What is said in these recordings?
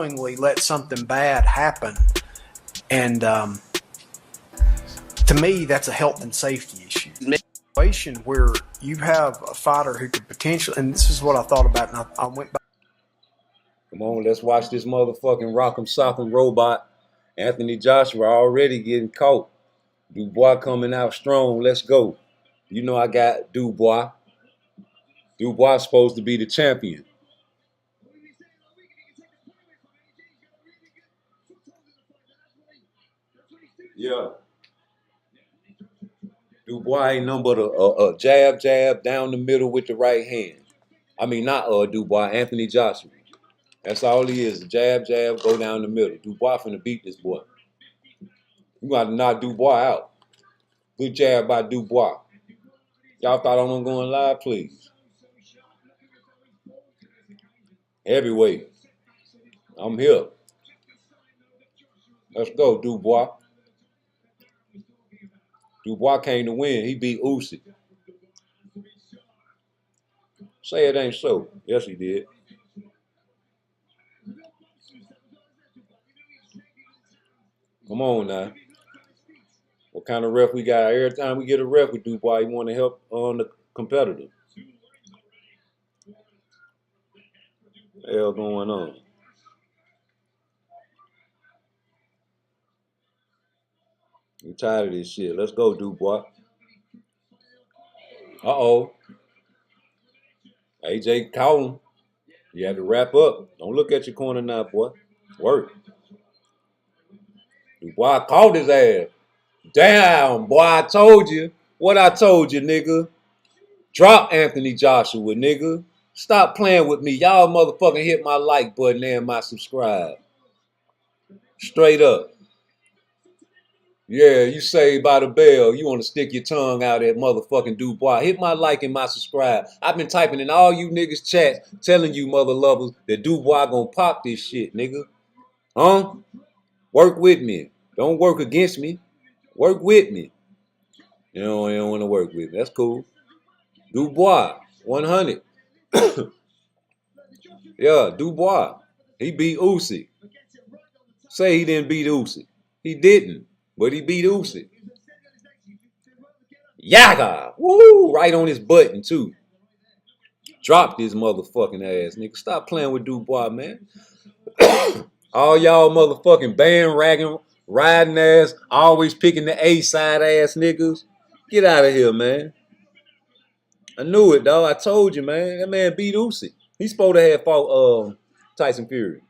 let something bad happen, and to me, that's a health and safety issue. Situation where you have a fighter who could potentially, and this is what I thought about, and I went back. Come on, let's watch this motherfucking rock'em sock'em robot. Anthony Joshua already getting caught. Dubois coming out strong. Let's go. You know I got Dubois. Dubois supposed to be the champion. Yeah. Dubois ain't nothing but a jab down the middle with the right hand. I mean, not Dubois, Anthony Joshua. That's all he is. Jab, go down the middle. Dubois finna beat this boy. You gotta knock Dubois out. Good jab by Dubois. Y'all thought I wasn't going live, please. Heavyweight. I'm here. Let's go, Dubois. Dubois came to win. He beat Usyk. Say it ain't so. Yes, he did. Come on now. What kind of ref we got? Every time we get a ref with Dubois, you want to help on the competitor. What the hell going on? I'm tired of this shit. Let's go, Dubois. Uh-oh. AJ caught him. You have to wrap up. Don't look at your corner now, boy. Work. Dubois caught his ass. Damn, boy, I told you. What I told you, nigga. Drop Anthony Joshua, nigga. Stop playing with me. Y'all motherfucking hit my like button and my subscribe. Straight up. Yeah, you saved by the bell. You want to stick your tongue out at motherfucking Dubois. Hit my like and my subscribe. I've been typing in all you niggas chats telling you mother lovers that Dubois gonna pop this shit, nigga. Huh? Work with me. Don't work against me. Work with me. You don't want to work with me. That's cool. Dubois, 100. Yeah, Dubois. He beat Usyk. Say he didn't beat Usyk. He didn't, but he beat Usyk. Yaga! Woo! Right on his button, too. Drop this motherfucking ass, nigga. Stop playing with Dubois, man. All y'all motherfucking bandwagon riding ass, always picking the A-side ass niggas. Get out of here, man. I knew it, dog. I told you, man. That man beat Usyk. He's supposed to have fought Tyson Fury.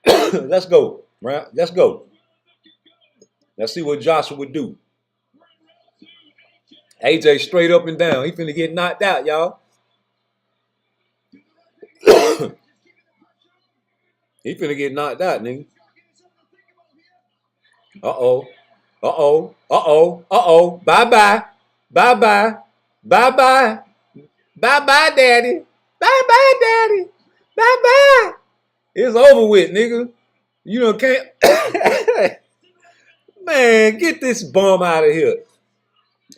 Let's go, right? Let's go. Let's see what Joshua would do. AJ straight up and down. He finna get knocked out, y'all. He finna get knocked out, nigga. Uh-oh. Uh-oh. Uh-oh. Uh-oh. Bye-bye. Bye-bye. Bye-bye. Bye-bye, daddy. Bye-bye, daddy. Bye-bye. It's over with, nigga. You know, can't... Man, get this bum out of here.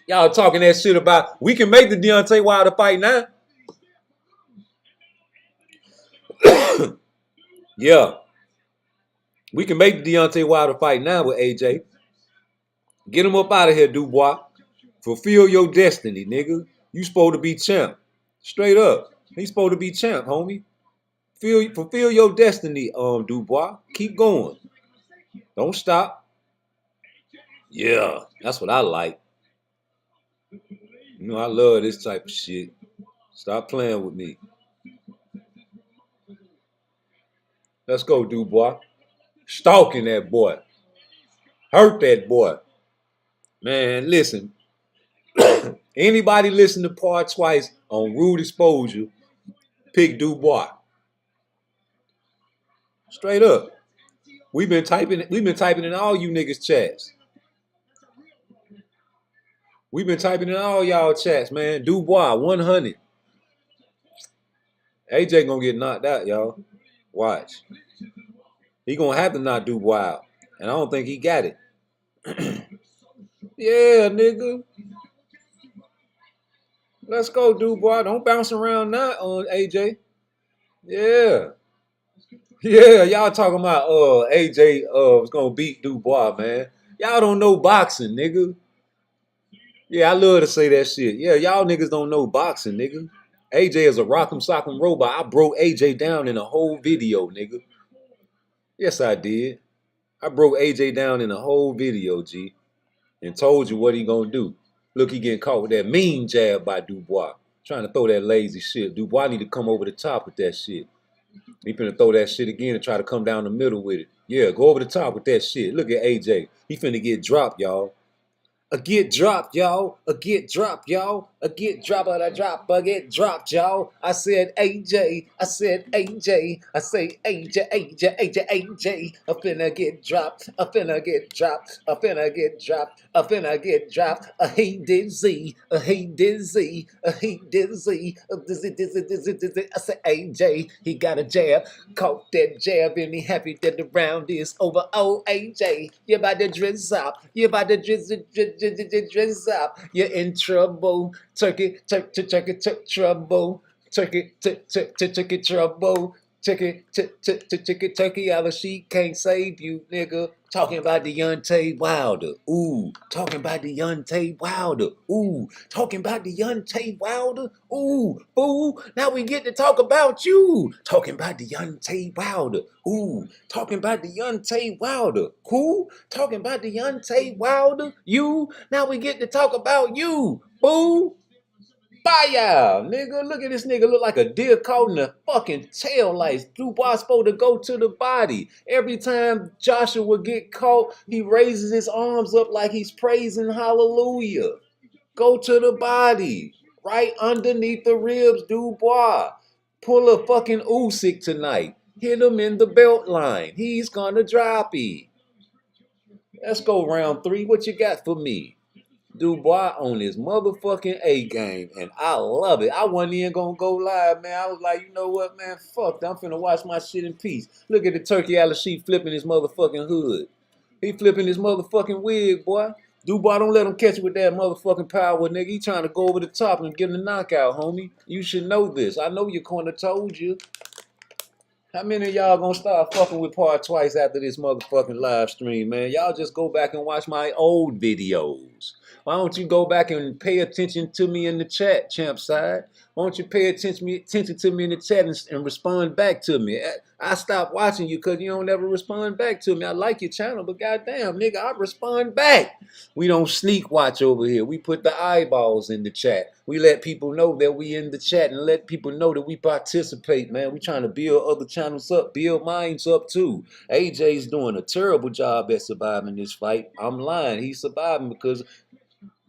Y'all talking that shit about we can make the Deontay Wilder fight now. Yeah. We can make the Deontay Wilder fight now with AJ. Get him up out of here, Dubois. Fulfill your destiny, nigga. You supposed to be champ. Straight up. He's supposed to be champ, homie. Fulfill your destiny, Dubois. Keep going. Don't stop. Yeah, that's what I like. You know, I love this type of shit. Stop playing with me. Let's go, Dubois. Stalking that boy. Hurt that boy. Man, listen. Anybody listen to PARTTWICE on Rude Exposure, pick Dubois. Straight up. We've been typing in all you niggas chats. We've been typing in all y'all chats, man. Dubois, 100. AJ gonna get knocked out, y'all. Watch. He gonna have to knock Dubois out. And I don't think he got it. Yeah, nigga. Let's go, Dubois. Don't bounce around now on AJ. Yeah. Yeah, y'all talking about AJ was gonna beat Dubois, man. Y'all don't know boxing, nigga. Yeah, I love to say that shit. Yeah, y'all niggas don't know boxing, nigga. AJ is a rock'em sock'em robot. I broke AJ down in a whole video, nigga. Yes, I did. I broke AJ down in a whole video, G, and told you what he gonna do. Look, he getting caught with that mean jab by Dubois. Trying to throw that lazy shit. Dubois need to come over the top with that shit. He finna throw that shit again and try to come down the middle with it. Yeah, go over the top with that shit. Look at AJ. He finna get dropped, y'all. A get dropped, y'all. A get dropped, y'all. A get dropped, a drop, a get dropped, y'all. I said AJ. I said AJ. I say AJ, AJ, AJ, AJ. I finna get dropped. I finna get dropped. I finna get dropped. I finna get dropped. He did Z. He did Z. He did Z. Dizzy, dizzy, dizzy, dizzy. I said AJ. He got a jab. Caught that jab and he happy that the round is over. Oh, AJ. You about to drizz up. You about to drizz up. You're in trouble. Turkey, turkey, trouble. Turkey, turkey, trouble. Turkey, turkey, out of she can't save you, nigga. Talking about Deontay Wilder. Ooh. Talking about Deontay Wilder. Ooh. Talking about Deontay Wilder. Ooh. Fool. Now we get to talk about you. Talking about Deontay Wilder. Ooh. Talking about Deontay Wilder. Cool. Talking about Deontay Wilder. You. Now we get to talk about you. Fool. Fire, nigga. Look at this nigga look like a deer caught in the fucking tail lights. Dubois supposed to go to the body. Every time Joshua get caught, he raises his arms up like he's praising hallelujah. Go to the body. Right underneath the ribs, Dubois. Pull a fucking Usyk tonight. Hit him in the belt line. He's gonna drop it. Let's go round 3. What you got for me? Dubois on his motherfucking A game, and I love it. I wasn't even gonna go live, man. I was like, you know what, man? Fuck, I'm finna watch my shit in peace. Look at the turkey Al-Sheet flipping his motherfucking hood. He flipping his motherfucking wig, boy. Dubois, don't let him catch you with that motherfucking power, nigga. He trying to go over the top and get him a knockout, homie. You should know this. I know your corner told you. How many of y'all gonna start fucking with PARTTWICE after this motherfucking live stream, man? Y'all just go back and watch my old videos. Why don't you go back and pay attention to me in the chat, champ side? Why don't you pay attention to me in the chat and respond back to me? I stopped watching you because you don't ever respond back to me. I like your channel, but goddamn, nigga, I respond back. We don't sneak watch over here. We put the eyeballs in the chat. We let people know that we in the chat and let people know that we participate, man. We trying to build other channels up, build minds up too. AJ's doing a terrible job at surviving this fight. I'm lying. He's surviving because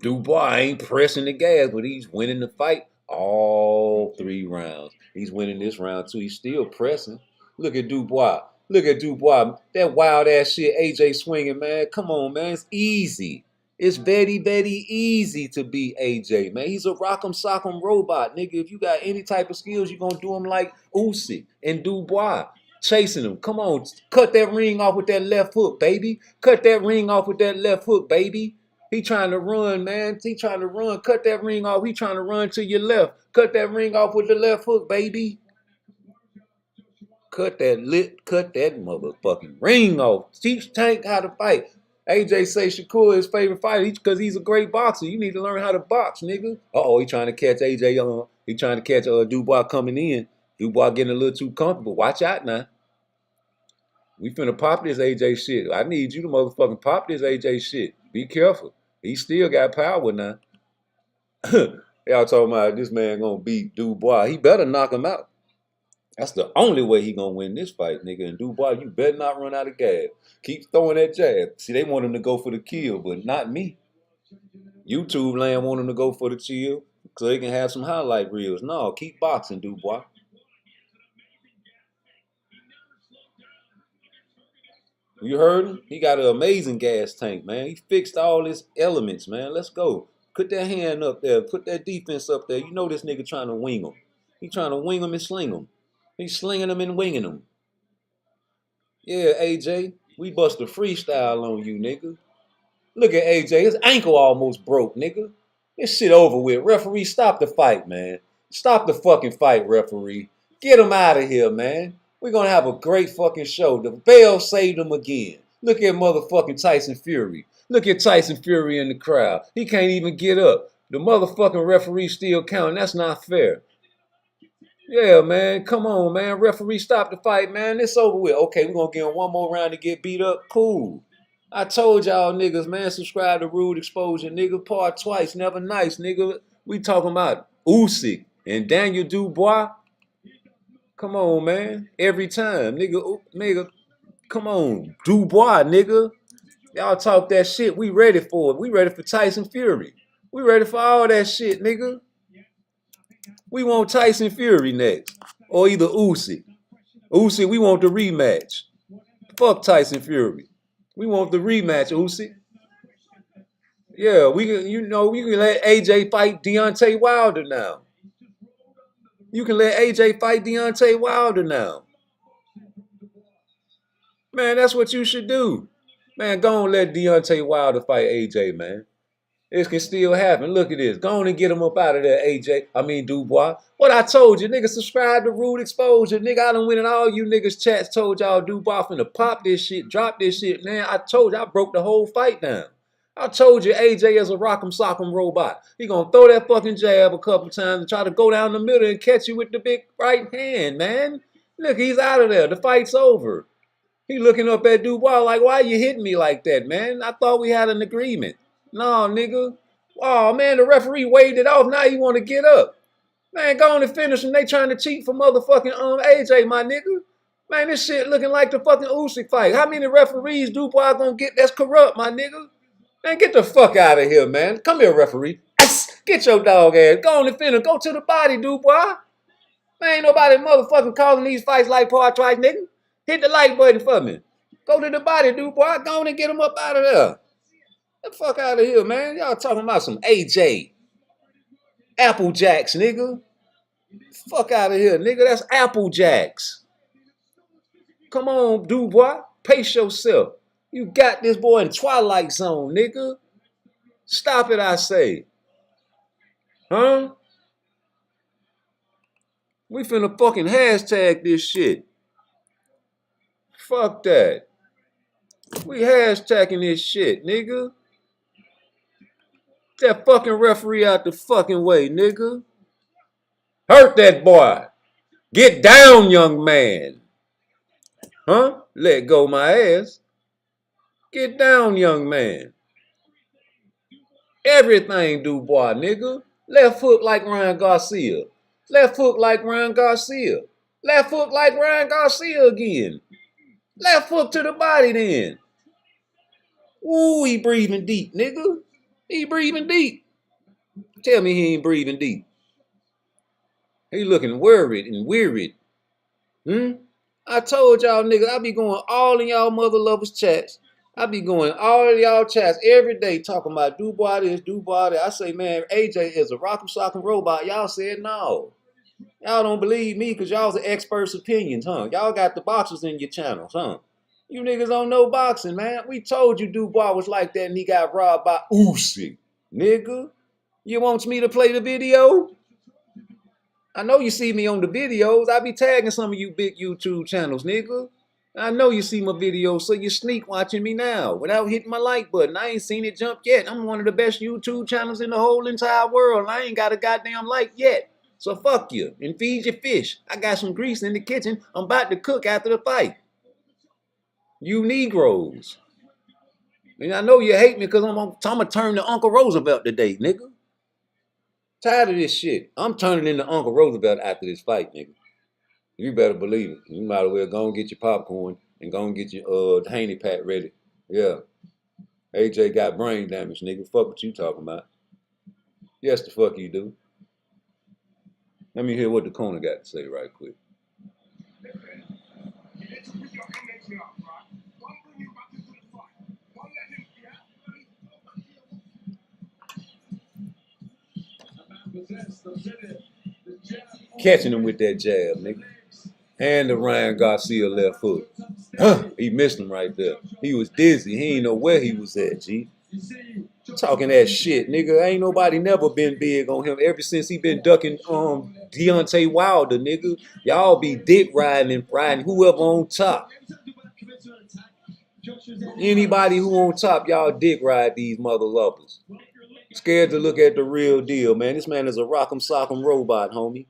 Dubois ain't pressing the gas, but he's winning the fight all 3 rounds. He's winning this round too. He's still pressing. Look at Dubois. Look at Dubois. That wild ass shit AJ swinging, man. Come on, man. It's easy. It's very, very easy to beat AJ, man. He's a rock'em sock'em robot, nigga. If you got any type of skills, you're going to do him like Usyk and Dubois. Chasing him. Come on. Cut that ring off with that left hook, baby. Cut that ring off with that left hook, baby. He trying to run, man. He trying to run. Cut that ring off. He trying to run to your left. Cut that ring off with the left hook, baby. Cut that motherfucking ring off. Teach Tank how to fight. AJ say Shakur his favorite fighter because he's a great boxer. You need to learn how to box, nigga. Uh-oh, he trying to catch AJ. He trying to catch Dubois coming in. Dubois getting a little too comfortable. Watch out now. We finna pop this AJ shit. I need you to motherfucking pop this AJ shit. Be careful. He still got power now. Y'all talking about this man gonna beat Dubois. He better knock him out. That's the only way he gonna win this fight, nigga. And Dubois, you better not run out of gas. Keep throwing that jab. See, they want him to go for the kill, but not me. YouTube land want him to go for the chill so they can have some highlight reels. No, keep boxing, Dubois. You heard him? He got an amazing gas tank, man. He fixed all his elements, man. Let's go. Put that hand up there. Put that defense up there. You know this nigga trying to wing him. He trying to wing him and sling him. He's slinging him and winging him. Yeah, AJ. We bust a freestyle on you, nigga. Look at AJ. His ankle almost broke, nigga. This shit over with. Referee, stop the fight, man. Stop the fucking fight, referee. Get him out of here, man. We're going to have a great fucking show. The bell saved him again. Look at motherfucking Tyson Fury. Look at Tyson Fury in the crowd. He can't even get up. The motherfucking referee still counting. That's not fair. Yeah, man. Come on, man. Referee, stop the fight, man. It's over with. Okay, we're going to give him one more round to get beat up. Cool. I told y'all niggas, man, subscribe to Rude Exposure, nigga. Part twice, never nice, nigga. We talking about Usyk and Daniel Dubois. Come on, man. Every time, nigga, come on. Dubois, nigga. Y'all talk that shit. We ready for it. We ready for Tyson Fury. We ready for all that shit, nigga. We want Tyson Fury next. Or either Usyk. Usyk, we want the rematch. Fuck Tyson Fury. We want the rematch, Usyk. Yeah, we can let AJ fight Deontay Wilder now. You can let AJ fight Deontay Wilder now. Man, that's what you should do. Man, go on let Deontay Wilder fight AJ, man. This can still happen. Look at this. Go on and get him up out of there, Dubois. What I told you, nigga, subscribe to Rude Exposure. Nigga, I done went in all you niggas chats, told y'all Dubois finna pop this shit, drop this shit. Man, I told you, I broke the whole fight down. I told you AJ is a rock'em sock'em robot. He gonna throw that fucking jab a couple times and try to go down the middle and catch you with the big right hand, man. Look, he's out of there. The fight's over. He looking up at Dubois like, why you hitting me like that, man? I thought we had an agreement. No, nigga. Oh, man, the referee waved it off. Now you want to get up. Man, go on and finish him. They trying to cheat for motherfucking AJ, my nigga. Man, this shit looking like the fucking Usyk fight. How many referees Dubois gonna get that's corrupt, my nigga? Man, get the fuck out of here, man. Come here, referee. Get your dog ass. Go on and finish. Go to the body, Dubois. Man, ain't nobody motherfucking calling these fights like Part Twice, nigga. Hit the like button for me. Go to the body, Dubois. Go on and get him up out of there. Get the fuck out of here, man. Y'all talking about some AJ. Apple Jacks, nigga. Fuck out of here, nigga. That's Apple Jacks. Come on, Dubois. Pace yourself. You got this boy in Twilight Zone, nigga. Stop it, I say. Huh? We finna fucking hashtag this shit. Fuck that. We hashtagging this shit, nigga. That fucking referee out the fucking way, nigga. Hurt that boy. Get down, young man. Huh? Let go my ass. Get down, young man. Everything Dubois, nigga. Left hook like Ryan Garcia. Left hook like Ryan Garcia. Left hook like Ryan Garcia again. Left hook to the body then. Ooh, he breathing deep, nigga. He breathing deep. Tell me he ain't breathing deep. He looking worried and wearied. I told y'all niggas, I be going all in y'all mother lovers chats. I be going all in y'all chats every day talking about Dubois this, Dubois that. I say, man, AJ is a rock'em sock'em robot. Y'all said no. Y'all don't believe me because y'all's the experts' opinions, huh? Y'all got the boxers in your channels, huh? You niggas don't know boxing, man. We told you Dubois was like that and he got robbed by Usyk. Nigga, you want me to play the video? I know you see me on the videos. I be tagging some of you big YouTube channels, nigga. I know you see my videos, so you sneak watching me now without hitting my like button. I ain't seen it jump yet. I'm one of the best YouTube channels in the whole entire world. I ain't got a goddamn like yet. So fuck you and feed your fish. I got some grease in the kitchen. I'm about to cook after the fight. You Negroes. And I know you hate me because I'm gonna turn to Uncle Roosevelt today, nigga. Tired of this shit. I'm turning into Uncle Roosevelt after this fight, nigga. You better believe it. You might as well go and get your popcorn and go and get your Haney Pack ready. Yeah. AJ got brain damage, nigga. Fuck what you talking about. Yes, the fuck you do. Let me hear what the corner got to say right quick. Catching him with that jab, nigga. And the Ryan Garcia left hook. He missed him right there. He was dizzy. He ain't know where he was at, G. Talking that shit, nigga. Ain't nobody never been big on him ever since he been ducking Deontay Wilder, nigga. Y'all be dick riding and riding whoever on top. Anybody who on top, y'all dick ride these mother lovers. Scared to look at the real deal, man. This man is a rock'em sock'em robot, homie.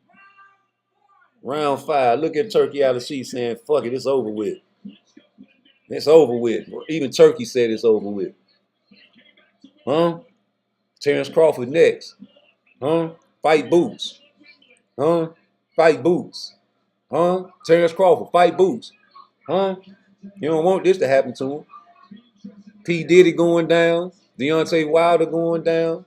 Round 5. Look at Turkey out of seat saying, fuck it, it's over with. It's over with. Even Turkey said it's over with. Huh? Terrence Crawford next. Huh? Fight Boots. Huh? Fight Boots. Huh? Terrence Crawford, fight Boots. Huh? You don't want this to happen to him. P. Diddy going down. Deontay Wilder going down.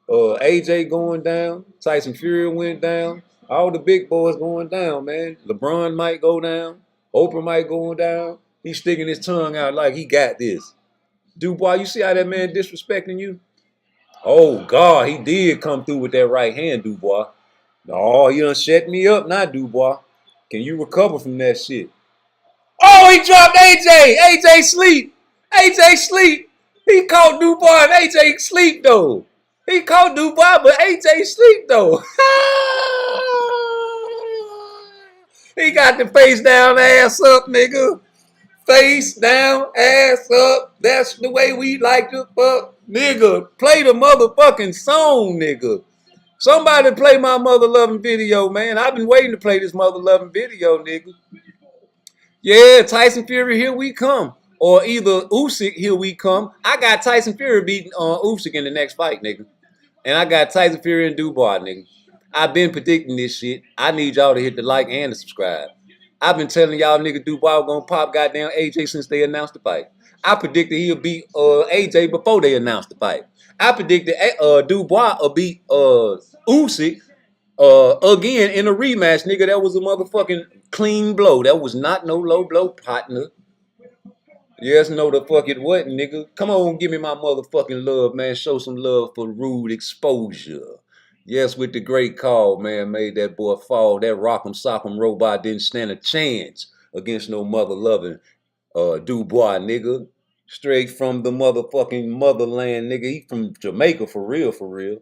AJ going down. Tyson Fury went down. All the big boys going down, man. LeBron might go down. Oprah might go down. He's sticking his tongue out like he got this. Dubois, you see how that man disrespecting you? Oh, God, he did come through with that right hand, Dubois. Oh, you done shut me up now, Dubois. Can you recover from that shit? Oh, he dropped AJ. AJ sleep. AJ sleep. He caught Dubois and AJ sleep, though. He caught Dubois, but AJ sleep, though. He got the face down, ass up, nigga. Face down, ass up. That's the way we like to fuck. Nigga, play the motherfucking song, nigga. Somebody play my mother loving video, man. I've been waiting to play this mother loving video, nigga. Yeah, Tyson Fury, here we come. Or either Usyk, here we come. I got Tyson Fury beating Usyk in the next fight, nigga. And I got Tyson Fury and Dubois, nigga. I've been predicting this shit. I need y'all to hit the like and the subscribe. I've been telling y'all nigga Dubois gonna pop goddamn AJ since they announced the fight. I predicted he'll beat AJ before they announced the fight. I predicted Dubois will beat Usyk again in a rematch, nigga. That was a motherfucking clean blow. That was not no low blow, partner. Yes, no the fuck it wasn't, nigga. Come on, give me my motherfucking love, man. Show some love for Rude Exposure. Yes, with the great call, man, made that boy fall. That rock'em sock'em robot didn't stand a chance against no mother-loving Dubois, nigga. Straight from the motherfucking motherland, nigga. He from Jamaica, for real, for real.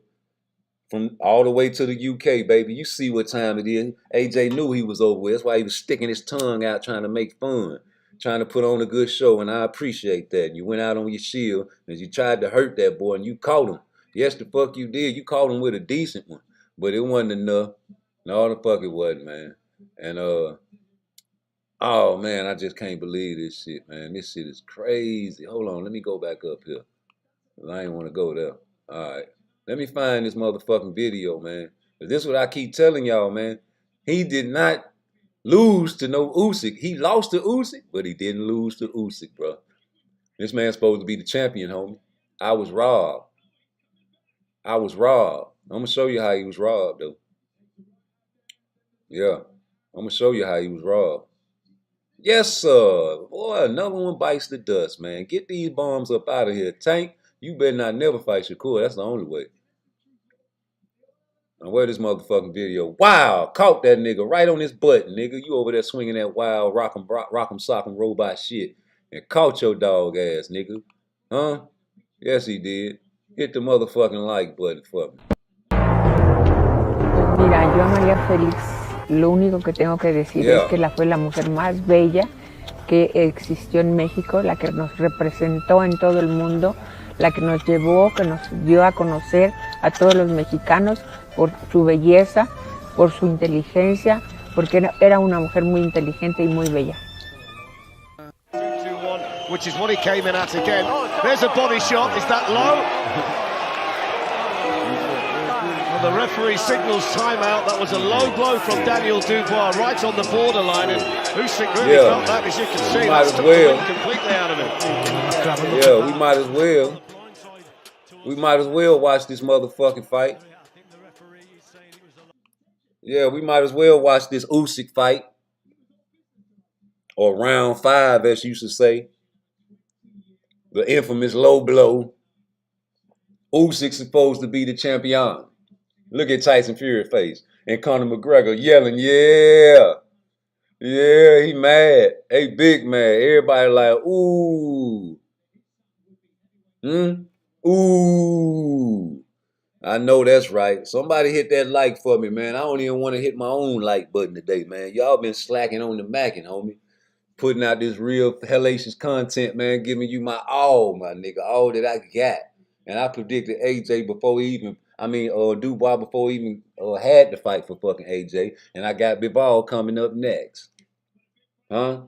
From all the way to the UK, baby. You see what time it is. AJ knew he was over with. That's why he was sticking his tongue out trying to make fun. Trying to put on a good show, and I appreciate that. You went out on your shield, and you tried to hurt that boy, and you caught him. Yes, the fuck you did. You caught him with a decent one. But it wasn't enough. No, the fuck it wasn't, man. And, oh, man, I just can't believe this shit, man. This shit is crazy. Hold on, let me go back up here. I ain't want to go there. All right. Let me find this motherfucking video, man. This is what I keep telling y'all, man. He did not lose to no Usyk. He lost to Usyk, but he didn't lose to Usyk, bro. This man's supposed to be the champion, homie. I was robbed. I was robbed. I'm going to show you how he was robbed, though. Yeah. I'm going to show you how he was robbed. Yes, sir. Boy, another one bites the dust, man. Get these bombs up out of here. Tank, you better not never fight Shakur. That's the only way. Now, where this motherfucking video? Wow, caught that nigga right on his button, nigga. You over there swinging that wild rock'em sock'em robot shit. And caught your dog ass, nigga. Huh? Yes, he did. Hit the motherfucking like button for me. Mira, yo a María Félix, lo único que tengo que decir es que fue la mujer más bella que existió en México, la que nos representó en todo el mundo, la que nos llevó, que nos dio a conocer a todos los mexicanos por su belleza, por su inteligencia, porque era una mujer muy inteligente y muy bella. 2-1, which is what he came in at again. There's a body shot. Is that low? Well, the referee signals timeout. That was a low blow from Daniel Dubois, right on the borderline, and Usyk really felt that, as you can see. That's took the wind completely out of him. Yeah, we might as well. We might as well watch this motherfucking fight. Yeah, we might as well watch this Usyk fight. Or round 5, as you should say. The infamous low blow. Usyk's supposed to be the champion. Look at Tyson Fury's face. And Conor McGregor yelling, yeah. Yeah, he mad. Hey, big mad. Everybody like, ooh. Ooh. I know that's right. Somebody hit that like for me, man. I don't even want to hit my own like button today, man. Y'all been slacking on the macking, homie. Putting out this real hellacious content, man. Giving you my all, my nigga. All that I got. And I predicted AJ before he even, Dubois before he even had to fight for fucking AJ. And I got Bivol coming up next. Huh?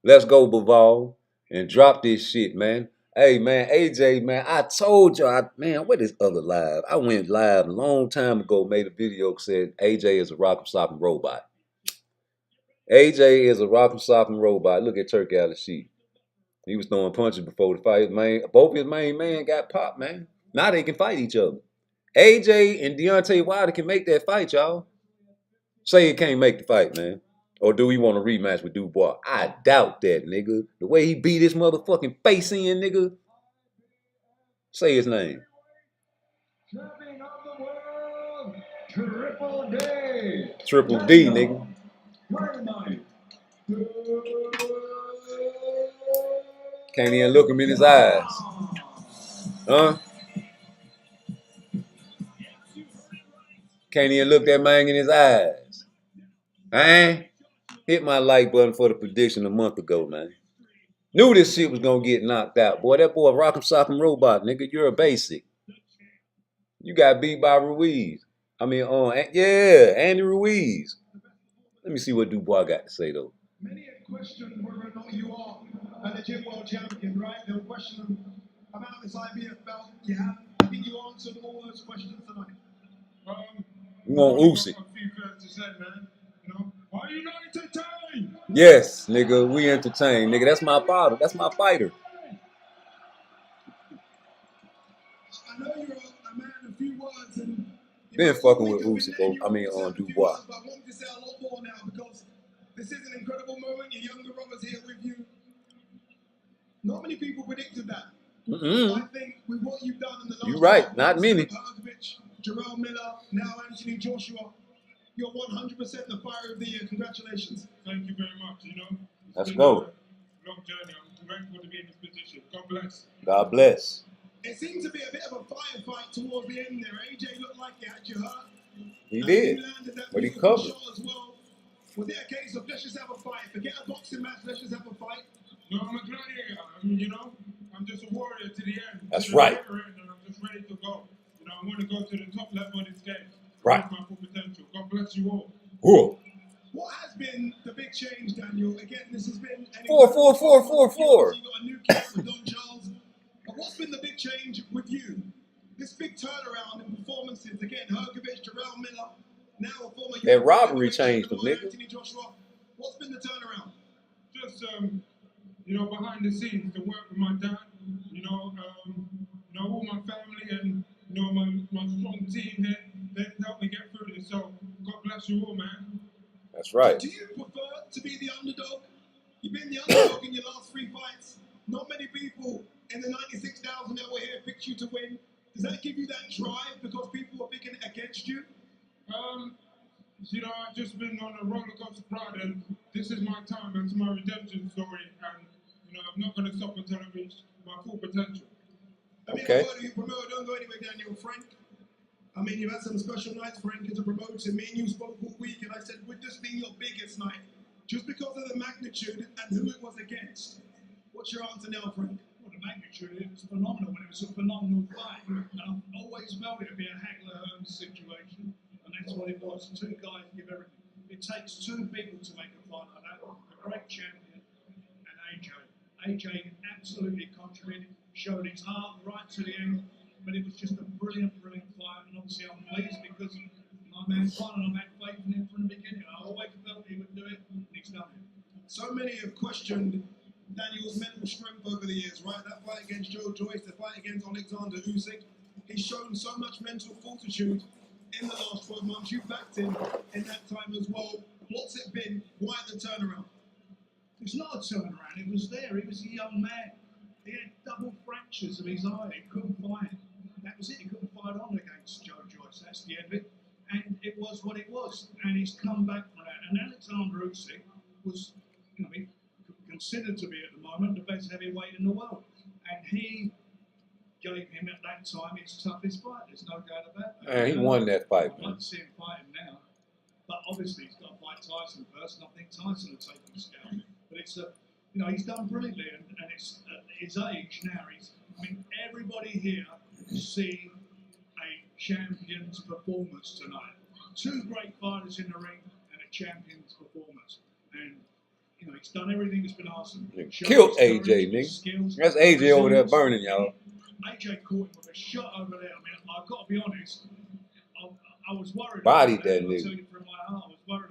Let's go, Bivol. And drop this shit, man. Hey, man, AJ, man, I told y'all, man, what is other live? I went live a long time ago, made a video that said AJ is a rock'em sock'em robot. AJ is a rock'em sock'em robot. Look at Turkey out of sheet. He was throwing punches before the fight. Both his main man got popped, man. Now they can fight each other. AJ and Deontay Wilder can make that fight, y'all. Say it can't make the fight, man. Or do we want a rematch with Dubois? I doubt that, nigga. The way he beat his motherfucking face in, nigga. Say his name. Champion of the world, Triple D. Triple D, nigga. Can't even look him in his eyes. Huh? Can't even look that man in his eyes. Hit my like button for the prediction a month ago, man. Knew this shit was gonna get knocked out. Boy, that boy rock'em sock'em robot, nigga. You're a basic. You got beat by Ruiz. Andy Ruiz. Let me see what Dubois got to say, though. Many have questioned whether or not you are a legit world champion, right? They'll question about this IBF belt you have. I think you answered all those questions tonight. We want Usyk. A few things to say, man. You know, are you not entertained? Yes, nigga, we entertained, nigga. That's my father. That's my fighter. I know you're a man of few words and been fucking with Usyk, on Dubois. But I want to say a lot more now because this is an incredible moment. Your younger brother's here with you. Not many people predicted that. I think with what you've done in the last you're right, not many. Jarrell Miller, now Anthony Joshua, you're 100% the fighter of the year. Congratulations. Thank you very much. You know, let's go. Long journey. I'm grateful to be in this position. God bless. God bless. It seemed to be a bit of a firefight towards the end there. AJ looked like he had you hurt. He did, but he covered. Shot as well. Was it a case of let's just have a fight? Forget a boxing match, let's just have a fight? No, I'm a gladiator. You know, I'm just a warrior to the end. That's right. And I'm just ready to go. You know, I want to go to the top level of this game. Right. My full potential. God bless you all. Whoa. What has been the big change, Daniel? Again, this has been 4-4-4-4-4. You got a new kid with Don Charles. But what's been the big change with you? This big turnaround in performances. Again, Hergovich, Jarrell Miller, now a former... That robbery changed them, nigga. Anthony Joshua. What's been the turnaround? Just, you know, behind the scenes, the work with my dad, you know, all my family and, you know, my strong team here, they've helped me get through this. So, God bless you all, man. That's right. Do you prefer to be the underdog? You've been the underdog in your last 3 fights. Not many people in the 96,000 that were here picked you to win. Does that give you that drive because people are picking it against you? You know, I've just been on a roller coaster ride, and this is my time. It's my redemption story, and you know, I'm not going to stop until I reach my full potential. Okay. Don't go anywhere, Daniel. Frank, I mean, you've had some special nights, Frank, as a promoter. Me and you spoke all week, and I said, would this be your biggest night? Just because of the magnitude and who it was against. What's your answer now, Frank? Well, the magnitude, it was phenomenal, and it was a phenomenal fight. And I've always felt it would be a Hagler-Hearns situation, and that's what it was. 2 guys give everything. It takes 2 people to make a fight like that. A great champion and AJ. AJ absolutely contributed, showed his heart right to the end, but it was just a brilliant, brilliant fight. And obviously I'm pleased because my man won and I've had faith in him from the beginning. I always felt he would do it, and he's done it. So many have questioned Daniel's mental strength over the years, right? That fight against Joe Joyce, the fight against Alexander Usyk. He's shown so much mental fortitude in the last 12 months. You backed him in that time as well. What's it been? Why the turnaround? It's not a turnaround. It was there. He was a young man. He had double fractures of his eye. He couldn't fight. That was it. He couldn't fight on against Joe Joyce. That's the end of it. And it was what it was. And he's come back from that. And Alexander Usyk was, you know, considered to be at the moment the best heavyweight in the world. And he gave him at that time his toughest fight. There's no doubt about that. Man, he won that fight, I'd man. like to see him fight him now. But obviously he's got to fight Tyson first, and I think Tyson will take him scalp. But it's he's done brilliantly, and it's at his age now. Everybody here see a champion's performance tonight. Two great fighters in the ring and a champion's performance. And he's done everything that's been asked of him. Killed AJ, nigga. That's AJ over there burning, y'all. AJ caught him with a shot over there. I've got to be honest. I was worried. Bodied that nigga.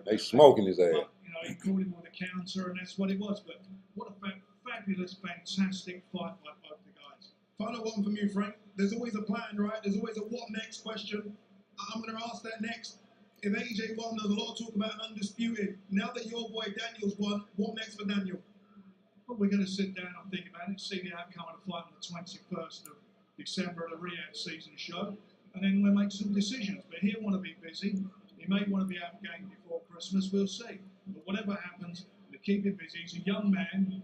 They smoking his ass. But, he caught him with a counter, and that's what it was. But what a fabulous, fantastic fight by both the guys. Final one from you, Frank. There's always a plan, right? There's always a what next question. I'm going to ask that next. If AJ won, there's a lot of talk about an undisputed. Now that your boy Daniel's won, what next for Daniel? Well, we're going to sit down and think about it, see the outcome of the fight on the 21st of December at the Riyadh season show, and then we'll make some decisions. But he'll want to be busy. He may want to be out game before Christmas. We'll see. But whatever happens, we'll keep him busy. He's a young man, and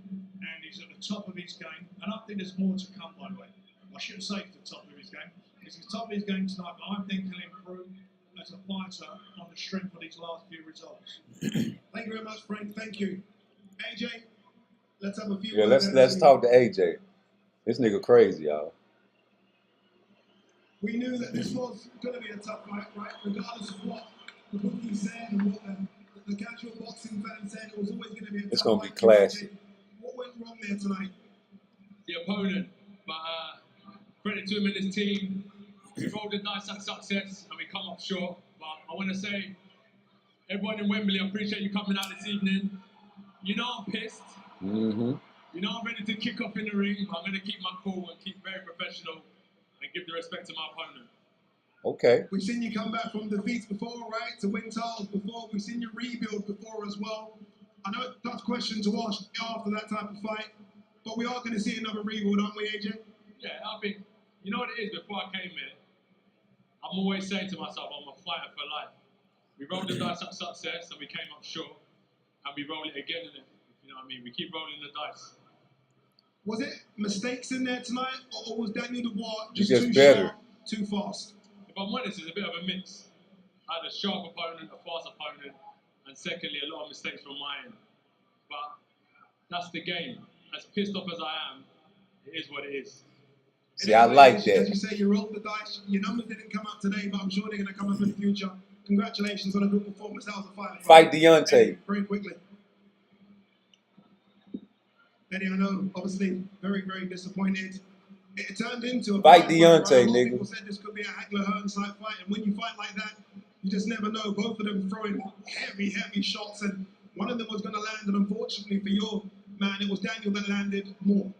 he's at the top of his game. And I think there's more to come, by the way. I shouldn't say he's at the top of his game. He's at the top of his game tonight, but I think he'll improve as a fighter on the strength of these last few results. Thank you very much, Frank. Thank you. AJ, let's have a few words. Let's talk to AJ. This nigga crazy, y'all. We knew that this was going to be a tough fight, right? Regardless of what the bookies said and what the casual boxing fans said, it was always going to be a tough fight. It's going to be classic. What went wrong there tonight? The opponent, but credit to him and his team. We rolled the dice at success and we come up short. But I want to say, everyone in Wembley, I appreciate you coming out this evening. I'm pissed. I'm ready to kick off in the ring. I'm going to keep my cool and keep very professional and give the respect to my opponent. Okay. We've seen you come back from defeats before, right? To win titles before. We've seen you rebuild before as well. I know it's a tough question to ask after that type of fight, but we are going to see another rebuild, aren't we, AJ? Yeah, I think, you know what it is, before I came here, I'm always saying to myself, I'm a fighter for life. We rolled the dice at success and we came up short, and we roll it again, and you know what I mean? We keep rolling the dice. Was it mistakes in there tonight, or was Daniel Dubois just too better, sharp, too fast? If I'm honest, it's a bit of a mix. I had a sharp opponent, a fast opponent, and secondly, a lot of mistakes from my end. But that's the game. As pissed off as I am, it is what it is. See, I like that. As you say, you rolled the dice. Your numbers didn't come up today, but I'm sure they're going to come up in the future. Congratulations on a good performance. That was a fight. Fight Deontay. Very quickly. Eddie, I know, obviously, very, very disappointed. It turned into a fight Deontay, right? nigga. People said this could be a Hagler-Hearns type fight, and when you fight like that, you just never know. Both of them throwing heavy, heavy shots, and one of them was going to land, and unfortunately for your man, it was Daniel that landed more.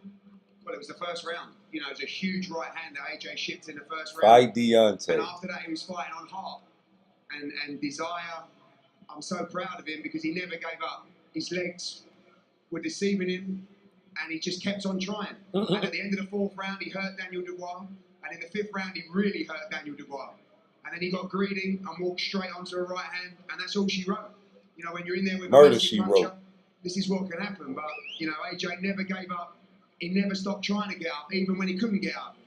Well, it was the first round. You know, it was a huge right hand that AJ shipped in the first round. Fight Deontay. And after that, he was fighting on heart and desire. I'm so proud of him because he never gave up. His legs were deceiving him, and he just kept on trying. And at the end of the fourth round, he hurt Daniel Dubois. And in the fifth round, he really hurt Daniel Dubois. And then he got greedy and walked straight onto a right hand, and that's all she wrote. You know, when you're in there with murder, a she puncher, wrote. this is what can happen. But, you know, AJ never gave up. He never stopped trying to get up, even when he couldn't get up.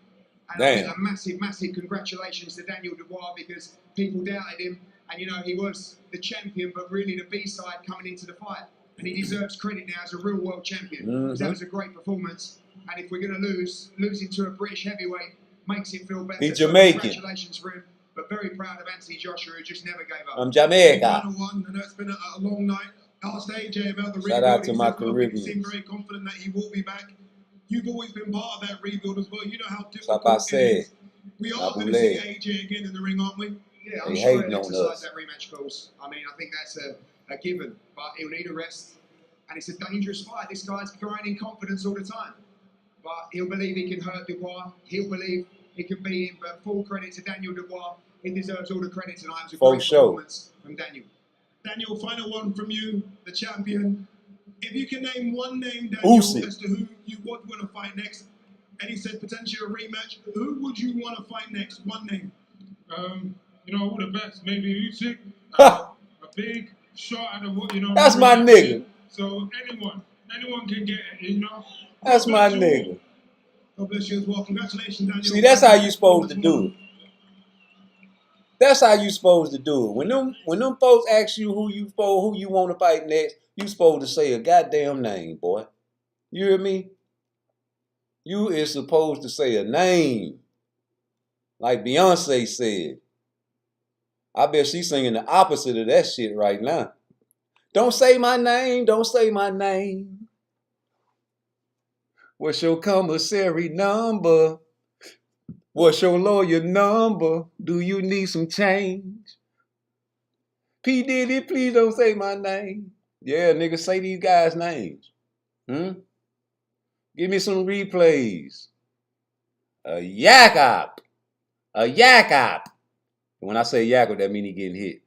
And I think a massive, massive congratulations to Daniel Dubois because people doubted him. And, you know, he was the champion, but really the B-side coming into the fight. And he deserves credit now as a real world champion. That was a great performance. And if we're going to losing to a British heavyweight makes it feel better. He's Jamaican. Congratulations for him. But very proud of Anthony Joshua, who just never gave up. I'm Jamaica. Final one. I know it's been a long night. I asked AJ about the rebuild. Shout out to my He Caribbeans. seemed very confident that he will be back. You've always been part of that rebuild as well. You know how difficult it is. We are going to see AJ again in the ring, aren't we? Yeah, I'm sure he'll exercise that rematch clause. I mean, I think that's a given. But he'll need a rest. And it's a dangerous fight. This guy's growing in confidence all the time. But he'll believe he can hurt Dubois. He'll believe he can beat him. But full credit to Daniel Dubois. He deserves all the credit tonight. It was a great performance from Daniel. Daniel, final one from you, the champion. If you can name one name, Daniel, as to who you would want to fight next, and he said potentially a rematch, who would you want to fight next? One name. You know, all the best. Maybe Usyk. A big shot at the, you know. That's my nigga. So anyone can get it, you know. That's my nigga. God bless you as well. Congratulations, Daniel. See, that's how you supposed to do it. That's how you supposed to do it. When them folks ask you who you want to fight next, you supposed to say a goddamn name, boy. You hear me? You is supposed to say a name. Like Beyonce said. I bet she's singing the opposite of that shit right now. Don't say my name, don't say my name. What's your commissary number? What's your lawyer number? Do you need some change? P. Diddy, please don't say my name. Yeah, nigga, say these guys' names. Give me some replays. A yak-up. A yak-up. When I say yak-up, that means he getting hit.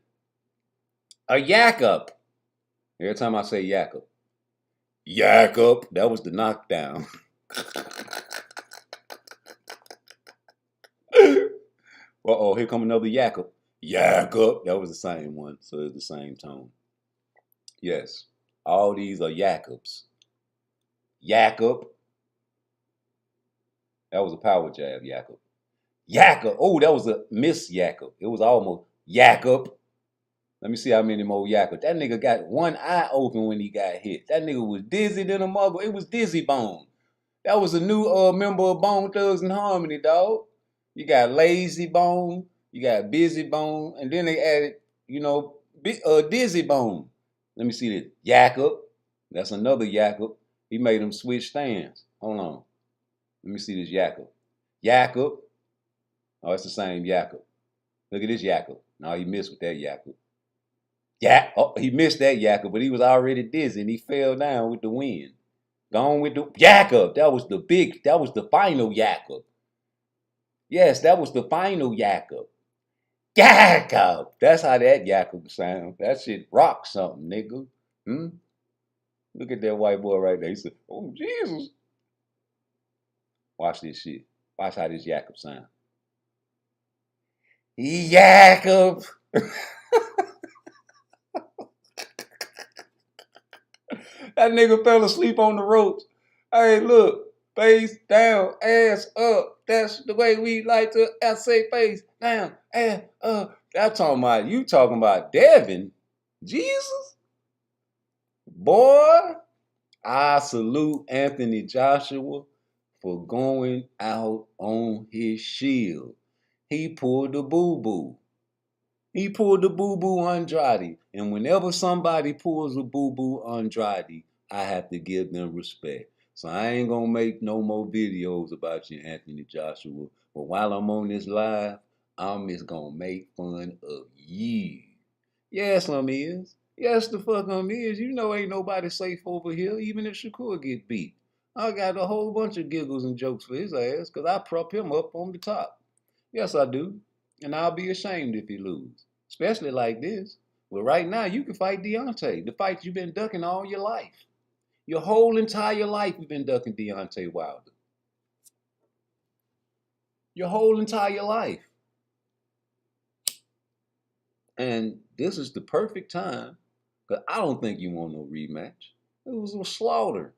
A yak-up. Every time I say yak-up. Yak-up. That was the knockdown. Uh-oh, here come another yak-up. Yak-up. That was the same one, so it's the same tone. Yes, all these are yak-ups. Yak-up. That was a power jab, yak-up. Yak-up. Oh, that was a miss yak-up. It was almost yak-up. Let me see how many more yak-up. That nigga got one eye open when he got hit. That nigga was dizzy than a mother. It was Dizzy Bone. That was a new member of Bone Thugs and Harmony, dog. You got Lazy Bone, you got Busy Bone, and then they added, Dizzy Bone. Let me see this. Yak-up. That's another yak-up. He made him switch stands. Hold on. Let me see this yak-up. Yak-up. Oh, it's the same yak-up. Look at this yak-up. No, he missed with that yak-up. Oh, he missed that yak-up, but he was already dizzy and he fell down with the wind. Gone with the yak-up. That was the final yak-up. Yes, that was the final yak-up. Yak-up. That's how that yak-up sounds. That shit rocks something, nigga. Look at that white boy right there. He said, oh, Jesus. Watch this shit. Watch how this yak-up sound. Yak-up. That nigga fell asleep on the ropes. Hey, look. Face down, ass up. That's the way we like to say face down, ass up. You talking about Devin. Jesus. Boy, I salute Anthony Joshua for going out on his shield. He pulled the boo-boo. He pulled the boo-boo Andrade. And whenever somebody pulls a boo-boo Andrade, I have to give them respect. So I ain't going to make no more videos about you, Anthony Joshua. But while I'm on this live, I'm just going to make fun of you. Yes, I'm is. Yes, the fuck I'm is. You know ain't nobody safe over here, even if Shakur get beat. I got a whole bunch of giggles and jokes for his ass because I prop him up on the top. Yes, I do. And I'll be ashamed if he lose. Especially like this. Well, right now, you can fight Deontay. The fight you've been ducking all your life. Your whole entire life you've been ducking Deontay Wilder. Your whole entire life. And this is the perfect time, because I don't think you want no rematch. It was a slaughter.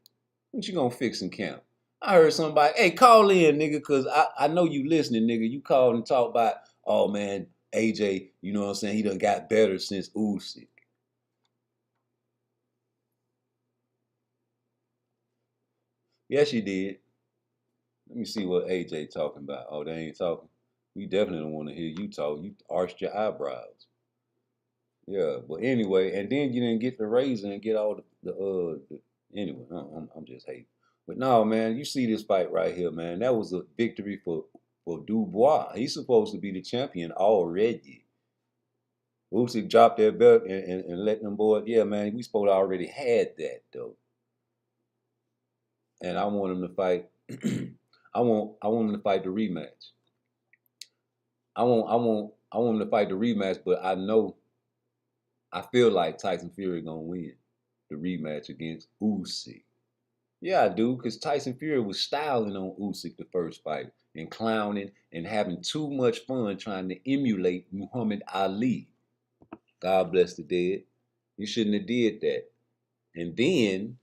What you gonna fix in camp? I heard somebody, hey, call in, nigga, because I know you listening, nigga. You called and talk about, oh, man, AJ, you know what I'm saying? He done got better since Usyk. Yes, you did. Let me see what AJ talking about. Oh, they ain't talking. We definitely don't want to hear you talk. You arched your eyebrows. Yeah, but anyway, and then you didn't get the razor and get all anyway, I'm just hating. But no, man, you see this fight right here, man. That was a victory for Dubois. He's supposed to be the champion already. Usyk dropped that belt and let them boys. Yeah, man, we supposed to already had that though. And I want him to fight. I want him to fight the rematch. I want him to fight the rematch, but I feel like Tyson Fury gonna win the rematch against Usyk. Yeah, I do, because Tyson Fury was styling on Usyk the first fight and clowning and having too much fun trying to emulate Muhammad Ali. God bless the dead. You shouldn't have did that. And then,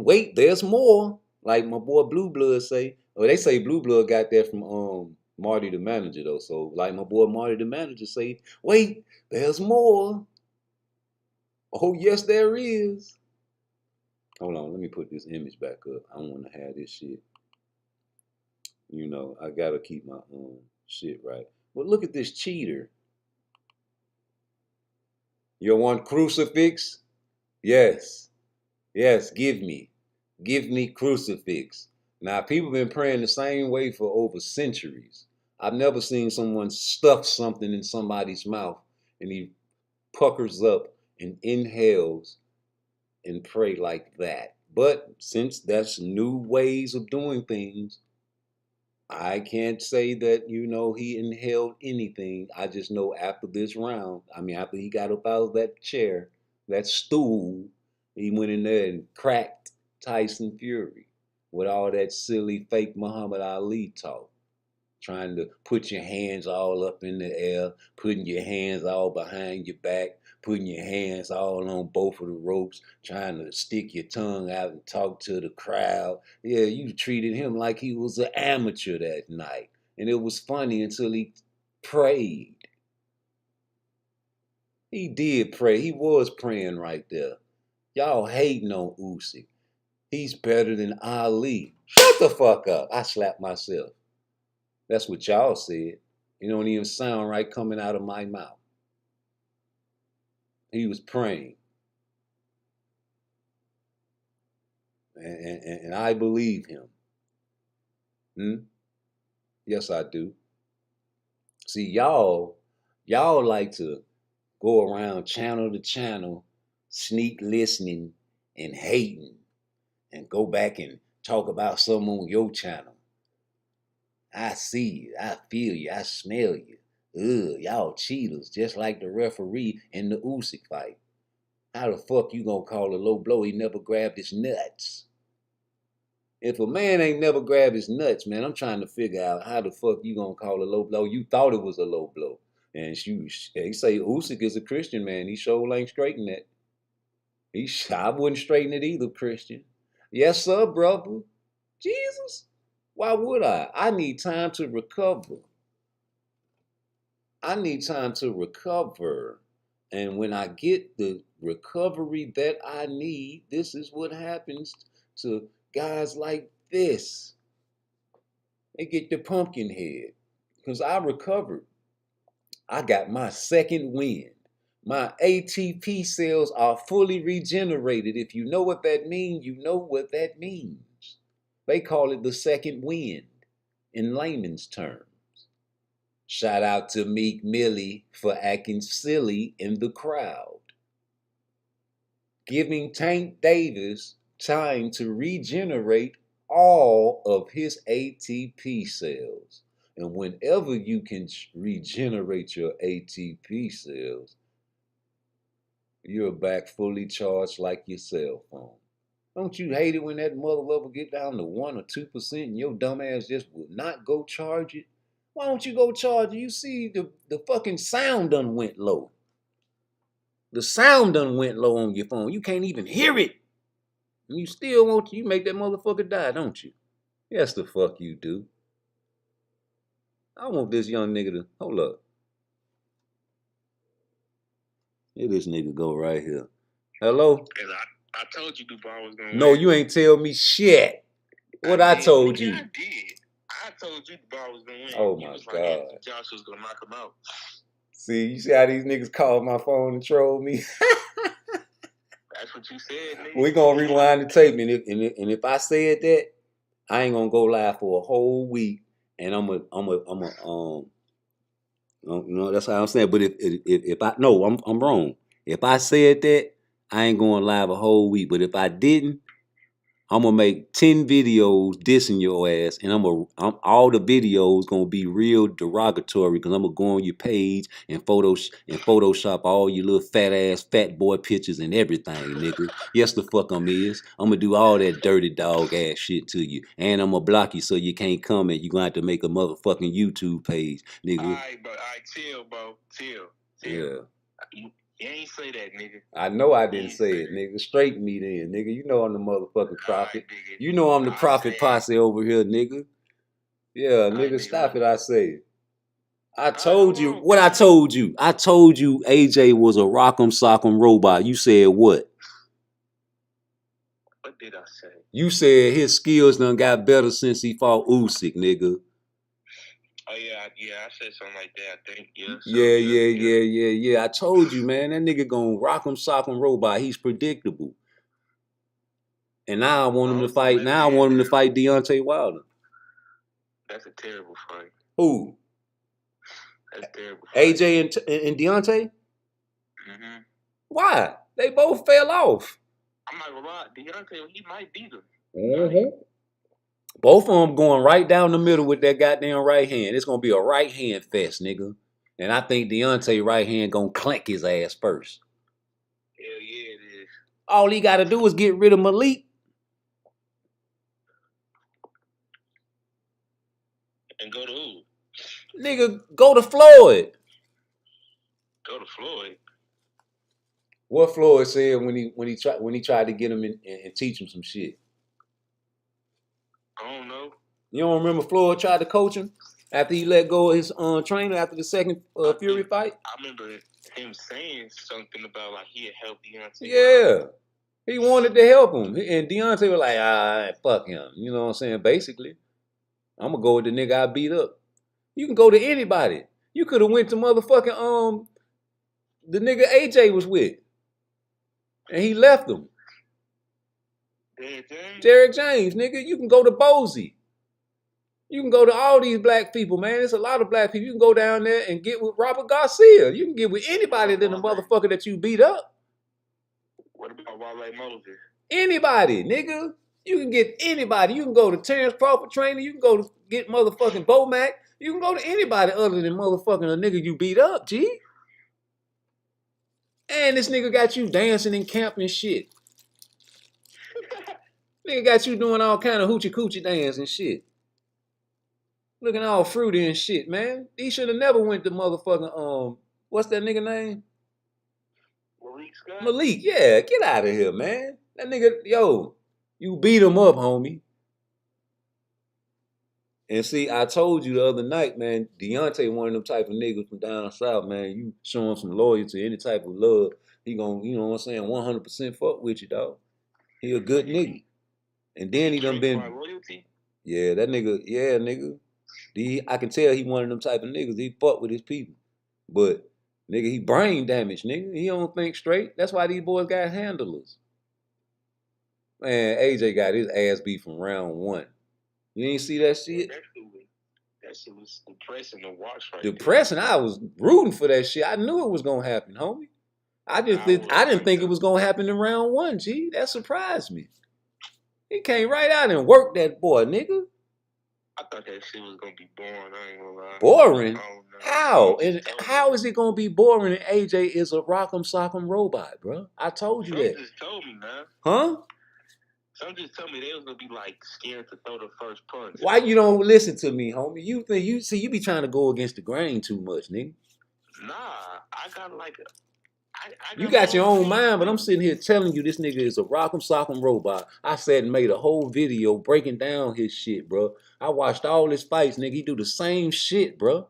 wait, there's more. Like my boy Blue Blood say, Well, they say Blue Blood got that from Marty the Manager though. So like my boy Marty the Manager say, wait, there's more. Oh yes, there is. Hold on, let me put this image back up. I want to have this shit. You know, I gotta keep my shit right. But look at this cheater. You want crucifix? Yes. Yes, give me. Give me crucifix. Now, people been praying the same way for over centuries. I've never seen someone stuff something in somebody's mouth and he puckers up and inhales and pray like that. But since that's new ways of doing things, I can't say that, you know, he inhaled anything. I just know after this round, I mean, after he got up out of that chair, that stool, he went in there and cracked Tyson Fury with all that silly fake Muhammad Ali talk. Trying to put your hands all up in the air, putting your hands all behind your back, putting your hands all on both of the ropes, trying to stick your tongue out and talk to the crowd. Yeah, you treated him like he was an amateur that night. And it was funny until he prayed. He did pray. He was praying right there. Y'all hating on Usyk. He's better than Ali. Shut the fuck up. I slapped myself. That's what y'all said. It don't even sound right coming out of my mouth. He was praying. And I believe him. Yes, I do. See, y'all like to go around channel to channel, sneak listening and hating, and go back and talk about something on your channel. I see you, I feel you, I smell you. Ugh, y'all cheaters, just like the referee in the Usyk fight. How the fuck you gonna call a low blow? He never grabbed his nuts. If a man ain't never grabbed his nuts, man, I'm trying to figure out how the fuck you gonna call a low blow. You thought it was a low blow. And they say Usyk is a Christian man. He sure ain't straighten that. I wouldn't straighten it either, Christian. Yes, sir, brother. Jesus. Why would I? I need time to recover. I need time to recover. And when I get the recovery that I need, this is what happens to guys like this. They get the pumpkin head. Because I recovered. I got my second wind. My ATP cells are fully regenerated. If you know what that means, you know what that means. They call it the second wind in layman's terms. Shout out to Meek Millie for acting silly in the crowd. Giving Tank Davis time to regenerate all of his ATP cells. And whenever you can regenerate your ATP cells, you're back fully charged like your cell phone. Don't you hate it when that motherfucker get down to 1 or 2% and your dumb ass just will not go charge it? Why don't you go charge it? You see the fucking sound done went low. The sound done went low on your phone. You can't even hear it. And you still want you make that motherfucker die, don't you? Yes, the fuck you do. I want this young nigga to hold up. Here this nigga go right here. Hello? I told you Dubois was gonna No, win. you ain't tell me shit. What I told you. I did. I told you Dubois was gonna win. Oh my God. Like Josh was gonna knock him out. See, you see how these niggas call my phone and troll me? That's what you said, nigga. We gonna rewind the tape, and if I said that, I ain't gonna go live for a whole week, and I'm you know, that's how I'm saying. But if I no, I'm wrong. If I said that, I ain't going live a whole week. But if I didn't, I'm gonna make 10 videos dissing your ass, and all the videos gonna be real derogatory because I'm gonna go on your page and Photoshop all your little fat boy pictures and everything, nigga. Yes, the fuck I'm gonna do all that dirty dog ass shit to you, and I'm gonna block you so you can't comment. You gonna have to make a motherfucking YouTube page, nigga. Alright, chill, bro. Chill. Yeah. You ain't say that, nigga. I know I didn't say it, nigga. Straighten me then, nigga. You know I'm the motherfucking prophet. Right, you know I'm the prophet posse over here, nigga. Yeah, nigga, stop it, I say. I told you what I told you. I told you AJ was a rock'em sock'em robot. You said what? What did I say? You said his skills done got better since he fought Usyk, nigga. Oh yeah, I said something like that. I think Yeah. I told you, man, that nigga gonna rock'em sock'em robot. He's predictable. And now I want him to fight. Now I want him to fight Deontay Wilder. That's a terrible fight. Who? That's terrible fight. AJ and Deontay? Mm-hmm. Why? They both fell off. I'm not gonna lie, Deontay, he might beat him. Mm-hmm. Both of them going right down the middle with that goddamn right hand. It's gonna be a right hand fest, nigga. And I think Deontay right hand gonna clank his ass first. Hell yeah, it is. All he gotta do is get rid of Malik. And go to who? Nigga, go to Floyd. Go to Floyd. What Floyd said when he tried to get him in, and teach him some shit. I don't know. You don't remember Floyd tried to coach him after he let go of his trainer after the second Fury fight? I remember him saying something about like he had helped Deontay. Yeah. He wanted to help him. And Deontay was like, fuck him. You know what I'm saying? Basically. I'm gonna go with the nigga I beat up. You can go to anybody. You could have went to motherfucking the nigga AJ was with. And he left him. Derek James, nigga. You can go to Bozy. You can go to all these black people, man. There's a lot of black people. You can go down there and get with Robert Garcia. You can get with anybody than the motherfucker that you beat up. What about Wale Moses? Anybody, nigga. You can get anybody. You can go to Terrence Crawford trainer. You can go to get motherfucking Bomac. You can go to anybody other than motherfucking a nigga you beat up, G. And this nigga got you dancing in camp and shit. Nigga got you doing all kind of hoochie coochie dance and shit. Looking all fruity and shit, man. He should have never went to motherfucking, what's that nigga name? Malik Scott? Malik, yeah. Get out of here, man. That nigga, yo, you beat him up, homie. And see, I told you the other night, man, Deontay one of them type of niggas from down south, man. You show him some loyalty, any type of love, he gonna, you know what I'm saying, 100% fuck with you, dog. He a good nigga. And then he done been, yeah, that nigga, yeah, nigga. I can tell he one of them type of niggas. He fuck with his people. But, nigga, he brain damaged, nigga. He don't think straight. That's why these boys got handlers. Man, AJ got his ass beat from round one. You ain't see that shit? That shit was depressing to watch right Depressing? I was rooting for that shit. I knew it was going to happen, homie. I didn't think it was going to happen in round one, G. That surprised me. He came right out and worked that boy, nigga. I thought that shit was gonna be boring. I ain't gonna lie. Boring? How? And how is it gonna be boring? And AJ is a rock'em sock'em robot, bro. I told you that. Some just told me, man. Huh? Some just told me they was gonna be like scared to throw the first punch. Why you don't listen to me, homie? You be trying to go against the grain too much, nigga. Nah, I got like you got your own mind, but I'm sitting here telling you this nigga is a rock'em sock'em robot. I sat and made a whole video breaking down his shit, bro. I watched all his fights, nigga. He do the same shit, bro.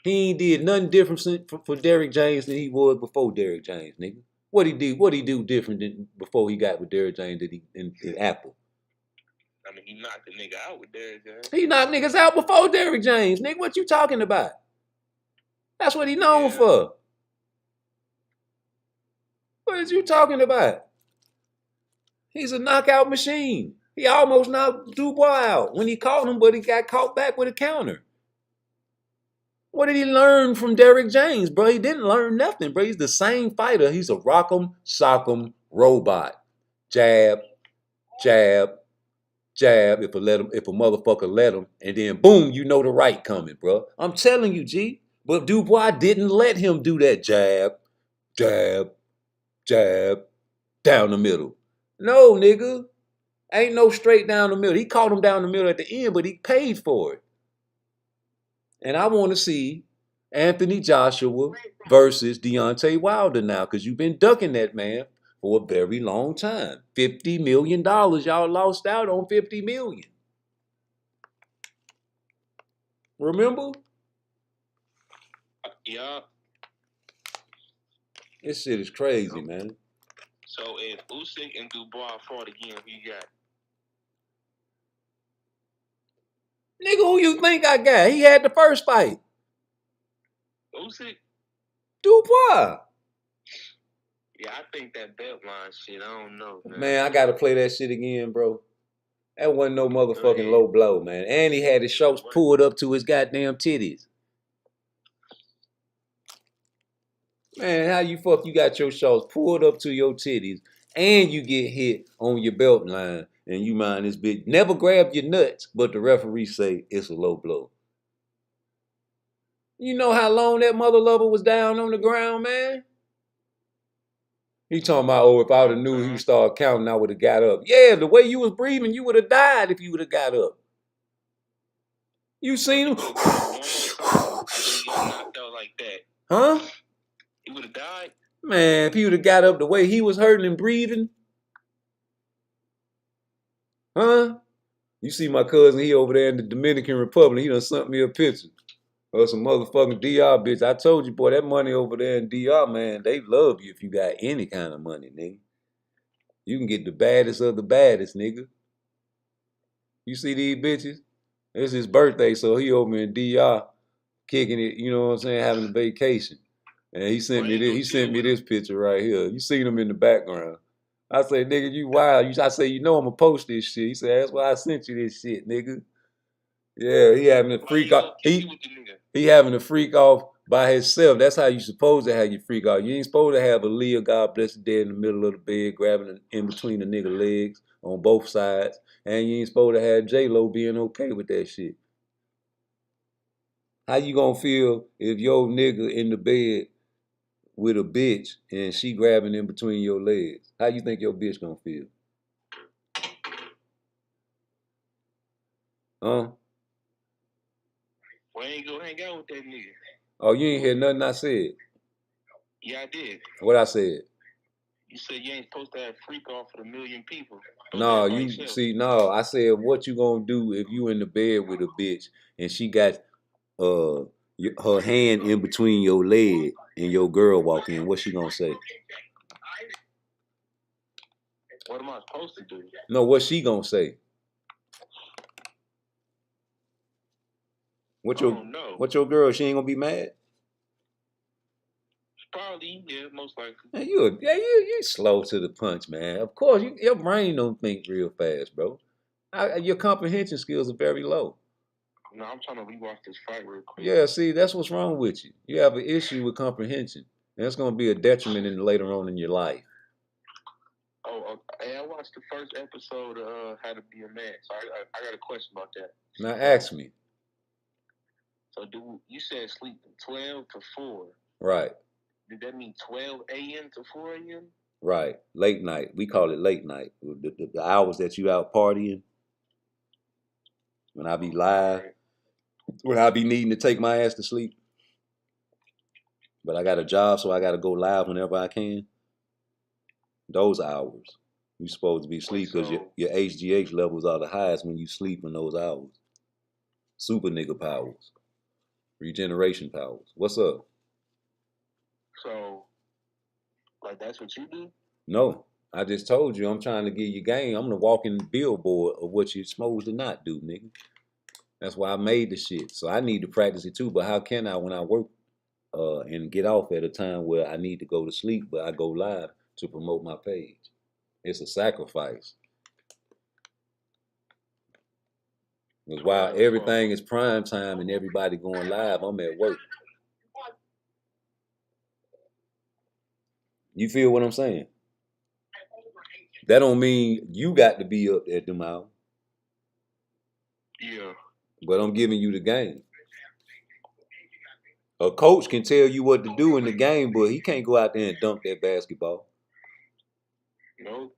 He ain't did nothing different for Derek James than he was before Derek James, nigga. What he do different than before he got with Derek James in Apple? I mean, he knocked the nigga out with Derek James. He knocked niggas out before Derek James, nigga. What you talking about? That's what he known for. What is you talking about? He's a knockout machine. He almost knocked Dubois out when he caught him, but he got caught back with a counter. What did he learn from Derek James, bro? He didn't learn nothing, bro. He's the same fighter. He's a rock'em sock'em robot. Jab, jab, jab. If a motherfucker let him, and then boom, you know the right coming, bro. I'm telling you, G. But Dubois didn't let him do that jab, jab, jab, down the middle. No, nigga. Ain't no straight down the middle. He caught him down the middle at the end, but he paid for it. And I want to see Anthony Joshua versus Deontay Wilder now, because you've been ducking that man for a very long time. $50 million. Y'all lost out on $50 million. Remember? Yeah. This shit is crazy, man. So if Usyk and Dubois fought again, who you got? Nigga, who you think I got? He had the first fight. Usyk? Dubois. Yeah, I think that belt line shit, I don't know, man. Man, I gotta play that shit again, bro. That wasn't no motherfucking low blow, man. And he had his shorts pulled up to his goddamn titties. Man, how you got your shorts pulled up to your titties and you get hit on your belt line and you mind this bitch. Never grab your nuts, but the referee say it's a low blow. You know how long that mother lover was down on the ground, man? He talking about, oh, if I would have knew he would start counting, I would have got up. Yeah, the way you was breathing, you would have died if you would have got up. You seen him? Huh? He would have died? Man, if he would have got up the way he was hurting and breathing. Huh? You see my cousin, he over there in the Dominican Republic. He done sent me a picture of some motherfucking DR bitch. I told you, boy, that money over there in DR, man, they love you if you got any kind of money, nigga. You can get the baddest of the baddest, nigga. You see these bitches? It's his birthday, so he over in DR kicking it, you know what I'm saying, having a vacation. And he sent me this. He sent me this picture right here. You seen him in the background. I say, nigga, you wild. I say, you know I'm gonna post this shit. He said, that's why I sent you this shit, nigga. Yeah, he having a freak off. He having a freak off by himself. That's how you supposed to have your freak off. You ain't supposed to have a Leah, God bless the dead, in the middle of the bed, grabbing in between the nigga legs on both sides. And you ain't supposed to have J-Lo being okay with that shit. How you gonna feel if your nigga in the bed with a bitch and she grabbing in between your legs? How you think your bitch gonna feel? Huh? Why ain't go hang out with that nigga? Oh, you ain't hear nothing I said? Yeah, I did. What I said? You said you ain't supposed to have freak off for 1 million people. No, you see, no. I said, what you gonna do if you in the bed with a bitch and she got her hand in between your leg and your girl walk in? What she gonna say? What am I supposed to do? No, what she gonna say? What your girl? She ain't gonna be mad? Probably, yeah, most likely. Man, you slow to the punch, man. Of course, your brain don't think real fast, bro. Your comprehension skills are very low. No, I'm trying to rewatch this fight real quick. Yeah, see, that's what's wrong with you. You have an issue with comprehension, and it's gonna be a detriment later on in your life. Oh, hey, I watched the first episode of How to Be a Man, so I got a question about that. Now ask me. So, you said sleep from 12 to 4. Right. Did that mean 12 a.m. to 4 a.m.? Right. Late night. We call it late night. The hours that you out partying. When I be live. When I be needing to take my ass to sleep. But I got a job, so I got to go live whenever I can. Those hours. You supposed to be asleep because your HGH levels are the highest when you sleep in those hours. Super nigga powers. Regeneration powers. What's up? So, like, that's what you do? No. I just told you I'm trying to give you game. I'm the walking billboard of what you're supposed to not do, nigga. That's why I made the shit. So I need to practice it too. But how can I when I work and get off at a time where I need to go to sleep, but I go live to promote my page? It's a sacrifice. Because while everything is prime time and everybody going live, I'm at work. You feel what I'm saying? That don't mean you got to be up at them hours. Yeah. But I'm giving you the game. A coach can tell you what to do in the game, but he can't go out there and dunk that basketball. No.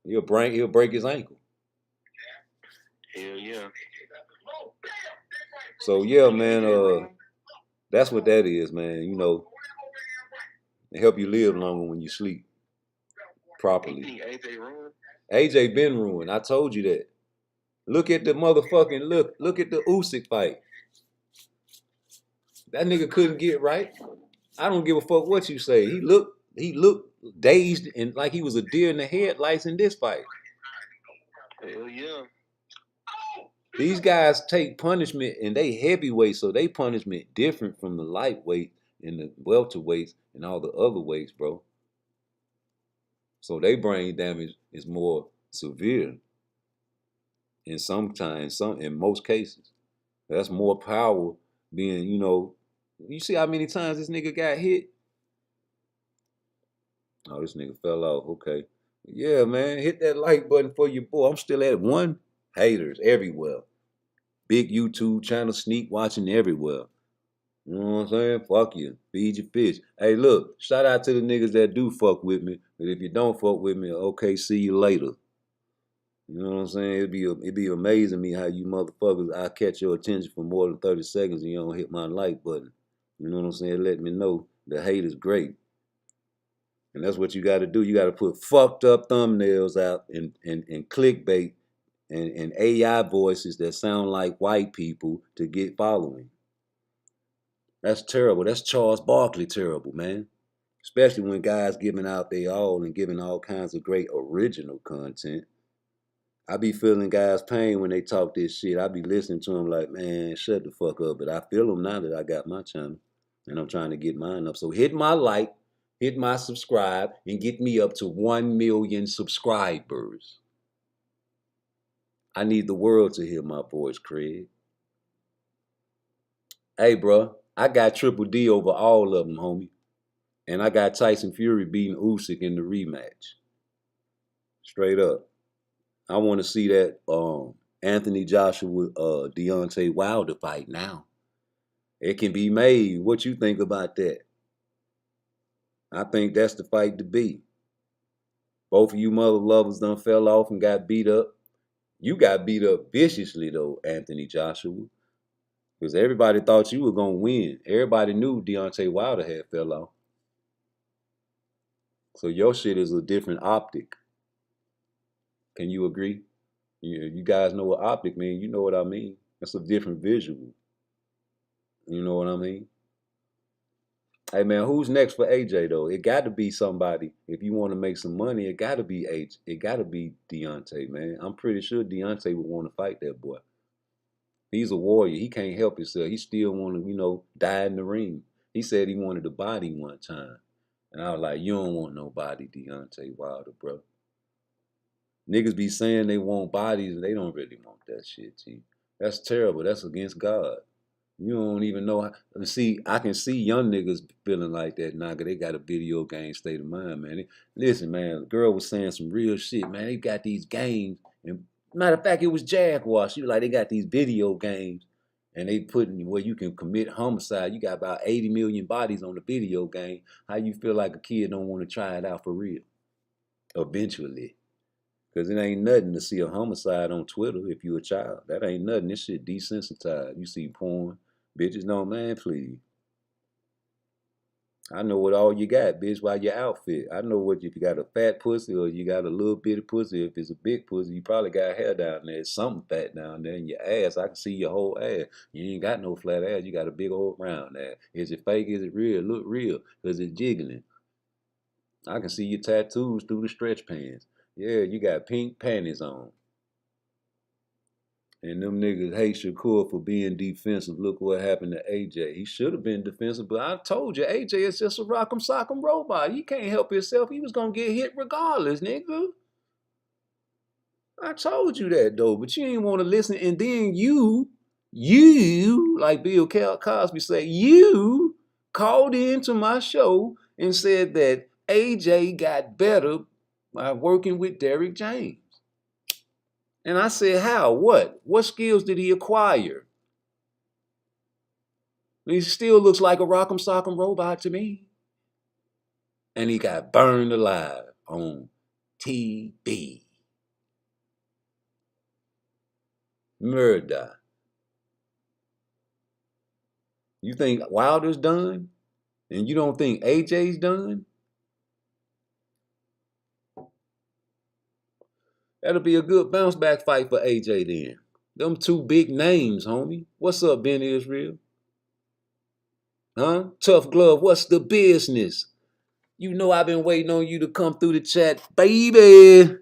He'll break his ankle. Hell yeah. So yeah, man, that's what that is, man. You know, it help you live longer when you sleep properly. You think AJ ruined? AJ been ruined. I told you that. Look at the motherfucking look at the Usyk fight. That nigga couldn't get right. I don't give a fuck what you say. He looked dazed and like he was a deer in the headlights in this fight. Hell yeah. These guys take punishment and they heavyweight, so they punishment different from the lightweight and the welterweights and all the other weights, bro. So their brain damage is more severe in in most cases. That's more power being, you see how many times this nigga got hit? Oh, this nigga fell off. Okay. Yeah, man. Hit that like button for your boy. I'm still at 1. Haters everywhere. Big YouTube channel, sneak watching everywhere. You know what I'm saying? Fuck you. Feed your fish. Hey, look. Shout out to the niggas that do fuck with me. But if you don't fuck with me, okay, see you later. You know what I'm saying? It'd be amazing me how you motherfuckers, I catch your attention for more than 30 seconds and you don't hit my like button. You know what I'm saying? Let me know the hate is great. And that's what you got to do. You got to put fucked up thumbnails out and clickbait and AI voices that sound like white people to get following. That's terrible. That's Charles Barkley terrible, man. Especially when guys giving out their all and giving all kinds of great original content. I be feeling guys' pain when they talk this shit. I be listening to them like, man, shut the fuck up. But I feel them now that I got my channel and I'm trying to get mine up. So hit my like, hit my subscribe, and get me up to 1 million subscribers. I need the world to hear my voice, Craig. Hey, bro, I got Triple D over all of them, homie. And I got Tyson Fury beating Usyk in the rematch. Straight up. I want to see that Anthony Joshua, Deontay Wilder fight now. It can be made. What you think about that? I think that's the fight to be. Both of you mother lovers done fell off and got beat up. You got beat up viciously though, Anthony Joshua. Because everybody thought you were going to win. Everybody knew Deontay Wilder had fell off. So your shit is a different optic. Can you agree? You guys know what optic means. You know what I mean. That's a different visual. You know what I mean? Hey, man, who's next for AJ, though? It got to be somebody. If you want to make some money, it got to be AJ. It got to be Deontay, man. I'm pretty sure Deontay would want to fight that boy. He's a warrior. He can't help himself. He still want to, die in the ring. He said he wanted a body one time. And I was like, you don't want no body, Deontay Wilder, bro. Niggas be saying they want bodies and they don't really want that shit, G. That's terrible. That's against God. You don't even know how. See, I can see young niggas feeling like that now because they got a video game state of mind, man. Listen, man, the girl was saying some real shit, man. They got these games. And matter of fact, it was Jaguar. She was like, they got these video games and they putting where you can commit homicide. You got about 80 million bodies on the video game. How you feel like a kid don't want to try it out for real? Eventually. Because it ain't nothing to see a homicide on Twitter if you a child. That ain't nothing. This shit desensitized. You see porn. Bitches, no, man, please. I know what all you got, bitch, by your outfit. I know what if you got a fat pussy or you got a little bitty pussy. If it's a big pussy, you probably got hair down there. It's something fat down there in your ass. I can see your whole ass. You ain't got no flat ass. You got a big old round ass. Is it fake? Is it real? Look real because it's jiggling. I can see your tattoos through the stretch pants. Yeah, you got pink panties on. And them niggas hate Shakur for being defensive. Look what happened to AJ. He should have been defensive, but I told you, AJ is just a rock'em sock'em robot. He can't help himself. He was going to get hit regardless, nigga. I told you that, though, but you ain't want to listen. And then you, like Bill Cosby say, you called into my show and said that AJ got better by working with Derrick James. And I said, how? What? What skills did he acquire? He still looks like a rock'em sock'em robot to me. And he got burned alive on TV. Murder. You think Wilder's done? And you don't think AJ's done? That'll be a good bounce back fight for AJ then. Them two big names, homie. What's up, Ben Israel? Huh? Tough Glove, what's the business? You know I've been waiting on you to come through the chat, baby.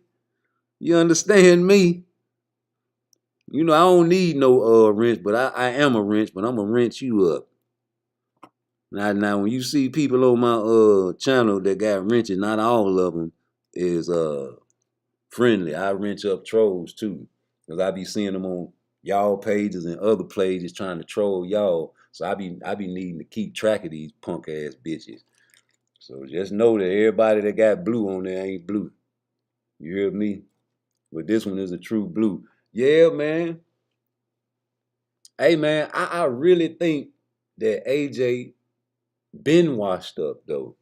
You understand me? You know I don't need no wrench, but I am a wrench, but I'm gonna wrench you up. Now when you see people on my channel that got wrenches, not all of them is friendly. I wrench up trolls too, cause I be seeing them on y'all pages and other pages trying to troll y'all. So I be needing to keep track of these punk ass bitches. So just know that everybody that got blue on there ain't blue. You hear me? But this one is a true blue. Yeah, man. Hey, man, I really think that AJ been washed up, though.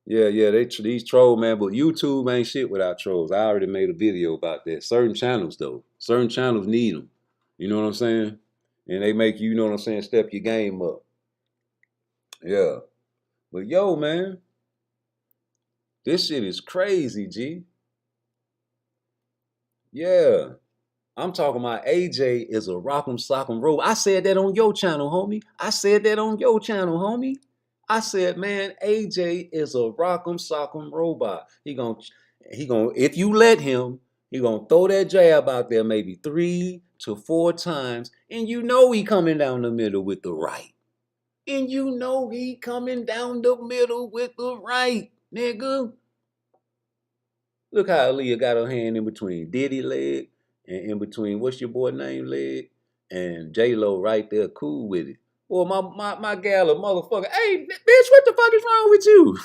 Yeah, these trolls, man, but YouTube ain't shit without trolls. I already made a video about that. Certain channels, though. Certain channels need them. You know what I'm saying? And they make you know what I'm saying, step your game up. Yeah. But yo, man, this shit is crazy, G. Yeah. I'm talking about AJ is a rock'em sock'em robot. I said that on your channel, homie. I said that on your channel, homie. I said, man, AJ is a rock'em sock'em robot. He gonna, if you let him, he gonna throw that jab out there maybe 3 to 4 times, and you know he coming down the middle with the right. And you know he coming down the middle with the right, nigga. Look how Aaliyah got her hand in between Diddy leg and in between, what's your boy name, leg? And J-Lo right there, cool with it. Boy, my gal a motherfucker. Hey, bitch, what the fuck is wrong with you?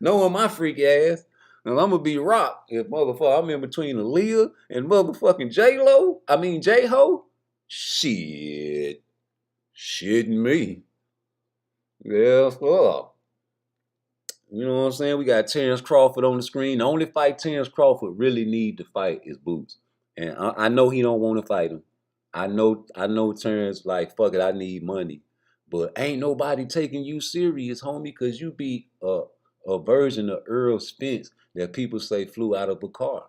Knowing my freak ass. And I'm gonna be rocked if motherfucker I'm in between Aaliyah and motherfucking J-Lo. I mean J-Ho. Shit. Shitting me. Yeah, fuck. You know what I'm saying? We got Terrence Crawford on the screen. The only fight Terrence Crawford really need to fight is Boots. And I know he don't want to fight him. I know Terrence like, fuck it, I need money. But ain't nobody taking you serious, homie, because you be a version of Earl Spence that people say flew out of a car.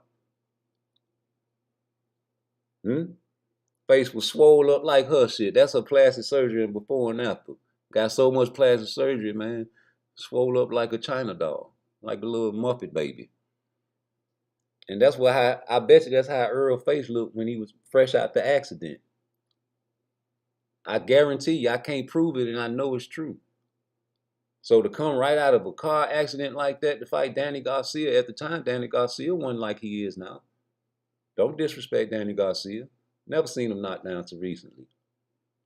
Face was swole up like her shit. That's her plastic surgery before and after. Got so much plastic surgery, man. Swole up like a China doll. Like a little Muppet baby. And that's why I bet you that's how Earl's face looked when he was fresh out the accident. I guarantee you, I can't prove it and I know it's true. So to come right out of a car accident like that to fight Danny Garcia, at the time, Danny Garcia wasn't like he is now. Don't disrespect Danny Garcia. Never seen him knocked down so recently.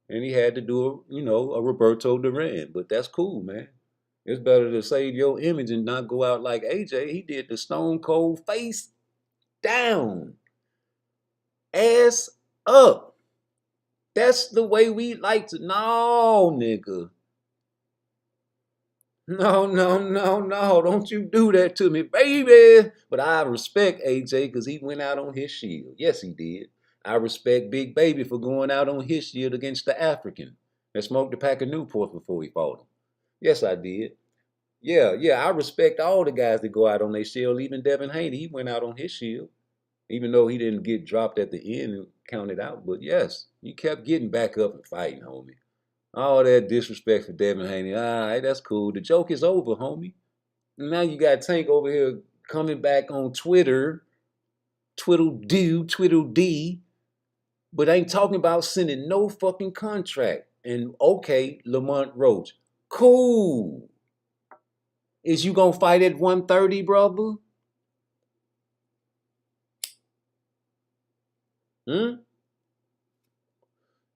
And he had to do a Roberto Duran, but that's cool, man. It's better to save your image and not go out like AJ. He did the stone cold face down. Ass up. That's the way we like to. No, nigga. No. Don't you do that to me, baby. But I respect AJ because he went out on his shield. Yes, he did. I respect Big Baby for going out on his shield against the African that smoked a pack of Newports before he fought him. Yes, I did. Yeah, I respect all the guys that go out on their shield. Even Devin Haney, he went out on his shield. Even though he didn't get dropped at the end and counted out. But yes, he kept getting back up and fighting, homie. All that disrespect for Devin Haney. All right, that's cool. The joke is over, homie. And now you got Tank over here coming back on Twitter. Twiddle D. But ain't talking about sending no fucking contract. And okay, Lamont Roach. Cool. Is you gonna fight at 130, brother?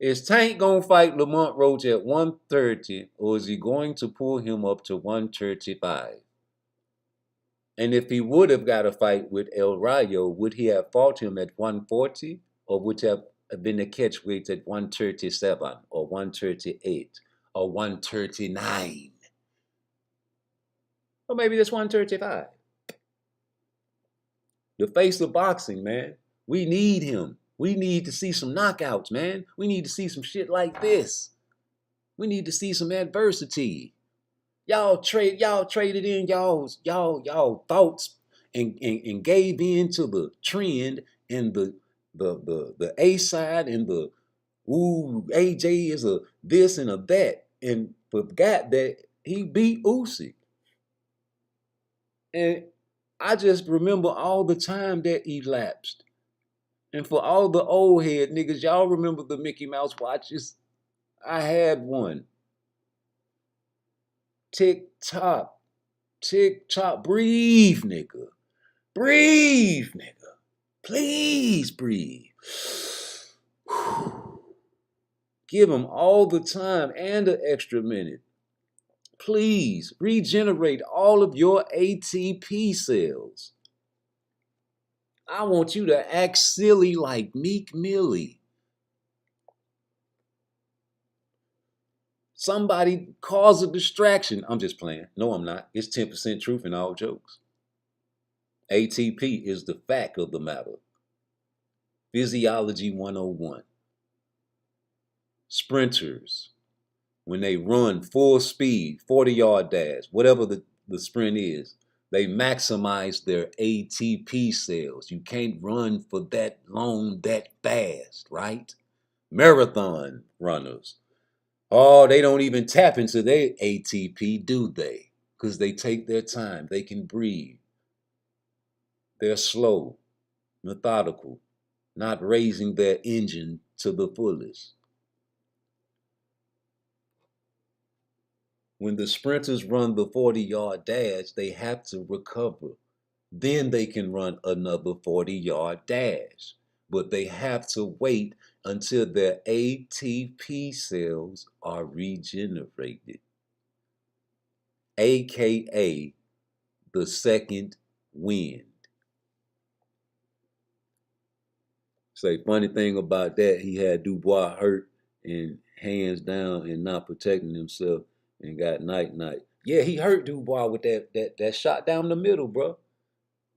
Is Tank gonna fight Lamont Roach at 130, or is he going to pull him up to 135? And if he would have got a fight with El Rayo, would he have fought him at 140, or would have been the catchweight at 137, or 138, or 139? Or maybe that's 135. The face of boxing, man. We need him. We need to see some knockouts, man. We need to see some shit like this. We need to see some adversity. Y'all traded in y'all thoughts and gave in to the trend and the A side and the Ooh, AJ is a this and a that, and forgot that he beat Usyk. And I just remember all the time that elapsed. And for all the old head niggas, y'all remember the Mickey Mouse watches? I had one. Tick tock. Tick tock. Breathe, nigga. Breathe, nigga. Please breathe. Give him all the time and an extra minute. Please regenerate all of your ATP cells. I want you to act silly like Meek Millie. Somebody cause a distraction. I'm just playing. No, I'm not. It's 10% truth in all jokes. ATP is the fact of the matter. Physiology 101. Sprinters, when they run full speed, 40-yard dash, whatever the sprint is, they maximize their ATP cells. You can't run for that long, that fast, right? Marathon runners. Oh, they don't even tap into their ATP, do they? Because they take their time. They can breathe. They're slow, methodical, not raising their engine to the fullest. When the sprinters run the 40-yard dash, they have to recover. Then they can run another 40-yard dash. But they have to wait until their ATP cells are regenerated, aka the second wind. Say, funny thing about that, he had Dubois hurt and hands down and not protecting himself and got night-night. Yeah, he hurt Dubois with that shot down the middle, bro.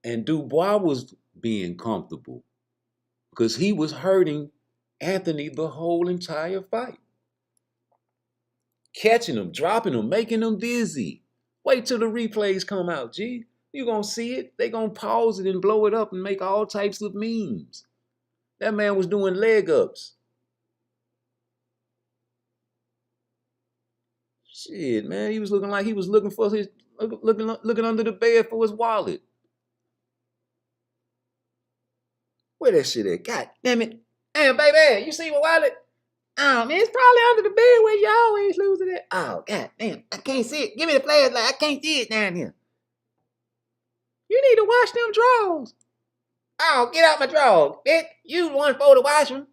And Dubois was being comfortable because he was hurting Anthony the whole entire fight. Catching him, dropping him, making him dizzy. Wait till the replays come out, G. You're going to see it. They're going to pause it and blow it up and make all types of memes. That man was doing leg ups. Shit, man, he was looking like he was looking for his looking under the bed for his wallet. Where that shit at? God damn it! Damn, baby, you see my wallet? Oh man, it's probably under the bed where you always lose it at. Oh god damn, I can't see it. Give me the flashlight. I can't see it down here. You need to wash them drawers. Oh, get out my drawers, bitch. You the one for to wash them.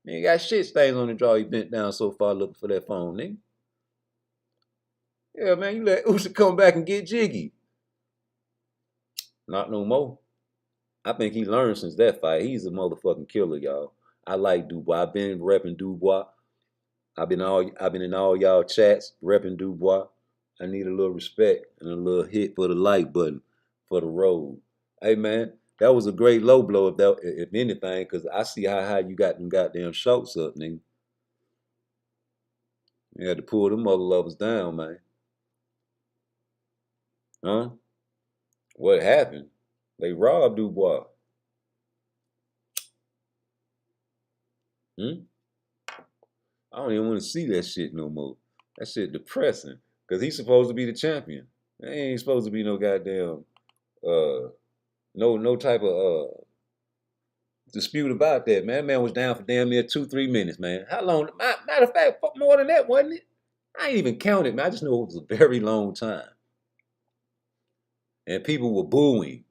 Man, you got shit stains on the drawer. You bent down so far looking for that phone, nigga. Yeah, man, you let Usyk come back and get jiggy. Not no more. I think he learned since that fight. He's a motherfucking killer, y'all. I like Dubois. I've been repping Dubois. I've been in all y'all chats repping Dubois. I need a little respect and a little hit for the like button for the road. Hey man, that was a great low blow if anything, because I see how high you got them goddamn shorts up, nigga. You had to pull them mother lovers down, man. Huh? What happened? They robbed Dubois. I don't even want to see that shit no more. That shit depressing. Because he's supposed to be the champion. They ain't supposed to be no goddamn no type of dispute about that, man. That man was down for damn near 2-3 minutes, man. How long? Matter of fact, more than that, wasn't it? I ain't even counted, man. I just know it was a very long time. And people were booing.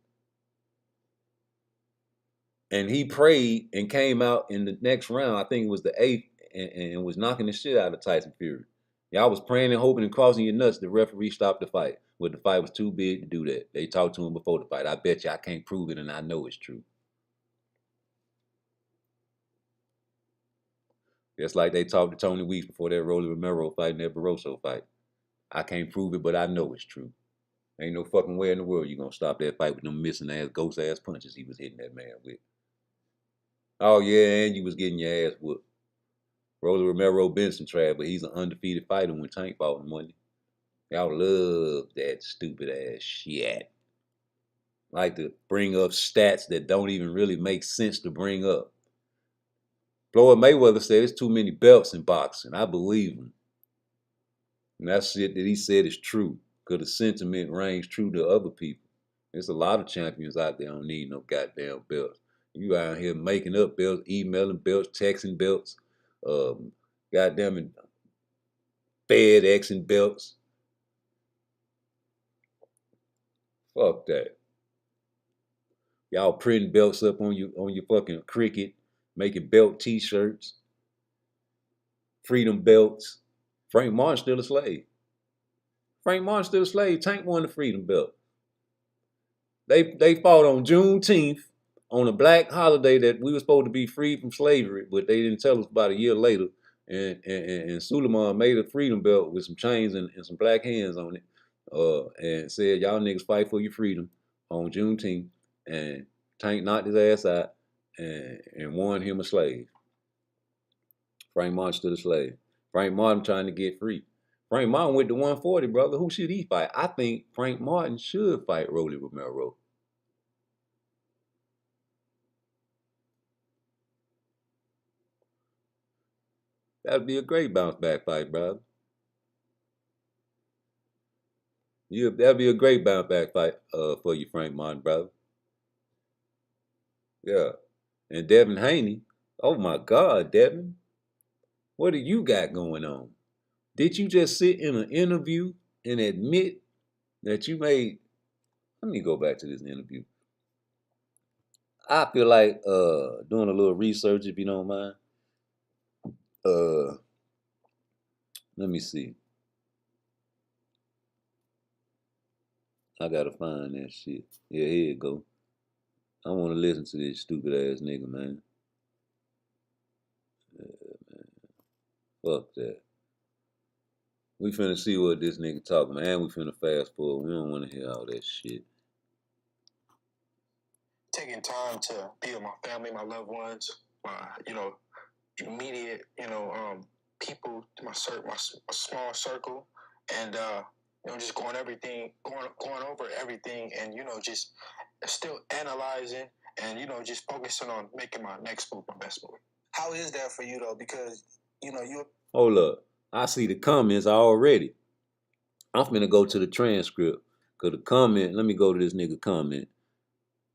And he prayed and came out in the next round, I think it was the 8th, and was knocking the shit out of Tyson Fury. Y'all was praying and hoping and crossing your nuts the referee stopped the fight. But the fight was too big to do that. They talked to him before the fight. I bet you I can't prove it, and I know it's true. Just like they talked to Tony Weeks before that Rolly Romero fight and that Barroso fight. I can't prove it, but I know it's true. Ain't no fucking way in the world you gonna stop that fight with them missing ass, ghost ass punches he was hitting that man with. Oh yeah, and you was getting your ass whooped. Rolly Romero Benson tried, but he's an undefeated fighter when Tank fought him, wasn't he? Y'all love that stupid ass shit. Like to bring up stats that don't even really make sense to bring up. Floyd Mayweather said there's too many belts in boxing. I believe him. And that shit that he said is true. Because the sentiment rings true to other people. There's a lot of champions out there don't need no goddamn belts. You out here making up belts, emailing belts, texting belts, goddamn it, FedExing belts. Fuck that. Y'all printing belts up on your fucking cricket, making belt t-shirts, freedom belts. Frank Martin still a slave. Frank Martin still a slave. Tank won the freedom belt. They fought on Juneteenth on a black holiday that we were supposed to be free from slavery, but they didn't tell us about a year later. And Suleiman made a freedom belt with some chains and some black hands on it, and said, y'all niggas fight for your freedom on Juneteenth. And Tank knocked his ass out and won him a slave. Frank Martin still a slave. Frank Martin trying to get free. Frank Martin went to 140, brother. Who should he fight? I think Frank Martin should fight Rolly Romero. That'd be a great bounce back fight, brother. That'd be a great bounce back fight for you, Frank Martin, brother. Yeah. And Devin Haney. Oh my God, Devin. What do you got going on? Did you just sit in an interview and admit that you made... Let me go back to this interview. I feel like doing a little research, if you don't mind. Let me see. I gotta find that shit. Yeah, here you go. I want to listen to this stupid ass nigga, man. Yeah, man. Fuck that. We finna see what this nigga talking, man. We finna fast forward. We don't want to hear all that shit. Taking time to be with my family, my loved ones, my, immediate, people, my small circle, and just going over everything, and just still analyzing, and just focusing on making my next move my best move. How is that for you though? Because you. Hold up, I see the comments already. I'm finna go to the transcript cause the comment. Let me go to this nigga comment.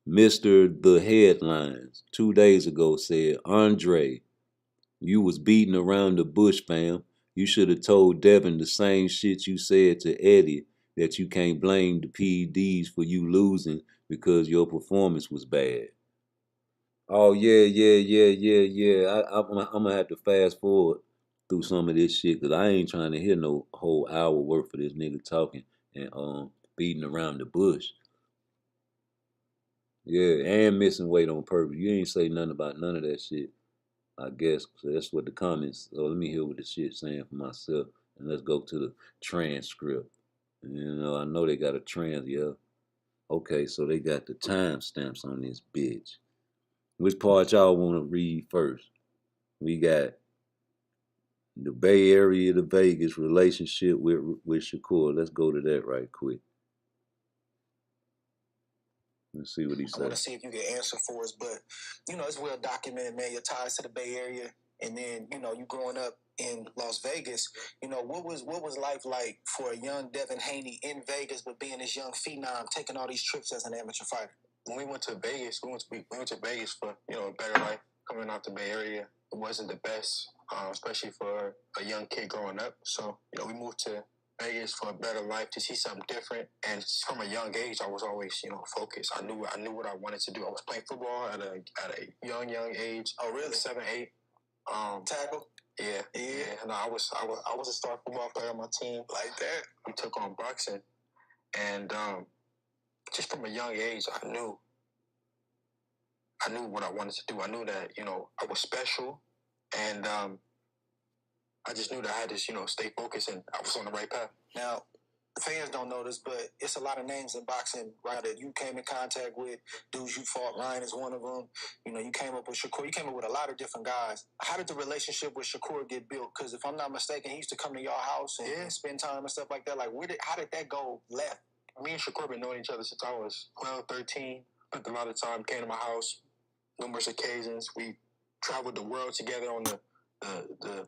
Mr. The Headlines 2 days ago said, Andre, you was beating around the bush, fam. You should have told Devin the same shit you said to Eddie, that you can't blame the PEDs for you losing because your performance was bad. Oh, yeah. I'm going to have to fast forward through some of this shit because I ain't trying to hear no whole hour worth of this nigga talking and beating around the bush. Yeah, and missing weight on purpose. You ain't say nothing about none of that shit. I guess so that's what the comments. So let me hear what the shit's saying for myself, and let's go to the transcript. I know they got a yeah. Okay, so they got the timestamps on this bitch. Which part y'all want to read first? We got the Bay Area to Vegas relationship with Shakur. Let's go to that right quick. Let's see what he said. I want to see if you can answer for us, but it's well documented, man. Your ties to the Bay Area, and then you growing up in Las Vegas. What was life like for a young Devin Haney in Vegas, but being this young phenom, taking all these trips as an amateur fighter? When we went to Vegas, we went to Vegas for a better life. Coming out the Bay Area, it wasn't the best, especially for a young kid growing up. So we moved to Vegas for a better life, to see something different. And from a young age, I was always, focused. I knew what I wanted to do. I was playing football at a young age. Oh, really? 7, 8. Tackle? Yeah. No, I was a star football player on my team. Like that. We took on boxing, and just from a young age, I knew what I wanted to do. I knew that I was special, and I just knew that I had to, stay focused, and I was on the right path. Now, the fans don't know this, but it's a lot of names in boxing, right, that you came in contact with. Dudes you fought, Ryan is one of them. You came up with Shakur. You came up with a lot of different guys. How did the relationship with Shakur get built? Because if I'm not mistaken, he used to come to your house and spend time and stuff like that. Like, how did that go left? Me and Shakur been knowing each other since I was 12, 13. Spent a lot of time, came to my house numerous occasions. We traveled the world together on the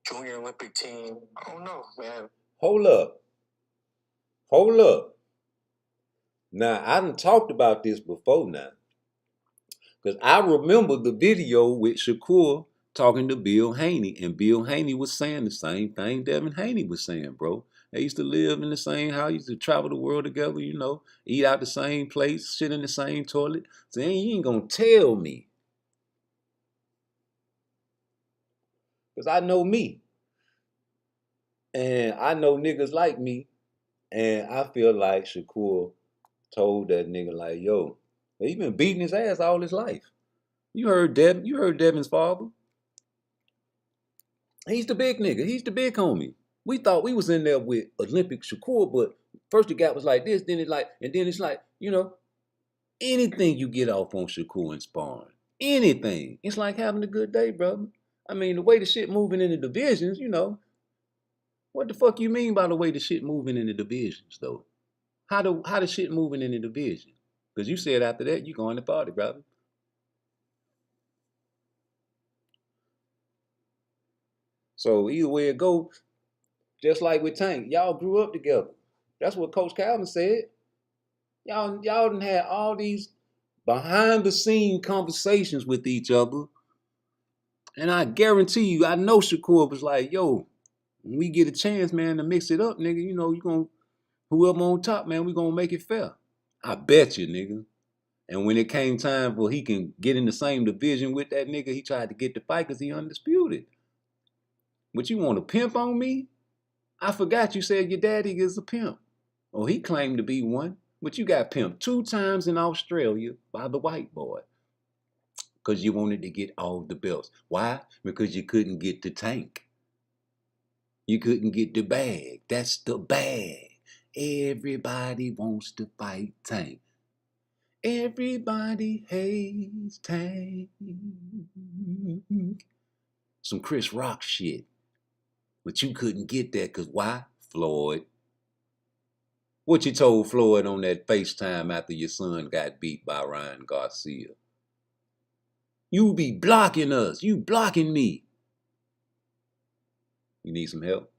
Junior Olympic team. I don't know, man. Hold up. Hold up. Now, I done talked about this before now. Because I remember the video with Shakur talking to Bill Haney. And Bill Haney was saying the same thing Devin Haney was saying, bro. They used to live in the same house, used to travel the world together, you know, eat out the same place, shit in the same toilet. So you ain't gonna tell me. Because I know me. And I know niggas like me. And I feel like Shakur told that nigga like, yo, he been beating his ass all his life. You heard Devin's father. He's the big nigga. He's the big homie. We thought we was in there with Olympic Shakur, but first the guy was like this, then it's like, and then it's like, you know, anything you get off on Shakur and sparring. Anything. It's like having a good day, brother. I mean, the way the shit moving in the divisions, you know. What the fuck you mean by the way the shit moving in the divisions, though? How the shit moving in the division? Because you said after that, you going to party, brother. So either way it goes, just like with Tank, y'all grew up together. That's what Coach Calvin said. Y'all done had all these behind the scene conversations with each other. And I guarantee you, I know Shakur was like, yo, when we get a chance, man, to mix it up, nigga, you know, whoever on top, man, we gonna make it fair. I bet you, nigga. And when it came time for he can get in the same division with that nigga, he tried to get the fight because he undisputed. But you want to pimp on me? I forgot you said your daddy is a pimp. Oh, he claimed to be one. But you got pimped 2 times in Australia by the white boy. Because you wanted to get all the belts. Why? Because you couldn't get the Tank. You couldn't get the bag. That's the bag. Everybody wants to fight Tank. Everybody hates Tank. Some Chris Rock shit. But you couldn't get that because why? Floyd. What you told Floyd on that FaceTime after your son got beat by Ryan Garcia? You be blocking us. You blocking me. You need some help?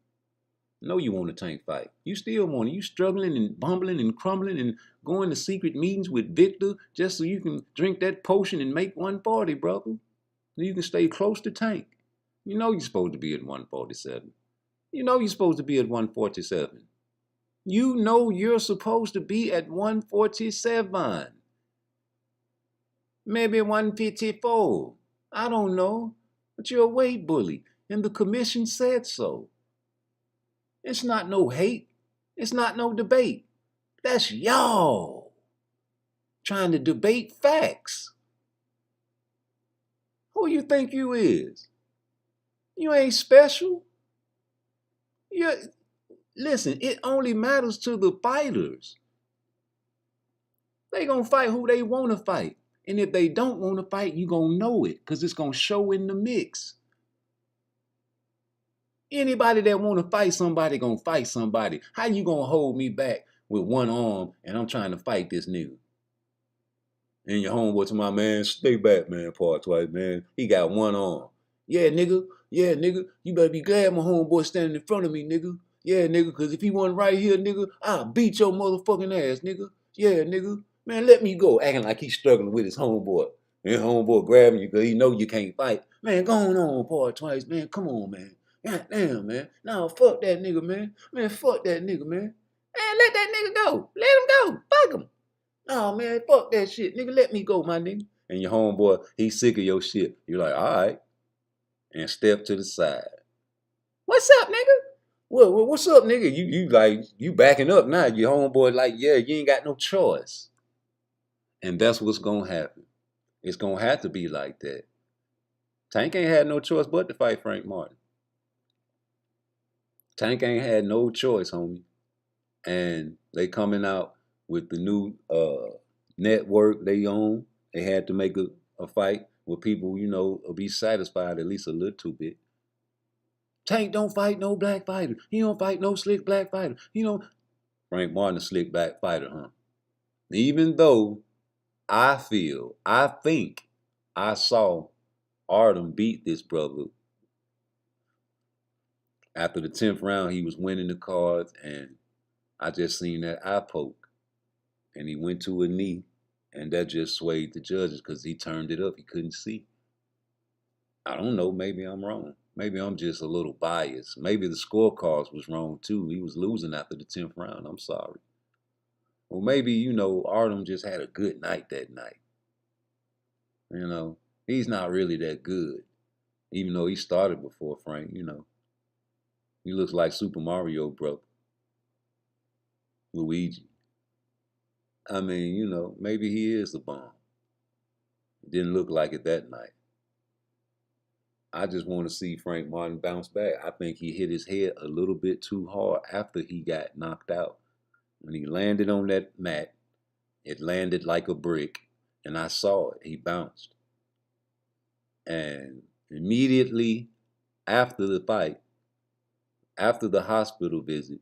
No, you want a Tank fight. You still want it. You struggling and bumbling and crumbling and going to secret meetings with Victor just so you can drink that potion and make 140, brother. So you can stay close to Tank. You know you're supposed to be at 147. You know you're supposed to be at 147. You know you're supposed to be at 147. Maybe 154. I don't know. But you're a weight bully. And the commission said so. It's not no hate. It's not no debate. That's y'all trying to debate facts. Who you think you is? You ain't special. Listen, it only matters to the fighters. They gonna fight who they want to fight. And if they don't want to fight, you gonna know it because it's gonna show in the mix. Anybody that want to fight somebody gonna fight somebody. How you gonna hold me back with one arm and I'm trying to fight this nigga? And your homeboy to my man, stay back, man, PARTTWICE, man. He got one arm. Yeah, nigga. Yeah, nigga. You better be glad my homeboy standing in front of me, nigga. Yeah, nigga, because if he wasn't right here, nigga, I'll beat your motherfucking ass, nigga. Yeah, nigga. Man, let me go. Acting like he's struggling with his homeboy. And homeboy grabbing you because he know you can't fight. Man, go on, PARTTWICE, man. Come on, man. God damn, man. No, fuck that nigga, man. Man, fuck that nigga, man. Man, let that nigga go. Let him go. Fuck him. Oh, man, fuck that shit. Nigga, let me go, my nigga. And your homeboy, he's sick of your shit. You're like, all right. And step to the side. What's up, nigga? Well, what's up, nigga? You backing up now. Your homeboy like, yeah, you ain't got no choice. And that's what's going to happen. It's going to have to be like that. Tank ain't had no choice but to fight Frank Martin. Tank ain't had no choice, homie. And they coming out with the new network they own. They had to make a fight where people, you know, will be satisfied at least a little bit. Tank don't fight no black fighter. He don't fight no slick black fighter. You know, Frank Martin a slick black fighter, huh? Even though I think I saw Artem beat this brother. After the 10th round, he was winning the cards, and I just seen that eye poke. And he went to a knee, and that just swayed the judges because he turned it up. He couldn't see. I don't know. Maybe I'm wrong. Maybe I'm just a little biased. Maybe the scorecards was wrong, too. He was losing after the 10th round. I'm sorry. Well, maybe, you know, Artem just had a good night that night. You know, he's not really that good, even though he started before Frank, you know. He looks like Super Mario brother. Luigi. I mean, you know, maybe he is the bomb. Didn't look like it that night. I just want to see Frank Martin bounce back. I think he hit his head a little bit too hard after he got knocked out. When he landed on that mat, it landed like a brick, and I saw it. He bounced. And immediately after the fight, after the hospital visit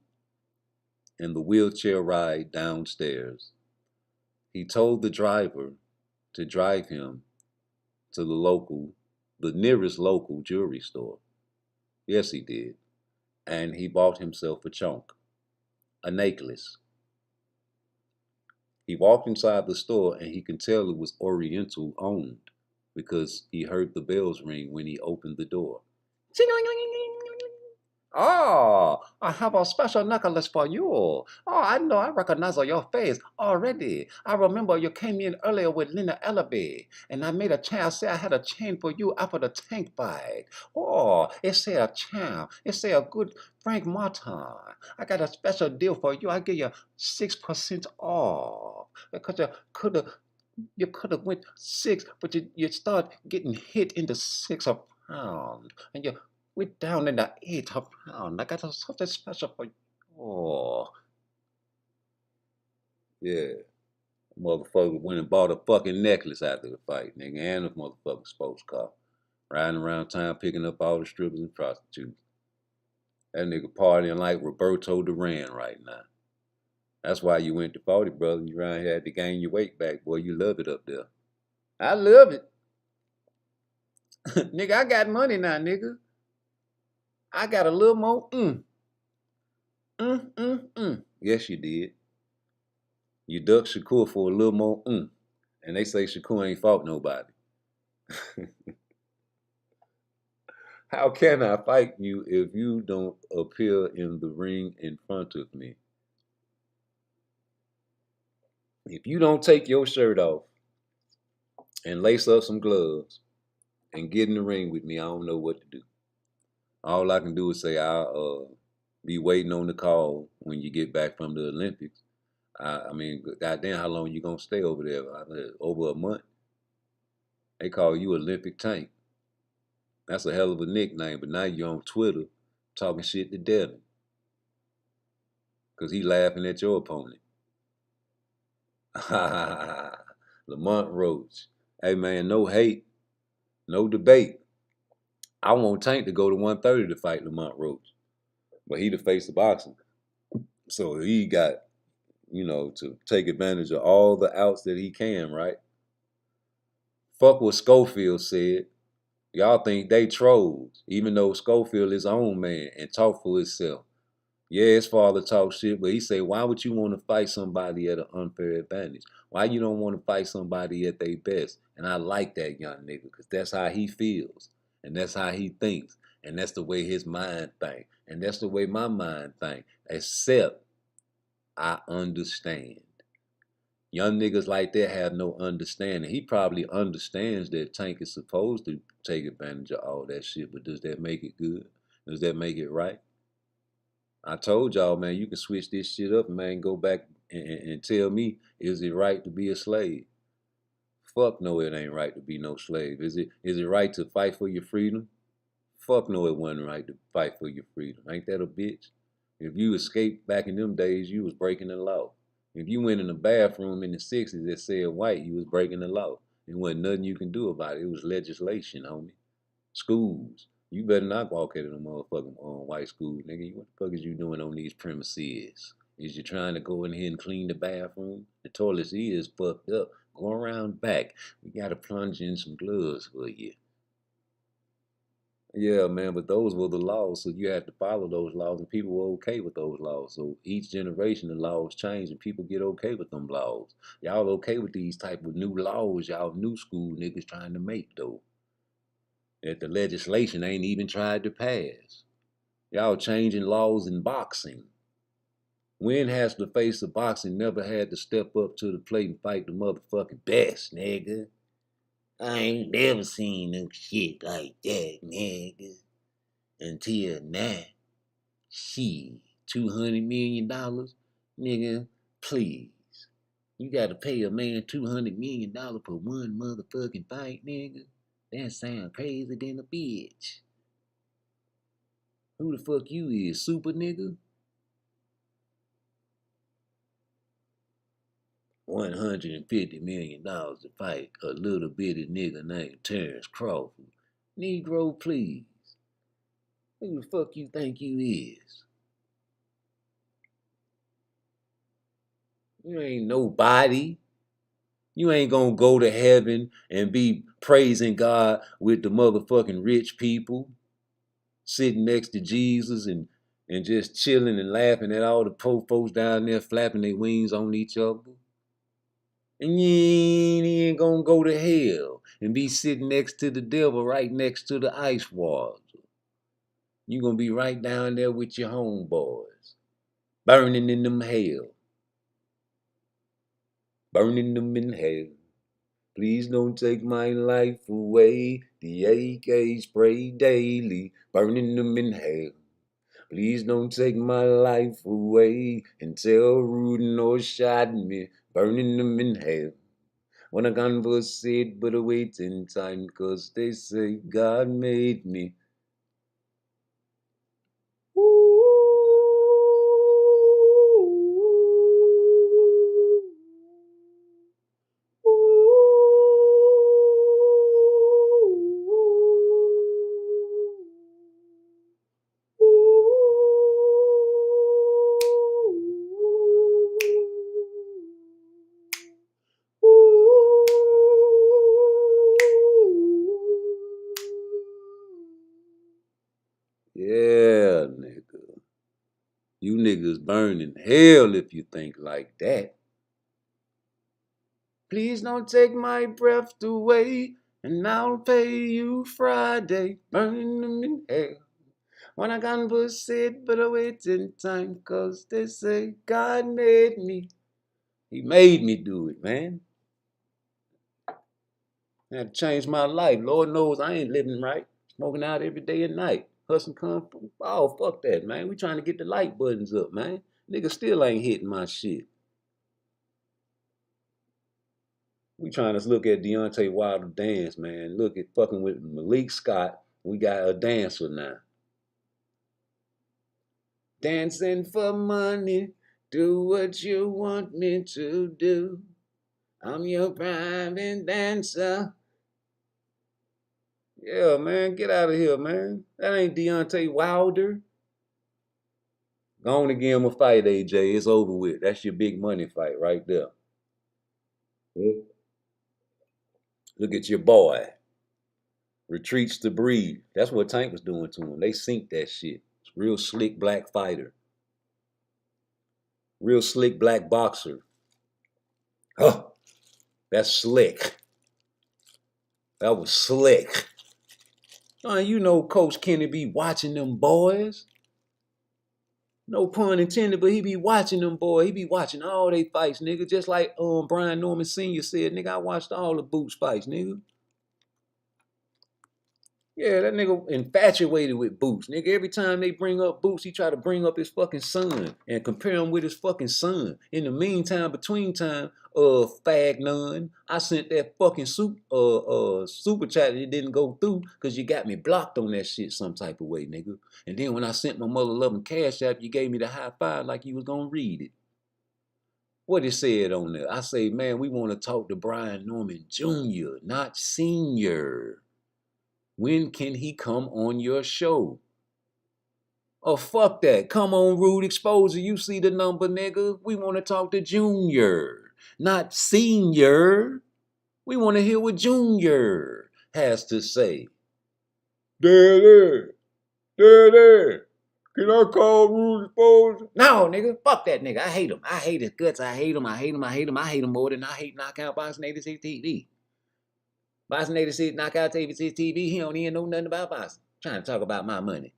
and the wheelchair ride downstairs, he told the driver to drive him to the nearest local jewelry store. Yes, he did. And he bought himself a chunk, a necklace. He walked inside the store and he could tell it was Oriental owned because he heard the bells ring when he opened the door. Oh, I have a special necklace for you. Oh, I know, I recognize your face already. I remember you came in earlier with Lena Ellaby, and I made a chance say I had a chain for you after the tank fight. Oh, it say a charm. It say a good Frank Martin. I got a special deal for you. I give you 6% off because you could have went 6, but you start getting hit in the 6 a pound, and we're down in the 8 a pound. I got something special for you. Oh. Yeah. Motherfucker went and bought a fucking necklace after the fight, nigga, and a motherfucking sports car. Riding around town picking up all the strippers and prostitutes. That nigga partying like Roberto Duran right now. That's why you went to 40, brother. You around here had to gain your weight back, boy. You love it up there. I love it. Nigga, I got money now, nigga. I got a little more Yes, you did. You ducked Shakur for a little more and they say Shakur ain't fought nobody. How can I fight you if you don't appear in the ring in front of me? If you don't take your shirt off and lace up some gloves and get in the ring with me, I don't know what to do. All I can do is say I'll be waiting on the call when you get back from the Olympics. I mean, goddamn, how long you gonna stay over there? Over a month? They call you Olympic Tank. That's a hell of a nickname, but now you're on Twitter talking shit to Devin. Because he laughing at your opponent. Lamont Roach. Hey, man, no hate, no debate. I want Tank to go to 130 to fight Lamont Roach. But he the face of boxing. So he got, you know, to take advantage of all the outs that he can, right? Fuck what Schofield said. Y'all think they trolls, even though Schofield is his own man and talk for himself. Yeah, his father talk shit, but he say, why would you want to fight somebody at an unfair advantage? Why you don't want to fight somebody at their best? And I like that young nigga because that's how he feels. And that's how he thinks. And that's the way his mind think. And that's the way my mind think. Except I understand. Young niggas like that have no understanding. He probably understands that Tank is supposed to take advantage of all that shit, but does that make it good? Does that make it right? I told y'all, man, you can switch this shit up, man, go back and tell me, is it right to be a slave? Fuck no, it ain't right to be no slave. Is it right to fight for your freedom? Fuck no, it wasn't right to fight for your freedom. Ain't that a bitch? If you escaped back in them days, you was breaking the law. If you went in the bathroom in the 60s that said white, you was breaking the law. There wasn't nothing you can do about it. It was legislation, homie. Schools. You better not walk into the motherfucking white school, nigga. What the fuck is you doing on these premises? Is you trying to go in here and clean the bathroom? The toilet is fucked up. Go around back. We got to plunge in some gloves for you. Yeah, man, but those were the laws, so you had to follow those laws, and people were okay with those laws. So each generation, the laws change, and people get okay with them laws. Y'all okay with these type of new laws y'all new school niggas trying to make, though, that the legislation ain't even tried to pass. Y'all changing laws in boxing. When has the face of boxing never had to step up to the plate and fight the motherfucking best, nigga? I ain't never seen no shit like that, nigga. Until now. Shit, $200 million? Nigga, please. You gotta pay a man $200 million for one motherfucking fight, nigga? That sound crazy than a bitch. Who the fuck you is, super nigga? $150 million to fight a little bitty nigga named Terrence Crawford. Negro, please. Who the fuck you think you is? You ain't nobody. You ain't gonna go to heaven and be praising God with the motherfucking rich people, sitting next to Jesus and just chilling and laughing at all the poor folks down there flapping their wings on each other. And you ain't gonna go to hell and be sitting next to the devil right next to the ice water. You gonna be right down there with your homeboys, burning in them hell. Burning them in hell. Please don't take my life away. The AK spray daily, burning them in hell. Please don't take my life away and tell Rudin or shot me, burning them in hell. When I converse it, but a waiting time, 'cause they say God made me. Yeah, nigga. You niggas burn in hell if you think like that. Please don't take my breath away, and I'll pay you Friday. Burn them in hell. When I converse it, but I wait in time, 'cause they say God made me. He made me do it, man. I had to change my life. Lord knows I ain't living right. Smoking out every day and night. Hustling come from, oh, fuck that, man. We trying to get the like buttons up, man. Niggas still ain't hitting my shit. We trying to look at Deontay Wilder dance, man. Look at fucking with Malik Scott. We got a dancer now. Dancing for money. Do what you want me to do. I'm your private dancer. Yeah, man, get out of here, man. That ain't Deontay Wilder. Go on and give him a fight, AJ. It's over with. That's your big money fight right there. Look at your boy. Retreats to breathe. That's what Tank was doing to him. They sink that shit. Real slick black fighter. Real slick black boxer. Oh, that's slick. That was slick. You know Coach Kenny be watching them boys. No pun intended, but he be watching them boys. He be watching all they fights, nigga. Just like Brian Norman Sr. said, nigga, I watched all the Boots fights, nigga. Yeah, that nigga infatuated with Boots. Nigga, every time they bring up Boots, he try to bring up his fucking son and compare him with his fucking son. In the meantime, between time, fag none, I sent that fucking super chat that it didn't go through because you got me blocked on that shit some type of way, nigga. And then when I sent my mother loving cash app, you gave me the high five like you was gonna read it. What it said on there? I say, man, we want to talk to Brian Norman Jr., not Senior. When can he come on your show? Oh, fuck that. Come on, Rude Exposure. You see the number, nigga. We want to talk to Junior, not Senior. We want to hear what Junior has to say. Daddy, can I call Rudy Exposure? No, nigga, fuck that nigga. I hate him. I hate his guts. I hate him. I hate him. I hate him. I hate him more than I hate Knockout Boxing 86 TV. Boxing 86 Knockout 86 TV, he don't even know nothing about boxing. Trying to talk about my money.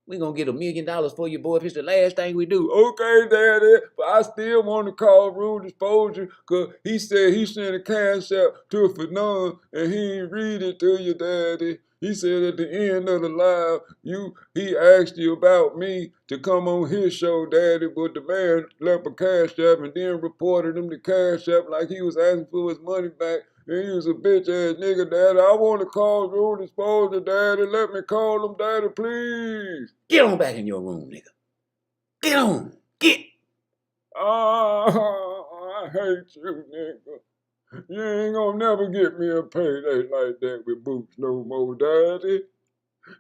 We gonna get $1 million for you, boy, if it's the last thing we do. Okay, Daddy, but I still want to call Rude Exposure because he said he sent a cash out to Fanon and he ain't read it to you, Daddy. He said at the end of the live, he asked you about me to come on his show, Daddy, but the man left a cash app and then reported him the cash app like he was asking for his money back. And he was a bitch-ass nigga, Daddy. I want to call Rude Exposure, Daddy. Let me call him, Daddy, please. Get on back in your room, nigga. Get on. Get. I hate you, nigga. You ain't gonna never get me a payday like that with Boots no more, Daddy.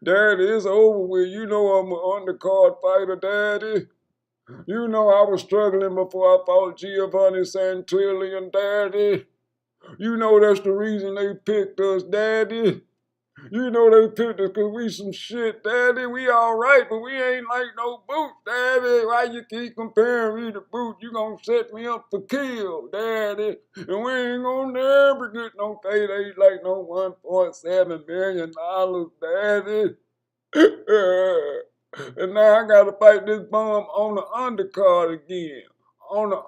Daddy, it's over with. You know I'm an undercard fighter, Daddy. You know I was struggling before I fought Giovanni Santillan, Daddy. You know that's the reason they picked us, Daddy. You know they picked us because we some shit, Daddy. We all right, but we ain't like no Boots, Daddy. Why you keep comparing me to Boots? You gonna set me up for kill, Daddy. And we ain't gonna never get no paydays like no $1.7 million, Daddy. And now I gotta fight this bum on the undercard again. On the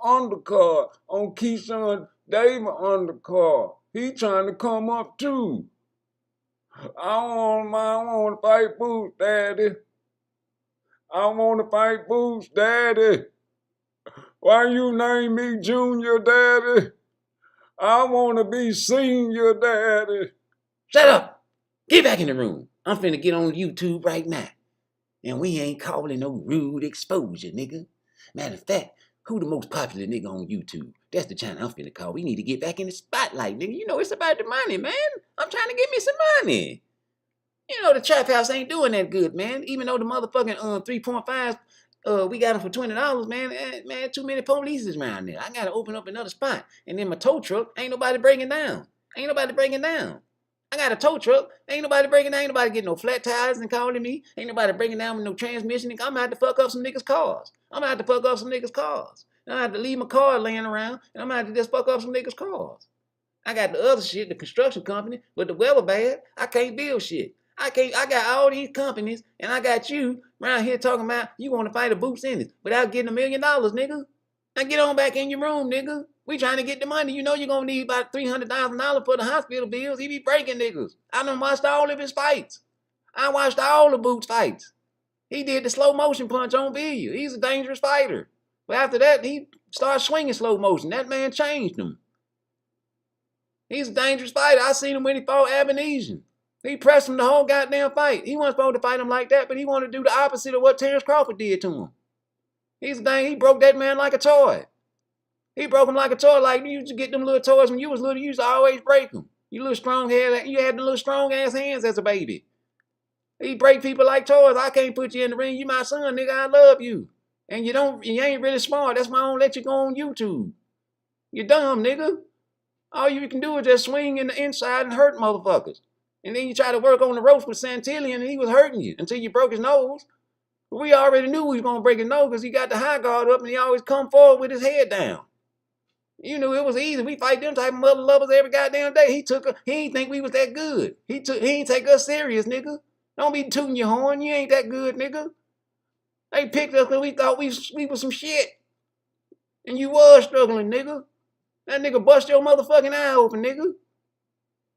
undercard, on Keyshawn Davis undercard. He trying to come up too. I want to fight Boots, Daddy. I want to fight Boots, Daddy. Why you name me Junior, Daddy? I want to be Senior, Daddy. Shut up. Get back in the room. I'm finna get on YouTube right now. And we ain't calling no Rude Exposure, nigga. Matter of fact, who the most popular nigga on YouTube? That's the channel I'm finna call. We need to get back in the spotlight, nigga. You know it's about the money, man. I'm trying to get me some money. You know the trap house ain't doing that good, man. Even though the motherfucking 3.5, we got them for $20, man. Man, too many police around there. I gotta open up another spot. And then my tow truck, ain't nobody breaking down. Ain't nobody breaking down. I got a tow truck. Ain't nobody breaking down. Ain't nobody getting no flat tires and calling me. Ain't nobody breaking down with no transmission. I'm gonna have to fuck up some niggas' cars. I'm gonna have to fuck up some niggas' cars. And I have to leave my car laying around, and I'm gonna have to just fuck up some niggas' cars. I got the other shit, the construction company, but the weather bad. I can't build shit. I got all these companies, and I got you around here talking about you want to fight a Boots in it without getting $1 million, nigga. Now get on back in your room, nigga. We trying to get the money. You know you're going to need about $300,000 for the hospital bills. He be breaking niggas. I done watched all of his fights. I watched all the Boots fights. He did the slow motion punch on video. He's a dangerous fighter. But after that, he started swinging slow motion. That man changed him. He's a dangerous fighter. I seen him when he fought Abanesian. He pressed him the whole goddamn fight. He wasn't supposed to fight him like that, but he wanted to do the opposite of what Terrence Crawford did to him. He broke that man like a toy. He broke him like a toy. Like you used to get them little toys when you was little. You used to always break them. You little strong head. You had the little strong ass hands as a baby. He break people like toys. I can't put you in the ring. You my son, nigga. I love you. And you ain't really smart. That's why I don't let you go on YouTube. You dumb, nigga. All you can do is just swing in the inside and hurt motherfuckers. And then you try to work on the ropes with Santillan and he was hurting you until you broke his nose. But we already knew he was going to break his nose because he got the high guard up and he always come forward with his head down. You knew it was easy. We fight them type of mother lovers every goddamn day. He ain't think we was that good. He ain't take us serious, nigga. Don't be tooting your horn. You ain't that good, nigga. They picked us because we thought we was some shit. And you was struggling, nigga. That nigga bust your motherfucking eye open, nigga.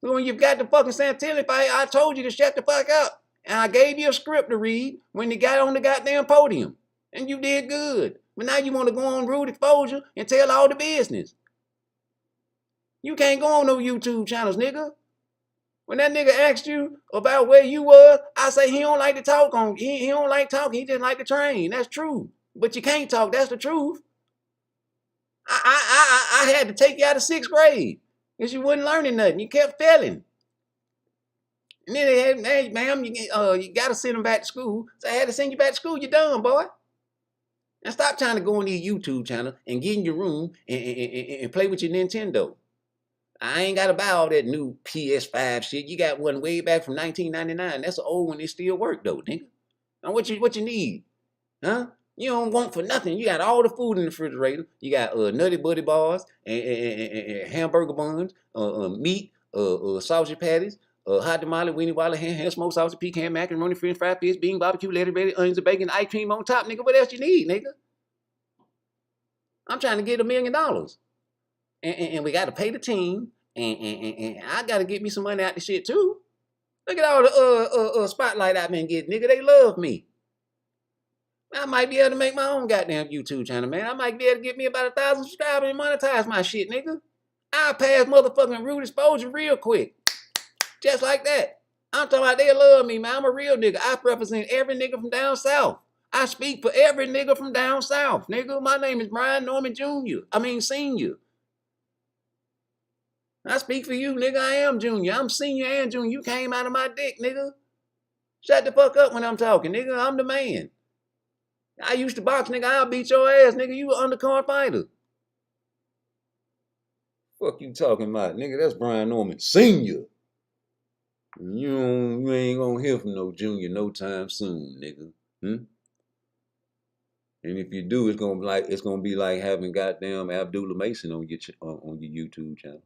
So when you got the fucking Santillan fight, I told you to shut the fuck up. And I gave you a script to read when you got on the goddamn podium. And you did good. But now you want to go on Rude Exposure and tell all the business. You can't go on no YouTube channels, nigga. When that nigga asked you about where you was, I say he don't like to talk on. He don't like talking. He just like to train. That's true. But you can't talk. That's the truth. I had to take you out of 6th grade because you wasn't learning nothing. You kept failing. And then they had, hey, ma'am, you got to send him back to school. So I had to send you back to school. You're done, boy. Now stop trying to go on these YouTube channels and get in your room and play with your Nintendo. I ain't got to buy all that new PS5 shit. You got one way back from 1999. That's an old one. It still work though, nigga. Now what you need? Huh? You don't want for nothing. You got all the food in the refrigerator. You got Nutty Buddy bars and hamburger buns, meat, sausage patties, hot tamale, weenie walla, ham, smoked sausage, pecan, macaroni, french fries, fish, bean, barbecue, lettuce, bread, onions, and bacon, ice cream on top, nigga. What else you need, nigga? I'm trying to get $1 million. And we got to pay the team. And I got to get me some money out the shit, too. Look at all the spotlight I've been getting, nigga. They love me. I might be able to make my own goddamn YouTube channel, man. I might be able to get me about 1,000 subscribers and monetize my shit, nigga. I'll pass motherfucking root exposure real quick. Just like that. I'm talking about they love me, man. I'm a real nigga. I represent every nigga from down south. I speak for every nigga from down south, nigga. My name is Brian Norman Jr. Senior. I speak for you, nigga. I am junior. I'm senior and junior. You came out of my dick, nigga. Shut the fuck up when I'm talking, nigga. I'm the man. I used to box, nigga. I'll beat your ass, nigga. You an undercard fighter. Fuck you talking about, nigga? That's Brian Norman Senior. You ain't gonna hear from no junior no time soon, nigga. And if you do, it's gonna be like having goddamn Abdullah Mason on your YouTube channel.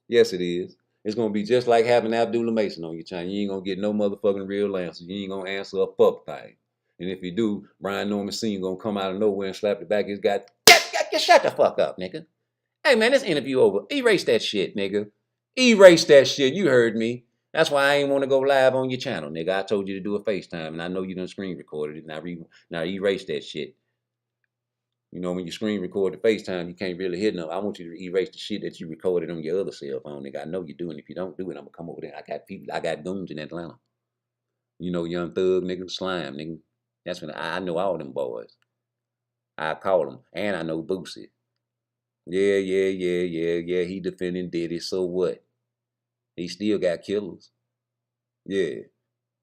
Yes, it is. It's gonna be just like having Abdullah Mason on your channel. You ain't gonna get no motherfucking real answers. You ain't gonna answer a fuck thing. And if you do, Brian Norman Senior gonna come out of nowhere and slap the back of his guy. Shut the fuck up, nigga. Hey man, this interview over. Erase that shit, nigga. Erase that shit. You heard me. That's why I ain't want to go live on your channel, nigga. I told you to do a FaceTime, and I know you done screen recorded it. Now erase that shit. You know, when you screen record the FaceTime, you can't really hit no. I want you to erase the shit that you recorded on your other cell phone, nigga. I know you're doing it. If you don't do it, I'm gonna come over there. I got goons in Atlanta. You know, Young Thug, nigga, Slime, nigga. That's when I know all them boys. I call them, and I know Boosie. Yeah. He defending Diddy, so what? He still got killers. Yeah.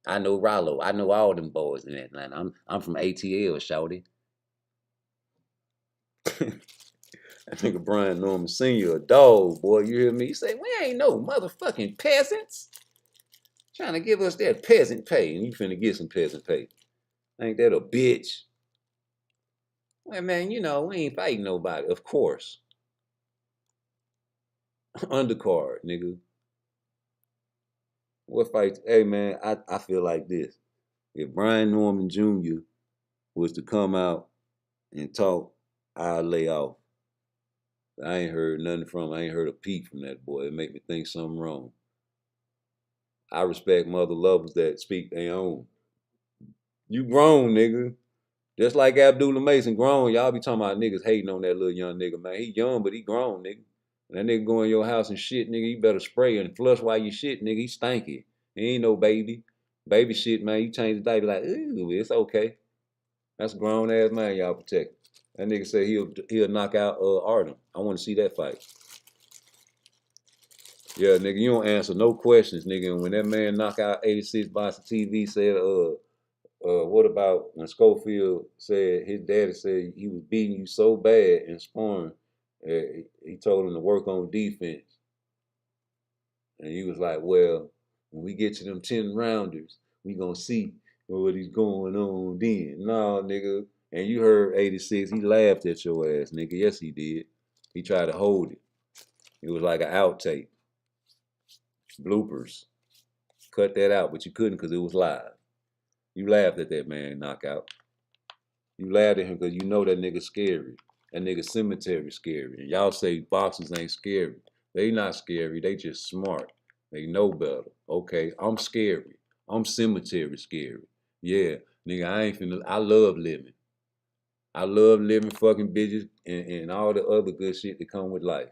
I know Rollo. I know all them boys in Atlanta. I'm from ATL, shawty. That nigga Brian Norman Senior, a dog, boy. You hear me? He say, we ain't no motherfucking peasants. Trying to give us that peasant pay, and you finna get some peasant pay. Ain't that a bitch? Well, man, you know, we ain't fighting nobody, of course. Undercard, nigga. What fights? Hey, man, I feel like this. If Brian Norman Jr. was to come out and talk, I'll lay off. I ain't heard nothing from him. I ain't heard a peep from that boy. It make me think something wrong. I respect mother lovers that speak their own. You grown, nigga. Just like Abdullah Mason grown. Y'all be talking about niggas hating on that little young nigga, man. He young, but he grown, nigga. And that nigga go in your house and shit, nigga, you better spray and flush while you shit, nigga. He stanky. He ain't no baby. Baby shit, man. You change the diaper like, ooh, it's okay. That's a grown ass man y'all protect. That nigga said he'll knock out Artem. I want to see that fight. Yeah, nigga, you don't answer no questions, nigga. And when that man knock out 86 Boston TV said, what about when Schofield said his daddy said he was beating you so bad in sparring, he told him to work on defense. And he was like, well, when we get to them 10 rounders, we gonna see what he's going on then. No, nigga. And you heard 86, he laughed at your ass, nigga. Yes, he did. He tried to hold it. It was like an outtake. Bloopers. Cut that out, but you couldn't because it was live. You laughed at that man knockout. You laughed at him because you know that nigga scary. That nigga cemetery scary. And y'all say boxers ain't scary. They not scary. They just smart. They know better. Okay, I'm scary. I'm cemetery scary. Yeah, nigga, I ain't finna. I love living. I love living, fucking bitches, and all the other good shit that come with life.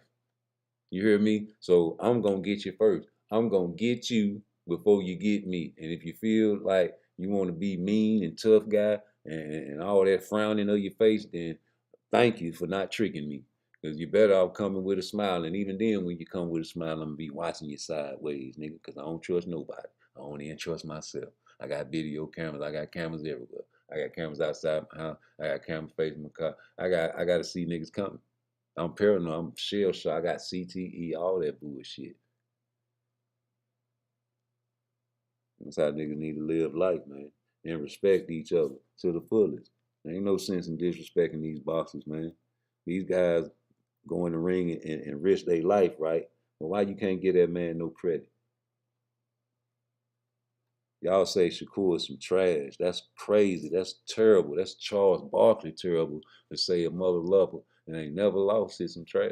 You hear me? So I'm gonna get you first. I'm gonna get you before you get me. And if you feel like you want to be mean and tough guy and all that frowning of your face, then thank you for not tricking me. Because you're better off coming with a smile. And even then, when you come with a smile, I'm going to be watching you sideways, nigga, because I don't trust nobody. I only even trust myself. I got video cameras. I got cameras everywhere. I got cameras outside my house. I got cameras facing my car. I got to see niggas coming. I'm paranoid. I'm shell shocked. I got CTE, all that bullshit. That's how niggas need to live life, man, and respect each other to the fullest. There ain't no sense in disrespecting these boxers, man. These guys go in the ring and risk their life, right? Well, why you can't give that man no credit? Y'all say Shakur is some trash. That's crazy. That's terrible. That's Charles Barkley terrible to say a mother lover and ain't never lost is some trash.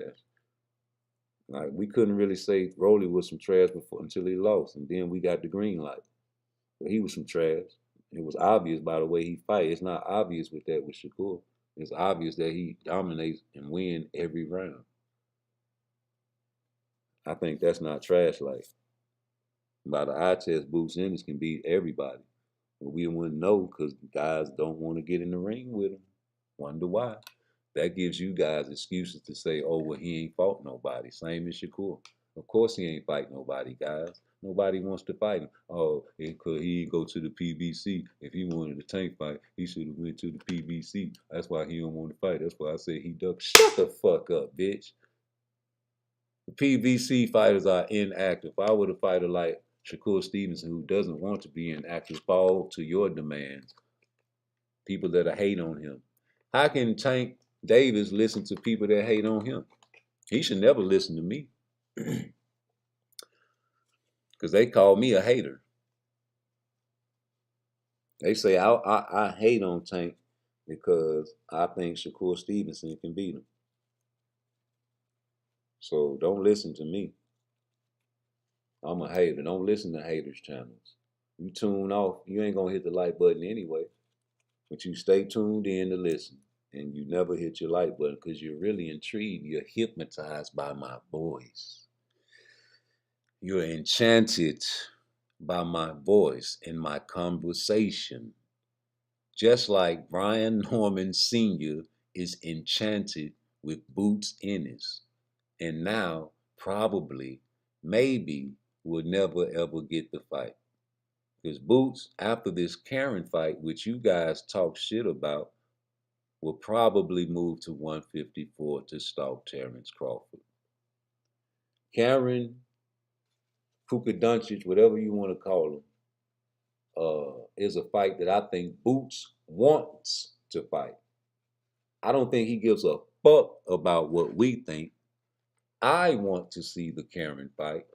Like, we couldn't really say Rolly was some trash before until he lost, and then we got the green light. But he was some trash. It was obvious by the way he fight. It's not obvious with that with Shakur. It's obvious that he dominates and win every round. I think that's not trash like. By the eye test, Boots Ennis can beat everybody. But we wouldn't know because guys don't want to get in the ring with him. Wonder why. That gives you guys excuses to say, oh, well, he ain't fought nobody. Same as Shakur. Of course he ain't fight nobody, guys. Nobody wants to fight him. Oh, because he didn't go to the PBC. If he wanted a tank fight, he should have went to the PBC. That's why he don't want to fight. That's why I say he ducked. Shut the fuck up, bitch. The PBC fighters are inactive. If I were a fighter like Shakur Stevenson, who doesn't want to be inactive, fall to your demands. People that hate on him. How can Tank Davis listen to people that hate on him? He should never listen to me. Because they call me a hater. They say I hate on Tank because I think Shakur Stevenson can beat him. So don't listen to me. I'm a hater. Don't listen to haters' channels. You tune off, you ain't going to hit the like button anyway. But you stay tuned in to listen. And you never hit your like button because you're really intrigued. You're hypnotized by my voice. You're enchanted by my voice and my conversation. Just like Brian Norman Sr. is enchanted with Boots Ennis. And now, probably, maybe, will never ever get the fight. Because Boots, after this Karen fight, which you guys talk shit about, will probably move to 154 to stalk Terrence Crawford. Karen, Puka Doncic, whatever you want to call him, is a fight that I think Boots wants to fight. I don't think he gives a fuck about what we think. I want to see the Karen fight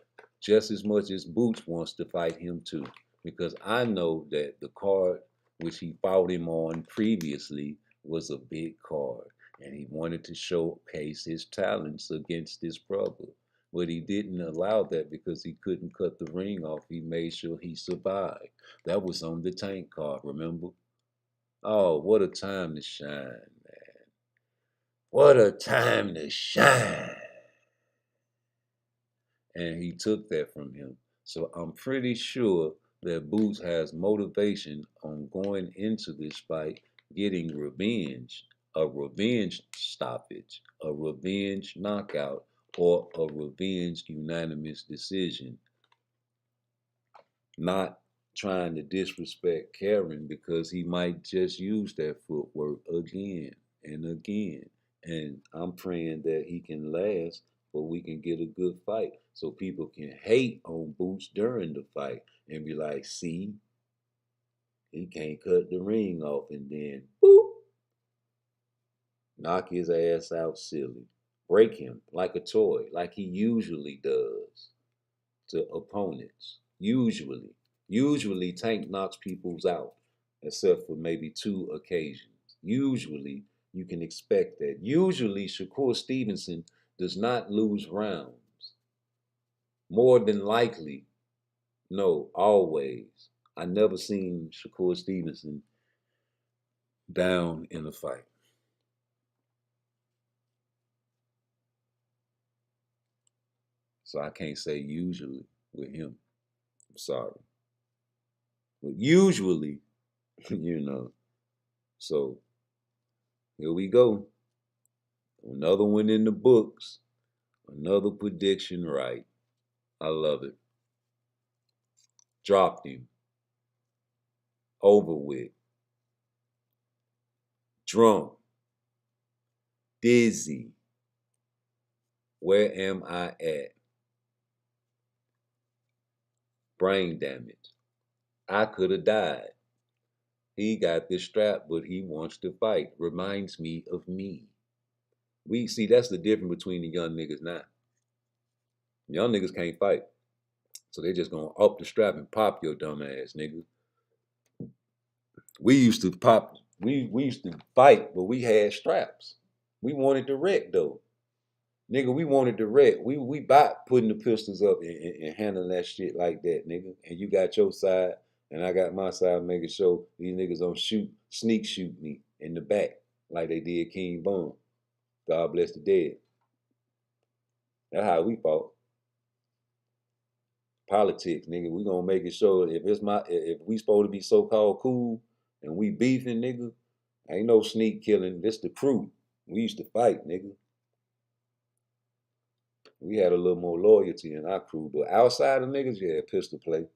just as much as Boots wants to fight him too. Because I know that the card which he fought him on previously was a big card. And he wanted to showcase his talents against this brother. But he didn't allow that because he couldn't cut the ring off. He made sure he survived. That was on the Tank card, remember? Oh, what a time to shine, man. What a time to shine. And he took that from him. So I'm pretty sure that Boots has motivation on going into this fight, getting revenge, a revenge stoppage, a revenge knockout, or a revenge unanimous decision. Not trying to disrespect Karen because he might just use that footwork again and again. And I'm praying that he can last, but we can get a good fight so people can hate on Boots during the fight and be like, see, he can't cut the ring off, and then boop, knock his ass out silly. Break him like a toy, like he usually does to opponents. Usually Tank knocks people's out, except for maybe 2 occasions. Usually you can expect that. Usually Shakur Stevenson does not lose rounds. More than likely, no, always. I never seen Shakur Stevenson down in a fight. So I can't say usually with him. I'm sorry. But usually, you know. So here we go. Another one in the books. Another prediction right. I love it. Dropped him. Over with. Drunk. Dizzy. Where am I at? Brain damage. I could have died. He got this strap, but he wants to fight. Reminds me of me. We see that's the difference between the young niggas now. Young niggas can't fight. So they just gonna up the strap and pop your dumb ass, nigga. We used to pop, we used to fight, but we had straps. We wanted to wreck though. Nigga, we wanted to wreck. We bought putting the pistols up and handling that shit like that, nigga. And you got your side, and I got my side, making sure these niggas don't sneak shoot me in the back like they did King Bum. God bless the dead. That's how we fought. Politics, nigga. We gonna make it sure if we supposed to be so-called cool and we beefing, nigga, ain't no sneak killing. This the crew. We used to fight, nigga. We had a little more loyalty in our crew, but outside of niggas, yeah, pistol play.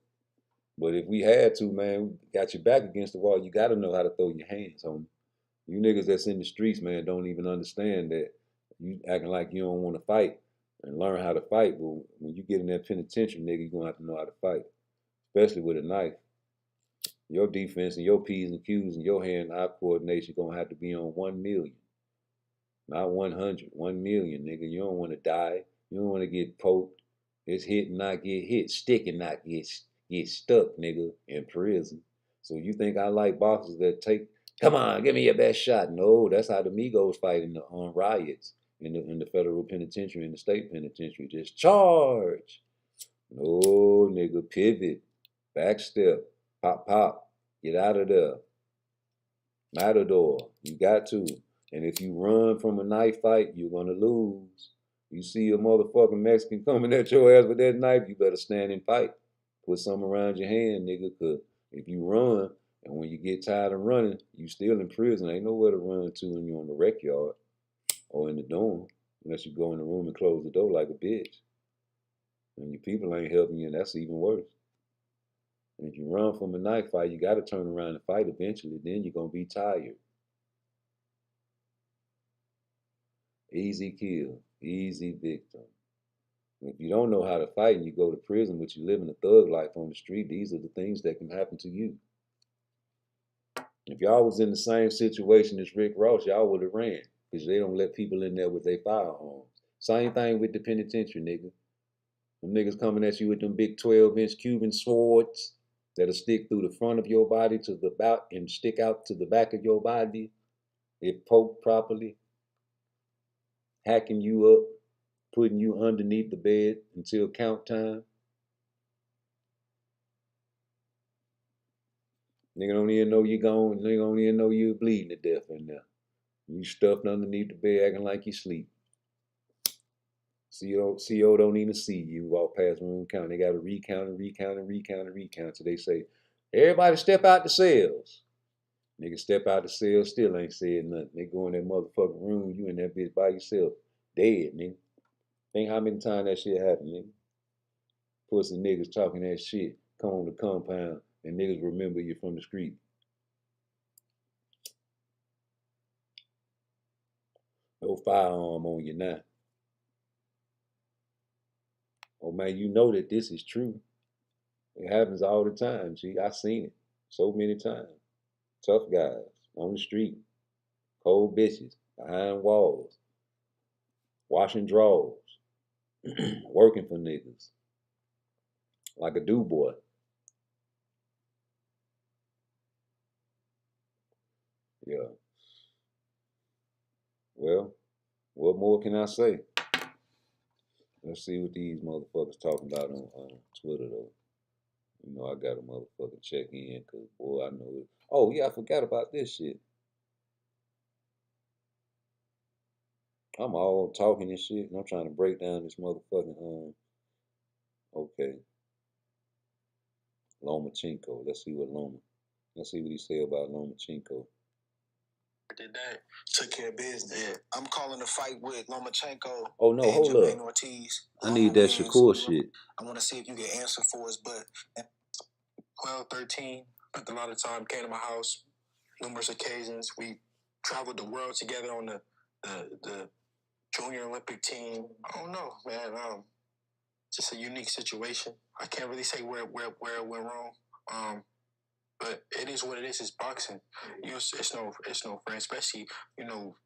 But if we had to, man, we got your back against the wall, you gotta know how to throw your hands on. You niggas that's in the streets, man, don't even understand that. You acting like you don't want to fight and learn how to fight, but when you get in that penitentiary, nigga, you're gonna have to know how to fight, especially with a knife. Your defense and your P's and Q's and your hand-eye coordination gonna have to be on 1 million, not 100, 1 million, nigga. You don't want to die. You don't want to get poked. It's hit and not get hit, stick and not get stuck, nigga, in prison. So you think I like boxers that come on, give me your best shot? No, that's how the Migos fight on riots in the federal penitentiary, in the state penitentiary. Just charge. No, nigga, pivot, back step, pop, pop, get out of there. Matador, you got to. And if you run from a knife fight, you're gonna lose. You see a motherfucking Mexican coming at your ass with that knife, you better stand and fight. Put something around your hand, nigga, because if you run, and when you get tired of running, you still in prison. Ain't nowhere to run to when you're on the rec yard or in the dorm, unless you go in the room and close the door like a bitch. And your people ain't helping you, and that's even worse. And if you run from a knife fight, you got to turn around and fight eventually. Then you're going to be tired. Easy kill, easy victim. If you don't know how to fight and you go to prison, but you live in a thug life on the street, these are the things that can happen to you. If y'all was in the same situation as Rick Ross, y'all would have ran, because they don't let people in there with their firearms. Same thing with the penitentiary, nigga. Them niggas coming at you with them big 12-inch Cuban swords that'll stick through the front of your body to the back and stick out to the back of your body if poked properly, hacking you up, putting you underneath the bed until count time. Nigga don't even know you're gone. Nigga don't even know you're bleeding to death in there. You stuffed underneath the bed acting like you sleep. CO don't even see you walk past room count. They got to recount and recount and recount and recount till they say, everybody step out the cells. Nigga step out the cell, still ain't said nothing. They go in that motherfucking room, you in that bitch by yourself. Dead, nigga. Think how many times that shit happened, nigga. Pussy niggas talking that shit, come on the compound, and niggas remember you from the street. No firearm on you now. Oh man, you know that this is true. It happens all the time, G. I seen it so many times. Tough guys on the street, cold bitches behind walls, washing drawers, working for niggas like a do boy. Yeah. Well, what more can I say? Let's see what these motherfuckers talking about on Twitter though. You know I got a motherfucking check in because boy I know it. Oh yeah, I forgot about this shit. I'm all talking and shit, and I'm trying to break down this motherfucking okay. Lomachenko. Let's see what he say about Lomachenko. Did that. Took care of business. Yeah. I'm calling a fight with Lomachenko. Oh no, hold up. Ortiz. I need that Shakur shit. I want to see if you can answer for us, but 12, 13, spent a lot of time, came to my house, numerous occasions. We traveled the world together on the Junior Olympic team. I don't know, man. Just a unique situation. I can't really say where it went wrong. But it is what it is. It's boxing. You know, it's no friend, especially, you know,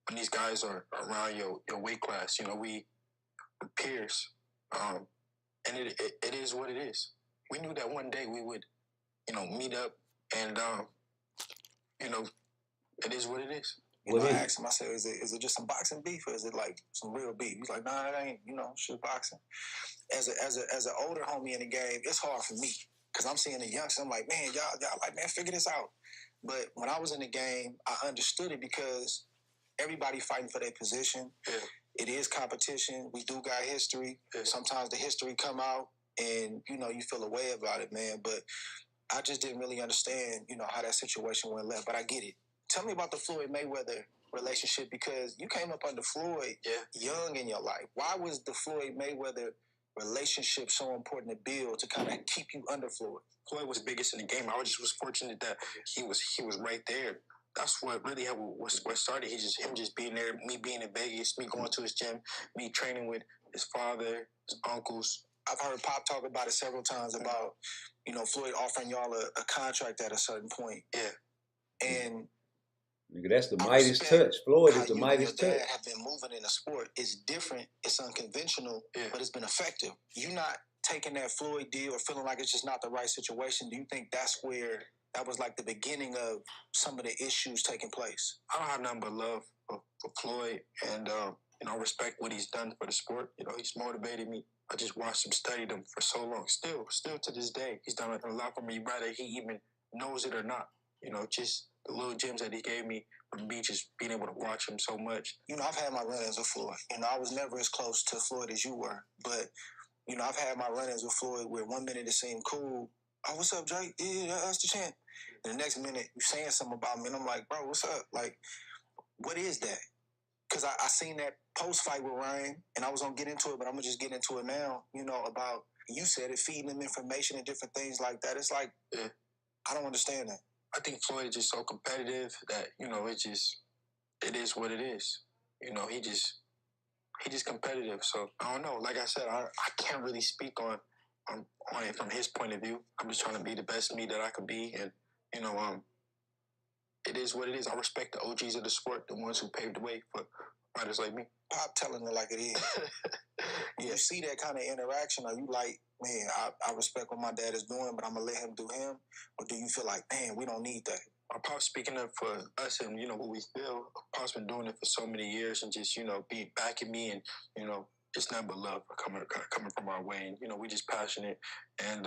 when these guys are around your weight class. You know, we're peers. And it is what it is. We knew that one day we would, you know, meet up, and you know, it is what it is. You know, I asked him, I said, is it just some boxing beef, or is it like some real beef? He's like, nah, it ain't, you know, shit boxing. As an older homie in the game, it's hard for me, because I'm seeing the youngsters, I'm like, man, y'all like, man, figure this out. But when I was in the game, I understood it, because everybody fighting for their position. Yeah. It is competition. We do got history. Yeah. Sometimes the history come out, and, you know, you feel a way about it, man. But I just didn't really understand, you know, how that situation went left. But I get it. Tell me about the Floyd Mayweather relationship, because you came up under Floyd young in your life. Why was the Floyd Mayweather relationship so important to build, to kind of keep you under Floyd? Floyd was biggest in the game. I was fortunate that he was right there. That's what really what started. Him just being there, me being in Vegas, me going to his gym, me training with his father, his uncles. I've heard Pop talk about it several times, about, you know, Floyd offering y'all a contract at a certain point. Yeah. And nigga, that's the Midas touch. Floyd is the Midas touch. Dad have been moving in the sport. It's different. It's unconventional, but it's been effective. You not taking that Floyd deal or feeling like it's just not the right situation. Do you think that's where that was like the beginning of some of the issues taking place? I don't have nothing but love for Floyd, and you know, I respect what he's done for the sport. You know, he's motivated me. I just watched him, studied him for so long. Still to this day, he's done a lot for me, whether he even knows it or not. You know, just the little gems that he gave me from me, just being able to watch him so much. You know, I've had my run-ins with Floyd. You know, I was never as close to Floyd as you were. But, you know, I've had my run-ins with Floyd where 1 minute it seemed cool. Oh, what's up, Drake? Yeah, that's the champ. And the next minute, you saying something about me, and I'm like, bro, what's up? Like, what is that? Because I seen that post-fight with Ryan, and I was going to get into it, but I'm going to just get into it now, you know, about, you said it, feeding them information and different things like that. It's like, I don't understand that. I think Floyd is just so competitive that, you know, it is what it is. You know, he just competitive. So I don't know. Like I said, I can't really speak on it from his point of view. I'm just trying to be the best me that I could be, and, you know, it is what it is. I respect the OGs of the sport, the ones who paved the way for fighters like me. Pop telling it like it is. You see that kind of interaction, are you like, man, I respect what my dad is doing, but I'm going to let him do him? Or do you feel like, man, we don't need that? Our Pop's speaking up for us and, you know, what we feel. Pop's been doing it for so many years, and just, you know, being backing me, and, you know, it's nothing but love coming from our way. And, you know, we just passionate, and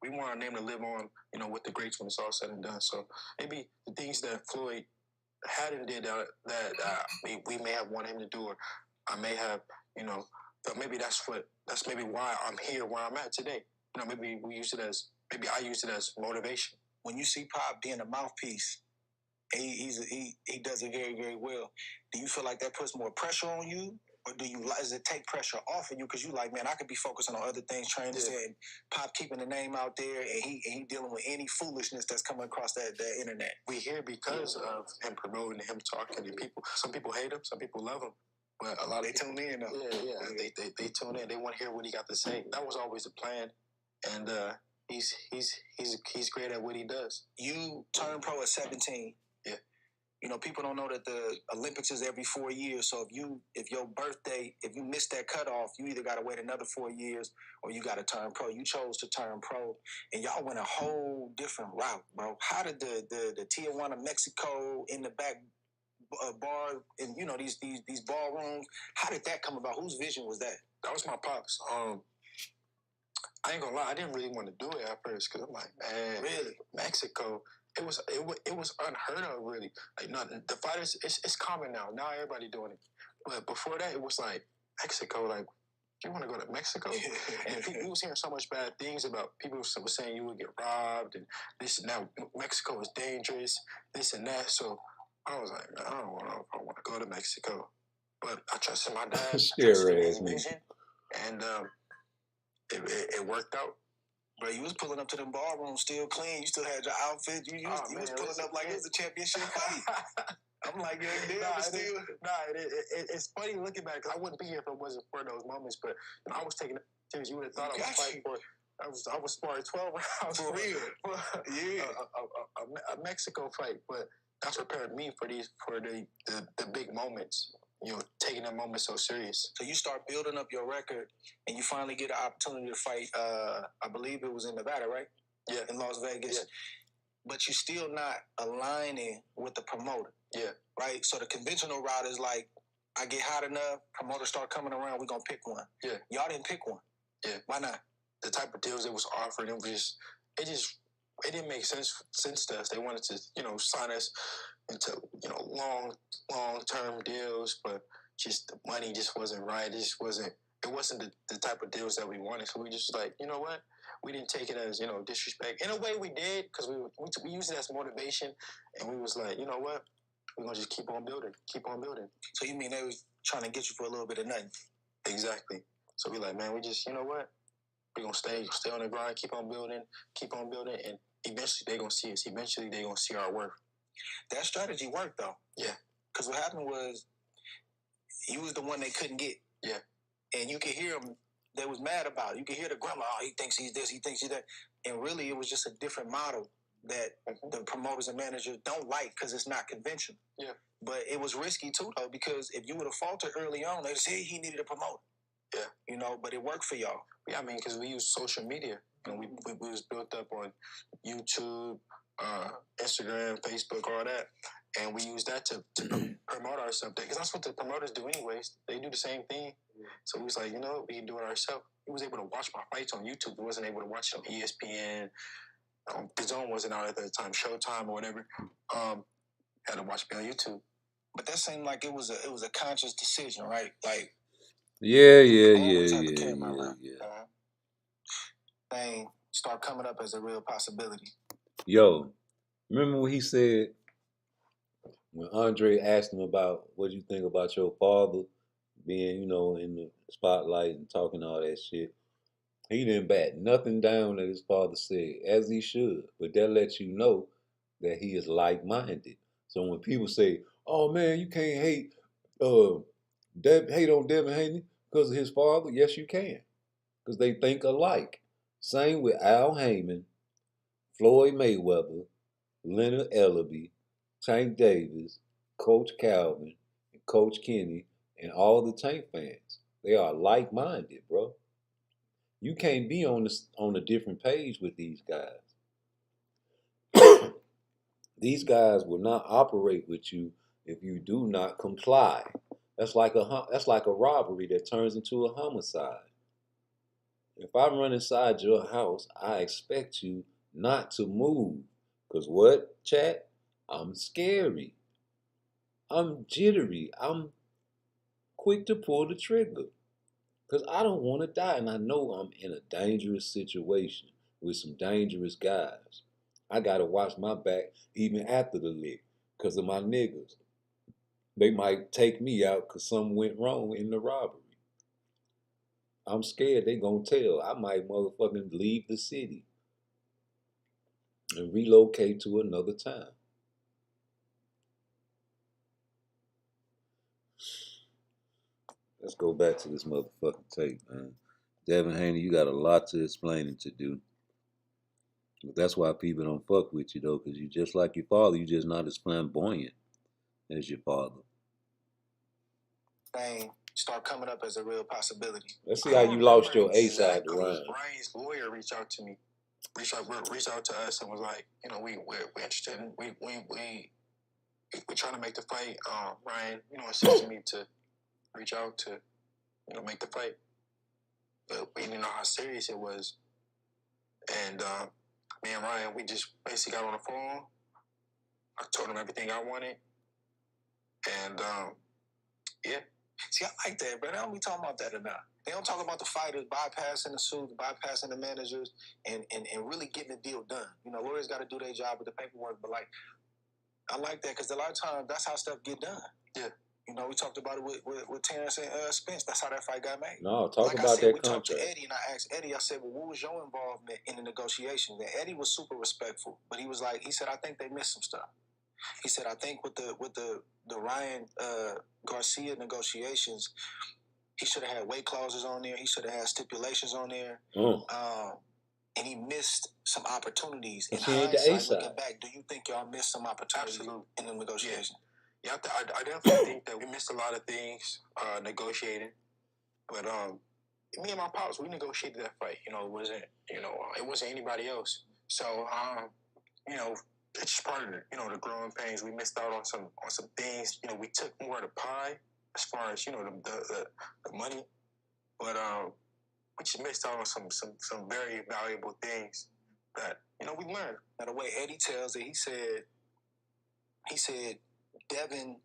we want our name to live on, you know, with the greats when it's all said and done. So maybe the things that Floyd hadn't did that we may have wanted him to do, or I may have, you know, but maybe that's maybe why I'm here where I'm at today. You know, maybe I use it as motivation. When you see Pop being a mouthpiece, he does it very, very well. Do you feel like that puts more pressure on you? Or does it take pressure off of you, because you like, man, I could be focusing on other things, training and Pop keeping the name out there, and he dealing with any foolishness that's coming across that internet? We here because of him promoting, him talking, and some people hate him, some people love him, but a lot of people tune in though. Yeah. They tune in. They want to hear what he got to say. That was always the plan, and he's great at what he does. You turned pro at 17. Yeah. You know, people don't know that the Olympics is every 4 years. So if your birthday, if you miss that cutoff, you either got to wait another 4 years or you got to turn pro. You chose to turn pro, and y'all went a whole different route, bro. How did the Tijuana, Mexico, in the back bar, and, you know, these ballrooms, how did that come about? Whose vision was that? That was my pops. I ain't gonna lie, I didn't really want to do it at first, because I'm like, man, really, Mexico. It was unheard of, really. Like, nothing. The fighters, it's common now. Now everybody doing it. But before that, it was like, Mexico, like, you want to go to Mexico? And people was hearing so much bad things about people were saying you would get robbed, and this and that. Mexico is dangerous, this and that. So I was like, I don't know if I want to go to Mexico. But I trusted my dad. I trusted his vision, and it worked out. Bro, you was pulling up to them ballrooms still clean. You still had your outfit. You was pulling up like it was a championship fight. I'm like, it's funny looking back because I wouldn't be here if it wasn't for those moments. But I was taking it serious. You would have thought I was fighting for. I was sparring 12 rounds for real. A Mexico fight, but that's prepared me for the big moments. Taking that moment so serious. So you start building up your record, and you finally get an opportunity to fight. I believe it was in Nevada, right? Yeah, in Las Vegas. Yeah. But you're still not aligning with the promoter. Yeah. Right? So the conventional route is like, I get hot enough, promoters start coming around, we're going to pick one. Yeah. Y'all didn't pick one. Yeah. Why not? The type of deals it was offered, it didn't make sense to us. They wanted to, sign us into, long-term deals, but just the money just wasn't right. It wasn't the type of deals that we wanted. So we just like, you know what? We didn't take it as, disrespect. In a way we did, because we used it as motivation, and we was like, you know what? We're going to just keep on building. So you mean they was trying to get you for a little bit of nothing? Exactly. So we like, man, we just, you know what? We're going to stay on the grind, keep on building, and eventually they're going to see us. Eventually they're going to see our worth. That strategy worked, though. Yeah. Because what happened was, you was the one they couldn't get. Yeah. And you could hear them, they was mad about it. You could hear the grandma, he thinks he's this, he thinks he's that. And really, it was just a different model that the promoters and managers don't like because it's not conventional. Yeah. But it was risky, too, though, because if you would have faltered early on, they'd say he needed a promoter. Yeah. But it worked for y'all. Yeah, I mean, because we use social media. We was built up on YouTube, Instagram, Facebook, all that. And we use that to promote ourselves. Because that's what the promoters do anyways. They do the same thing. So we was like, we can do it ourselves. He was able to watch my fights on YouTube. He wasn't able to watch them on ESPN. The Zone wasn't out at the time, Showtime or whatever. Had to watch me on YouTube. But that seemed like it was a conscious decision, right? Like, yeah. Thing start coming up as a real possibility. Yo, remember what he said when Andre asked him about what you think about your father being, in the spotlight and talking all that shit? He didn't bat nothing down that his father said, as he should. But that lets you know that he is like-minded. So when people say, "Oh man, you can't hate on Devin Haney because of his father," yes, you can, because they think alike. Same with Al Heyman, Floyd Mayweather, Leonard Ellaby, Tank Davis, Coach Calvin, and Coach Kenny, and all the Tank fans. They are like-minded, bro. You can't be on a different page with these guys. These guys will not operate with you if you do not comply. That's like a robbery that turns into a homicide. If I run inside your house, I expect you not to move. Because what, chat? I'm scary. I'm jittery. I'm quick to pull the trigger. Because I don't want to die. And I know I'm in a dangerous situation with some dangerous guys. I got to watch my back even after the lick because of my niggas. They might take me out because something went wrong in the robbery. I'm scared they gonna tell. I might motherfucking leave the city and relocate to another town. Let's go back to this motherfucking tape, man. Devin Haney, you got a lot to explaining to do. But that's why people don't fuck with you, though, because you just like your father. You just not as flamboyant as your father. Start coming up as a real possibility. Let's see how you lost your ace out the round. Ryan's lawyer reached out to me, reached out to us, and was like, we're interested in we're trying to make the fight. Ryan, assisted me to reach out to, make the fight, but we didn't know how serious it was. And me and Ryan, we just basically got on the phone. I told him everything I wanted, and yeah. See, I like that, but they don't be talking about that enough. They don't talk about the fighters bypassing the suits, bypassing the managers, and really getting the deal done. Lawyers got to do their job with the paperwork, but I like that because a lot of times that's how stuff get done. Yeah. You know, we talked about it with Terrence and Spence. That's how that fight got made. No, talk about that contract. We talked to Eddie, and I asked Eddie, I said, well, what was your involvement in the negotiations? And Eddie was super respectful, but he said, I think they missed some stuff. He said, I think with the Ryan Garcia negotiations, he should have had weight clauses on there. He should have had stipulations on there. And he missed some opportunities. In hindsight, looking back, do you think y'all missed some opportunities in the negotiation? Yeah, I definitely think that we missed a lot of things negotiating. But me and my pops, we negotiated that fight. You know, it wasn't anybody else. So you know, it's just part of it. You know, the growing pains. We missed out on some things. You know, we took more of the pie as far as, you know, the money. But we just missed out on some very valuable things that, you know, we learned. Now, the way Eddie tells it, he said Devin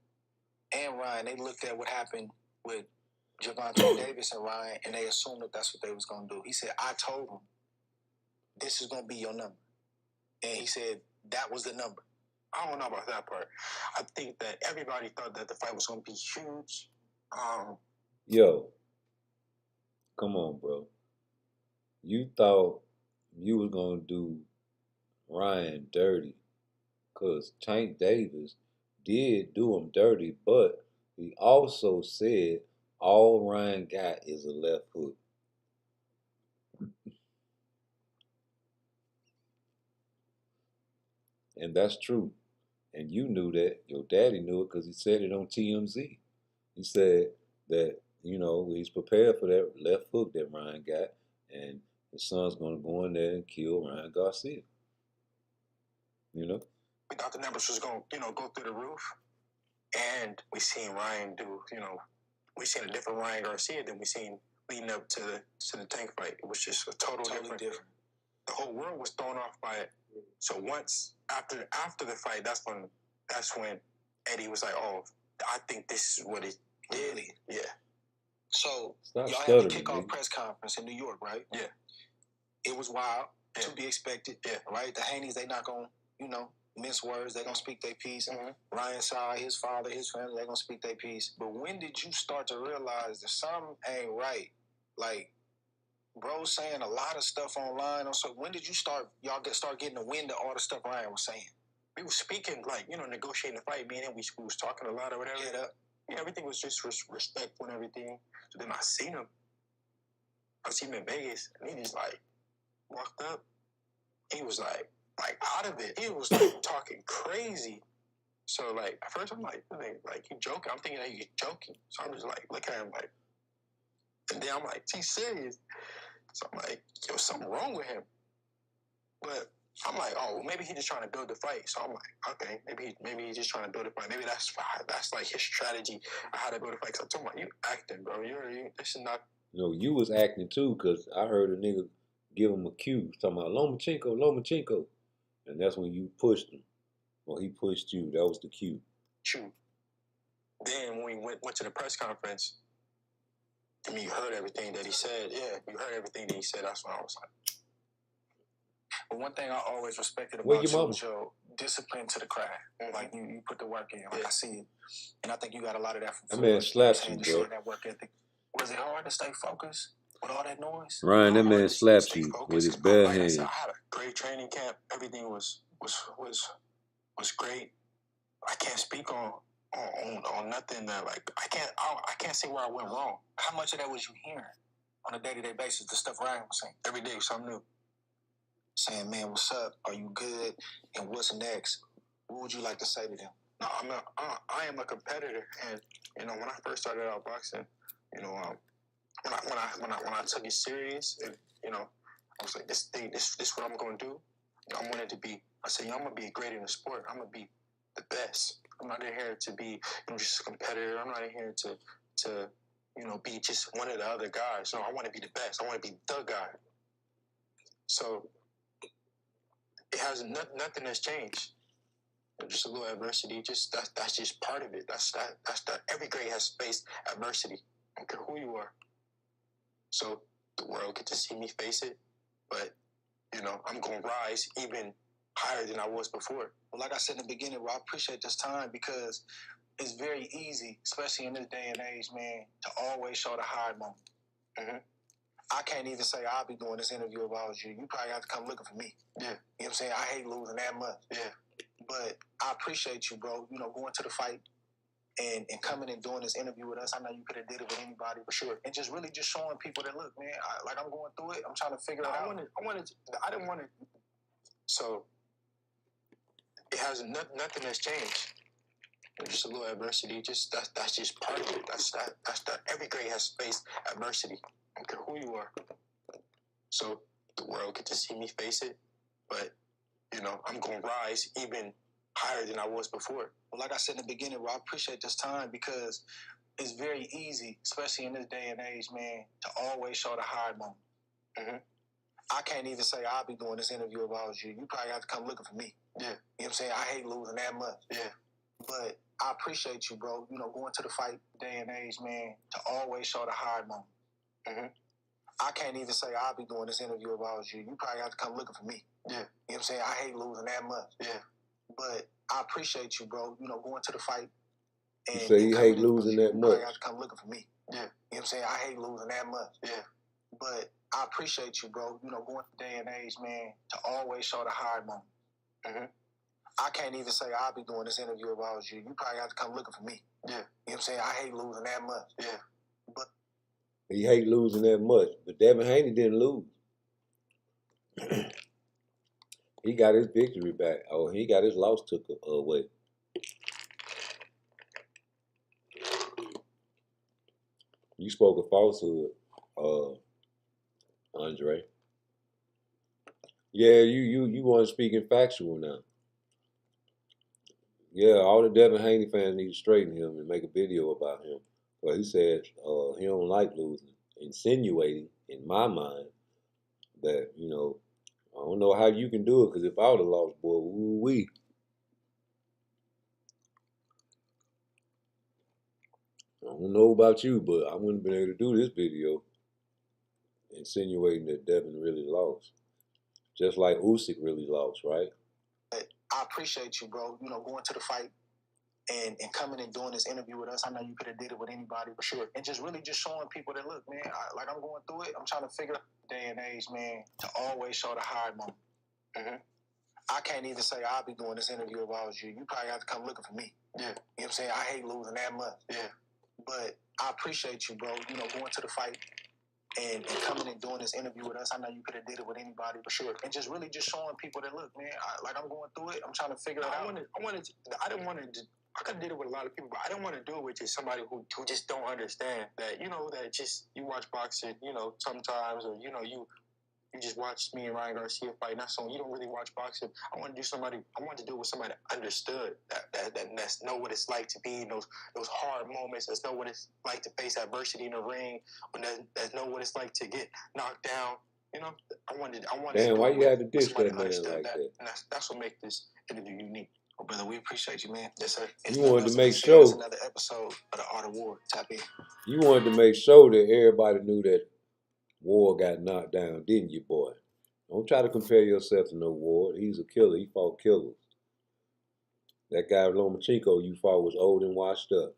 and Ryan, they looked at what happened with Gervonta Davis and Ryan, and they assumed that that's what they was going to do. He said, I told them, this is going to be your number. And he said, that was the number. I don't know about that part. I think that everybody thought that the fight was going to be huge. Yo, come on, bro. You thought you was going to do Ryan dirty because Tank Davis did do him dirty, but he also said all Ryan got is a left hook. And that's true. And you knew that. Your daddy knew it because he said it on TMZ. He said that, you know, he's prepared for that left hook that Ryan got, and his son's going to go in there and kill Ryan Garcia. You know? We thought the numbers was going to, you know, go through the roof. And we seen Ryan do, you know, we seen a different Ryan Garcia than we seen leading up to the Tank fight. It was just a totally different. The whole world was thrown off by it. So once after the fight, that's when Eddie was like, "Oh, I think this is what it did." Yeah. So y'all had the kickoff press conference in New York, right? Yeah. It was wild to be expected. Yeah. Right. The Haneys, they not gonna, you know, mince words. They gonna speak their piece. Ryan side, his father, his family, they gonna speak their piece. But when did you start to realize that something ain't right? Like, bro saying a lot of stuff online. So when did you start getting the wind of all the stuff Ryan was saying? We were speaking, like, you know, negotiating the fight. Me and him, we was talking a lot or whatever. Yeah, everything was just respectful and everything. So then I seen him in Vegas, and he just, like, walked up. He was, like out of it. He was, like, talking crazy. So, like, at first I'm like, he joking. I'm thinking that he's joking. So I'm just, like, looking at him, like, and then I'm like, he's serious. So I'm like, yo, something wrong with him. But I'm like, oh, maybe he's just trying to build the fight. So I'm like, okay, maybe he's just trying to build a fight. Maybe that's like his strategy of how to build a fight. Cause I'm talking about, you acting, bro. This is not. No, you was acting too, cause I heard a nigga give him a cue, talking about Lomachenko, and that's when you pushed him. Well, he pushed you. That was the cue. True. Then when we went to the press conference, I mean, you heard everything that he said. Yeah, you heard everything that he said. That's when I was like. But one thing I always respected about you was your discipline to the craft. Like, you put the work in. Like, I see it. And I think you got a lot of that from That man slaps you, bro. That work ethic. Was it hard to stay focused with all that noise? Ryan, that man slaps you with his bare hands. I had a great training camp. Everything was great. I can't speak on nothing that, like, I can't say where I went wrong. How much of that was you hearing on a day-to-day basis, the stuff Ryan was saying? Every day, something new. Saying, man, what's up? Are you good? And what's next? What would you like to say to them? No, I am a competitor, and, you know, when I first started out boxing, you know, when I took it serious, and, you know, I was like, this what I'm going to do. You know, I said, I'm going to be great in the sport. I'm going to be the best. I'm not in here to be, you know, just a competitor. I'm not in here to you know, be just one of the other guys. No, I want to be the best. I want to be the guy. So it has nothing has changed. Just a little adversity. Just that's just part of it. That's every grade has faced adversity. I don't care who you are. So the world get to see me face it, but, you know, I'm gonna rise even higher than I was before. Well, like I said in the beginning, well, I appreciate this time because it's very easy, especially in this day and age, man, to always show the hard moment. I can't even say I'll be doing this interview if I was you. You probably have to come looking for me. Yeah. You know what I'm saying? I hate losing that much. Yeah. But I appreciate you, bro. You know, going to the fight and coming and doing this interview with us. I know you could have did it with anybody for sure. And just really just showing people that, look, man, I'm going through it. I'm trying to figure it out. I didn't want to. So it has nothing has changed. Just a little adversity. Just that's just part of it. That's every grade has faced adversity. I don't care who you are. So the world get to see me face it, but you know I'm gonna rise even higher than I was before. Well, like I said in the beginning, bro, I appreciate this time because it's very easy, especially in this day and age, man, to always show the hard moment. I can't even say I'll be doing this interview if I was you. You probably have to come looking for me. Yeah. You know what I'm saying? I hate losing that much. Yeah. But I appreciate you, bro. You know, going to the fight day and age, man, to always show the hard moment. I can't even say I'll be doing this interview if I was you. You probably have to come looking for me. Yeah. You know what I'm saying? I hate losing that much. Yeah. But I appreciate you, bro. You know, going to the fight. You say you hate losing that much. You probably have to come looking for me. Yeah. You know what I'm saying? I hate losing that much. Yeah. But I appreciate you, bro. You know, going to day and age, man, to always show the hard moment. I can't even say I'll be doing this interview if I was you. You probably have to come looking for me. Yeah. You know what I'm saying? I hate losing that much. Yeah. But he hate losing that much. But Devin Haney didn't lose. He got his victory back. Oh, he got his loss took away. You spoke a falsehood, Andre. Yeah, you weren't speaking factual now. Yeah, all the Devin Haney fans need to straighten him and make a video about him. Well, he said he don't like losing, insinuating in my mind that, you know, I don't know how you can do it, because if I would have lost, boy, woo-wee. I don't know about you, but I wouldn't have been able to do this video insinuating that Devin really lost. Just like Usyk really lost, right? I appreciate you, bro. You know, going to the fight and coming and doing this interview with us. I know you could have did it with anybody for sure. And just really just showing people that, look, man, I'm going through it. I'm trying to figure out the day and age, man, to always show the hard moment. I can't even say I'll be doing this interview if I was you. You probably have to come looking for me. Yeah. You know what I'm saying? I hate losing that much. Yeah. But I appreciate you, bro. You know, going to the fight and coming and doing this interview with us. I know you could have did it with anybody for sure. And just really just showing people that, look, man, I'm going through it. I'm trying to figure it out. I could have did it with a lot of people, but I didn't want to do it with just somebody who just don't understand that, you know, that just you watch boxing, you know, sometimes, or, you know, you just watch me and Ryan Garcia fight, and that's all. You don't really watch boxing. I want to do it with somebody that understood, that know what it's like to be in those hard moments, that know what it's like to face adversity in the ring, that know what it's like to get knocked down. You know, I wanted. Damn, why you had to dish that man like that? And that's what makes this interview unique. Oh, brother, we appreciate you, man. Yes, sir. You wanted to make sure. It's another episode of the Art of War. Tap in. You wanted to make sure that everybody knew that War got knocked down, didn't you, boy? Don't try to compare yourself to no War. He's a killer. He fought killers. That guy Lomachenko you fought was old and washed up.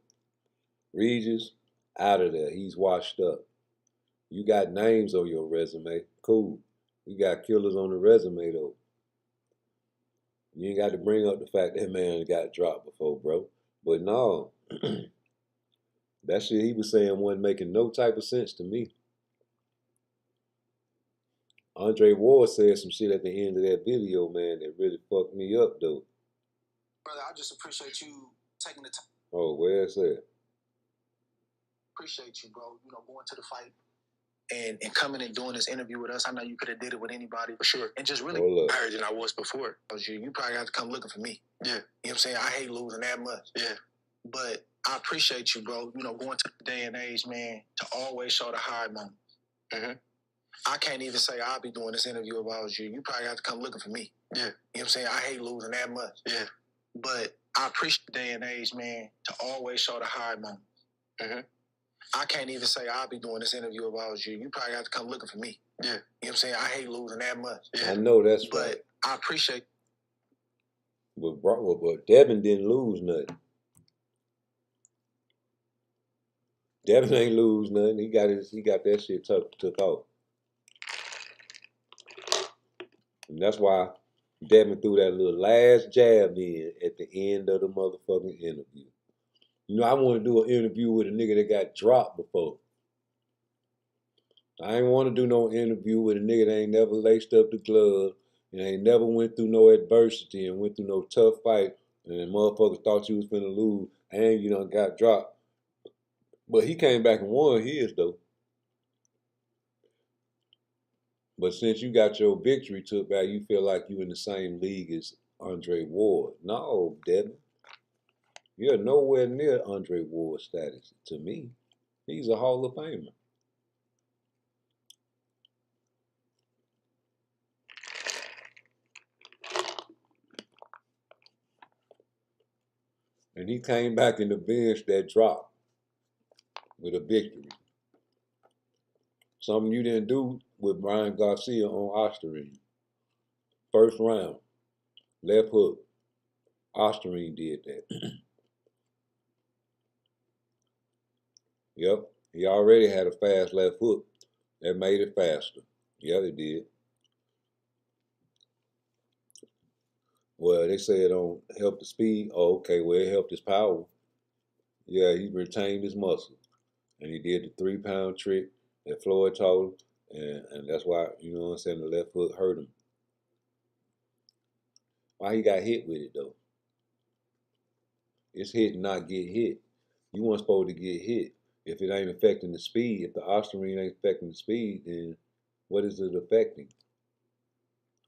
Regis, out of there. He's washed up. You got names on your resume. Cool. You got killers on the resume, though. You ain't got to bring up the fact that man got dropped before, bro. But no, that shit he was saying wasn't making no type of sense to me. Andre Ward said some shit at the end of that video, man, that really fucked me up, though. Brother, I just appreciate you taking the time. Oh, where's that? Appreciate you, bro. You know, going to the fight and coming and doing this interview with us. I know you could have did it with anybody for sure. And just really higher than I was before. You probably have to come looking for me. Yeah. You know what I'm saying? I hate losing that much. Yeah. But I appreciate you, bro. You know, going to the day and age, man, to always show the hard moment. I can't even say I'll be doing this interview if I was you. You probably have to come looking for me. Yeah. You know what I'm saying? I hate losing that much. Yeah. But I appreciate the day and age, man, to always show the hard moment. I can't even say I'll be doing this interview if I was you. You probably have to come looking for me. Yeah. You know what I'm saying? I hate losing that much. Yeah. I know that's but right. I appreciate. But Devin didn't lose nothing. Devin ain't lose nothing. He got that shit took off. And that's why Devin threw that little last jab in at the end of the motherfucking interview. You know, I want to do an interview with a nigga that got dropped before. I ain't want to do no interview with a nigga that ain't never laced up the glove and ain't never went through no adversity and went through no tough fight and the motherfuckers thought you was finna lose and you done got dropped. But he came back and won his though. But since you got your victory took back, you feel like you in the same league as Andre Ward. No, Devin. You're nowhere near Andre Ward status to me. He's a Hall of Famer. And he came back in the bench that dropped with a victory. Something you didn't do with Brian Garcia on Osterine. First round, left hook. Osterine did that. Yep, he already had a fast left hook. That made it faster. Yeah, it did. Well, they say it don't help the speed. Oh, okay, well, it helped his power. Yeah, he retained his muscle. And he did the 3-pound trick that Floyd told him. And that's why, you know what I'm saying, the left hook hurt him. Why he got hit with it, though? It's hit and not get hit. You weren't supposed to get hit. If it ain't affecting the speed, if the Osterine ain't affecting the speed, then what is it affecting?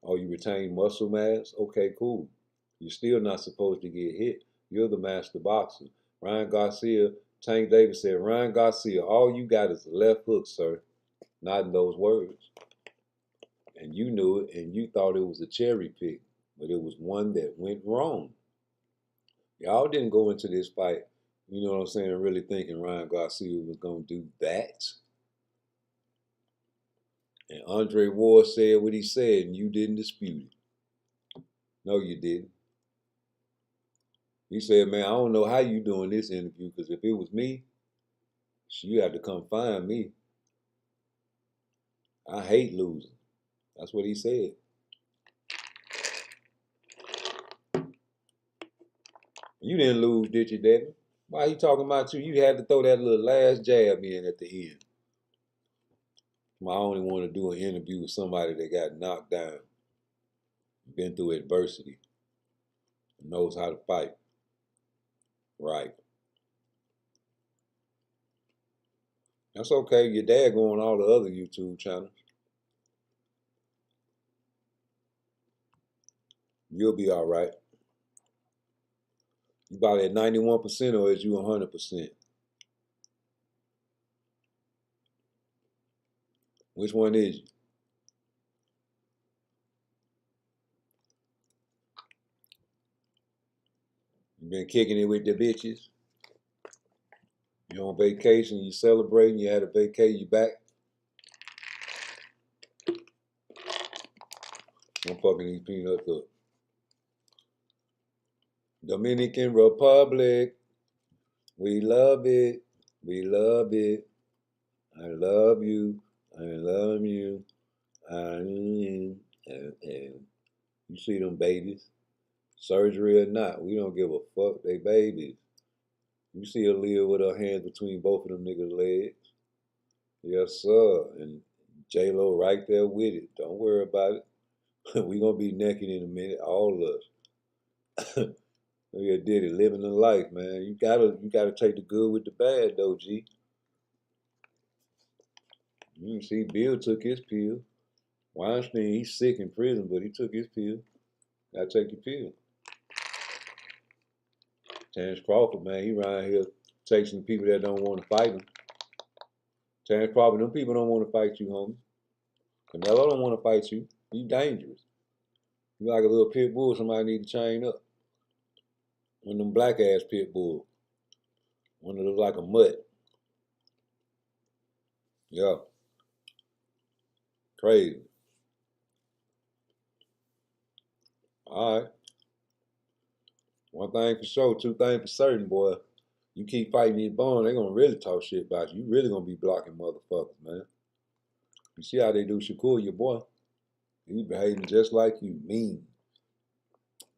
Oh, you retain muscle mass? Okay, cool. You're still not supposed to get hit. You're the master boxer. Ryan Garcia, Tank Davis said, Ryan Garcia, all you got is a left hook, sir. Not in those words. And you knew it, and you thought it was a cherry pick, but it was one that went wrong. Y'all didn't go into this fight, you know what I'm saying, really thinking Ryan Garcia was going to do that. And Andre Ward said what he said, and you didn't dispute it. No, you didn't. He said, man, I don't know how you doing this interview, because if it was me, you have to come find me. I hate losing. That's what he said. You didn't lose, did you, Devin? Why he talking about you? You had to throw that little last jab in at the end. I only want to do an interview with somebody that got knocked down, been through adversity, knows how to fight. Right. That's okay. Your dad go on all the other YouTube channels. You'll be all right. You about at 91% or is you 100%? Which one is you? You been kicking it with the bitches? You on vacation, you celebrating, you had a vacay, you back? I'm fucking these peanuts up. Dominican Republic, we love it, we love it. I love you, I love you. And you see them babies, surgery or not, we don't give a fuck, they babies. You see her live with her hands between both of them niggas' legs. Yes, sir. And J-Lo right there with it. Don't worry about it. We gonna be naked in a minute, all of us. Look at Diddy living the life, man. You gotta take the good with the bad, though, G. You see, Bill took his pill. Weinstein, he's sick in prison, but he took his pill. Gotta take your pill. Terrence Crawford, man, he around here chasing people that don't want to fight him. Terrence Crawford, them people don't want to fight you, homie. Canelo don't want to fight you. You dangerous. You like a little pit bull somebody need to chain up. One of them black ass pit bull. One that looks like a mutt. Yeah. Crazy. All right. One thing for sure, two things for certain, boy. You keep fighting these bones, they're gonna really talk shit about you. You really gonna be blocking motherfuckers, man. You see how they do Shakur, your boy? He behaving just like you, mean.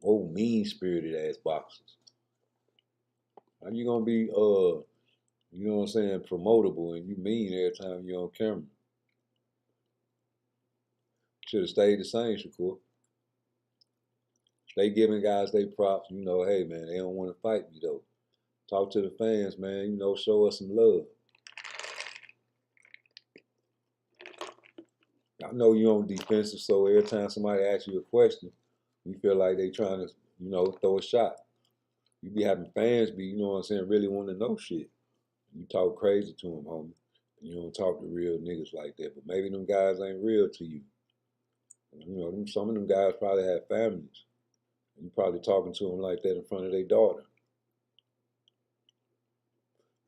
Old mean-spirited ass boxers. How you gonna be, you know what I'm saying, promotable and you mean every time you're on camera? Should have stayed the same, Shakur. Stay giving guys their props. You know, hey, man, they don't want to fight me, though. Talk to the fans, man. You know, show us some love. I know you're on defensive, so every time somebody asks you a question, you feel like they trying to, you know, throw a shot. You be having fans be, you know what I'm saying, really want to know shit. You talk crazy to them, homie. You don't talk to real niggas like that. But maybe them guys ain't real to you. You know, some of them guys probably have families. You probably talking to them like that in front of their daughter.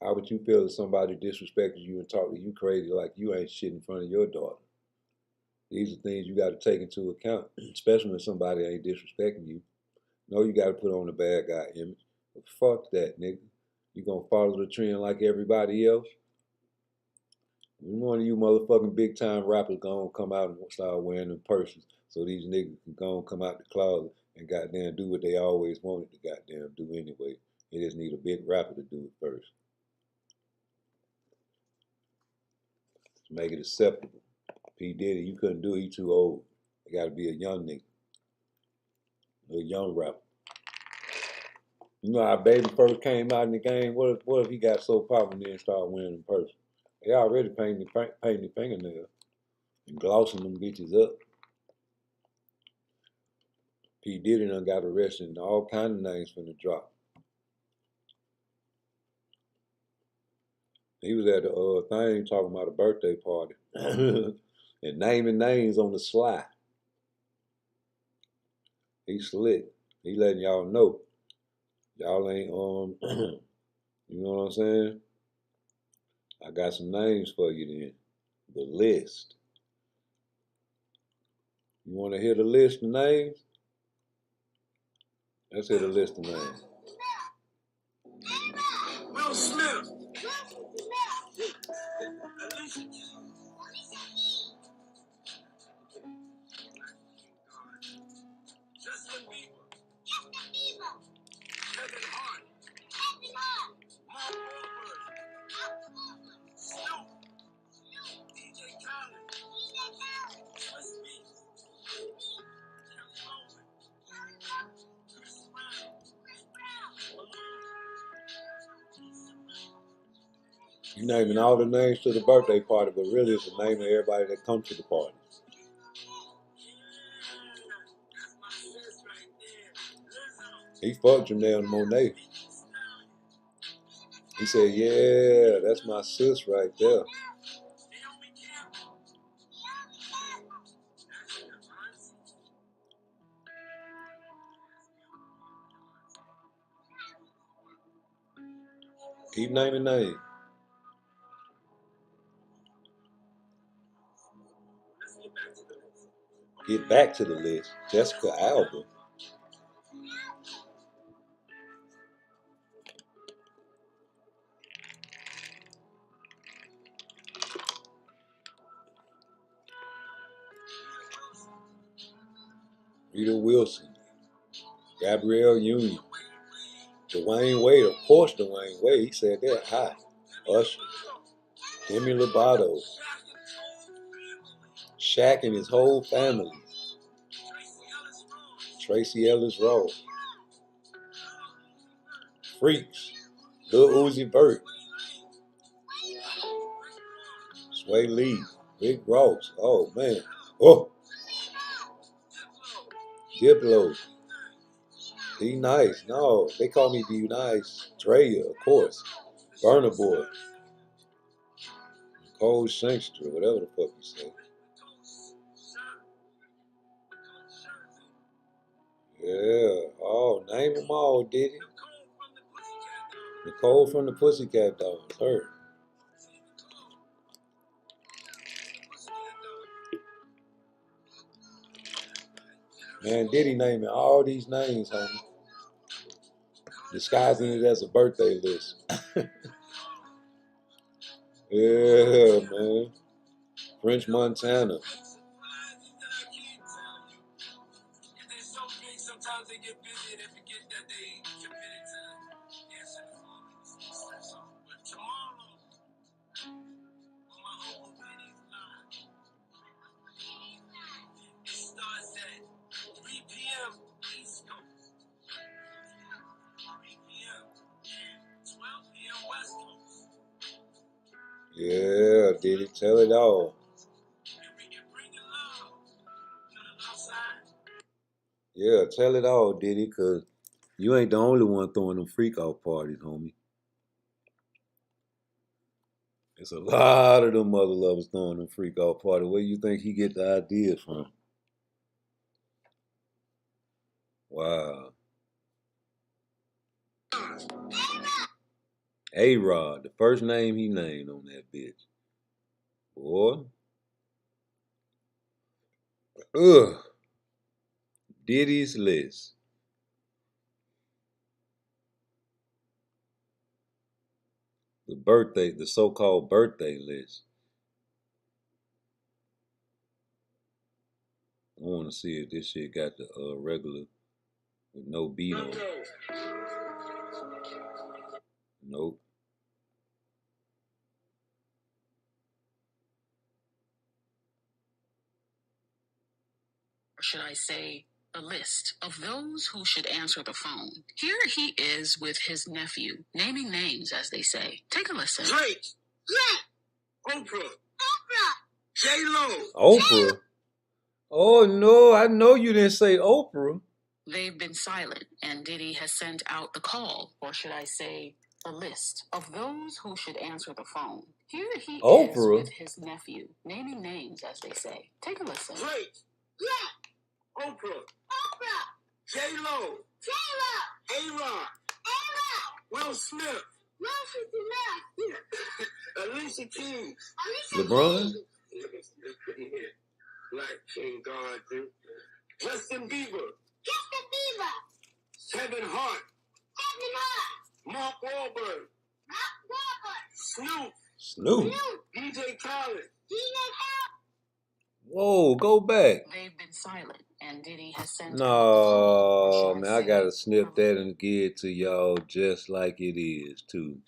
How would you feel if somebody disrespected you and talked to you crazy like you ain't shit in front of your daughter? These are things you got to take into account, especially when somebody ain't disrespecting you. No, you got to put on the bad guy image. But fuck that, nigga. You gonna follow the trend like everybody else? One of you motherfucking big time rappers gonna come out and start wearing them purses so these niggas can go and come out the closet and goddamn do what they always wanted to goddamn do anyway. They just need a big rapper to do it first. To make it acceptable. P. Diddy, you couldn't do it, he too old. It gotta be a young nigga. A young rapper. You know how Baby first came out in the game? What if he got so popular and then started wearing them purses? They already painting the fingernails and glossing them bitches up. P. Diddy done got arrested and all kind of names finna drop. He was at the thing talking about a birthday party and naming names on the sly. He slick. He letting y'all know. Y'all ain't, you know what I'm saying? I got some names for you then. The list. You want to hear the list of names? Let's hear the list of names. Will Smith. You naming all the names to the birthday party, but really it's the name of everybody that comes to the party. He fucked Janelle Monáe. He said, yeah, that's my sis right there. Keep naming names. Get back to the list. Jessica Alba. Rita Wilson. Gabrielle Union. Dwayne Wade. Of course Dwayne Wade. He said that. Hi. Usher. Demi Lovato. Shaq and his whole family. Tracy Ellis Ross. Freaks. Lil Uzi Vert. Sway Lee. Rick Ross. Oh, man. Oh. Diplo. Be Nice. No, they call me Be Nice. Drea, of course. Burna Boy. Nicole Sangster, whatever the fuck you say. Yeah. Oh, name them all, did he? Nicole from the Pussycat Dolls. Her. Man, Diddy naming all these names, homie. Disguising it as a birthday list. Yeah, man. French Montana. Yeah, did it tell it all. Yeah, tell it all, Diddy, because you ain't the only one throwing them freak out parties, homie. It's a lot of them mother lovers throwing them freak out parties. Where you think he get the ideas from? Wow. A-Rod, the first name he named on that bitch. Boy. Ugh. Diddy's list. The so-called birthday list. I want to see if this shit got the regular with no beat on it. Nope. Or should I say, a list of those who should answer the phone. Here he is with his nephew, naming names, as they say. Take a listen. Drake. Yeah. Oprah. J-Lo. Oprah? Oh, no, I know you didn't say Oprah. They've been silent, and Diddy has sent out the call, or should I say, a list of those who should answer the phone. Here he is with his nephew, naming names, as they say. Take a listen. Drake. Yeah. Oprah. J-Lo. A-Rod. Will Smith. Alicia Keys. LeBron. Black King God, dude. Justin Bieber. Kevin Hart. Mark Wahlberg. Snoop. DJ Khaled. Whoa, go back. They've been silent, and Diddy has sent No, man, I gotta snip that and give it to y'all just like it is, too.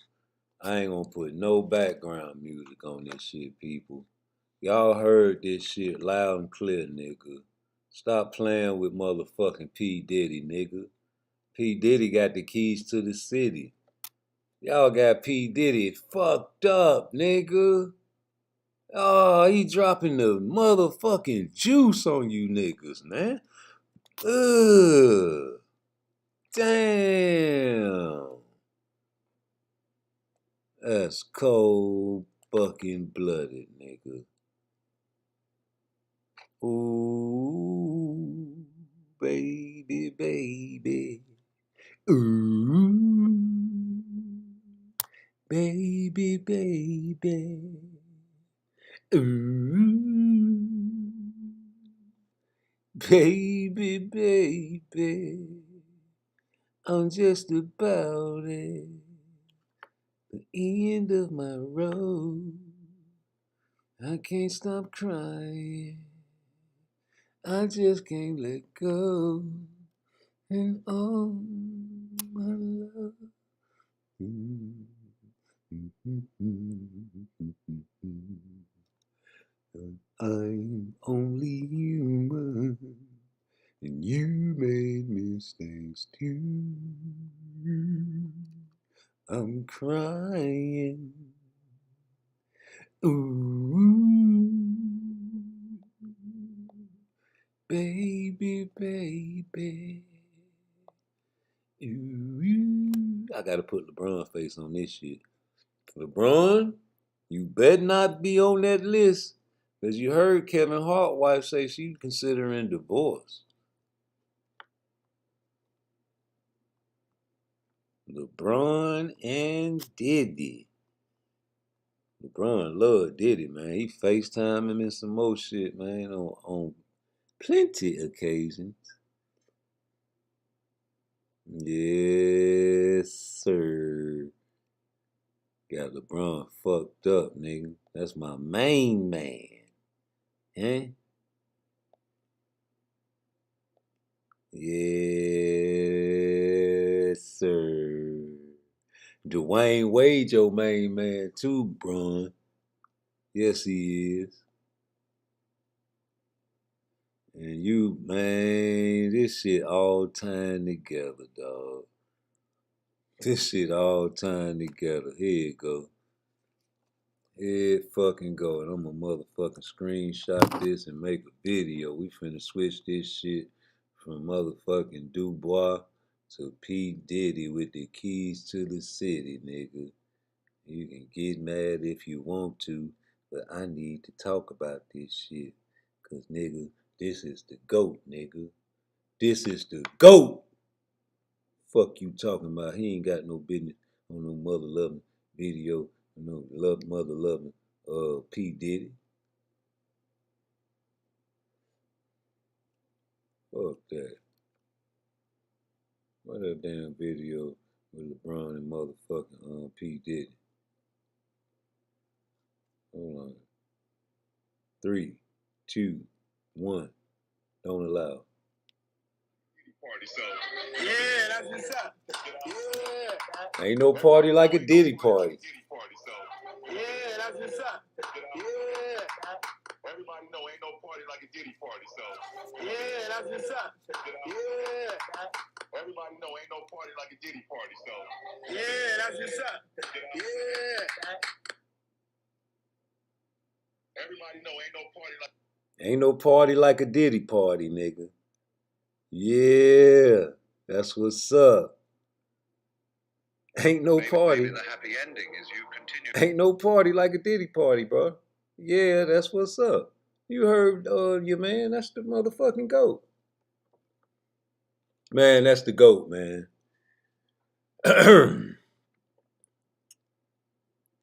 I ain't gonna put no background music on this shit, people. Y'all heard this shit loud and clear, nigga. Stop playing with motherfucking P. Diddy, nigga. P. Diddy got the keys to the city. Y'all got P. Diddy fucked up, nigga. Oh, he dropping the motherfucking juice on you niggas, man. Ugh. Damn. That's cold fucking blooded, nigga. Ooh, baby, baby. Ooh, baby, baby. Ooh, baby, baby. I'm just about at the end of my road. I can't stop crying. I just can't let go. And all my love. I'm only human, and you made mistakes too. I'm crying. Ooh, baby, baby. Ooh. I gotta put LeBron face on this shit. LeBron, you better not be on that list, because you heard Kevin Hart wife say she's considering divorce. LeBron and Diddy. LeBron love Diddy, man. He FaceTime him and some more shit, man, on plenty occasions. Yes, sir. Got LeBron fucked up, nigga. That's my main man. Huh? Yes, sir. Dwayne Wade, your main man too, Bron. Yes, he is. And you, man, this shit all tying together, dog. This shit all tying together. Here it go. Here it fucking go. And I'm gonna motherfucking screenshot this and make a video. We finna switch this shit from motherfucking Dubois to P. Diddy with the keys to the city, nigga. You can get mad if you want to, but I need to talk about this shit. Cause nigga, this is the GOAT, nigga. This is the GOAT. Fuck you talking about. He ain't got no business on no mother loving video, no mother loving P. Diddy. Fuck that. What that damn video with LeBron and motherfucking P. Diddy? Hold on. 3, 2, 1. Don't allow. Party, so yeah, that's what's up. Yeah. Ain't no party like a Diddy party. Yeah, that's what's up. Yeah. Everybody know ain't no party like a Diddy party, so yeah, that's what's up. Yeah. Everybody know ain't no party like a Diddy party, so yeah, that's what's up. Yeah. Everybody know ain't no party like a Diddy party, nigga. Yeah, that's what's up. Ain't no party. Maybe the happy ending is you continue. Ain't no party like a Diddy party, bro. Yeah, that's what's up. You heard your man, that's the motherfucking GOAT. Man, that's the GOAT, man.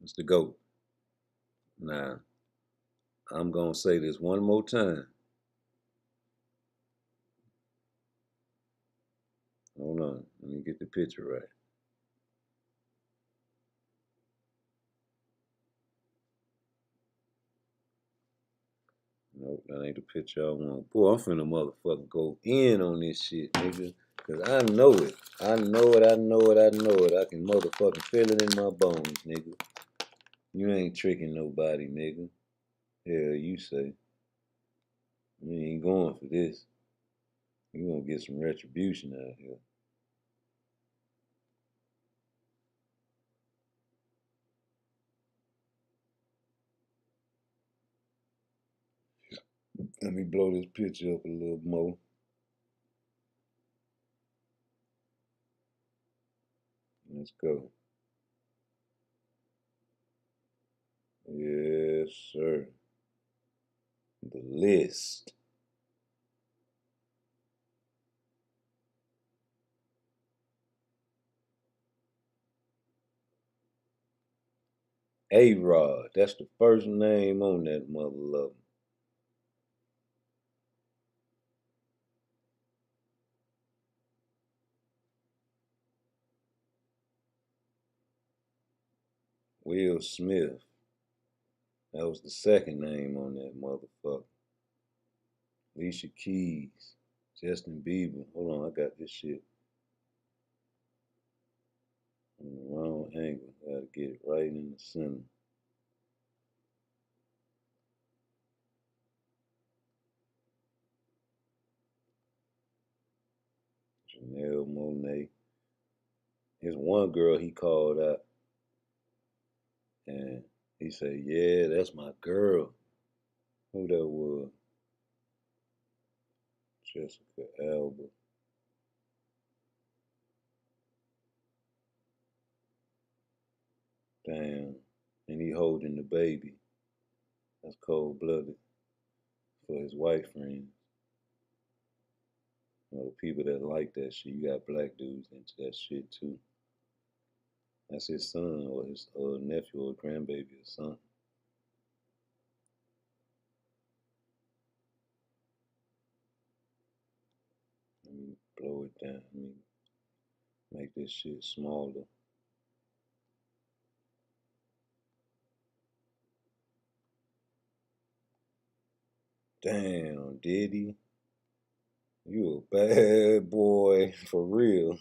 It's the GOAT. Now, I'm going to say this one more time. Hold on. Let me get the picture right. Nope, that ain't the picture I want. Boy, I'm finna motherfucking go in on this shit, nigga. Cause I know it. I know it. I can motherfucking feel it in my bones, nigga. You ain't tricking nobody, nigga. Hell, you say. We ain't going for this. You gonna get some retribution out here. Let me blow this picture up a little more. Let's go. Yes, sir. The list. A-Rod. That's the first name on that mother lover. Will Smith. That was the second name on that motherfucker. Alicia Keys. Justin Bieber. Hold on, I got this shit on the wrong angle. Gotta get it right in the center. Janelle Monáe. There's one girl he called out. And he said, yeah, that's my girl. Who that was? Jessica Alba. Damn. And he holding the baby. That's cold-blooded for his white friends. You know, the people that like that shit. You got black dudes into that shit too. That's his son or his nephew or grandbaby or something. Let me blow it down. Make this shit smaller. Damn, Diddy. You a bad boy, for real.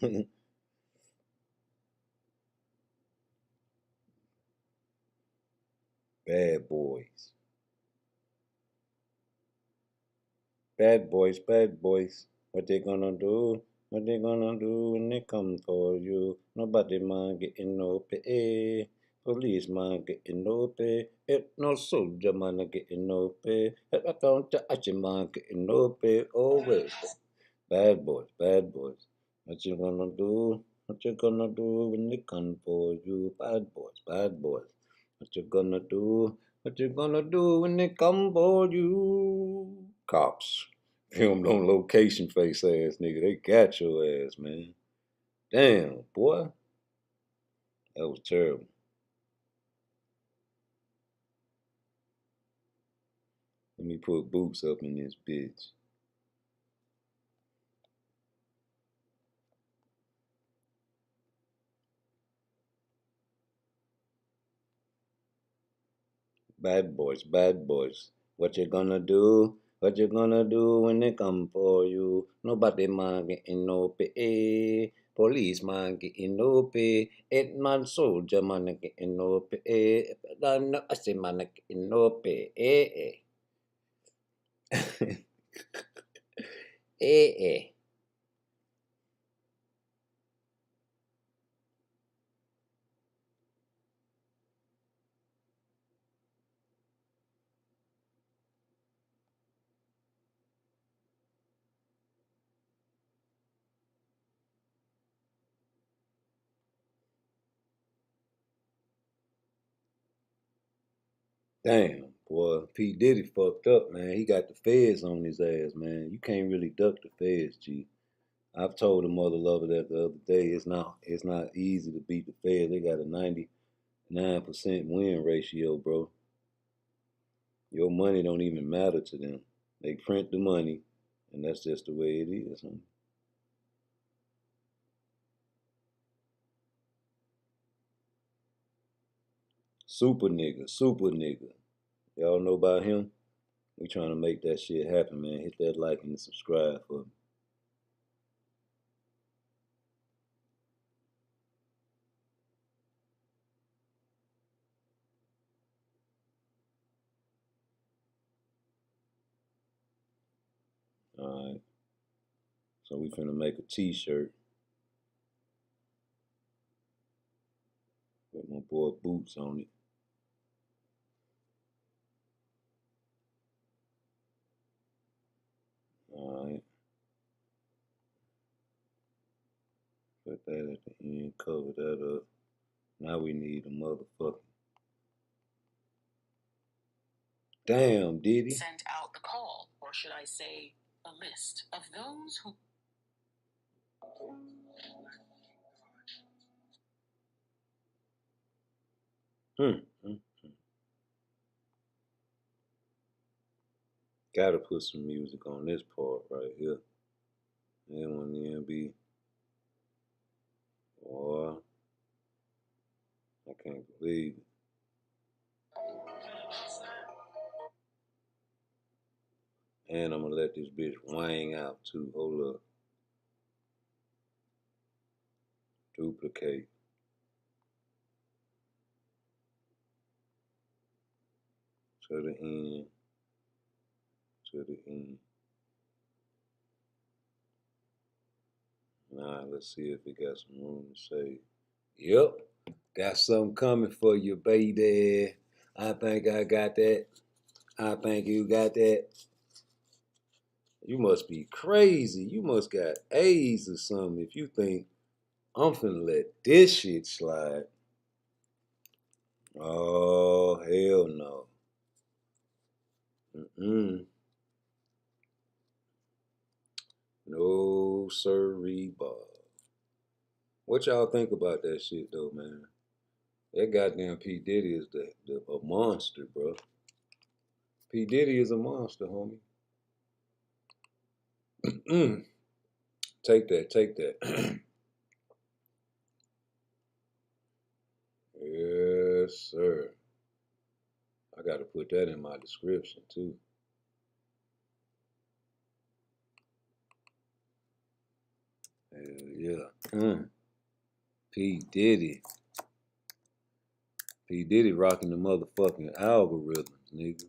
Bad boys. Bad boys, bad boys. What they gonna do? What they gonna do when they come for you? Nobody mind getting no pay. Police mind getting no pay. It no soldier mind getting no pay. At account to action mind getting no pay. Always. Bad boys, bad boys. What you gonna do? What you gonna do when they come for you? Bad boys, bad boys. What you gonna do? What you gonna do when they come for you? Cops. Filmed on location, face ass nigga. They got your ass, man. Damn, boy. That was terrible. Let me put Boots up in this bitch. Bad boys, bad boys. What you gonna do? What you gonna do when they come for you? Nobody mind getting no pay. Police man getting no pay. 8-man soldier man getting no pay. I say man getting no pay. Damn, boy. P. Diddy fucked up, man. He got the feds on his ass, man. You can't really duck the feds, G. I've told the mother lover that the other day. It's not easy to beat the feds. They got a 99% win ratio, bro. Your money don't even matter to them. They print the money, and that's just the way it is. Huh? Super nigga, super nigga. Y'all know about him? We trying to make that shit happen, man. Hit that like and subscribe for me. Alright. So we finna make a t-shirt with my boy Boots on it. Alright. Put that at the end, cover that up. Now we need a motherfucker. Damn, Diddy. Sent out the call, or should I say, a list of those who. Gotta put some music on this part right here. They want to be. Boy, I can't believe it. And I'm gonna let this bitch wang out too. Hold up. Duplicate. To the end. To the end. Now let's see if it got some room to say. Yep. Got something coming for you, baby. I think I got that. I think you got that. You must be crazy. You must got AIDS or something if you think I'm finna let this shit slide. Oh, hell no. No, sirree, Bob. What y'all think about that shit, though, man? That goddamn P. Diddy is a monster, bro. P. Diddy is a monster, homie. Take that, take that. Yes, sir. I got to put that in my description, too. Hell yeah. P. Diddy. P. Diddy rocking the motherfucking algorithms, nigga.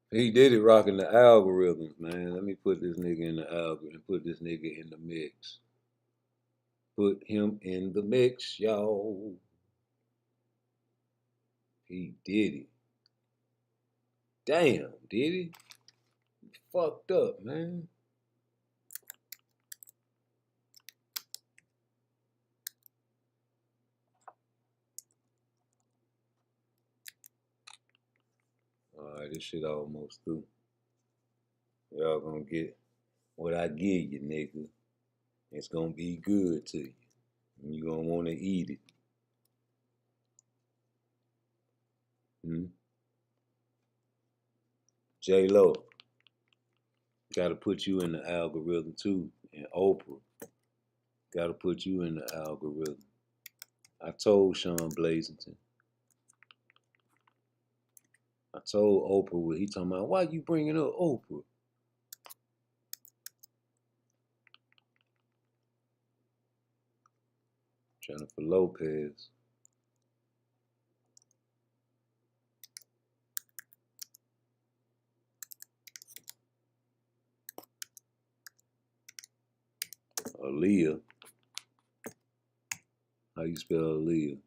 P. Diddy rocking the algorithms, man. Let me put this nigga in the algorithm. Put this nigga in the mix. Put him in the mix, y'all. P. Diddy. Damn, Diddy. You fucked up, man. Alright, this shit almost through. Y'all gonna get what I give you, nigga. It's gonna be good to you. You gonna wanna eat it. J-Lo. Gotta put you in the algorithm too. And Oprah. Gotta put you in the algorithm. I told Sean Blazington. I told Oprah what he talking about. Why you bringing up Oprah? Jennifer Lopez. Aaliyah. How you spell Aaliyah?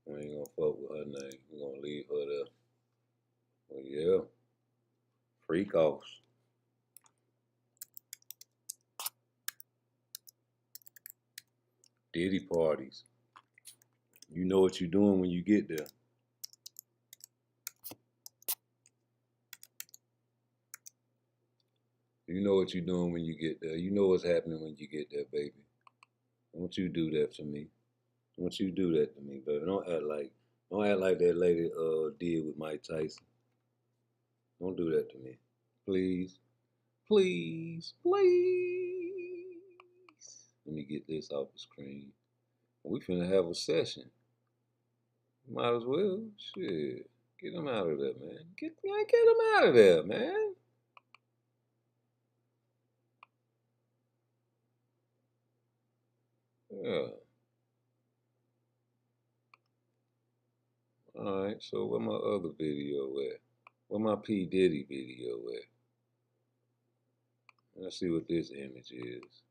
We ain't gonna fuck with her name. We're gonna leave her there. Well, yeah. Freak offs. Diddy parties. You know what you're doing when you get there. You know what you're doing when you get there. You know what's happening when you get there, baby. Don't you do that for me. Don't you do that to me, baby. Don't act like that lady did with Mike Tyson. Don't do that to me. Please. Please. Please. Let me get this off the screen. We finna have a session. Might as well. Shit. Get him out of there, man. Get him out of there, man. Yeah. Alright, so where my other video at? Where my P. Diddy video at? Let's see what this image is.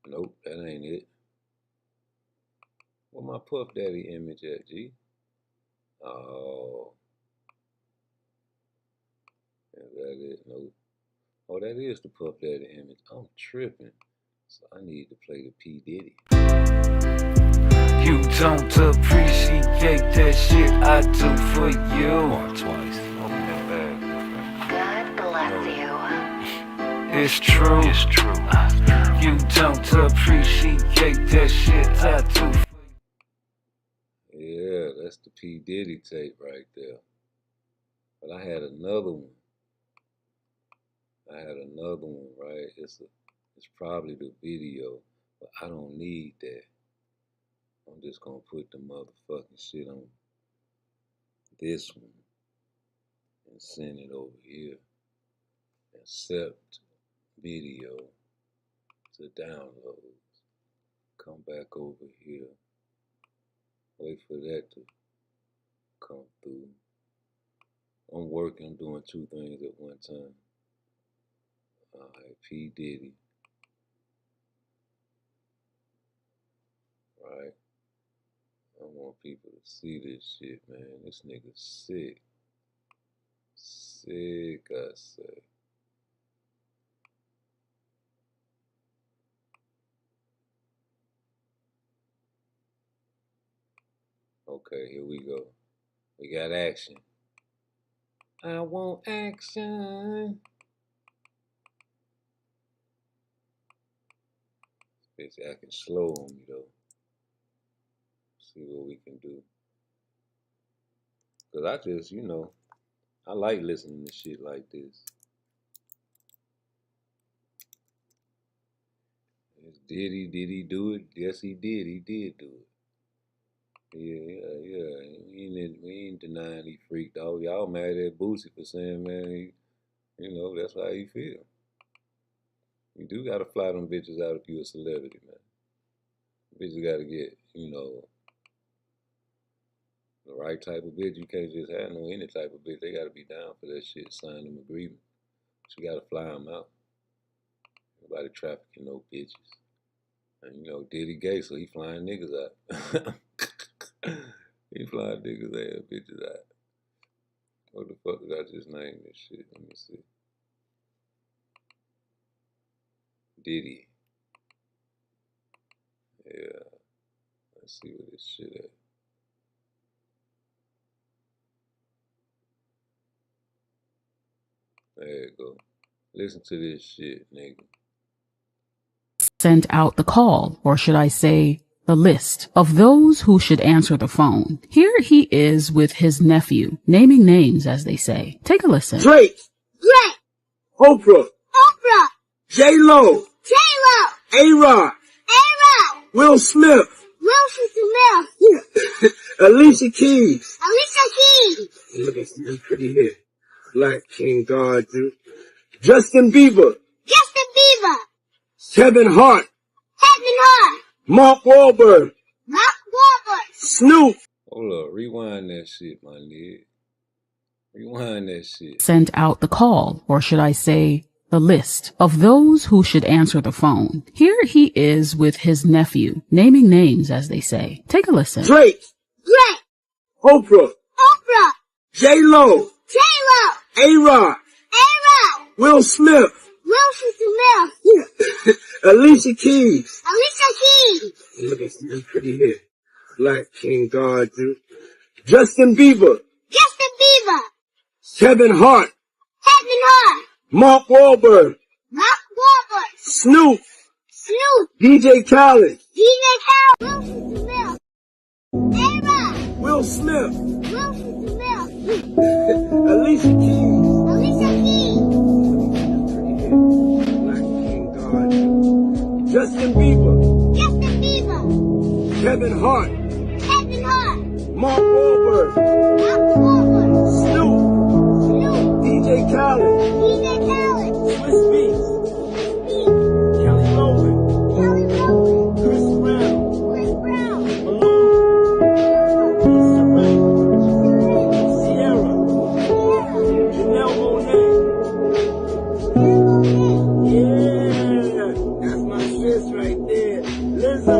Nope, that ain't it. Where my Puff Daddy image at, G? Oh. Is that it? Nope. Oh, that is the Puff Daddy image. I'm tripping. So I need to play the P. Diddy. You don't appreciate that shit I do for you. PARTTWICE. Open that bag. God bless you. It's true. It's true. You don't appreciate that shit I do for you. Yeah, that's the P. Diddy tape right there. But I had another one. Right? It's probably the video, but I don't need that. I'm just gonna put the motherfucking shit on this one and send it over here. Accept video to download. Come back over here. Wait for that to come through. I'm doing two things at one time. Alright, P. Diddy. Right? I want people to see this shit, man. This nigga's sick. Sick, I say. Okay, here we go. We got action. I want action. It's acting slow on me though. See what we can do. Cause I just, you know, I like listening to shit like this. Did he do it? Yes, he did. He did do it. Yeah. We ain't denying he freaked out. Y'all mad at Boosie for saying, man, you know, that's how he feel. You do gotta fly them bitches out if you a celebrity, man. Bitches gotta get, you know, the right type of bitch. You can't just have no any type of bitch. They gotta be down for that shit, sign them agreement. But you gotta fly them out. Nobody trafficking no bitches. And you know, Diddy gay, so he flying niggas out. He flying niggas ass bitches out. What the fuck did I just name this shit? Let me see. Diddy. Yeah. Let's see what this shit at. There you go. Listen to this shit, nigga. Sent out the call, or should I say, the list of those who should answer the phone. Here he is with his nephew, naming names, as they say. Take a listen. Drake. Oprah. J-Lo. A-Rod. Will Smith. Alicia Keys. Look at this pretty hair. Black King God, dude. Justin Bieber. Kevin Hart. Mark Wahlberg. Snoop. Hold up, rewind that shit, my nigga. Rewind that shit. Sent out the call, or should I say, the list of those who should answer the phone. Here he is with his nephew, naming names, as they say. Take a listen. Drake. Oprah. J-Lo. A-Rod. Will Smith. Alicia Keys. Look at this pretty hair. Black King God, dude. Justin Bieber. Kevin Hart. Mark Wahlberg. Snoop. DJ Khaled. Will Smith. Alicia Keys. Black King God. Justin Bieber. Kevin Hart. Mark Wahlberg. Snoop. DJ Khaled. Swiss Beats. Kelly Rowland. Chris Brown. Malone. Sierra. Janelle Monáe. Yeah, that's my sis right there. Lizzo.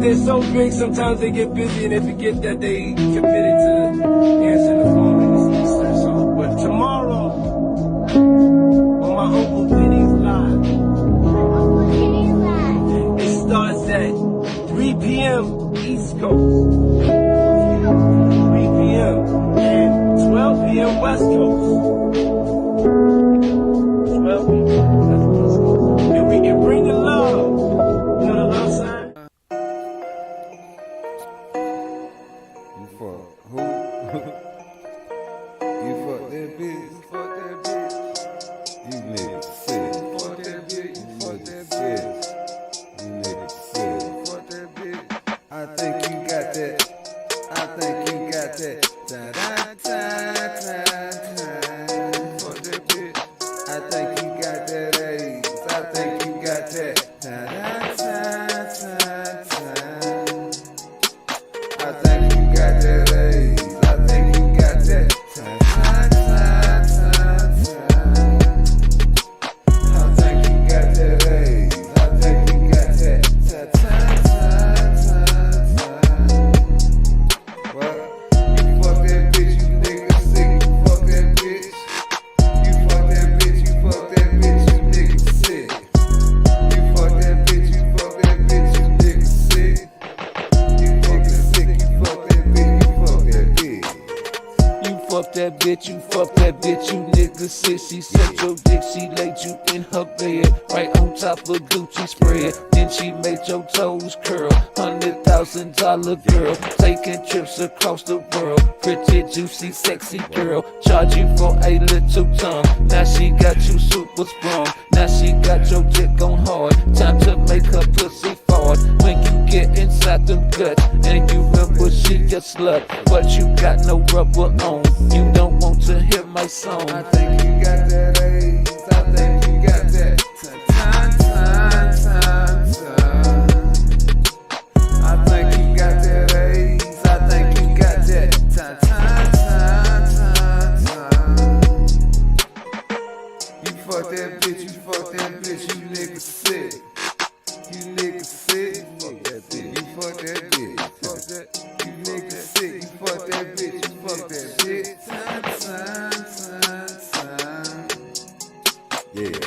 they're so big, sometimes they get busy and they forget that they committed to answering the phone and this stuff. So, but tomorrow, on my Uncle Vinny's Live, it starts at 3 p.m. East Coast, 3 p.m. and 12 p.m. West Coast. 12 p.m. West Coast. And we can bring the love. You know the love sign? You fuck who? You fuck that bitch? You fuck that bitch? You niggas sick. Fuck that bitch? You fuck that bitch? You niggas sick. Fuck that bitch? I think you got that. I think you got that. Fuck that bitch? I think you got that AIDS. I think you got that. I think you got that AIDS. I think you got that. I think you got that AIDS. I think you got that. What? You fuck that bitch, you nigga sick. You fuck that bitch. You fuck that bitch, you fuck that bitch, you nigga sick. You fuck that bitch, you fuck that bitch, you nigga sick. You nigga sick, you fuck that bitch, you fuck that bitch. You fuck that bitch, you fuck that bitch, you nigga sick. She sucked your dick, she laid you in her bed, right on top of Gucci spread. Then she made your toes curl, $100,000 girl, taking trips across the world. Pretty, juicy, sexy girl, charge you for a little tongue. Now she got you super sprung, now she got your dick on hard. Time to make her pussy fart. When you get inside them guts, and you remember she a slut, but you got no rubber on. You don't want to hear my song. I think you got that AIDS. I think you got that. I think you got that AIDS. I think you got that. You fuck that bitch, you fuck that bitch, you niggas sick. You niggas sick. Fuck that bitch. You fuck that bitch. Fuck that. You niggas sick. You fuck that bitch. You fuck that bitch. Yeah.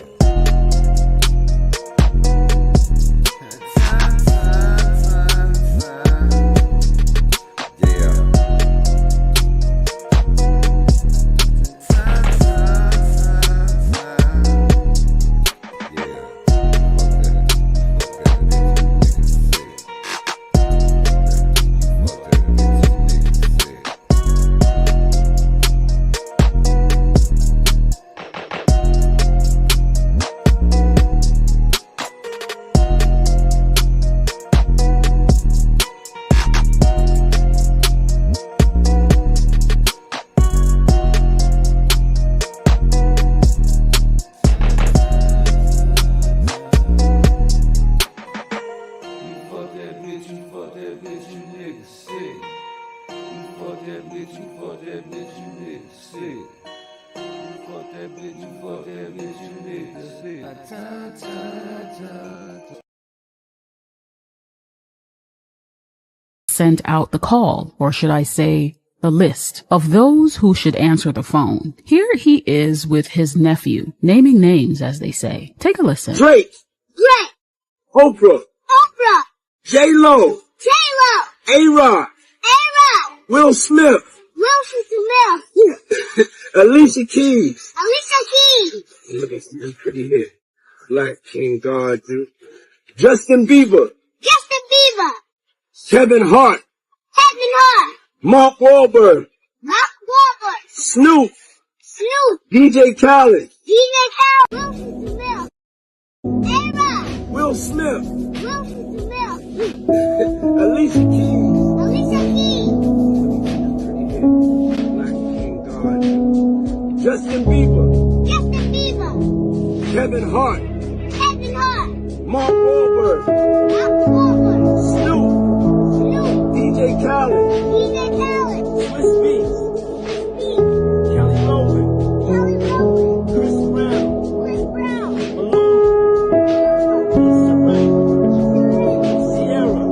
Sent out the call, or should I say, the list of those who should answer the phone. Here he is with his nephew, naming names, as they say. Take a listen. Drake. Oprah. J-Lo. A-Rod. Will Smith. Alicia Keys. Look at this pretty hair. Black King God, dude. Justin Bieber. Kevin Hart. Mark Wahlberg. Snoop. DJ Khaled. Will Smith. Alicia Keys. Black King God. Justin Bieber. Kevin Hart. Mark Wahlberg. Snoop. DJ Khaled. Swiss Beats. Kelly Rowland. Chris Brown. Malone. Issa Rae. Sierra.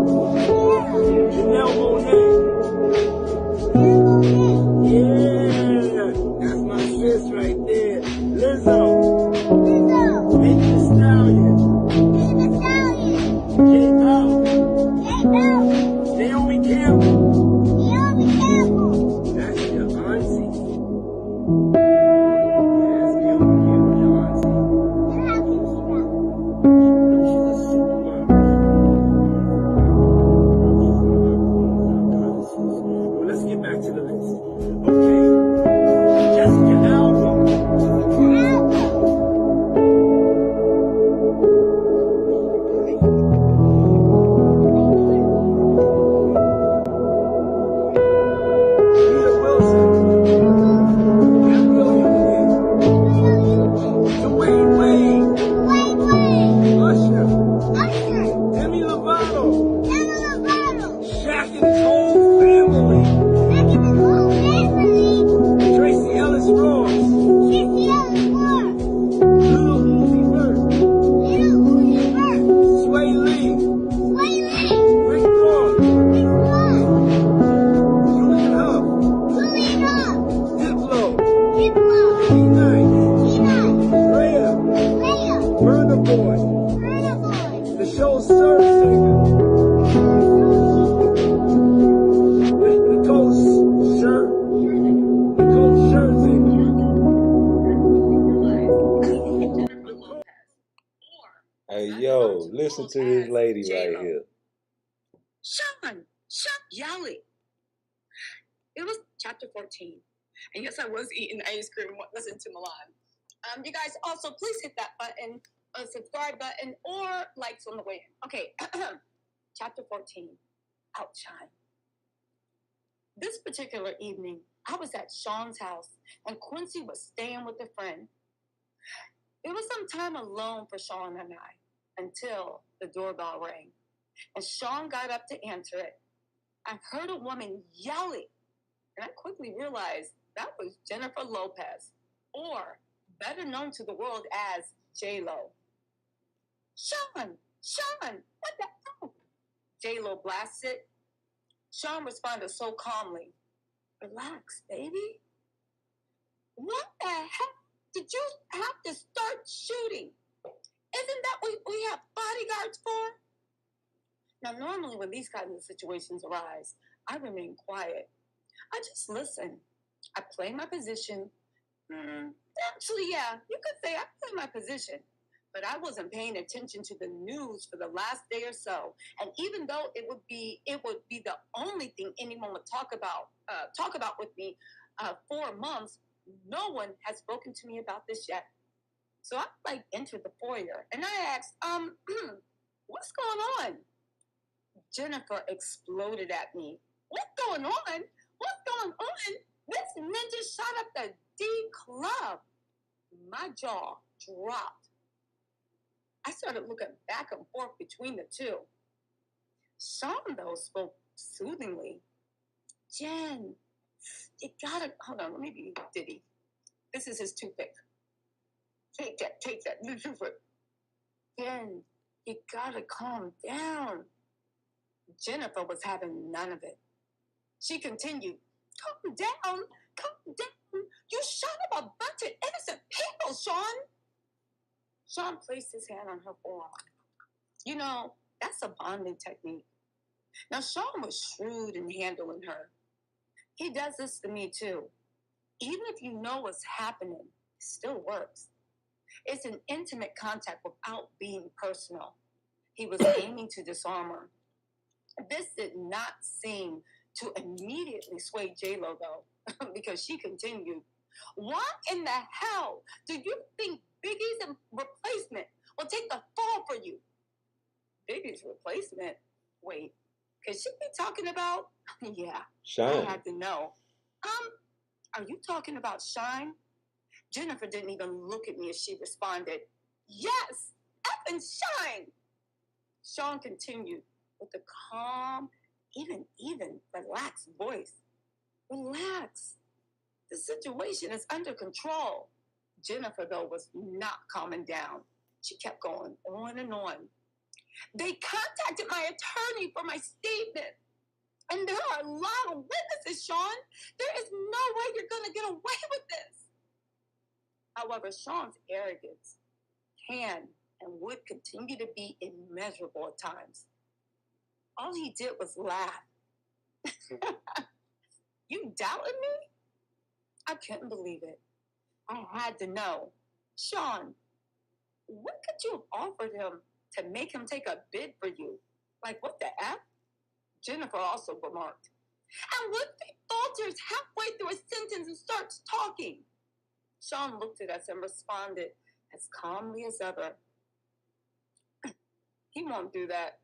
boy. The show's third singer. Nicole's shirt. Nicole's shirt singer. Hey, yo, listen to this lady right here. Sean, stop yelling. It was chapter 14. And yes, I was eating ice cream, listening to Milan. You guys also please hit that button, subscribe button, or likes on the way in. Okay, chapter 14, Outshine. This particular evening, I was at Sean's house, and Quincy was staying with a friend. It was some time alone for Sean and I, until the doorbell rang, and Sean got up to answer it. I heard a woman yelling, and I quickly realized that was Jennifer Lopez, or better known to the world as J-Lo. Sean, what the hell? J-Lo blasted. Sean responded so calmly, relax, baby. What the heck did you have to start shooting? Isn't that what we have bodyguards for? Now, normally when these kinds of situations arise, I remain quiet. I just listen. I play my position. Actually, yeah, you could say I play my position. But I wasn't paying attention to the news for the last day or so. And even though it would be the only thing anyone would talk about with me 4 months, no one has spoken to me about this yet. So I entered the foyer and I asked, what's going on? Jennifer exploded at me. What's going on? This ninja shot up the D Club. My jaw dropped. I started looking back and forth between the two. Sean, though, spoke soothingly. Jen, you gotta, hold on, let me be Diddy. This is his toothpick. Take that, new toothpick. Jen, you gotta calm down. Jennifer was having none of it. She continued, calm down. You shot up a bunch of innocent people, Sean. Sean placed his hand on her forearm. You know, that's a bonding technique. Now, Sean was shrewd in handling her. He does this to me, too. Even if you know what's happening, it still works. It's an intimate contact without being personal. He was aiming to disarm her. This did not seem to immediately sway J-Lo, though, because she continued, what in the hell do you think Biggie's replacement will take the fall for you? Biggie's replacement? Wait, could she be talking about? Yeah, Shine. I had to know. Are you talking about Shine? Jennifer didn't even look at me as she responded, yes, effing Shine. Sean continued with a calm, even relaxed voice. Relax. The situation is under control. Jennifer, though, was not calming down. She kept going on and on. They contacted my attorney for my statement. And there are a lot of witnesses, Sean. There is no way you're going to get away with this. However, Sean's arrogance can and would continue to be immeasurable at times. All he did was laugh. You doubted me? I couldn't believe it. I had to know. Sean, what could you have offered him to make him take a bid for you? Like, what the F? Jennifer also remarked. And what if he falters halfway through a sentence and starts talking? Sean looked at us and responded as calmly as ever. He won't do that.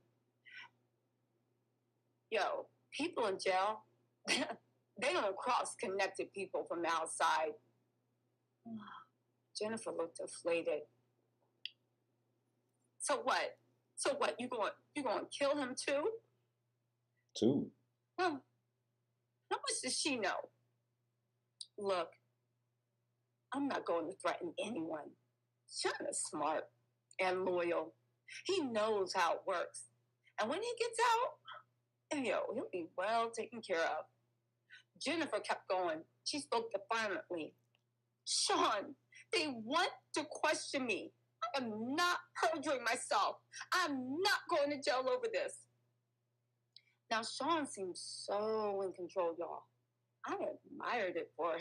Yo, people in jail, they don't cross connected people from the outside. Jennifer looked deflated. So what? You going to kill him too? Huh. How much does she know? Look, I'm not going to threaten anyone. Sean is smart and loyal. He knows how it works. And when he gets out, he'll be well taken care of. Jennifer kept going. She spoke defiantly. Sean, they want to question me. I am not perjuring myself. I'm not going to jail over this. Now, Sean seemed so in control, y'all. I admired him for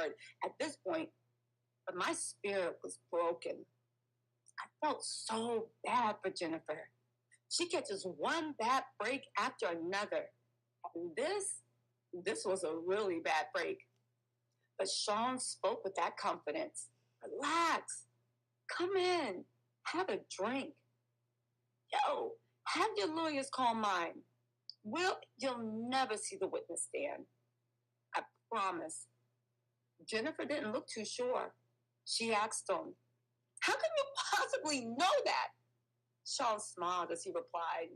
it at this point, but my spirit was broken. I felt so bad for Jennifer. She catches one bad break after another. And this was a really bad break. But Sean spoke with that confidence. Relax. Come in. Have a drink. Yo, have your lawyers call mine. You'll never see the witness stand. I promise. Jennifer didn't look too sure. She asked him, how can you possibly know that? Sean smiled as he replied,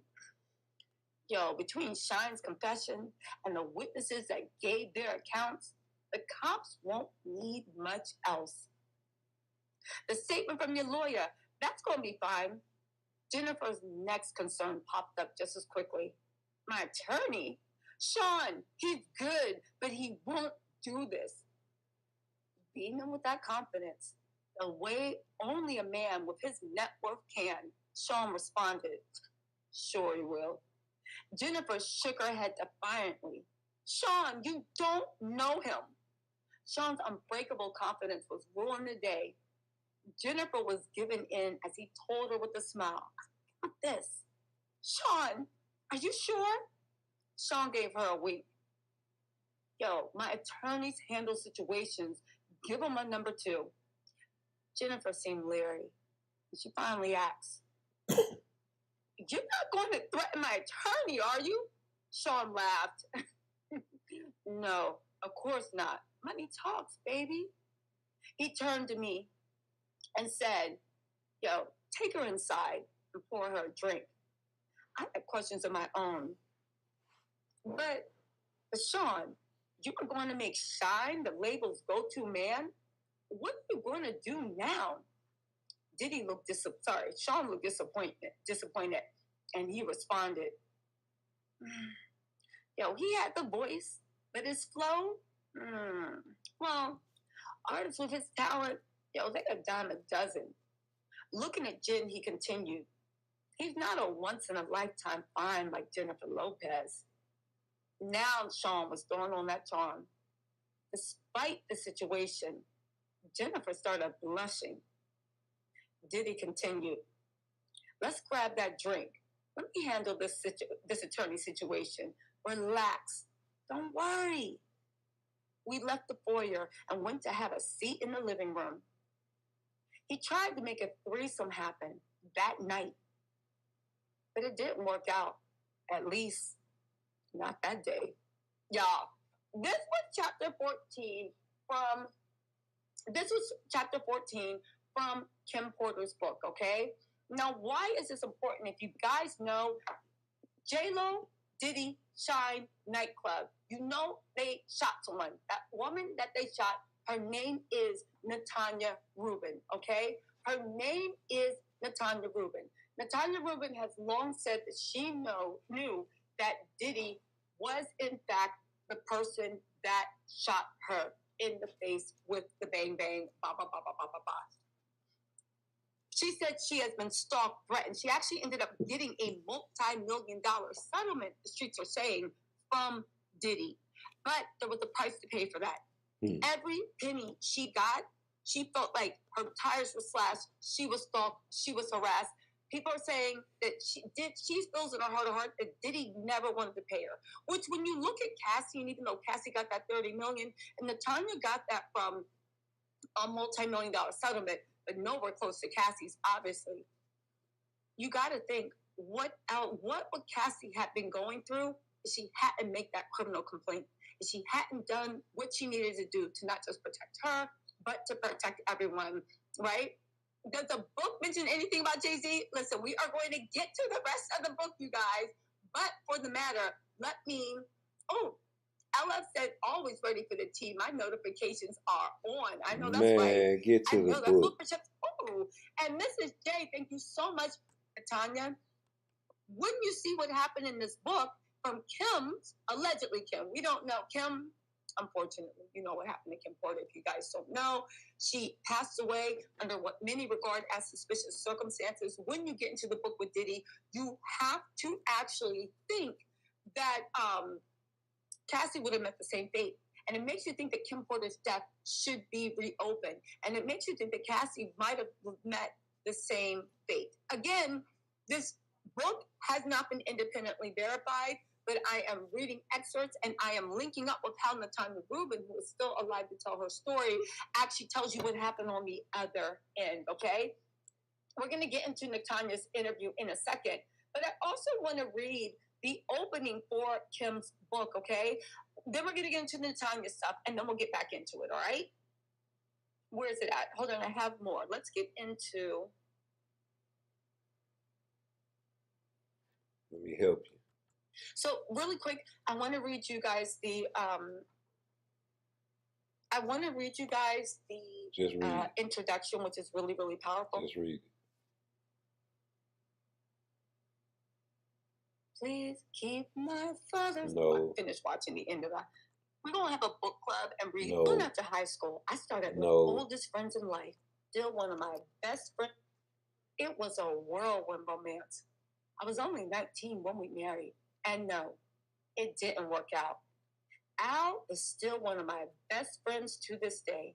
yo, between Shine's confession and the witnesses that gave their accounts, the cops won't need much else. The statement from your lawyer, that's going to be fine. Jennifer's next concern popped up just as quickly. My attorney? Sean, he's good, but he won't do this. Being him with that confidence, the way only a man with his net worth can, Sean responded, sure he will. Jennifer shook her head defiantly. Sean, you don't know him. Sean's unbreakable confidence was ruling the day. Jennifer was giving in as he told her with a smile, I got this. Sean, are you sure? Sean gave her a wink. Yo, my attorneys handle situations. Give him a number 2. Jennifer seemed leery. She finally asked, you're not going to threaten my attorney, are you? Sean laughed. No, of course not. Money talks, baby. He turned to me and said, yo, take her inside and pour her a drink. I had questions of my own. But Sean, you were going to make Shine the label's go-to man? What are you going to do now? Sean looked disappointed, and he responded, yo, he had the voice, but his flow, well, artists with his talent, yo, they a dime a dozen. Looking at Jen, he continued, he's not a once-in-a-lifetime find like Jennifer Lopez. Now Sean was throwing on that charm. Despite the situation, Jennifer started blushing. Diddy continued, let's grab that drink. Let me handle this attorney situation. Relax. Don't worry. We left the foyer and went to have a seat in the living room. He tried to make a threesome happen that night, but it didn't work out. At least, not that day. Y'all, this was chapter 14 from Kim Porter's book, okay? Now, why is this important? If you guys know, J-Lo, Diddy, Shine, nightclub. You know they shot someone. That woman that they shot, her name is Natanya Rubin, okay? Her name is Natanya Rubin. Natanya Rubin has long said that she knew that Diddy was, in fact, the person that shot her in the face with the bang bang, ba ba ba ba ba ba ba. She said she has been stalked, threatened. She actually ended up getting a multi-million-dollar settlement, the streets are saying, from Diddy. But there was a price to pay for that. Every penny she got, she felt like her tires were slashed, she was stalked, she was harassed. People are saying that she feels in her heart of heart that Diddy never wanted to pay her. Which, when you look at Cassie, and even though Cassie got that $30 million, and Natanya got that from a multi-million-dollar settlement, but nowhere close to Cassie's, obviously. You got to think, what would Cassie have been going through if she hadn't made that criminal complaint? If she hadn't done what she needed to do to not just protect her, but to protect everyone, right? Does the book mention anything about Jay-Z? Listen, we are going to get to the rest of the book, you guys. But for the matter, LF said, always ready for the tea. My notifications are on. I know that's right. Man, get to the book. And Mrs. J, thank you so much, Tanya. Wouldn't you see what happened in this book from Kim's, allegedly Kim, we don't know, Kim unfortunately, you know what happened to Kim Porter. If you guys don't know, she passed away under what many regard as suspicious circumstances. When you get into the book with Diddy, you have to actually think that Cassie would have met the same fate. And it makes you think that Kim Porter's death should be reopened. And it makes you think that Cassie might have met the same fate. Again, this book has not been independently verified, but I am reading excerpts and I am linking up with how Natanya Rubin, who is still alive to tell her story, actually tells you what happened on the other end, okay? We're going to get into Natanya's interview in a second, but I also want to read the opening for Kim's book, okay? Then we're going to get into Natanya stuff, and then we'll get back into it, all right? Where is it at? Hold on, I have more. Let's get into... Let me help you. So, really quick, I want to read you guys the... introduction, which is really, really powerful. Just read it. Please keep my father's... No. I finished watching the end of that. We're going to have a book club and read. No. Going after high school, I started with oldest friends in life. Still one of my best friends. It was a whirlwind romance. I was only 19 when we married. And no, it didn't work out. Al is still one of my best friends to this day.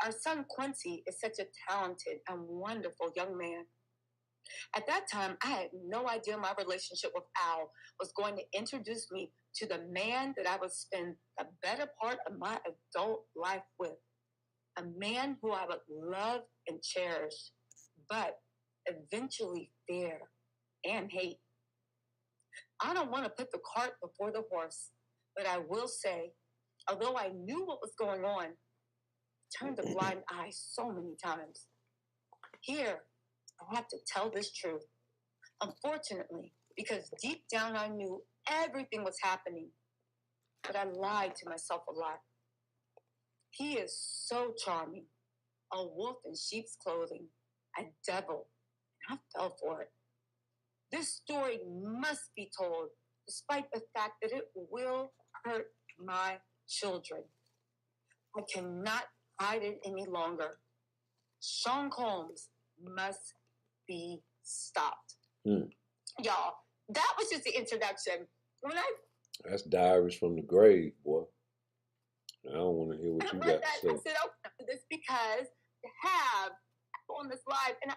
Our son Quincy is such a talented and wonderful young man. At that time, I had no idea my relationship with Al was going to introduce me to the man that I would spend the better part of my adult life with. A man who I would love and cherish, but eventually fear and hate. I don't want to put the cart before the horse, but I will say, although I knew what was going on, I turned a blind eye so many times. Here, I have to tell this truth. Unfortunately, because deep down I knew everything was happening, but I lied to myself a lot. He is so charming, a wolf in sheep's clothing, a devil, and I fell for it. This story must be told, despite the fact that it will hurt my children. I cannot hide it any longer. Sean Combs must be stopped. Y'all, that was just the introduction. That's Diaries from the Grave, boy. I don't want to hear what you got to say. I said, okay, this because to have on this live, and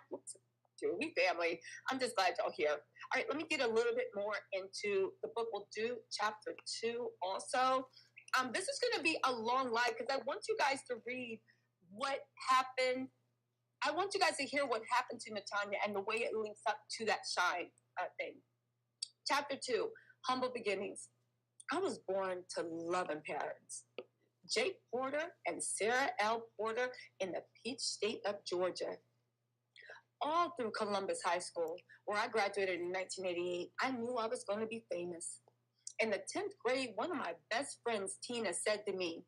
we family, I'm just glad y'all here. All right, let me get a little bit more into the book. We'll do chapter 2 also. This is going to be a long live because I want you guys to read what happened. I want you guys to hear what happened to Natanya and the way it links up to that shine thing. Chapter 2, Humble Beginnings. I was born to loving parents. Jake Porter and Sarah L. Porter in the Peach State of Georgia. All through Columbus High School, where I graduated in 1988, I knew I was going to be famous. In the 10th grade, one of my best friends, Tina, said to me,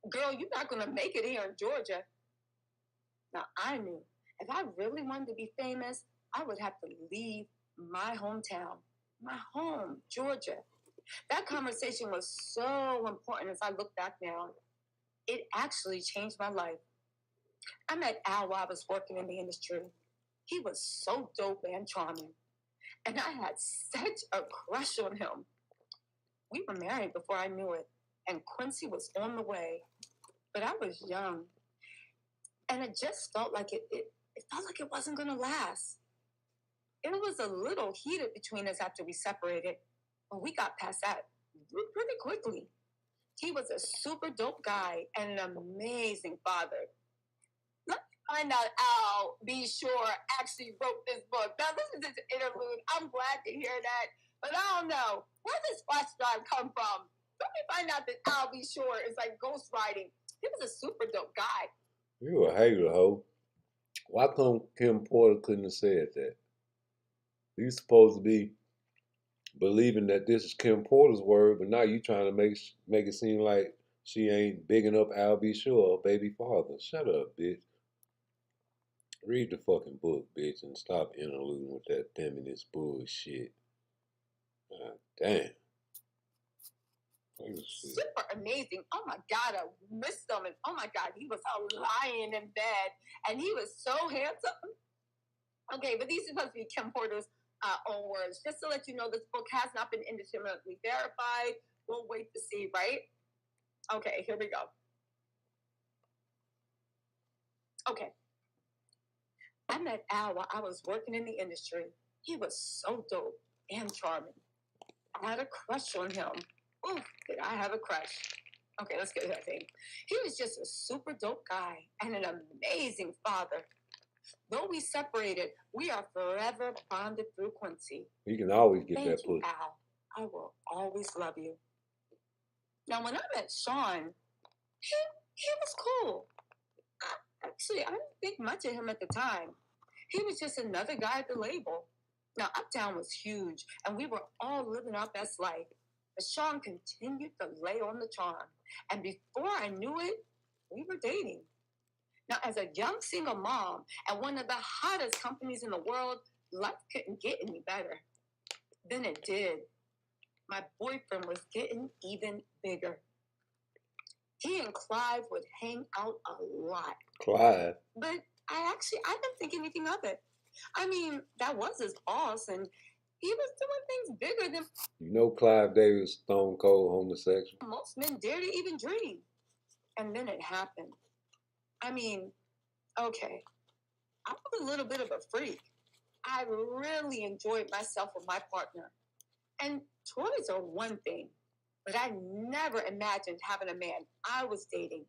Girl, you're not going to make it here in Georgia. Now, I knew if I really wanted to be famous, I would have to leave my hometown, my home, Georgia. That conversation was so important as I look back now. It actually changed my life. I met Al while I was working in the industry. He was so dope and charming. And I had such a crush on him. We were married before I knew it. And Quincy was on the way. But I was young. And it just felt like it felt like it wasn't going to last. It was a little heated between us after we separated. But we got past that pretty quickly. He was a super dope guy and an amazing father. Let me find out Al B. Shore actually wrote this book. Now, this is just an interlude. I'm glad to hear that. But I don't know. Where does flash drive come from? Let me find out that Al B. Shore is like ghostwriting. He was a super dope guy. You a hater, ho. Why come Kim Porter couldn't have said that? You supposed to be believing that this is Kim Porter's word, but now you trying to make it seem like she ain't bigging up Al B. Shore, baby father. Shut up, bitch. Read the fucking book, bitch, and stop interluding with that feminist bullshit. God damn. super amazing. Oh my God, I missed him. And oh my God, he was a lion in bed. And he was so handsome. Okay, but these are supposed to be Kim Porter's own words. Just to let you know, this book has not been independently verified. We'll wait to see, right? Okay, here we go. Okay. I met Al while I was working in the industry. He was so dope and charming. I had a crush on him. Ooh, did I have a crush? Okay, let's get to that thing. He was just a super dope guy and an amazing father. Though we separated, we are forever bonded through Quincy. You can always get Thank that you, pussy. Al. I will always love you. Now, when I met Sean, he was cool. I didn't think much of him at the time. He was just another guy at the label. Now, Uptown was huge, and we were all living our best life. But Sean continued to lay on the charm. And before I knew it, we were dating. Now, as a young single mom at one of the hottest companies in the world, life couldn't get any better. Then it did. My boyfriend was getting even bigger. He and Clive would hang out a lot. Clive? But I didn't think anything of it. I mean, that was his boss, and he was doing things bigger than... You know Clive Davis, stone cold homosexual. Most men dare to even dream. And then it happened. I mean, okay, I was a little bit of a freak. I really enjoyed myself with my partner. And toys are one thing, but I never imagined having a man I was dating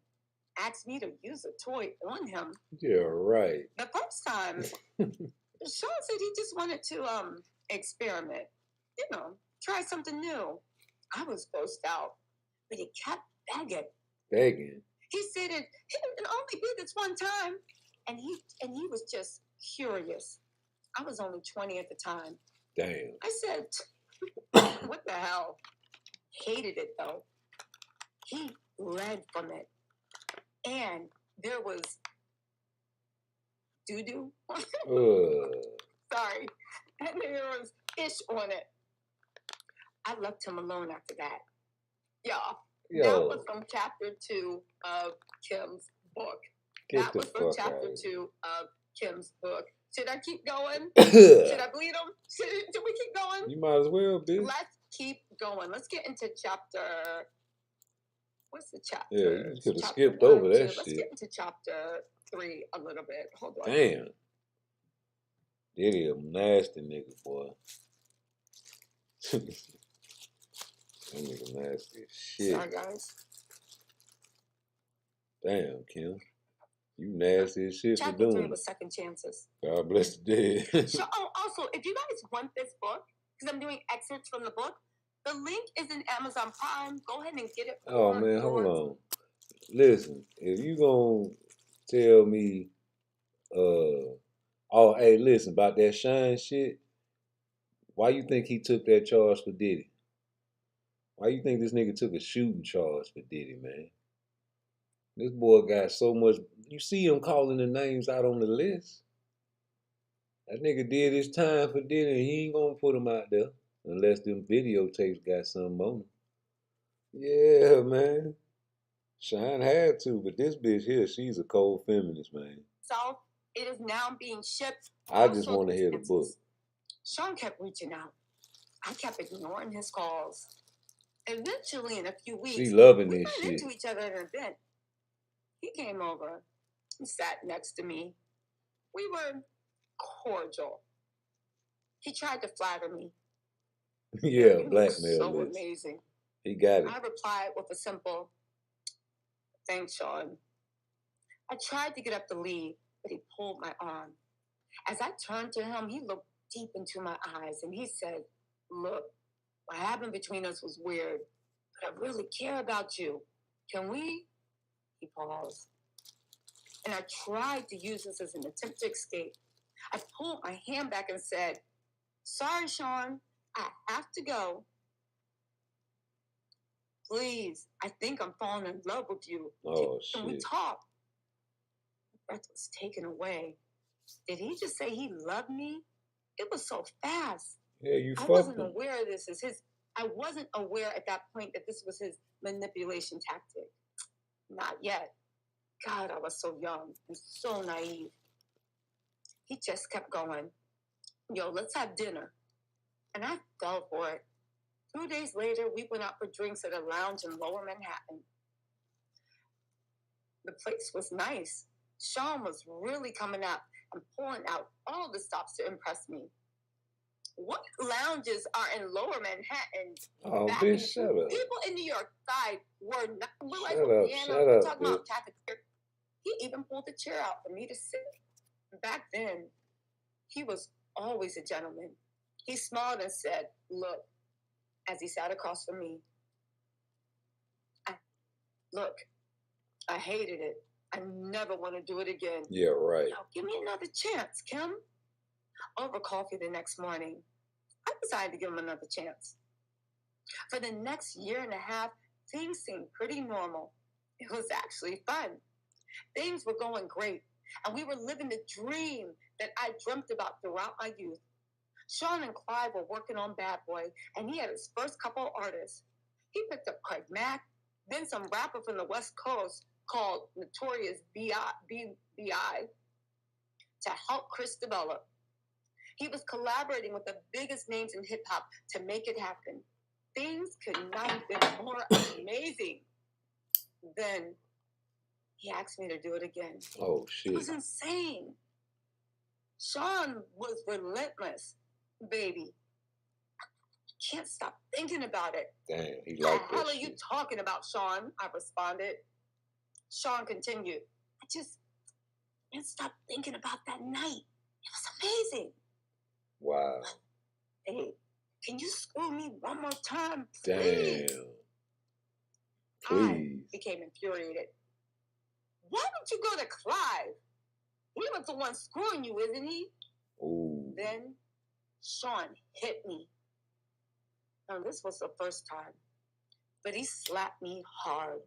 ask me to use a toy on him. Yeah, right. The first time, Sean said he just wanted to experiment, try something new. I was grossed out, but he kept begging. Begging? He said it can only be this one time, and he was just curious. I was only 20 at the time. Damn. I said, what the hell? Hated it though. He led from it, and there was doo-doo. Sorry, and there was ish on it. I left him alone after that. That was from chapter 2 of Kim's book. That was from chapter 2 of Kim's book. Should I keep going? Should I bleed them? Should we keep going? You might as well, bitch. Let's keep going. Let's get into chapter... What's the chapter? Yeah, you could have skipped over that shit. Let's get into chapter 3 a little bit. Hold on. Damn. Diddy a nasty nigga, boy. That nigga nasty as shit. Sorry, guys. Damn, Kim. You nasty as shit Chapter for doing 3 it. was Second Chances. God bless the dead. So, also, if you guys want this book, because I'm doing excerpts from the book, the link is in Amazon Prime. Go ahead and get it. Oh, man, hold on. Listen, if you gonna tell me, hey, listen, about that Shine shit, why you think he took that charge for Diddy? Why you think this nigga took a shooting charge for Diddy, man? This boy got so much... You see him calling the names out on the list. That nigga did his time for Diddy, and he ain't gonna put him out there unless them videotapes got something on them. Yeah, man. Shine had to, but this bitch here, she's a cold feminist, man. So, it is now being shipped. I just want to hear the book. Sean kept reaching out. I kept ignoring his calls. Eventually, in a few weeks, she loving we this ran shit. into each other at an event. He came over. He sat next to me. We were cordial. He tried to flatter me. Yeah, blackmail. So amazing. He got it. I replied with a simple, "Thanks, Sean." I tried to get up to leave, but he pulled my arm. As I turned to him, he looked deep into my eyes and he said, "Look, what happened between us was weird, but I really care about you. Can we?" He paused. And I tried to use this as an attempt to escape. I pulled my hand back and said, "Sorry, Sean, I have to go. Please, I think I'm falling in love with you. Can we talk?" My breath was taken away. Did he just say he loved me? It was so fast. Yeah, you I fucked wasn't him. aware of this as his I wasn't aware at that point that this was his manipulation tactic. Not yet. God, I was so young and so naive. He just kept going. Yo, let's have dinner. And I fell for it. 2 days later, we went out for drinks at a lounge in Lower Manhattan. The place was nice. Sean was really coming up and pulling out all the stops to impress me. What lounges are in Lower Manhattan? Oh, bitch, shut up. People in New York side were not realizing Shut up, talking about cafeteria. He even pulled the chair out for me to sit. Back then, he was always a gentleman. He smiled and said, "Look," as he sat across from me. Look, I hated it. I never want to do it again. Yeah, right. Now, give me another chance, Kim. Over coffee the next morning, I decided to give him another chance. For the next year and a half, things seemed pretty normal. It was actually fun. Things were going great, and we were living the dream that I dreamt about throughout my youth. Sean and Clive were working on Bad Boy, and he had his first couple of artists. He picked up Craig Mack, then some rapper from the West Coast called Notorious B.I. to help Chris develop. He was collaborating with the biggest names in hip-hop to make it happen. Things could not have been more amazing. Then he asked me to do it again. Oh, shit. It was insane. Sean was relentless, baby. I can't stop thinking about it. Damn, he liked that. What the hell are you talking about, Sean? I responded. Sean continued. I just can't stop thinking about that night. It was amazing. Wow. Hey, can you screw me one more time, please? Damn. Please. I became infuriated. Why don't you go to Clive? He was the one screwing you, isn't he? Ooh. Then Sean hit me. Now, this was the first time, but he slapped me hard.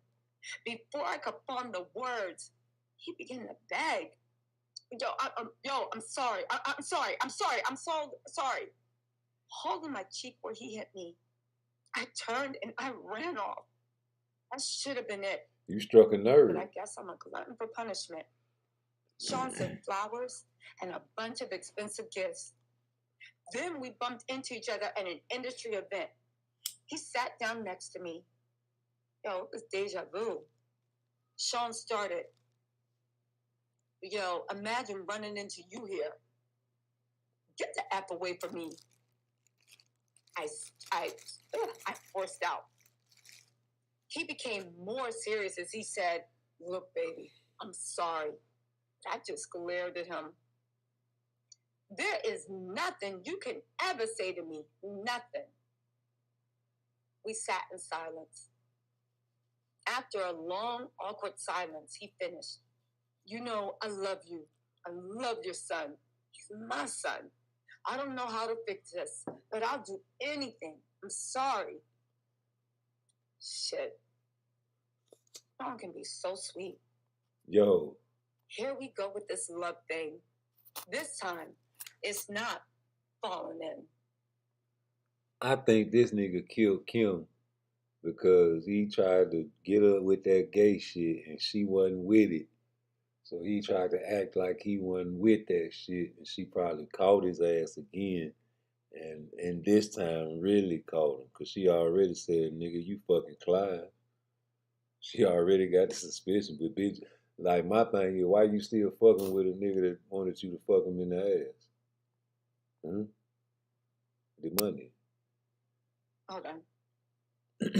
Before I could form the words, he began to beg. I'm sorry. I'm sorry. I'm so sorry. Holding my cheek where he hit me, I turned and I ran off. That should have been it. You struck a nerve. But I guess I'm a glutton for punishment. Sean sent flowers and a bunch of expensive gifts. Then we bumped into each other at an industry event. He sat down next to me. Yo, it's deja vu. Sean started. Yo, imagine running into you here. Get the F away from me. I forced out. He became more serious as he said, "Look, baby, I'm sorry." I just glared at him. There is nothing you can ever say to me. Nothing. We sat in silence. After a long, awkward silence, he finished. You know, I love you. I love your son. He's my son. I don't know how to fix this, but I'll do anything. I'm sorry. Shit. Sean can be so sweet. Yo. Here we go with this love thing. This time, it's not falling in. I think this nigga killed Kim because he tried to get her with that gay shit and she wasn't with it. So he tried to act like he wasn't with that shit, and she probably caught his ass again, and this time really caught him, because she already said, "Nigga, you fucking Clive." She already got the suspicion, but bitch, like, my thing is, why you still fucking with a nigga that wanted you to fuck him in the ass? The money. Hold on.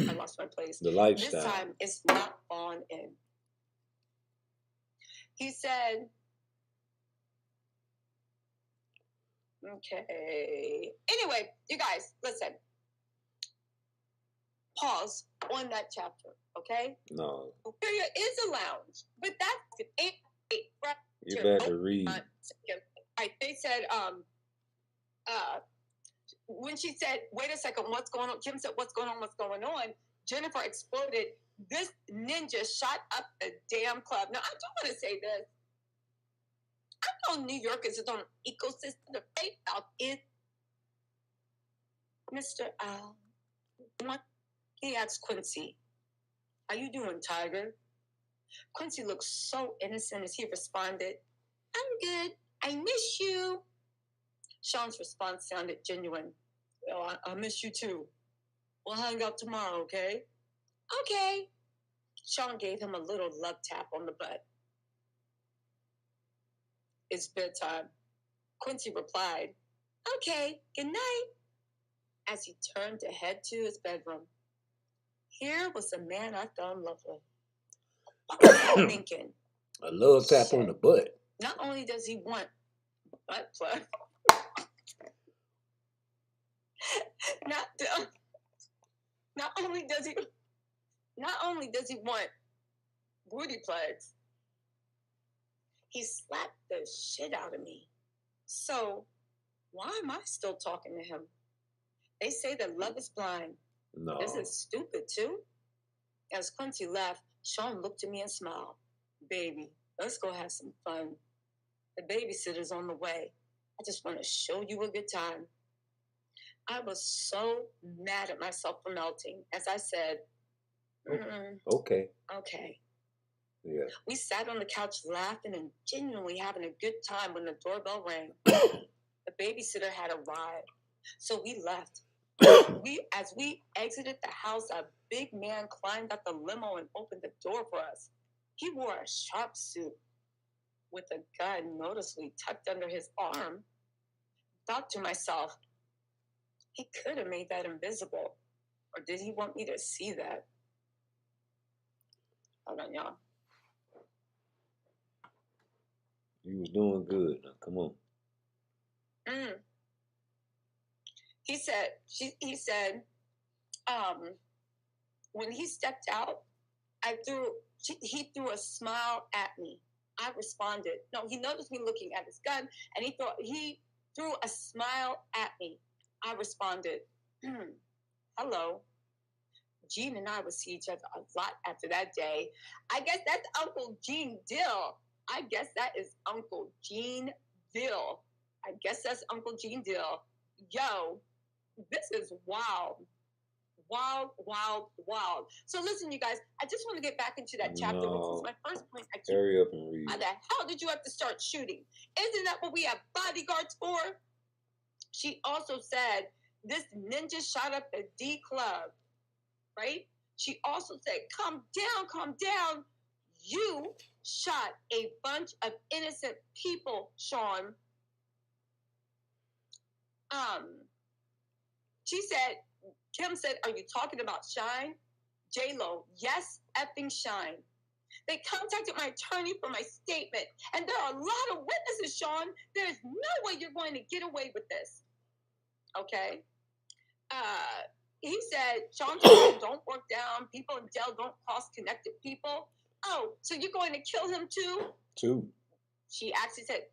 I lost my place. The lifestyle. This time, it's not on in. He said, okay. Anyway, you guys, listen. Pause on that chapter, okay? No. There is a lounge, but that's an 8 You better read. They said, when she said, wait a second, what's going on? Kim said, what's going on? What's going on? Jennifer exploded. This ninja shot up the damn club. Now, I do want to say this. I know New York is its own ecosystem. The fake South is Mr. Al. He asked Quincy, "How you doing, Tiger?" Quincy looked so innocent as he responded, "I'm good. I miss you." Sean's response sounded genuine. "Oh, I miss you too. We'll hang out tomorrow, okay?" "Okay." Sean gave him a little love tap on the butt. "It's bedtime." Quincy replied, "Okay, good night." As he turned to head to his bedroom, here was a man I fell in love with. I'm thinking, a love tap on the butt. Not only does he want butt plug, not only does he want booty plugs, he slapped the shit out of me. So why am I still talking to him? They say that love is blind. No. This is stupid too. As Quincy left, Sean looked at me and smiled. "Baby, let's go have some fun. The babysitter's on the way. I just want to show you a good time." I was so mad at myself for melting as I said, Okay. Okay. Yeah. We sat on the couch laughing and genuinely having a good time when the doorbell rang. The babysitter had arrived, so we left. As we exited the house, a big man climbed out the limo and opened the door for us. He wore a sharp suit with a gun noticeably tucked under his arm. Thought to myself, he could have made that invisible. Or did he want me to see that? Hold on, y'all. You was doing good. Now, come on. He said, when he stepped out, he threw a smile at me. I responded. No, he noticed me looking at his gun, and he threw a smile at me. I responded, "Hello." Gene and I would see each other a lot after that day. I guess that's Uncle Gene Dill. I guess that is Uncle Gene Dill. I guess that's Uncle Gene Dill. Yo, this is wild. Wild, wild, wild. So listen, you guys, I just want to get back into that chapter, which was my first point. Hurry up and read. How the hell did you have to start shooting? Isn't that what we have bodyguards for? She also said, this ninja shot up the D Club, right? She also said, calm down. You shot a bunch of innocent people, Sean. Kim said, are you talking about Shine? J-Lo, yes, effing Shine. They contacted my attorney for my statement, and there are a lot of witnesses, Sean. There's no way you're going to get away with this. Okay? He said, Sean said, don't work down. People in jail don't cross-connected people. Oh, so you're going to kill him too? Too. She actually said,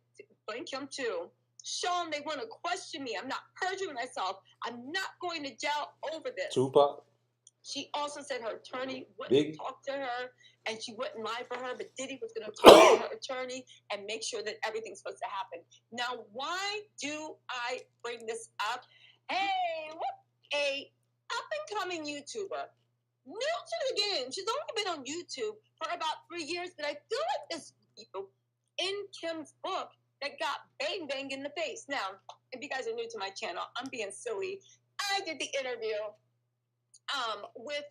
blink him too. Sean, they want to question me. I'm not perjuring myself. I'm not going to jail over this. Tupac. She also said her attorney wouldn't talk to her and she wouldn't lie for her, but Diddy was going to talk to her attorney and make sure that everything's supposed to happen. Now, why do I bring this up? Hey, what a up-and-coming YouTuber. New to the game. She's only been on YouTube for about 3 years, but I feel like this in Kim's book that got bang bang in the face. Now, if you guys are new to my channel, I'm being silly. I did the interview with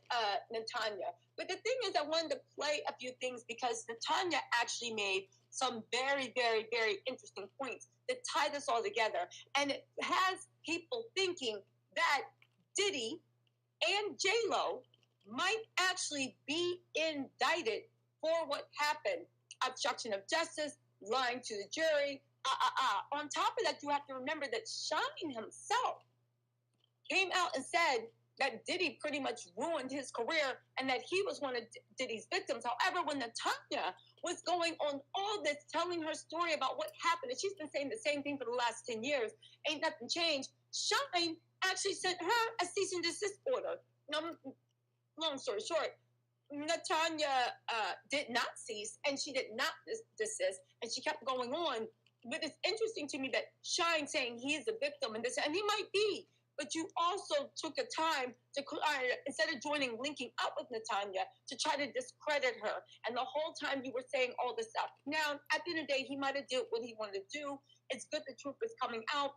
Natanya. But the thing is, I wanted to play a few things because Natanya actually made some very, very, very interesting points that tie this all together. And it has people thinking that Diddy and J-Lo might actually be indicted for what happened. Obstruction of justice, lying to the jury. On top of that, you have to remember that Shine himself came out and said that Diddy pretty much ruined his career and that he was one of Diddy's victims. However, when Natanya was going on all this, telling her story about what happened, and she's been saying the same thing for the last 10 years, ain't nothing changed, Shine actually sent her a cease and desist order. Now, long story short, Natanya did not cease and she did not desist, and she kept going on. But it's interesting to me that Shine saying he is a victim and this, and he might be, but you also took the time to, instead of linking up with Natanya, to try to discredit her. And the whole time you were saying all this stuff. Now, at the end of the day, he might have did what he wanted to do. It's good the truth is coming out.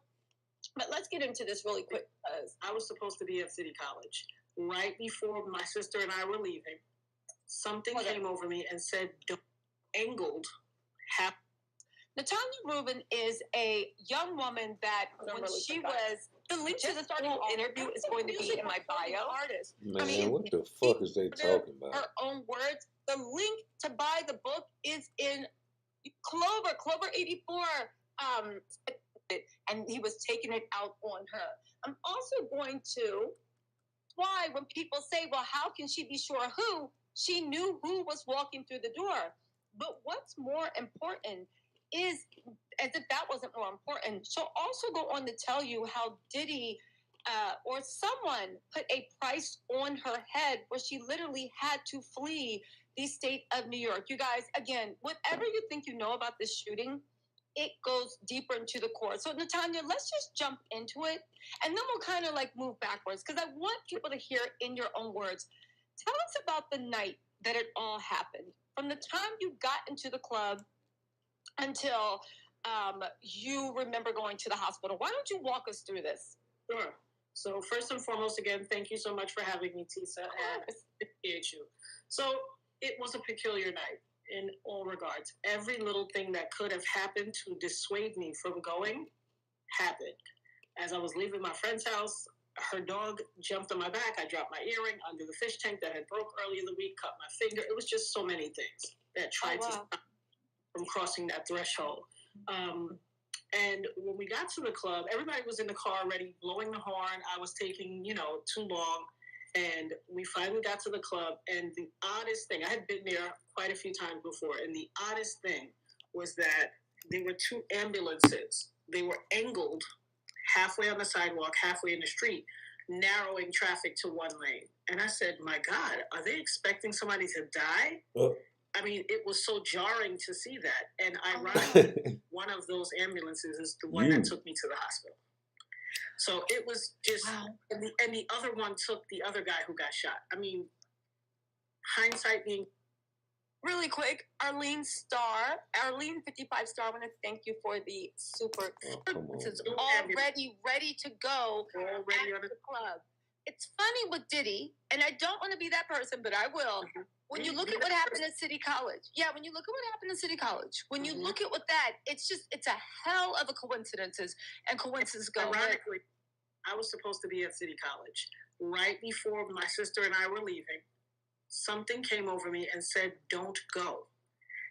But let's get into this really quick. I was supposed to be at City College. Right before my sister and I were leaving, something came over me and said, angled. Natanya Rubin is a young woman that when she was, the link to the starting interview is going to be in my bio. Man, what the fuck is they talking about? Her own words. The link to buy the book is in Clover 84. And he was taking it out on her. I'm also going to, why when people say, well, how can she be sure who? She knew who was walking through the door. But what's more important is, as if that wasn't more important, she'll also go on to tell you how Diddy or someone put a price on her head where she literally had to flee the state of New York. You guys, again, whatever you think you know about this shooting, it goes deeper into the core. So, Natanya, let's just jump into it, and then we'll kind of like move backwards, because I want people to hear in your own words. Tell us about the night that it all happened. From the time you got into the club until you remember going to the hospital. Why don't you walk us through this? Sure. So, first and foremost, again, thank you so much for having me, Tisa, and I appreciate you. So, it was a peculiar night. In all regards, every little thing that could have happened to dissuade me from going happened. As I was leaving my friend's house, her dog jumped on my back. I dropped my earring under the fish tank that had broke earlier in the week, cut my finger. It was just so many things that tried to stop me from crossing that threshold. And when we got to the club, everybody was in the car already blowing the horn. I was taking, too long. And we finally got to the club, and the oddest thing, I had been there quite a few times before, and the oddest thing was that there were two ambulances. They were angled halfway on the sidewalk, halfway in the street, narrowing traffic to one lane. And I said, my God, are they expecting somebody to die? I mean, it was so jarring to see that. And ironically, one of those ambulances is the one that took me to the hospital. So it was just, and the other one took the other guy who got shot. I mean, hindsight being... Really quick, Arlene 55 Star, I want to thank you for the super. This is already ready to go at the club. It's funny with Diddy, and I don't want to be that person, but I will. When you look at what happened at City College, when you look at what happened at City College, when you look at what it's a hell of a coincidences, and coincidences go. Ironically, I was supposed to be at City College. Right before my sister and I were leaving, something came over me and said, don't go.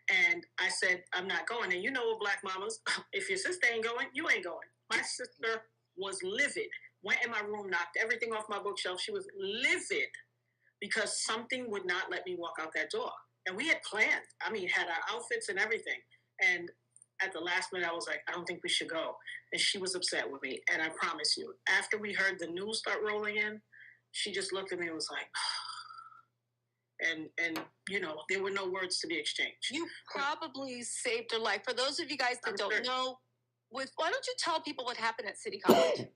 And I said, I'm not going. And you know what, black mamas, if your sister ain't going, you ain't going. My sister was livid. Went in my room, knocked everything off my bookshelf. She was livid because something would not let me walk out that door. And we had planned. I mean, had our outfits and everything. And at the last minute, I was like, I don't think we should go. And she was upset with me. And I promise you, after we heard the news start rolling in, she just looked at me and was like, and there were no words to be exchanged. You probably saved her life. For those of you guys that don't know, why don't you tell people what happened at City College?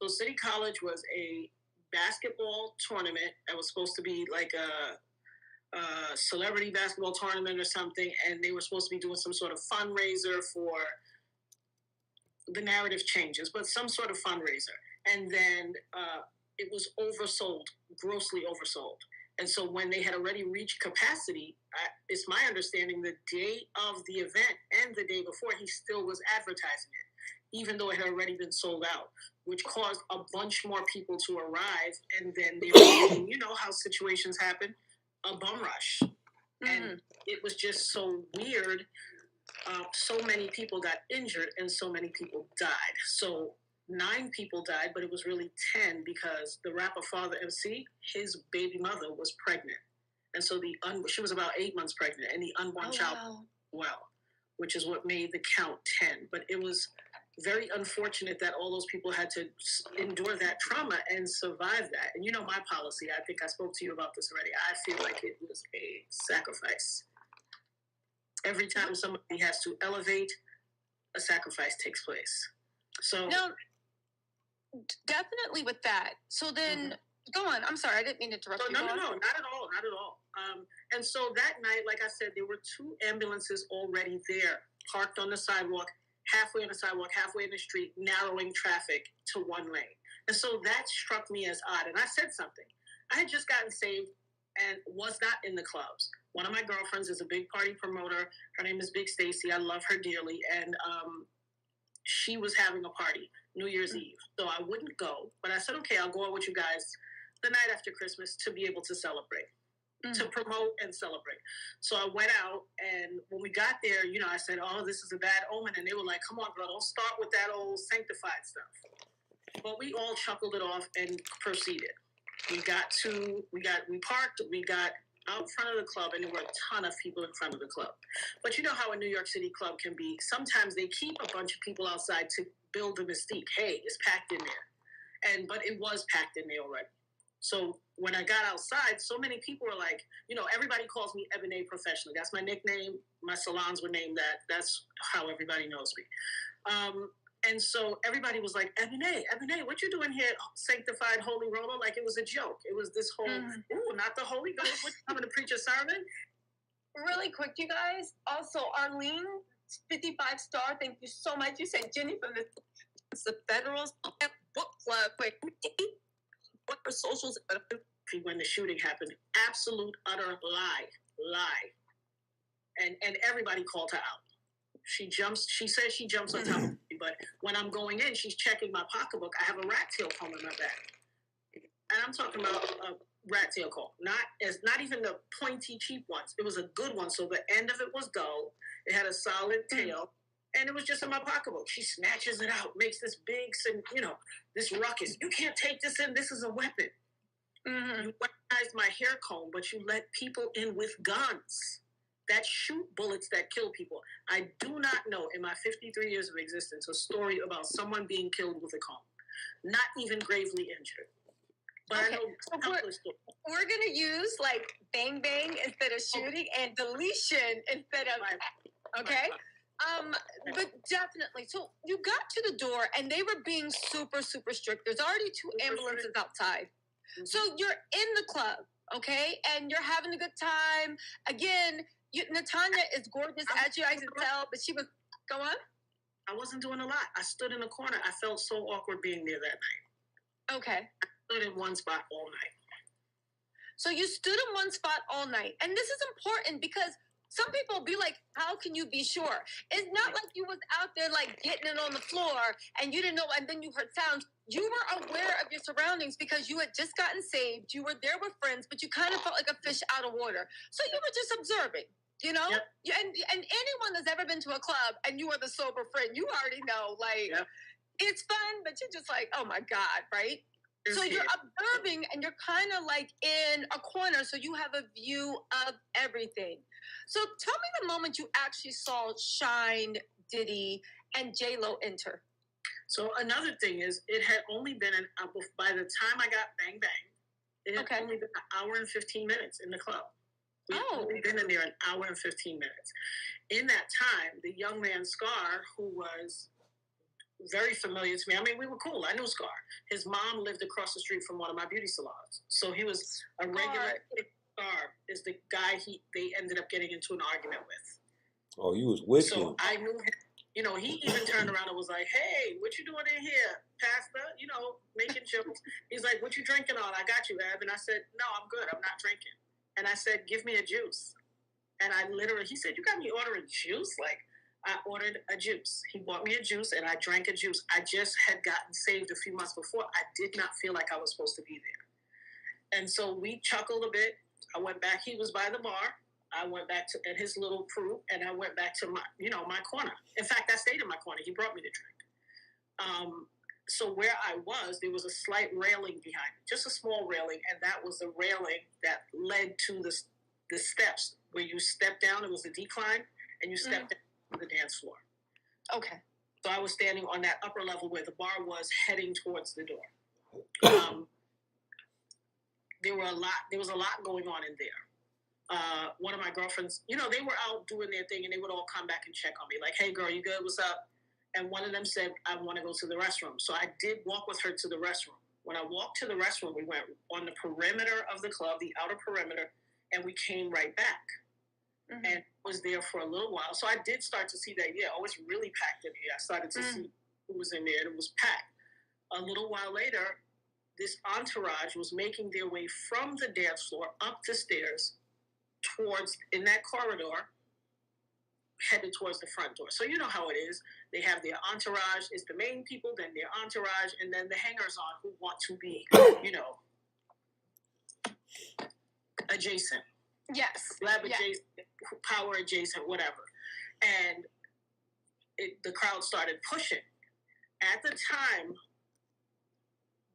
So City College was a basketball tournament that was supposed to be like a celebrity basketball tournament or something, and they were supposed to be doing some sort of fundraiser for the narrative changes, but some sort of fundraiser. And then it was oversold, grossly oversold. And so when they had already reached capacity, it's my understanding the day of the event and the day before, he still was advertising it, even though it had already been sold out, which caused a bunch more people to arrive. And then they were getting, you know how situations happen, a bum rush. And it was just so weird. So many people got injured and so many people died. So 9 people died, but it was really 10 because the rapper Father MC, his baby mother was pregnant. And so she was about 8 months pregnant, and the unborn child, which is what made the count 10. But it was very unfortunate that all those people had to endure that trauma and survive that. And you know my policy, I think I spoke to you about this already. I feel like it was a sacrifice. Every time somebody has to elevate, a sacrifice takes place. So definitely with that. So then, go on. I'm sorry, I didn't mean to interrupt you. No, not at all, not at all. And so that night, like I said, there were 2 ambulances already there, parked on the sidewalk, halfway on the sidewalk, halfway in the street, narrowing traffic to 1 lane. And so that struck me as odd. And I said something. I had just gotten saved and was not in the clubs. One of my girlfriends is a big party promoter. Her name is Big Stacy. I love her dearly. And she was having a party, New Year's Eve. So I wouldn't go. But I said, okay, I'll go out with you guys the night after Christmas to be able to celebrate, to promote and celebrate. So I went out, and when we got there, you know, I said, oh, this is a bad omen. And they were like, come on, girl, don't start with that old sanctified stuff. But we all chuckled it off and proceeded. We parked, we got out front of the club, and there were a ton of people in front of the club. But you know how a New York City club can be. Sometimes they keep a bunch of people outside to build the mystique. Hey, it's packed in there. But it was packed in there already. So when I got outside, so many people were like, you know, everybody calls me Ebony professionally. That's my nickname. My salons were named that. That's how everybody knows me. And so everybody was like, Ebony, what you doing here, sanctified holy roller? Like it was a joke. It was this whole, ooh, not the Holy Ghost. What, coming to preach a sermon? Really quick, you guys. Also, Arlene, 55 star. Thank you so much. You said Jenny from the Federals Book Club. Quick, what are socials? When the shooting happened, absolute utter lie. And everybody called her out. She says she jumps on top of me, but when I'm going in, she's checking my pocketbook. I have a rat tail comb in my bag. And I'm talking about a rat tail comb. Not even the pointy, cheap ones. It was a good one, so the end of it was dull. It had a solid tail, and it was just in my pocketbook. She snatches it out, makes this big, this ruckus. You can't take this in. This is a weapon. You weaponized my hair comb, but you let people in with guns that shoot bullets that kill people. I do not know in my 53 years of existence a story about someone being killed with a comb, not even gravely injured. But okay. I know we're going to use like bang bang instead of shooting and deletion instead of, okay? But definitely. So you got to the door and they were being super, super strict. There's already 2 ambulances outside. So you're in the club, okay? And you're having a good time. Again, Natanya is gorgeous, as you guys can tell, but she was, go on? I wasn't doing a lot. I stood in the corner. I felt so awkward being there that night. Okay. I stood in one spot all night. So you stood in one spot all night. And this is important because some people be like, how can you be sure? It's not like you was out there like getting it on the floor and you didn't know, and then you heard sounds. You were aware of your surroundings because you had just gotten saved. You were there with friends, but you kind of felt like a fish out of water. So you were just observing. You know, and anyone that's ever been to a club and you are the sober friend, you already know, like, it's fun, but you're just like, oh my God, right? So you're observing and you're kind of like in a corner, so you have a view of everything. So tell me the moment you actually saw Shine, Diddy, and J-Lo enter. So another thing is, it had only been by the time I got Bang Bang, it had only been an hour and 15 minutes in the club. We've been in there an hour and 15 minutes. In that time, the young man Scar, who was very familiar to me, I mean, we were cool. I knew Scar. His mom lived across the street from one of my beauty salons. So he was a regular. Scar is the guy they ended up getting into an argument with. Oh, you was with him. So I knew him. You know, he even turned around and was like, hey, what you doing in here, Pastor? You know, making jokes. He's like, what you drinking on? I got you, Ab. And I said, no, I'm good. I'm not drinking. And I said, give me a juice. And he said, you got me ordering juice? Like, I ordered a juice. He bought me a juice, and I drank a juice. I just had gotten saved a few months before. I did not feel like I was supposed to be there. And so we chuckled a bit. I went back. He was by the bar. I went back at his little crew, and I went back to my corner. In fact, I stayed in my corner. He brought me the drink. So where I was, there was a slight railing behind me, just a small railing, and that was the railing that led to the steps where you step down. It was a decline, and you step down to the dance floor. Okay. So I was standing on that upper level where the bar was, heading towards the door. There was a lot going on in there. One of my girlfriends, they were out doing their thing, and they would all come back and check on me, like, hey, girl, you good? What's up? and one of them said, I want to go to the restroom. So I did walk with her to the restroom. When I walked to the restroom, we went on the perimeter of the club, the outer perimeter, and we came right back. Mm-hmm. And was there for a little while. So I did start to see that, it's really packed in here. I started to see who was in there, and it was packed. A little while later, this entourage was making their way from the dance floor up the stairs in that corridor, headed towards the front door. So you know how it is. They have their entourage. It's the main people, then their entourage, and then the hangers-on who want to be, adjacent. Yes. Lab adjacent, power adjacent, whatever. And the crowd started pushing. At the time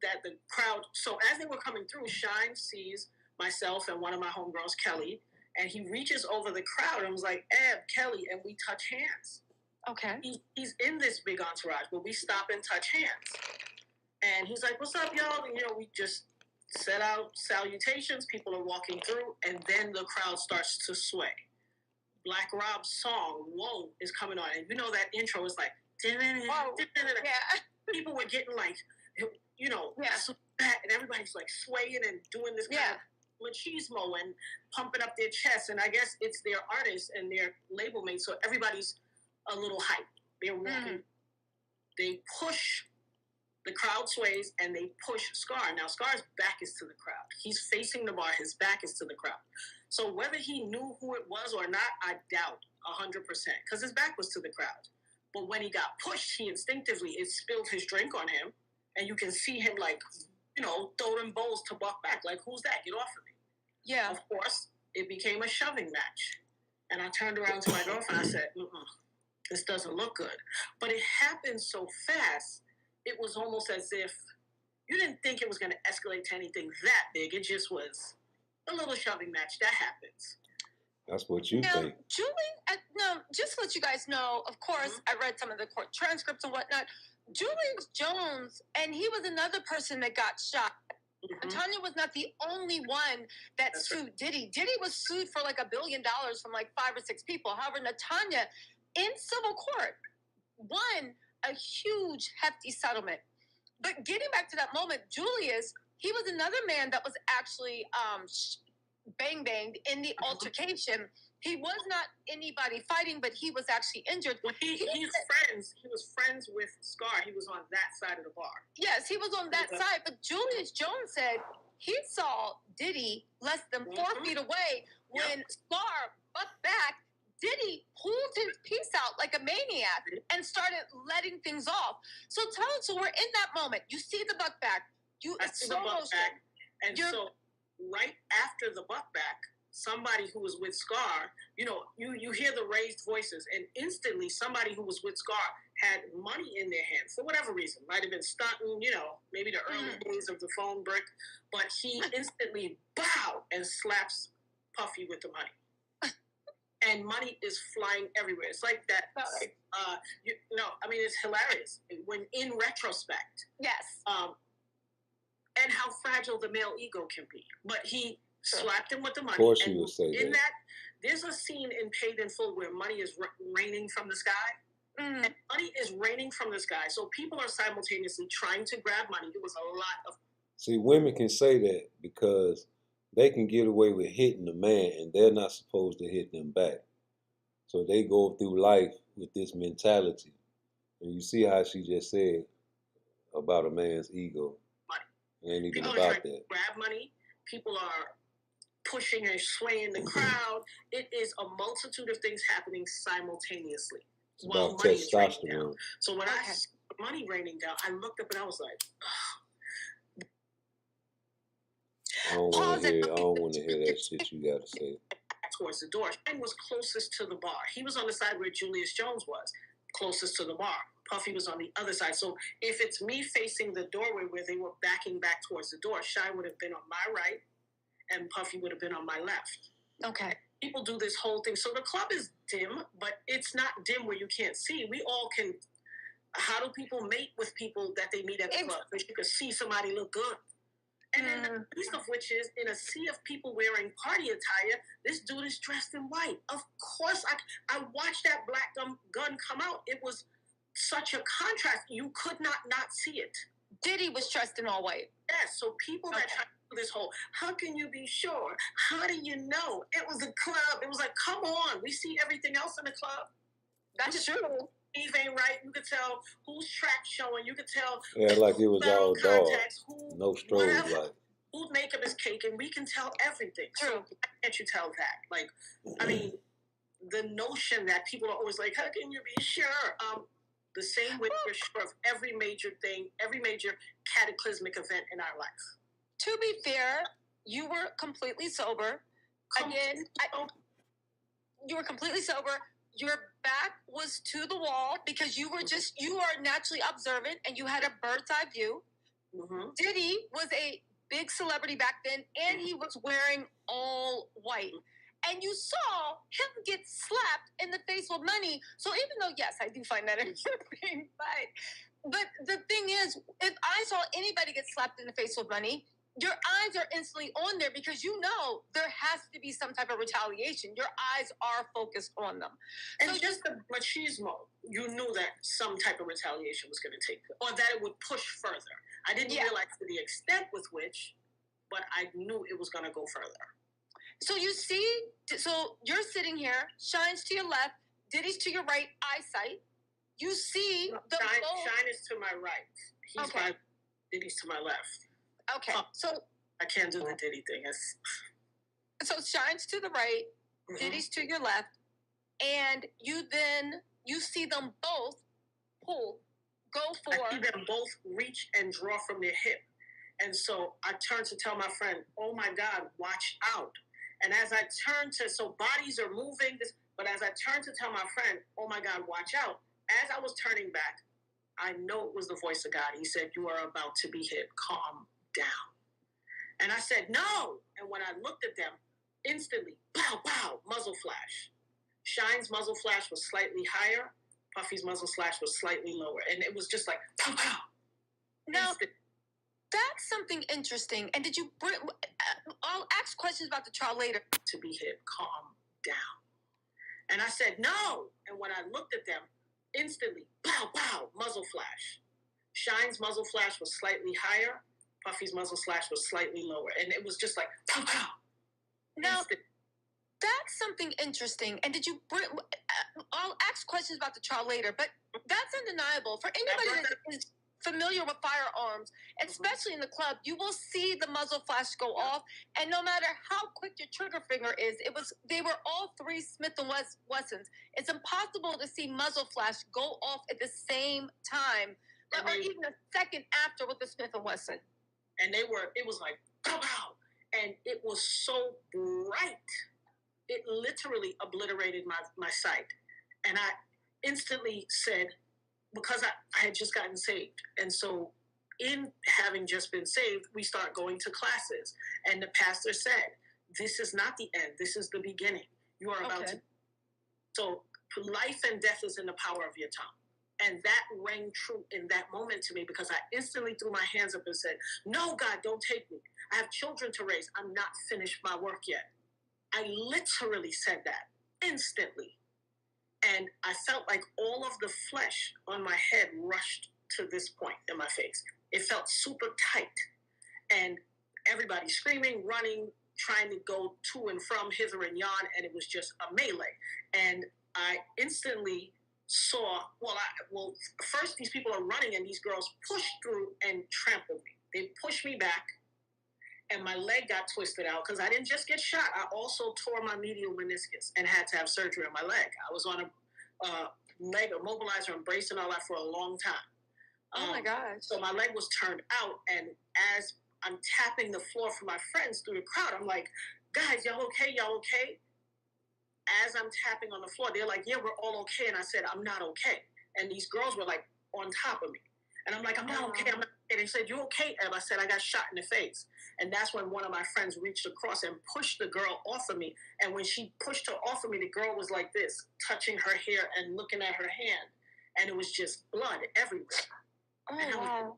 that the crowd, so as they were coming through, Shine sees myself and one of my homegirls, Kelly, and he reaches over the crowd and was like, Kelly, and we touch hands. Okay. He's in this big entourage, but we stop and touch hands. And he's like, what's up, y'all? And, we just set out salutations. People are walking through, and then the crowd starts to sway. Black Rob's song, Whoa, is coming on. And that intro is like, whoa. Yeah. People were getting like, and everybody's like swaying and doing this kind of machismo and pumping up their chests. And I guess it's their artists and their label mates, so everybody's a little hyped. They're walking. They push. The crowd sways and they push Scar. Now, Scar's back is to the crowd. He's facing the bar. His back is to the crowd. So whether he knew who it was or not, I doubt 100%, because his back was to the crowd. But when he got pushed, it spilled his drink on him. And you can see him throw them bowls to Buck back. Like, who's that? Get off of me. Yeah. Of course, it became a shoving match. And I turned around to my girlfriend. I said, this doesn't look good. But it happened so fast. It was almost as if you didn't think it was going to escalate to anything that big. It just was a little shoving match. That happens. That's what you think. Julie, just to let you guys know, of course, I read some of the court transcripts and whatnot. Julius Jones, and he was another person that got shot. Tanya was not the only one that sued Diddy. Diddy was sued for like $1 billion from like 5 or 6 people. However, Natanya, in civil court, won a huge, hefty settlement. But getting back to that moment, Julius, he was another man that was actually bang-banged in the altercation. He was not anybody fighting, but he was actually injured. Well, he was friends with Scar. He was on that side of the bar. Yes, he was on that side. But Julius Jones said he saw Diddy less than 4 feet away when Scar bucked back. Diddy pulled his piece out like a maniac and started letting things off. So we're in that moment. You see the buck back. So right after the buck back, somebody who was with Scar, you hear the raised voices, and instantly somebody who was with Scar had money in their hand for whatever reason. Might have been stunting, maybe the early days of the phone brick, but he instantly and slaps Puffy with the money. And money is flying everywhere. It's like that. It's hilarious when in retrospect. Yes. And how fragile the male ego can be. But he slapped him with the money. Of course, you would say that. There's a scene in Paid in Full where money is raining from the sky. And money is raining from the sky. So people are simultaneously trying to grab money. It was a lot of. See, women can say that because they can get away with hitting a man and they're not supposed to hit them back. So they go through life with this mentality. And you see how she just said about a man's ego. It ain't even people about are trying that. To grab money. People are pushing and swaying the crowd. It is a multitude of things happening simultaneously. It's about testosterone. So when I saw money raining down, I looked up and I was like, I don't want to hear that shit you got to say. Towards the door. Shine was closest to the bar. He was on the side where Julius Jones was, closest to the bar. Puffy was on the other side. So if it's me facing the doorway where they were backing back towards the door, Shine would have been on my right and Puffy would have been on my left. Okay. People do this whole thing. So the club is dim, but it's not dim where you can't see. We all can. How do people mate with people that they meet at the club? Because you can see somebody look good. And then the least of which is, in a sea of people wearing party attire, this dude is dressed in white. Of course, I watched that black gun come out. It was such a contrast. You could not see it. Diddy was dressed in all white. Yes, so people that try to do this whole, how can you be sure? How do you know? It was a club. It was like, come on. We see everything else in the club. That's true. Eve ain't right. You could tell whose track showing. You could tell. Yeah, like it was all dark. No strobe light. Whose makeup is cake, and we can tell everything. True. So why can't you tell that? Like, I mean, the notion that people are always like, how can you be sure? The same way we're sure of every major thing, every major cataclysmic event in our life. To be fair, you were completely sober. You were completely sober. Your back was to the wall because you are naturally observant and you had a bird's eye view. Mm-hmm. Diddy was a big celebrity back then, and he was wearing all white. And you saw him get slapped in the face with money. So even though, yes, I do find that interesting, but the thing is, if I saw anybody get slapped in the face with money, your eyes are instantly on there because you know there has to be some type of retaliation. Your eyes are focused on them. And so just the machismo, you knew that some type of retaliation was going to take place, or that it would push further. I didn't realize to the extent with which, but I knew it was going to go further. So you see, so you're sitting here, Shine's to your left, Diddy's to your right, eyesight. You see Shine is to my right. Diddy's to my left. Okay, so I can't do the Diddy thing. So Shine's to the right, Diddy's to your left, and you see them both go for. I see them both reach and draw from their hip, and so I turn to tell my friend, "Oh my God, watch out!" And as I turn to, so bodies are moving, but as I turn to tell my friend, "Oh my God, watch out!" As I was turning back, I know it was the voice of God. He said, "You are about to be hit. Calm down." And I said, "No." And when I looked at them, instantly, pow, pow, muzzle flash. Shine's muzzle flash was slightly higher. Puffy's muzzle flash was slightly lower. And it was just like, pow, pow. Now, that's something interesting. And did you bring, I'll ask questions about the trial later. To be hit, calm down. And I said, "No." And when I looked at them, instantly, pow, pow, muzzle flash. Shine's muzzle flash was slightly higher. Puffy's muzzle flash was slightly lower. And it was just like, pow, pow. Now, that's something interesting. And did you bring, I'll ask questions about the trial later, but that's undeniable. For anybody that is familiar with firearms, especially in the club, you will see the muzzle flash go off. And no matter how quick your trigger finger is, they were all three Smith & Wessons. It's impossible to see muzzle flash go off at the same time, or even a second after with the Smith & Wesson. And it was like, pow, pow. And it was so bright. It literally obliterated my sight. And I instantly said, because I had just gotten saved. And so in having just been saved, we start going to classes. And the pastor said, "This is not the end. This is the beginning. You are about to." So life and death is in the power of your tongue. And that rang true in that moment to me because I instantly threw my hands up and said, "No, God, don't take me. I have children to raise. I'm not finished my work yet." I literally said that instantly. And I felt like all of the flesh on my head rushed to this point in my face. It felt super tight. And everybody screaming, running, trying to go to and from hither and yon. And it was just a melee. And I instantly saw, first these people are running and these girls pushed through and trampled me. They pushed me back and my leg got twisted out because I didn't just get shot. I also tore my medial meniscus and had to have surgery on my leg. I was on a leg immobilizer and brace and all that for a long time. Oh my gosh. So my leg was turned out, and as I'm tapping the floor for my friends through the crowd, I'm like, "Guys, y'all okay? Y'all okay?" As I'm tapping on the floor, they're like, "Yeah, we're all okay." And I said, "I'm not okay." And these girls were like on top of me. And I'm like, "I'm not okay. I'm not okay." And they said, "You okay, Eb?" I said, "I got shot in the face." And that's when one of my friends reached across and pushed the girl off of me. And when she pushed her off of me, the girl was like this, touching her hair and looking at her hand. And it was just blood everywhere. Oh,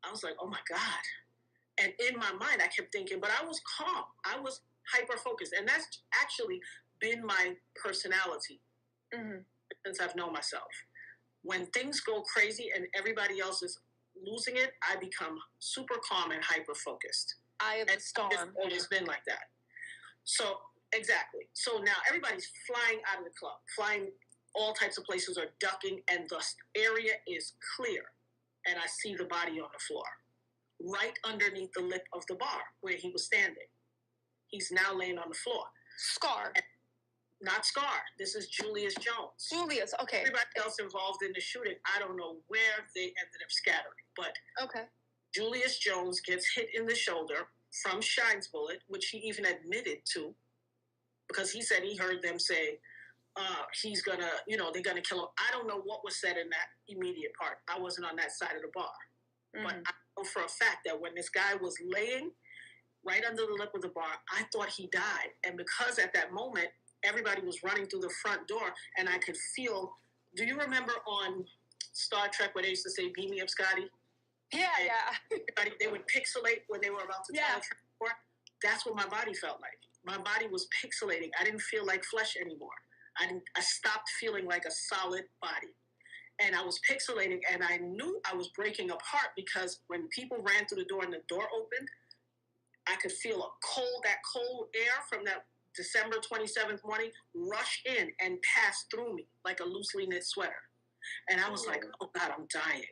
I was like, "Oh my God." And in my mind, I kept thinking, but I was calm. I was hyper-focused. And that's actually been my personality since I've known myself. when things go crazy and everybody else is losing it, I become super calm and hyper focused. Eye of the storm. It's always been like that. So exactly. So now everybody's flying out of the club, flying all types of places, or ducking, and the area is clear. And I see the body on the floor, right underneath the lip of the bar where he was standing. He's now laying on the floor. Scar. Not Scar. This is Julius Jones. Julius, okay. Everybody else involved in the shooting, I don't know where they ended up scattering. But Julius Jones gets hit in the shoulder from Shine's bullet, which he even admitted to, because he said he heard them say, he's gonna, they're gonna kill him. I don't know what was said in that immediate part. I wasn't on that side of the bar. But I know for a fact that when this guy was laying right under the lip of the bar, I thought he died. And because at that moment, everybody was running through the front door, and I could feel, do you remember on Star Trek where they used to say, "Beam me up, Scotty"? Yeah. They would pixelate when they were about to teletransport. That's what my body felt like. My body was pixelating. I didn't feel like flesh anymore. I stopped feeling like a solid body. And I was pixelating, and I knew I was breaking apart, because when people ran through the door and the door opened, I could feel that cold air from that December 27th morning rush in and pass through me like a loosely knit sweater. And I was like, oh God, I'm dying.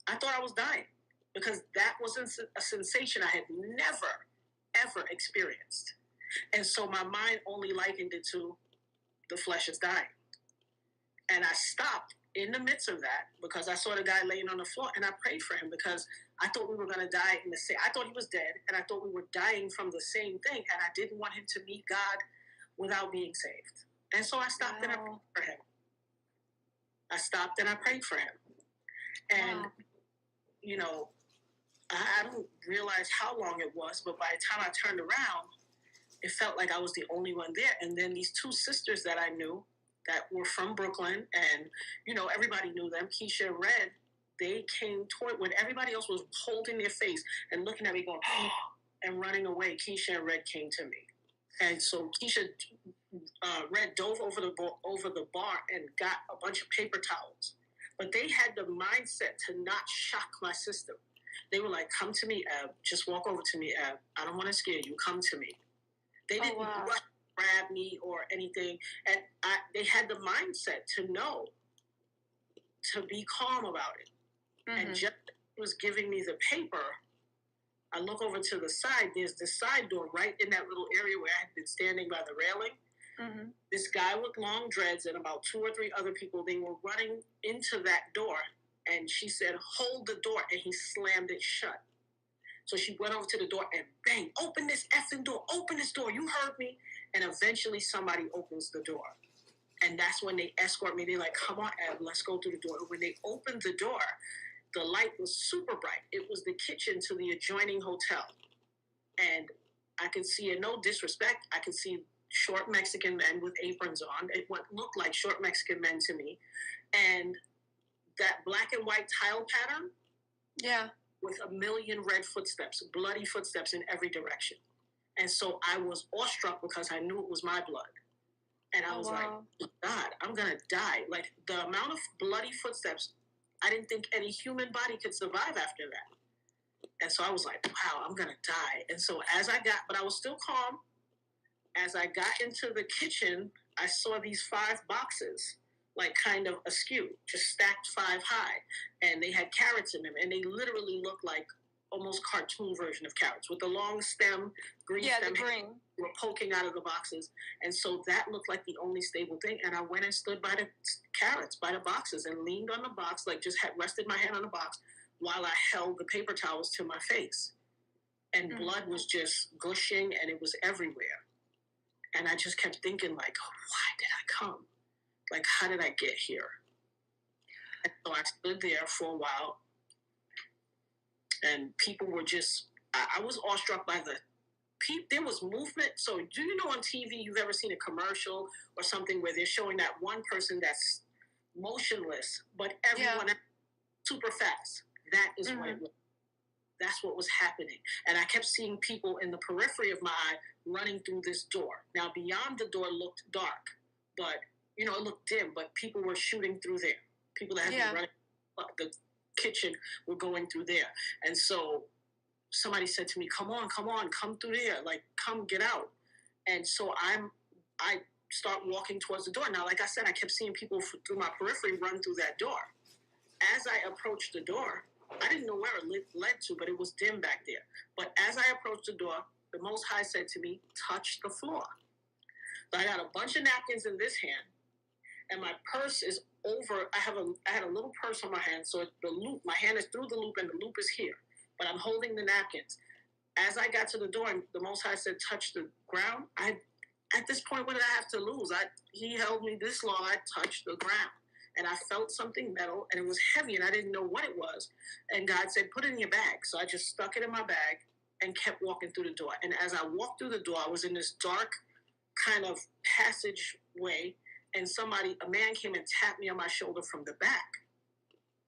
I thought I was dying, because that wasn't a sensation I had never, ever experienced. And so my mind only likened it to the flesh is dying. And I stopped in the midst of that, because I saw the guy laying on the floor, and I prayed for him, because I thought we were going to die in the same. I thought he was dead, and I thought we were dying from the same thing, and I didn't want him to meet God without being saved. And so I stopped and I prayed for him. I stopped and I prayed for him. And, I don't realize how long it was, but by the time I turned around, it felt like I was the only one there. And then these two sisters that I knew that were from Brooklyn, and, everybody knew them, Keisha and Red, they came toward, when everybody else was holding their face and looking at me going, and running away, Keisha and Red came to me. And so Keisha, Red dove over the bar and got a bunch of paper towels. But they had the mindset to not shock my system. They were like, come to me, Eb. Just walk over to me, Eb. I don't want to scare you. Come to me. They didn't grab me or anything. And they had the mindset to know, to be calm about it. And just was giving me the paper. I look over to the side. There's this side door right in that little area where I had been standing by the railing. This guy with long dreads and about 2 or 3 other people, they were running into that door. And she said, hold the door. And he slammed it shut. So she went over to the door and bang, open this effing door. Open this door. You heard me. And eventually somebody opens the door. And that's when they escort me. They're like, come on, Eb, let's go through the door. And when they opened the door, the light was super bright. It was the kitchen to the adjoining hotel. And I could see, and no disrespect, I could see short Mexican men with aprons on. It looked like short Mexican men to me. And that black and white tile pattern. Yeah. With a million red footsteps, bloody footsteps in every direction. And so I was awestruck, because I knew it was my blood. And I was like, God, I'm going to die. Like, the amount of bloody footsteps, I didn't think any human body could survive after that. And so I was like, wow, I'm going to die. And so but I was still calm. As I got into the kitchen, I saw these 5 boxes, like kind of askew, just stacked 5 high. And they had carrots in them. And they literally looked like almost cartoon version of carrots with the long stem, green stem. The green. Were poking out of the boxes. And so that looked like the only stable thing. And I went and stood by the carrots, by the boxes, and leaned on the box, like just had rested my hand on the box while I held the paper towels to my face. And blood was just gushing, and it was everywhere. And I just kept thinking, like, why did I come? Like, how did I get here? And so I stood there for a while, and people were just, I was awestruck by there was movement. So do you know on TV, you've ever seen a commercial or something where they're showing that one person that's motionless, but everyone else super fast? That is what it was. That's what was happening. And I kept seeing people in the periphery of my eye running through this door. Now, beyond the door looked dark, but, it looked dim, but people were shooting through there. People that had been running the kitchen were going through there. And so somebody said to me, come on, come through there. Like, come get out. And so I start walking towards the door. Now, like I said, I kept seeing people through my periphery run through that door. As I approached the door, I didn't know where it led to, but it was dim back there. But as I approached the door, the Most High said to me, touch the floor. So I got a bunch of napkins in this hand, and my purse is over. I had a little purse on my hand, so the loop, my hand is through the loop, and the loop is here. But I'm holding the napkins. As I got to the door, and the Most High said, touch the ground, at this point, what did I have to lose? He held me this long, I touched the ground. And I felt something metal, and it was heavy, and I didn't know what it was. And God said, put it in your bag. So I just stuck it in my bag and kept walking through the door. And as I walked through the door, I was in this dark kind of passageway, and a man came and tapped me on my shoulder from the back.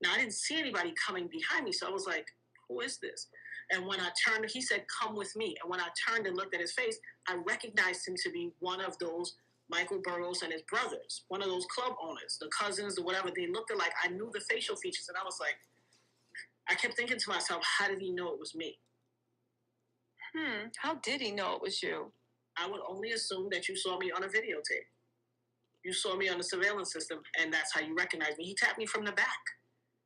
Now, I didn't see anybody coming behind me, so I was like, who is this? And when I turned, he said, come with me. And when I turned and looked at his face, I recognized him to be one of those Michael Burrows and his brothers, one of those club owners, the cousins, the whatever. They looked alike. I knew the facial features, and I was like, I kept thinking to myself, how did he know it was me? How did he know it was you? I would only assume that you saw me on a videotape. You saw me on the surveillance system, and that's how you recognized me. He tapped me from the back.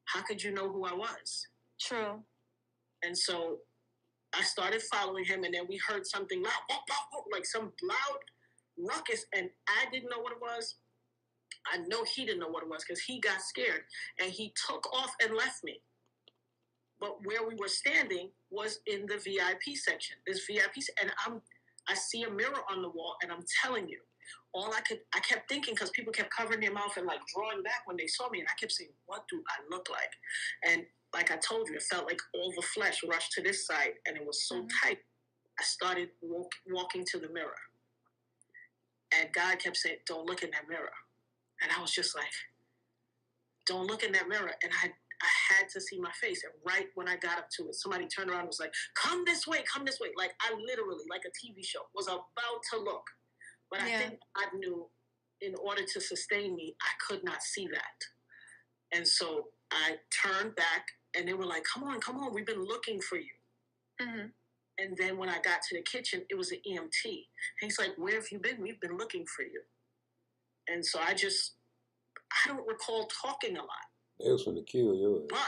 How could you know who I was? True. And so I started following him, and then we heard something loud, like some loud ruckus, and I didn't know what it was. I know he didn't know what it was because he got scared, and he took off and left me. But where we were standing was in the VIP section. This VIP, and I see a mirror on the wall, and I'm telling you, I kept thinking, because people kept covering their mouth and like drawing back when they saw me, and I kept saying, what do I look like? And like I told you, it felt like all the flesh rushed to this side, and it was so tight. I started walking to the mirror, and God kept saying, don't look in that mirror. And I was just like, don't look in that mirror. And I had to see my face. And right when I got up to it, somebody turned around and was like, come this way, come this way. Like I literally, like a TV show, was about to look. But I think I knew in order to sustain me, I could not see that. And so I turned back, and they were like, come on, we've been looking for you. Mm-hmm. And then when I got to the kitchen, it was an EMT. And he's like, where have you been? We've been looking for you. And so I don't recall talking a lot. They was gonna kill you. But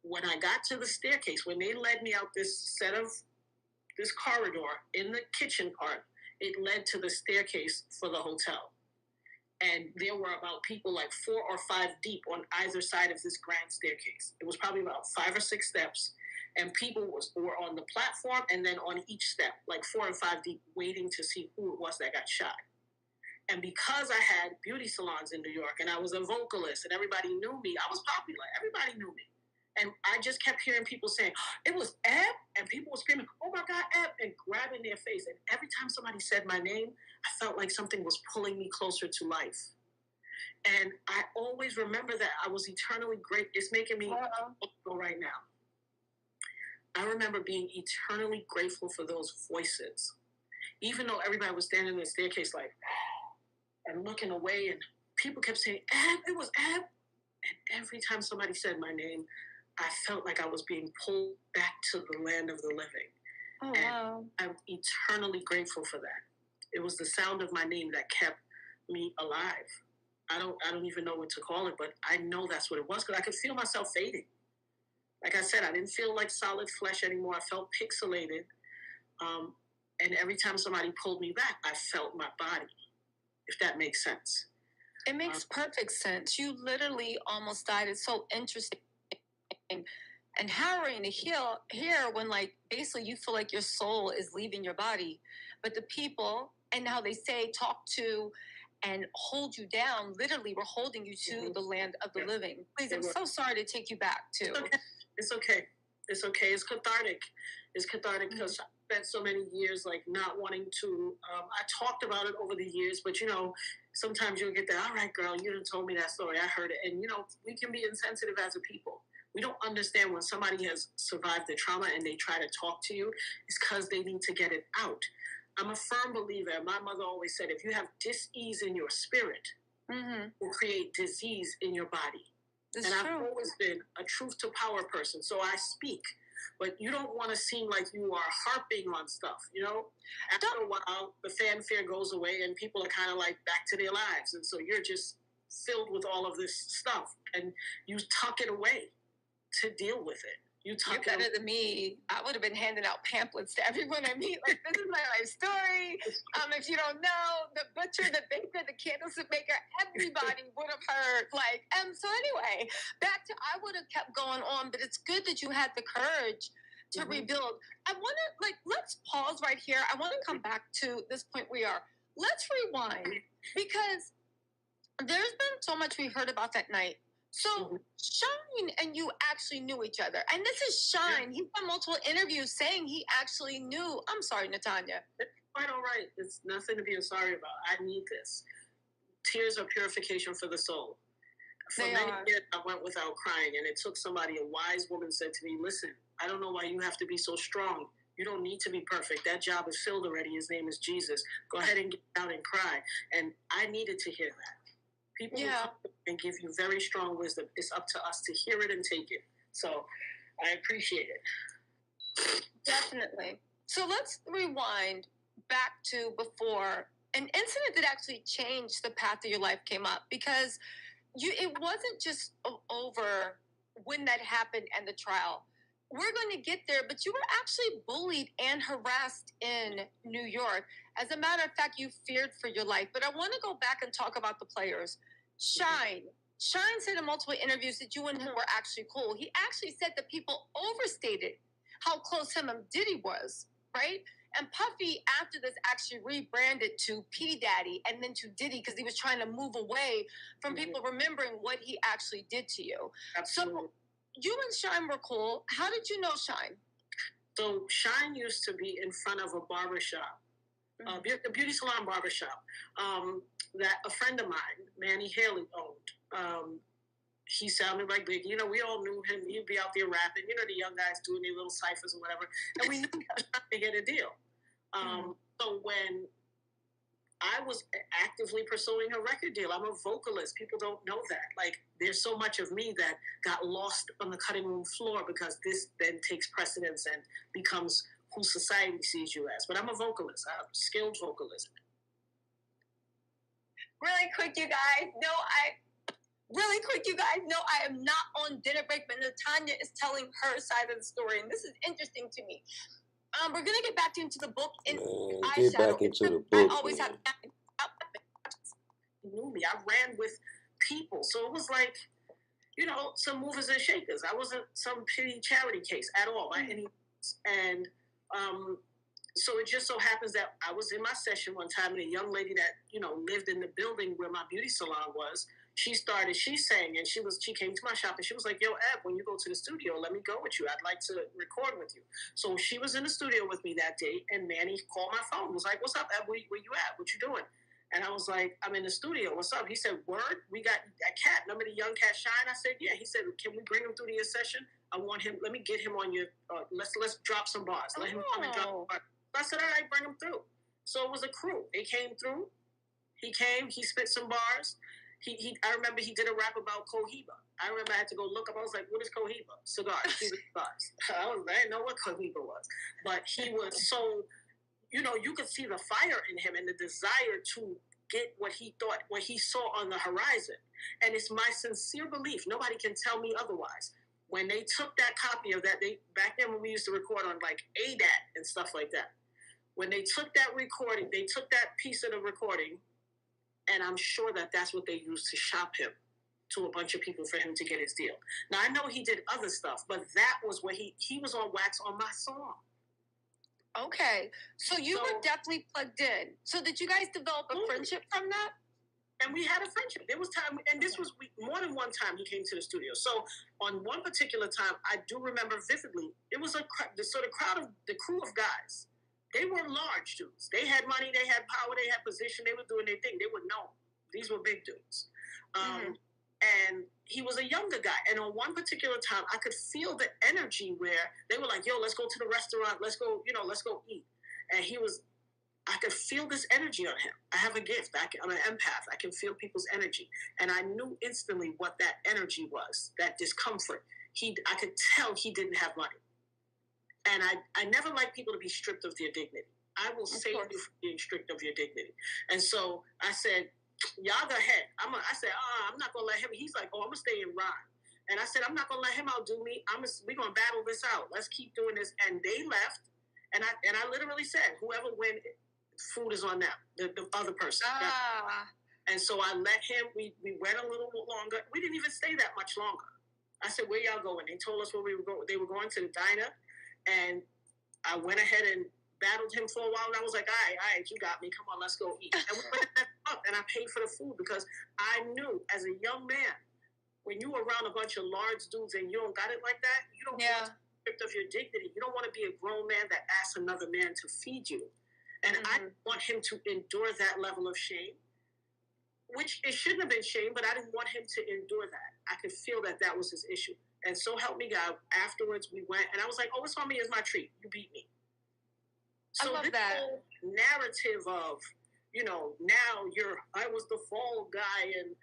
when I got to the staircase, when they led me out this corridor in the kitchen part, it led to the staircase for the hotel. And there were about people like 4 or 5 deep on either side of this grand staircase. It was probably about 5 or 6 steps. And people were on the platform and then on each step, like 4 or 5 deep, waiting to see who it was that got shot. And because I had beauty salons in New York, and I was a vocalist, and everybody knew me, I was popular. Everybody knew me. And I just kept hearing people saying, it was Eb, and people were screaming, oh my God, Eb, and grabbing their face. And every time somebody said my name, I felt like something was pulling me closer to life. And I always remember that I was eternally great. It's making me go right now. I remember being eternally grateful for those voices. Even though everybody was standing in the staircase like, and looking away, and people kept saying, Eb, it was Eb. And every time somebody said my name, I felt like I was being pulled back to the land of the living. Oh, and wow. I'm eternally grateful for that. It was the sound of my name that kept me alive. I don't even know what to call it, but I know that's what it was, because I could feel myself fading. Like I said, I didn't feel like solid flesh anymore. I felt pixelated. And every time somebody pulled me back, I felt my body, if that makes sense. It makes perfect sense. You literally almost died. It's so interesting and harrowing to hear when, like, basically you feel like your soul is leaving your body. But the people, and how they say, talk to and hold you down, literally were holding you to the land of the living. Please, I'm so sorry to take you back, too. It's okay. It's okay. It's cathartic. It's cathartic because I spent so many years, like, not wanting to. I talked about it over the years, but, you know, sometimes you'll get that, all right, girl, you done told me that story. I heard it. And, you know, we can be insensitive as a people. We don't understand when somebody has survived the trauma and they try to talk to you, it's because they need to get it out. I'm a firm believer. My mother always said, if you have dis-ease in your spirit, will create disease in your body. I've always been a truth to power person, so I speak. But you don't want to seem like you are harping on stuff, you know? After a while, the fanfare goes away and people are kind of like back to their lives. And so you're just filled with all of this stuff. And you tuck it away to deal with it. You're better than me. I would have been handing out pamphlets to everyone I meet. Like, this is my life story. If you don't know, the butcher, the baker, the candlestick maker, everybody would have heard. Like, so anyway, back to, I would have kept going on, but it's good that you had the courage to rebuild. I want to, let's pause right here. I want to come back to this point we are. Let's rewind, because there's been so much we heard about that night. So Shine and you actually knew each other. And this is Shine. He's done multiple interviews saying he actually knew. I'm sorry, Natanya. It's quite all right. It's nothing to be sorry about. I need this. Tears are purification for the soul. For many years, I went without crying, and it took somebody, a wise woman said to me, listen, I don't know why you have to be so strong. You don't need to be perfect. That job is filled already. His name is Jesus. Go ahead and get out and cry. And I needed to hear that. People will come and give you very strong wisdom. It's up to us to hear it and take it. So I appreciate it. Definitely. So let's rewind back to before an incident that actually changed the path of your life came up, because it wasn't just over when that happened and the trial. We're going to get there, but you were actually bullied and harassed in New York. As a matter of fact, you feared for your life. But I want to go back and talk about the players. Shine said in multiple interviews that you and him were actually cool. He actually said that people overstated how close him and Diddy was, right? And Puffy, after this, actually rebranded to P. Daddy and then to Diddy because he was trying to move away from people remembering what he actually did to you. Absolutely. So you and Shine were cool. How did you know Shine? So Shine used to be in front of a barbershop, a beauty salon barbershop, that a friend of mine, Manny Haley, owned. He sounded like Biggie. You know, we all knew him. He'd be out there rapping. You know, the young guys doing their little ciphers or whatever. And we knew he was trying to get a deal. So when I was actively pursuing a record deal, I'm a vocalist. People don't know that. Like, there's so much of me that got lost on the cutting room floor because this then takes precedence and becomes who society sees you as. But I'm a vocalist. I'm a skilled vocalist. Really quick, you guys. I am not on dinner break, but Natanya is telling her side of the story, and this is interesting to me. We're gonna get back into the book in Get back into the book. I always have. You knew me. I ran with people, so it was like, you know, some movers and shakers. I wasn't some pity charity case at all by any means. And so it just so happens that I was in my session one time, and a young lady that, you know, lived in the building where my beauty salon was, she sang, and she came to my shop, and she was like, yo, Eb, when you go to the studio, let me go with you. I'd like to record with you. So she was in the studio with me that day, and Manny called my phone, was like, what's up, Eb, where you at? What you doing? And I was like, I'm in the studio. What's up? He said, word, we got that cat. Remember the young cat Shine? I said, yeah. He said, can we bring him through to your session? I want him, let me get him on your, let's drop some bars. Let him come and drop some bars. I said, all right, bring him through. So it was a crew. They came through. He came. He spit some bars. I remember he did a rap about Cohiba. I remember I had to go look up. I was like, what is Cohiba? Cigars. Cigars. I didn't know what Cohiba was. But he was so, you know, you could see the fire in him and the desire to get what he thought, what he saw on the horizon. And it's my sincere belief, nobody can tell me otherwise. When they took that copy of that, back then when we used to record on like ADAT and stuff like that, when they took that recording, they took that piece of the recording, and I'm sure that that's what they used to shop him to a bunch of people for him to get his deal. Now, I know he did other stuff, but that was where he was on wax on my song. Okay. So you were definitely plugged in. So did you guys develop a friendship from that? And we had a friendship. There was time, and this was more than one time he came to the studio. So on one particular time, I do remember vividly, it was the crew of guys. They were large dudes. They had money, they had power, they had position, they were doing their thing. They were known. These were big dudes. And he was a younger guy. And on one particular time, I could feel the energy where they were like, yo, let's go to the restaurant. Let's go, let's go eat. And I could feel this energy on him. I have a gift. I'm an empath. I can feel people's energy. And I knew instantly what that energy was, that discomfort. I could tell he didn't have money. And I never like people to be stripped of their dignity. I will save you from being stripped of your dignity. And so I said, y'all go ahead. I said, I'm not going to let him. He's like, I'm going to stay and ride. And I said, I'm not going to let him outdo me. We're going to battle this out. Let's keep doing this. And they left. And I literally said, whoever wins, food is on them, the other person. And so I let him, we went a little longer. We didn't even stay that much longer. I said, where y'all going? They told us where we were going. They were going to the diner. And I went ahead and battled him for a while. And I was like, all right, you got me. Come on, let's go eat. And we went up and I paid for the food because I knew as a young man, when you around a bunch of large dudes and you don't got it like that, you don't want to be stripped of your dignity. You don't want to be a grown man that asks another man to feed you. And I want him to endure that level of shame, which it shouldn't have been shame, but I didn't want him to endure that. I could feel that was his issue. And so help me God, afterwards we went, and I was like, it's on me, it's my treat. You beat me. So this whole narrative of, now I was the fall guy, and,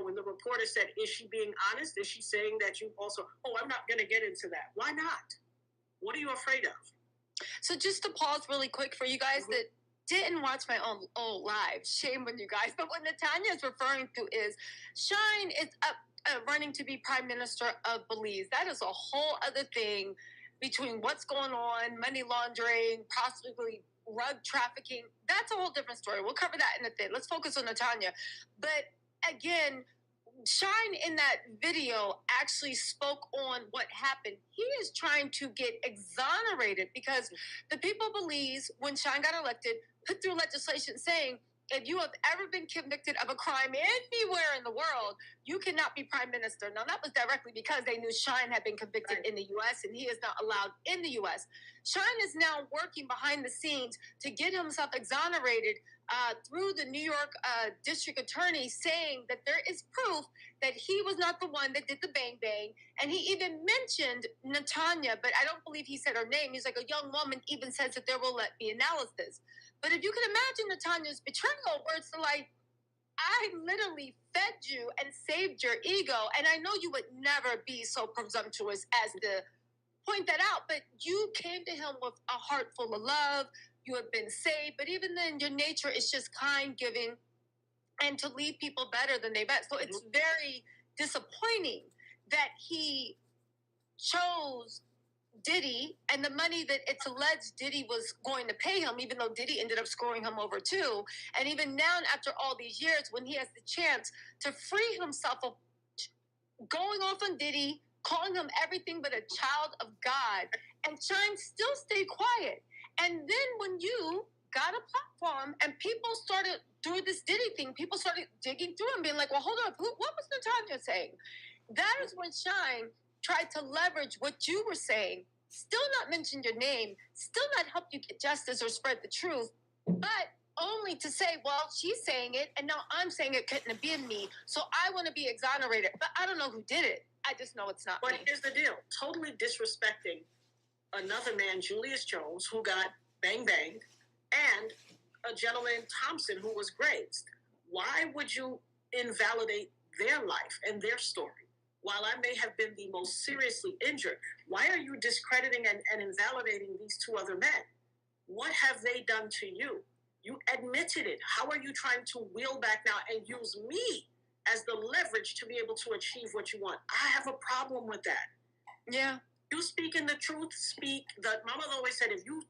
when the reporter said, is she being honest? Is she saying that you also, I'm not going to get into that. Why not? What are you afraid of? So just to pause really quick for you guys that didn't watch my own live, shame on you guys. But what Natanya is referring to is Shine is running to be Prime Minister of Belize. That is a whole other thing between what's going on, money laundering, possibly drug trafficking. That's a whole different story. We'll cover that in a bit. Let's focus on Natanya. But again, Shine in that video actually spoke on what happened. He is trying to get exonerated because the people of Belize, when Shine got elected, put through legislation saying, if you have ever been convicted of a crime anywhere in the world, you cannot be prime minister. Now, that was directly because they knew Shine had been convicted in the U.S. and he is not allowed in the U.S. Shine is now working behind the scenes to get himself exonerated through the New York district attorney, saying that there is proof that he was not the one that did the bang bang. And he even mentioned Natanya, but I don't believe he said her name. He's like, a young woman even says that there will be analysis. But if you can imagine Natanya's betrayal, where it's like, I literally fed you and saved your ego, and I know you would never be so presumptuous as to point that out, but you came to him with a heart full of love. You have been saved, but even then, your nature is just kind, giving, and to leave people better than they've been. So it's very disappointing that he chose Diddy and the money that it's alleged Diddy was going to pay him, even though Diddy ended up screwing him over too. And even now, after all these years, when he has the chance to free himself of going off on Diddy, calling him everything but a child of God, and Shine still stay quiet. And then when you got a platform and people started doing this Diddy thing, people started digging through and being like, well, hold up, what was Natanya saying? That is when Shine tried to leverage what you were saying, still not mention your name, still not help you get justice or spread the truth, but only to say, well, she's saying it, and now I'm saying it couldn't have been me, so I want to be exonerated. But I don't know who did it. I just know it's not me. But here's the deal. Totally disrespecting another man, Julius Jones, who got bang-banged, and a gentleman, Thompson, who was grazed. Why would you invalidate their life and their story? While I may have been the most seriously injured, why are you discrediting and invalidating these two other men? What have they done to you? You admitted it. How are you trying to wheel back now and use me as the leverage to be able to achieve what you want? I have a problem with that. Yeah. You speaking the truth, speak. My mother always said, if you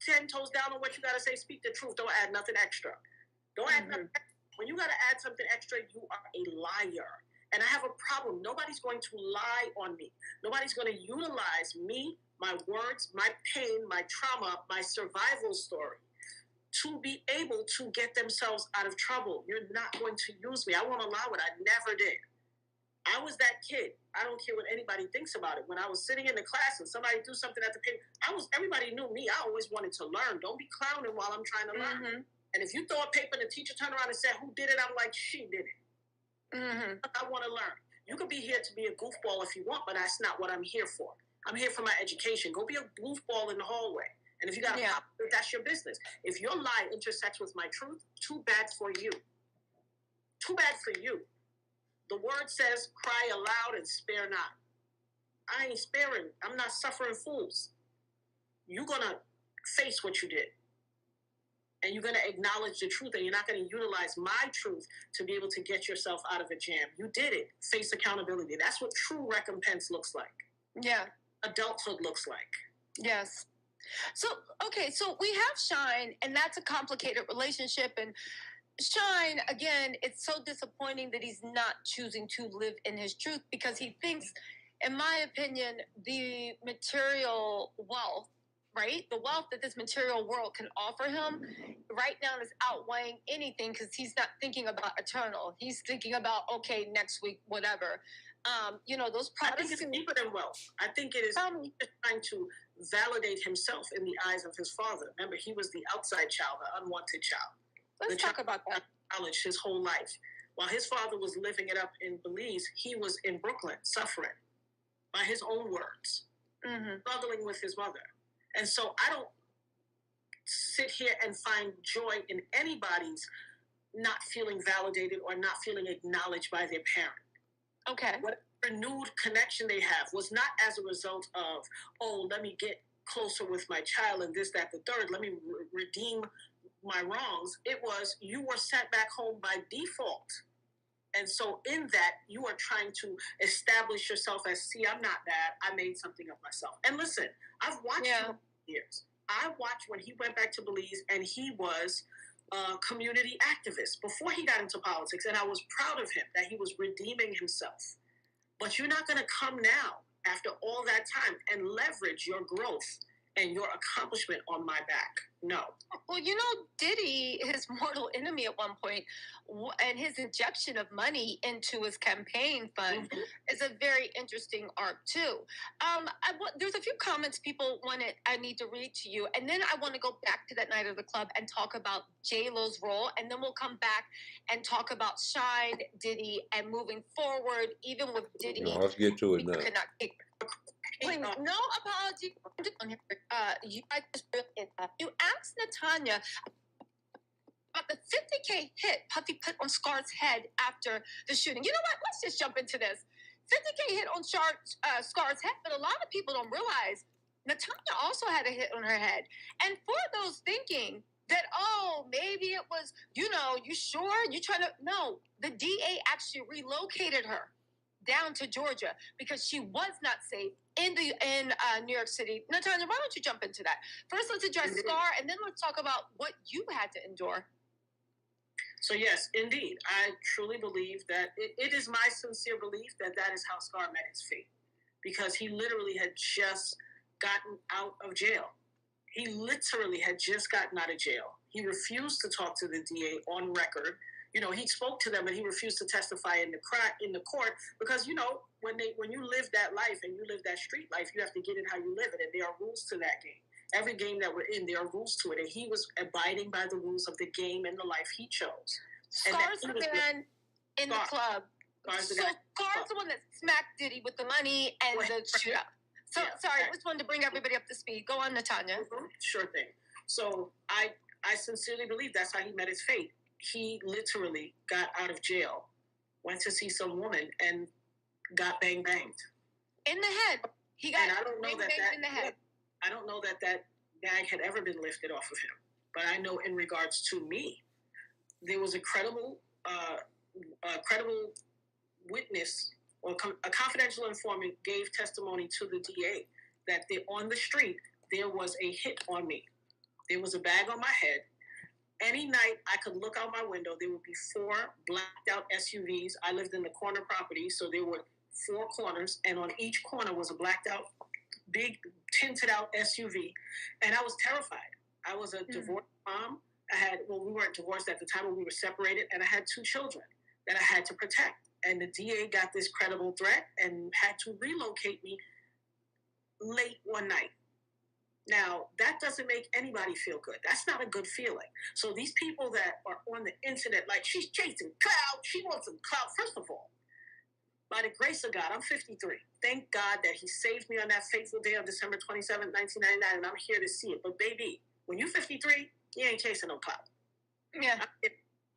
10 toes down on what you got to say, speak the truth. Don't add nothing extra. Don't add nothing extra. When you got to add something extra, you are a liar. And I have a problem. Nobody's going to lie on me. Nobody's going to utilize me, my words, my pain, my trauma, my survival story to be able to get themselves out of trouble. You're not going to use me. I won't allow it. I never did. I was that kid. I don't care what anybody thinks about it. When I was sitting in the class and somebody do something at the paper, everybody knew me. I always wanted to learn. Don't be clowning while I'm trying to learn. And if you throw a paper and the teacher turned around and said, who did it? I'm like, she did it. I want to learn. You could be here to be a goofball if you want, but that's not what I'm here for. I'm here for my education. Go be a goofball in the hallway And if you got a problem, that's your business. If your lie intersects with my truth, too bad for you. Too bad for you. The word says, cry aloud and spare not. I ain't sparing. I'm not suffering fools. You're going to face what you did. And you're going to acknowledge the truth, and you're not going to utilize my truth to be able to get yourself out of a jam. You did it. Face accountability. That's what true recompense looks like. Yeah. Adulthood looks like. Yes. So, okay, so we have Shine, and that's a complicated relationship. And Shine, again, it's so disappointing that he's not choosing to live in his truth because he thinks, in my opinion, the material wealth, right? The wealth that this material world can offer him right now is outweighing anything because he's not thinking about eternal. He's thinking about, okay, next week, whatever. Those products. I think it's deeper than wealth. I think it is trying to validate himself in the eyes of his father. Remember, he was the outside child, the unwanted child. Let's talk about that. College his whole life. While his father was living it up in Belize, he was in Brooklyn suffering, by his own words, struggling with his mother. And so I don't sit here and find joy in anybody's not feeling validated or not feeling acknowledged by their parent. Okay. What renewed connection they have was not as a result of, oh, let me get closer with my child and this, that, the third. Let me redeem my wrongs. It was, you were sent back home by default. And so in that, you are trying to establish yourself as, see, I'm not bad. I made something of myself. And listen, I've watched him for years. I watched when he went back to Belize and he was a community activist before he got into politics. And I was proud of him that he was redeeming himself. But you're not going to come now after all that time and leverage your growth and your accomplishment on my back. No. Well, Diddy, his mortal enemy at one point, and his injection of money into his campaign fund is a very interesting arc, too. There's a few comments people I need to read to you, and then I want to go back to that night of the club and talk about J-Lo's role, and then we'll come back and talk about Shine, Diddy, and moving forward, even with Diddy. Let's get to it now. Please, no apology. You asked Natanya about the 50K hit Puffy put on Scar's head after the shooting. You know what? Let's just jump into this. 50K hit on Scar's head, but a lot of people don't realize Natanya also had a hit on her head. And for those thinking that, oh, maybe it was, you sure? You trying to... No, the DA actually relocated her down to Georgia because she was not safe in New York City. Natanya, why don't you jump into that? First, let's address Scar, and then let's talk about what you had to endure. So yes, indeed, I truly believe that it is my sincere belief that is how Scar met his fate, because he literally had just gotten out of jail. He literally had just gotten out of jail. He refused to talk to the DA on record. He spoke to them, but he refused to testify in the court because, when you live that life and you live that street life, you have to get it how you live it, and there are rules to that game. Every game that we're in, there are rules to it, and he was abiding by the rules of the game and the life he chose. Scar's the man in the club. Scar's the one that smacked Diddy with the money and the shootout. So, sorry, I just wanted to bring everybody up to speed. Go on, Natanya. Sure thing. So I sincerely believe that's how he met his fate. He literally got out of jail, went to see some woman, and got banged. In the head. He got banged in the head. I don't know that bag had ever been lifted off of him. But I know in regards to me, there was a credible witness or a confidential informant gave testimony to the DA that on the street, there was a hit on me. There was a bag on my head. Any night I could look out my window, there would be 4 blacked out SUVs. I lived in the corner property, so there were 4 corners, and on each corner was a blacked out, big, tinted out SUV. And I was terrified. I was a divorced mom. We weren't divorced at the time, but we were separated, and I had 2 children that I had to protect. And the DA got this credible threat and had to relocate me late one night. Now, that doesn't make anybody feel good. That's not a good feeling. So these people that are on the internet, like, she's chasing clout, she wants some clout. First of all, By the grace of God, I'm 53. Thank God that he saved me on that fateful day of December 27, 1999, and I'm here to see it. But baby, when you're 53, you ain't chasing no clout. Yeah.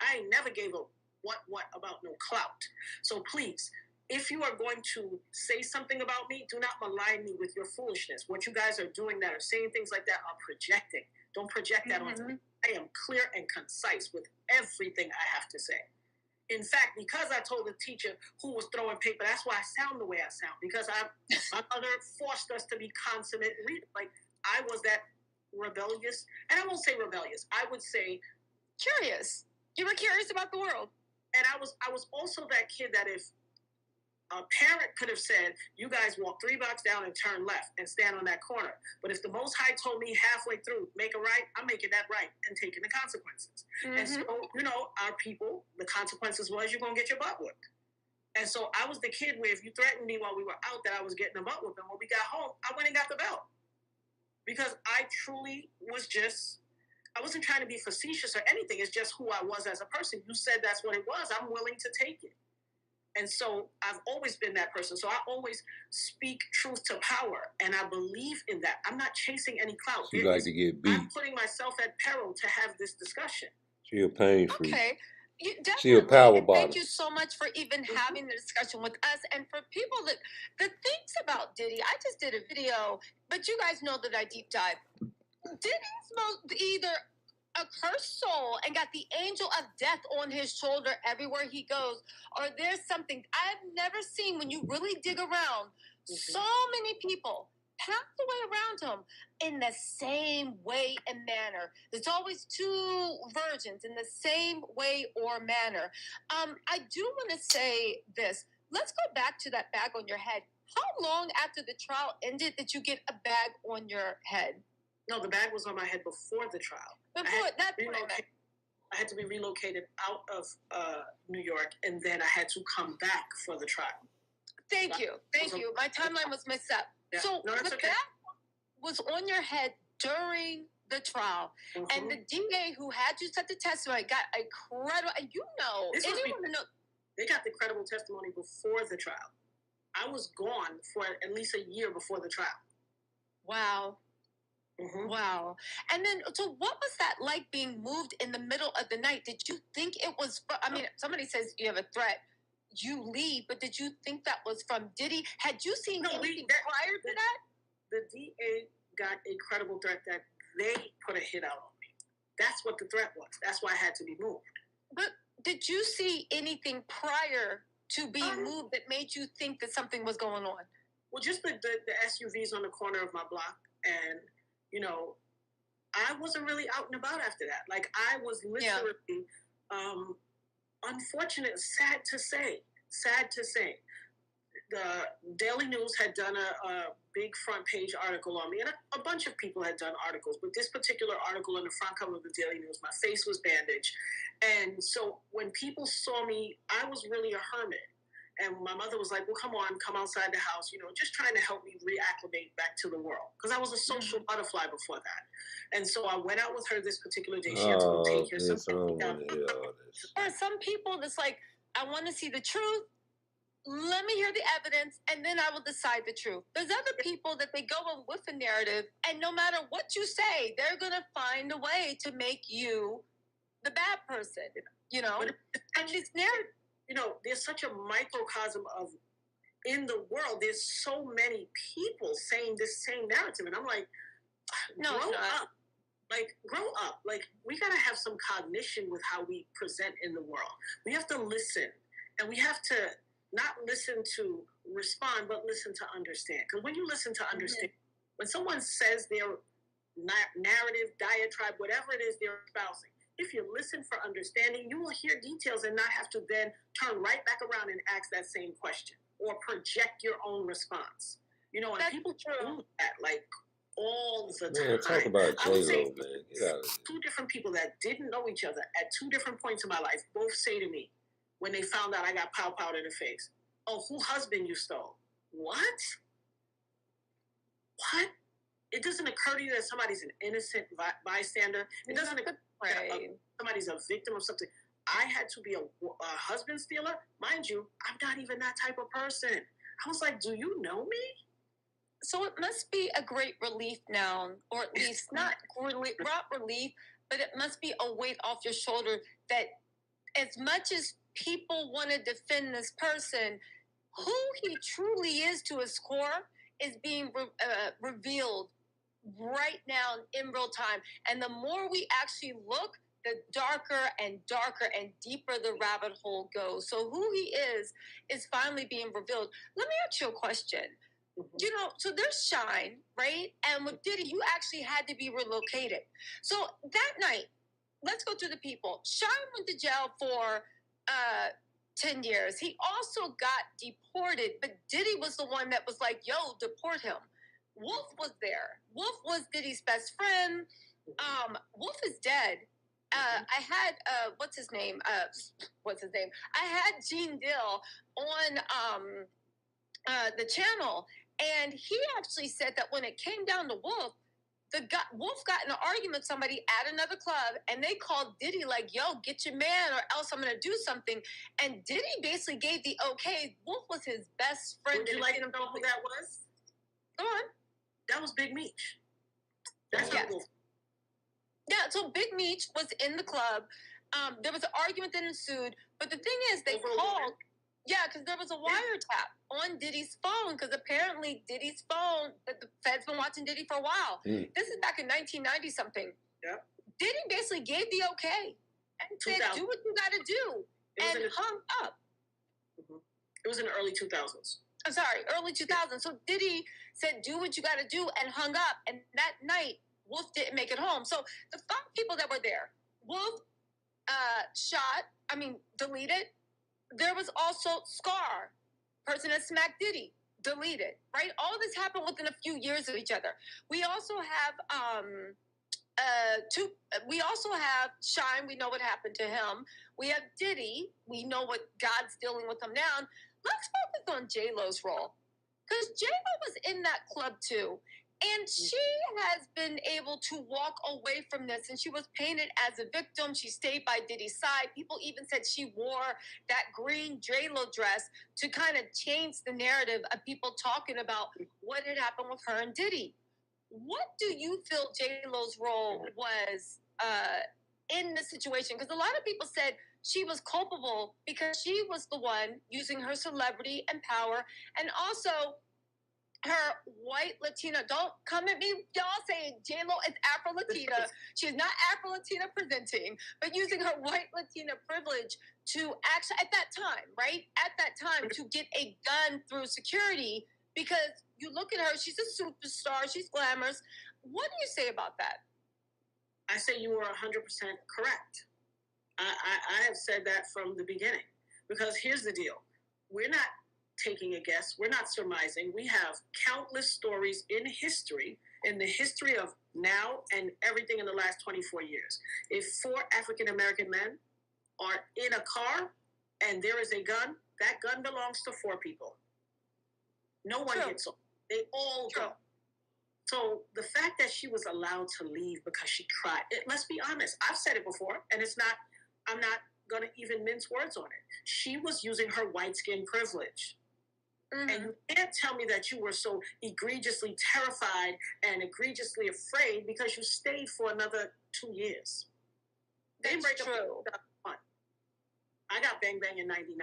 I ain't never gave a what about no clout. So please, if you are going to say something about me, do not malign me with your foolishness. What you guys are doing that are saying things like that are projecting. Don't project that onto me. I am clear and concise with everything I have to say. In fact, because I told the teacher who was throwing paper, that's why I sound the way I sound. Because my mother forced us to be consummate readers. Like, I was that rebellious. And I won't say rebellious. I would say curious. You were curious about the world. And I was also that kid that if a parent could have said, you guys walk 3 blocks down and turn left and stand on that corner. But if the Most High told me halfway through, make a right, I'm making that right and taking the consequences. Mm-hmm. And so, our people, the consequences was you're going to get your butt whipped. And so I was the kid where if you threatened me while we were out that I was getting a butt whipped, and when we got home, I went and got the belt. Because I truly was I wasn't trying to be facetious or anything. It's just who I was as a person. You said that's what it was. I'm willing to take it. And so I've always been that person. So I always speak truth to power. And I believe in that. I'm not chasing any clout. She like to get beat. I'm putting myself at peril to have this discussion. She a pain freak. Okay. She a power bottom. Thank you so much for even having the discussion with us. And for people that, the things about Diddy, I just did a video, but you guys know that I deep dive. Diddy's either a cursed soul and got the angel of death on his shoulder everywhere he goes, or there's something I've never seen when you really dig around. So many people pass away around him in the same way and manner. There's always 2 virgins in the same way or manner. I do want to say this. Let's go back to that bag on your head. How long after the trial ended did you get a bag on your head? No, the bag was on my head before the trial. I had to be relocated out of New York, and then I had to come back for the trial. Thank you. My timeline was messed up. Yeah. So the bag was on your head during the trial, and the DA who had you set the testimony got a credible. And they got the credible testimony before the trial. I was gone for at least a year before the trial. Wow. Mm-hmm. Wow. And then, so what was that like being moved in the middle of the night? Did you think it was, somebody says you have a threat, you leave, but did you think that was from Diddy? Had you seen anything prior to that? The DA got a credible threat that they put a hit out on me. That's what the threat was. That's why I had to be moved. But did you see anything prior to being moved that made you think that something was going on? Well, just the SUVs on the corner of my block, and I wasn't really out and about after that. Like, I was literally, unfortunate, sad to say. The Daily News had done a big front page article on me, and a bunch of people had done articles, but this particular article on the front cover of the Daily News, my face was bandaged. And so when people saw me, I was really a hermit. And my mother was like, well, come outside the house, just trying to help me reacclimate back to the world. Because I was a social butterfly before that. And so I went out with her this particular day. She had to go take care of something. Or some people that's like, I want to see the truth. Let me hear the evidence, and then I will decide the truth. There's other people that they go on with a narrative, and no matter what you say, they're going to find a way to make you the bad person, And this narrative, there's such a microcosm of, in the world, there's so many people saying this same narrative. And I'm like, grow up. Grow up. We got to have some cognition with how we present in the world. We have to listen. And we have to not listen to respond, but listen to understand. Because when you listen to understand, when someone says their narrative, diatribe, whatever it is they're espousing, if you listen for understanding, you will hear details and not have to then turn right back around and ask that same question or project your own response. And people do that all the time. Man, talk about J-Lo, man. Get out of here. 2 different people that didn't know each other at 2 different points in my life both say to me when they found out I got pow-powed in the face, oh, who husband you stole? What? It doesn't occur to you that somebody's an innocent bystander. It doesn't occur that somebody's a victim of something. I had to be a husband stealer. Mind you, I'm not even that type of person. I was like, do you know me? So it must be a great relief now, or at least not relief, but it must be a weight off your shoulder that as much as people want to defend this person, who he truly is to his core is being revealed right now in real time. And the more we actually look, the darker and darker and deeper the rabbit hole goes. So who he is finally being revealed. Let me ask you a question. You know, so there's Shine, right? And with Diddy, you actually had to be relocated. So that night, let's go through the people. Shine went to jail for 10 years. He also got deported, but Diddy was the one that was like, yo, deport him. Wolf was there. Wolf was Diddy's best friend. Wolf is dead. I had what's his name? I had Gene Dill on the channel, and he actually said that when it came down to Wolf, Wolf got in an argument with somebody at another club, and they called Diddy like, yo, get your man or else I'm going to do something. And Diddy basically gave the okay. Wolf was his best friend. Would you like to know who that was? Go on. That was Big Meech. That's yes. Wolf. Yeah, so Big Meech was in the club. There was an argument that ensued, but the thing is, they called. Yeah, because there was a wiretap on Diddy's phone, because apparently Diddy's phone, the Fed's been watching Diddy for a while. This is back in 1990-something. Yeah. Diddy basically gave the okay and said, do what you got to do, and hung up. It was in the early 2000s. I'm sorry, early 2000s. So Diddy said, do what you got to do, and hung up. And that night, Wolf didn't make it home. So the 5 people that were there, Wolf deleted. There was also Scar, person that smacked Diddy, deleted, right? All this happened within a few years of each other. We also have we also have Shine, we know what happened to him. We have Diddy, we know what God's dealing with him now. Let's focus on J-Lo's role, because J-Lo was in that club too. And she has been able to walk away from this, and she was painted as a victim. She stayed by Diddy's side. People even said she wore that green J-Lo dress to kind of change the narrative of people talking about what had happened with her and Diddy. What do you feel J-Lo's role was in the situation? Because a lot of people said she was culpable because she was the one using her celebrity and power, and also her white Latina. Don't come at me, y'all, saying J-Lo is Afro-Latina. She's not Afro-Latina presenting, but using her white Latina privilege to actually, at that time, right? At that time, to get a gun through security, because you look at her, she's a superstar, she's glamorous. What do you say about that? I say you are 100% correct. I have said that from the beginning, because here's the deal. We're not taking a guess. We're not surmising. We have countless stories in history, in the history of now and everything in the last 24 years. If 4 African-American men are in a car and there is a gun, that gun belongs to 4 people. No one gets off. They all go. So the fact that she was allowed to leave because she cried, let's be honest. I've said it before, and I'm not going to even mince words on it. She was using her white skin privilege. Mm-hmm. And you can't tell me that you were so egregiously terrified and egregiously afraid because you stayed for another 2 years. They break up in 2001. I got Bang Bang in 99.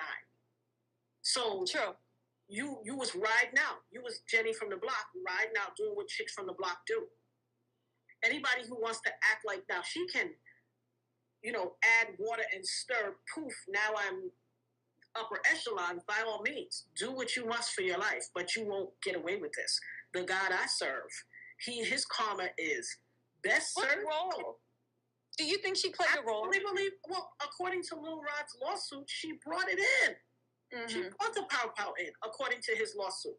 So true. You was riding out. You was Jenny from the block riding out, doing what chicks from the block do. Anybody who wants to act like now she can, add water and stir, poof, now I'm upper echelon, by all means, do what you must for your life, but you won't get away with this. The God I serve, his karma is best served. What role? Do you think she played a role? I believe, according to Lil Rod's lawsuit, she brought it in. Mm-hmm. She brought the pow-pow in, according to his lawsuit.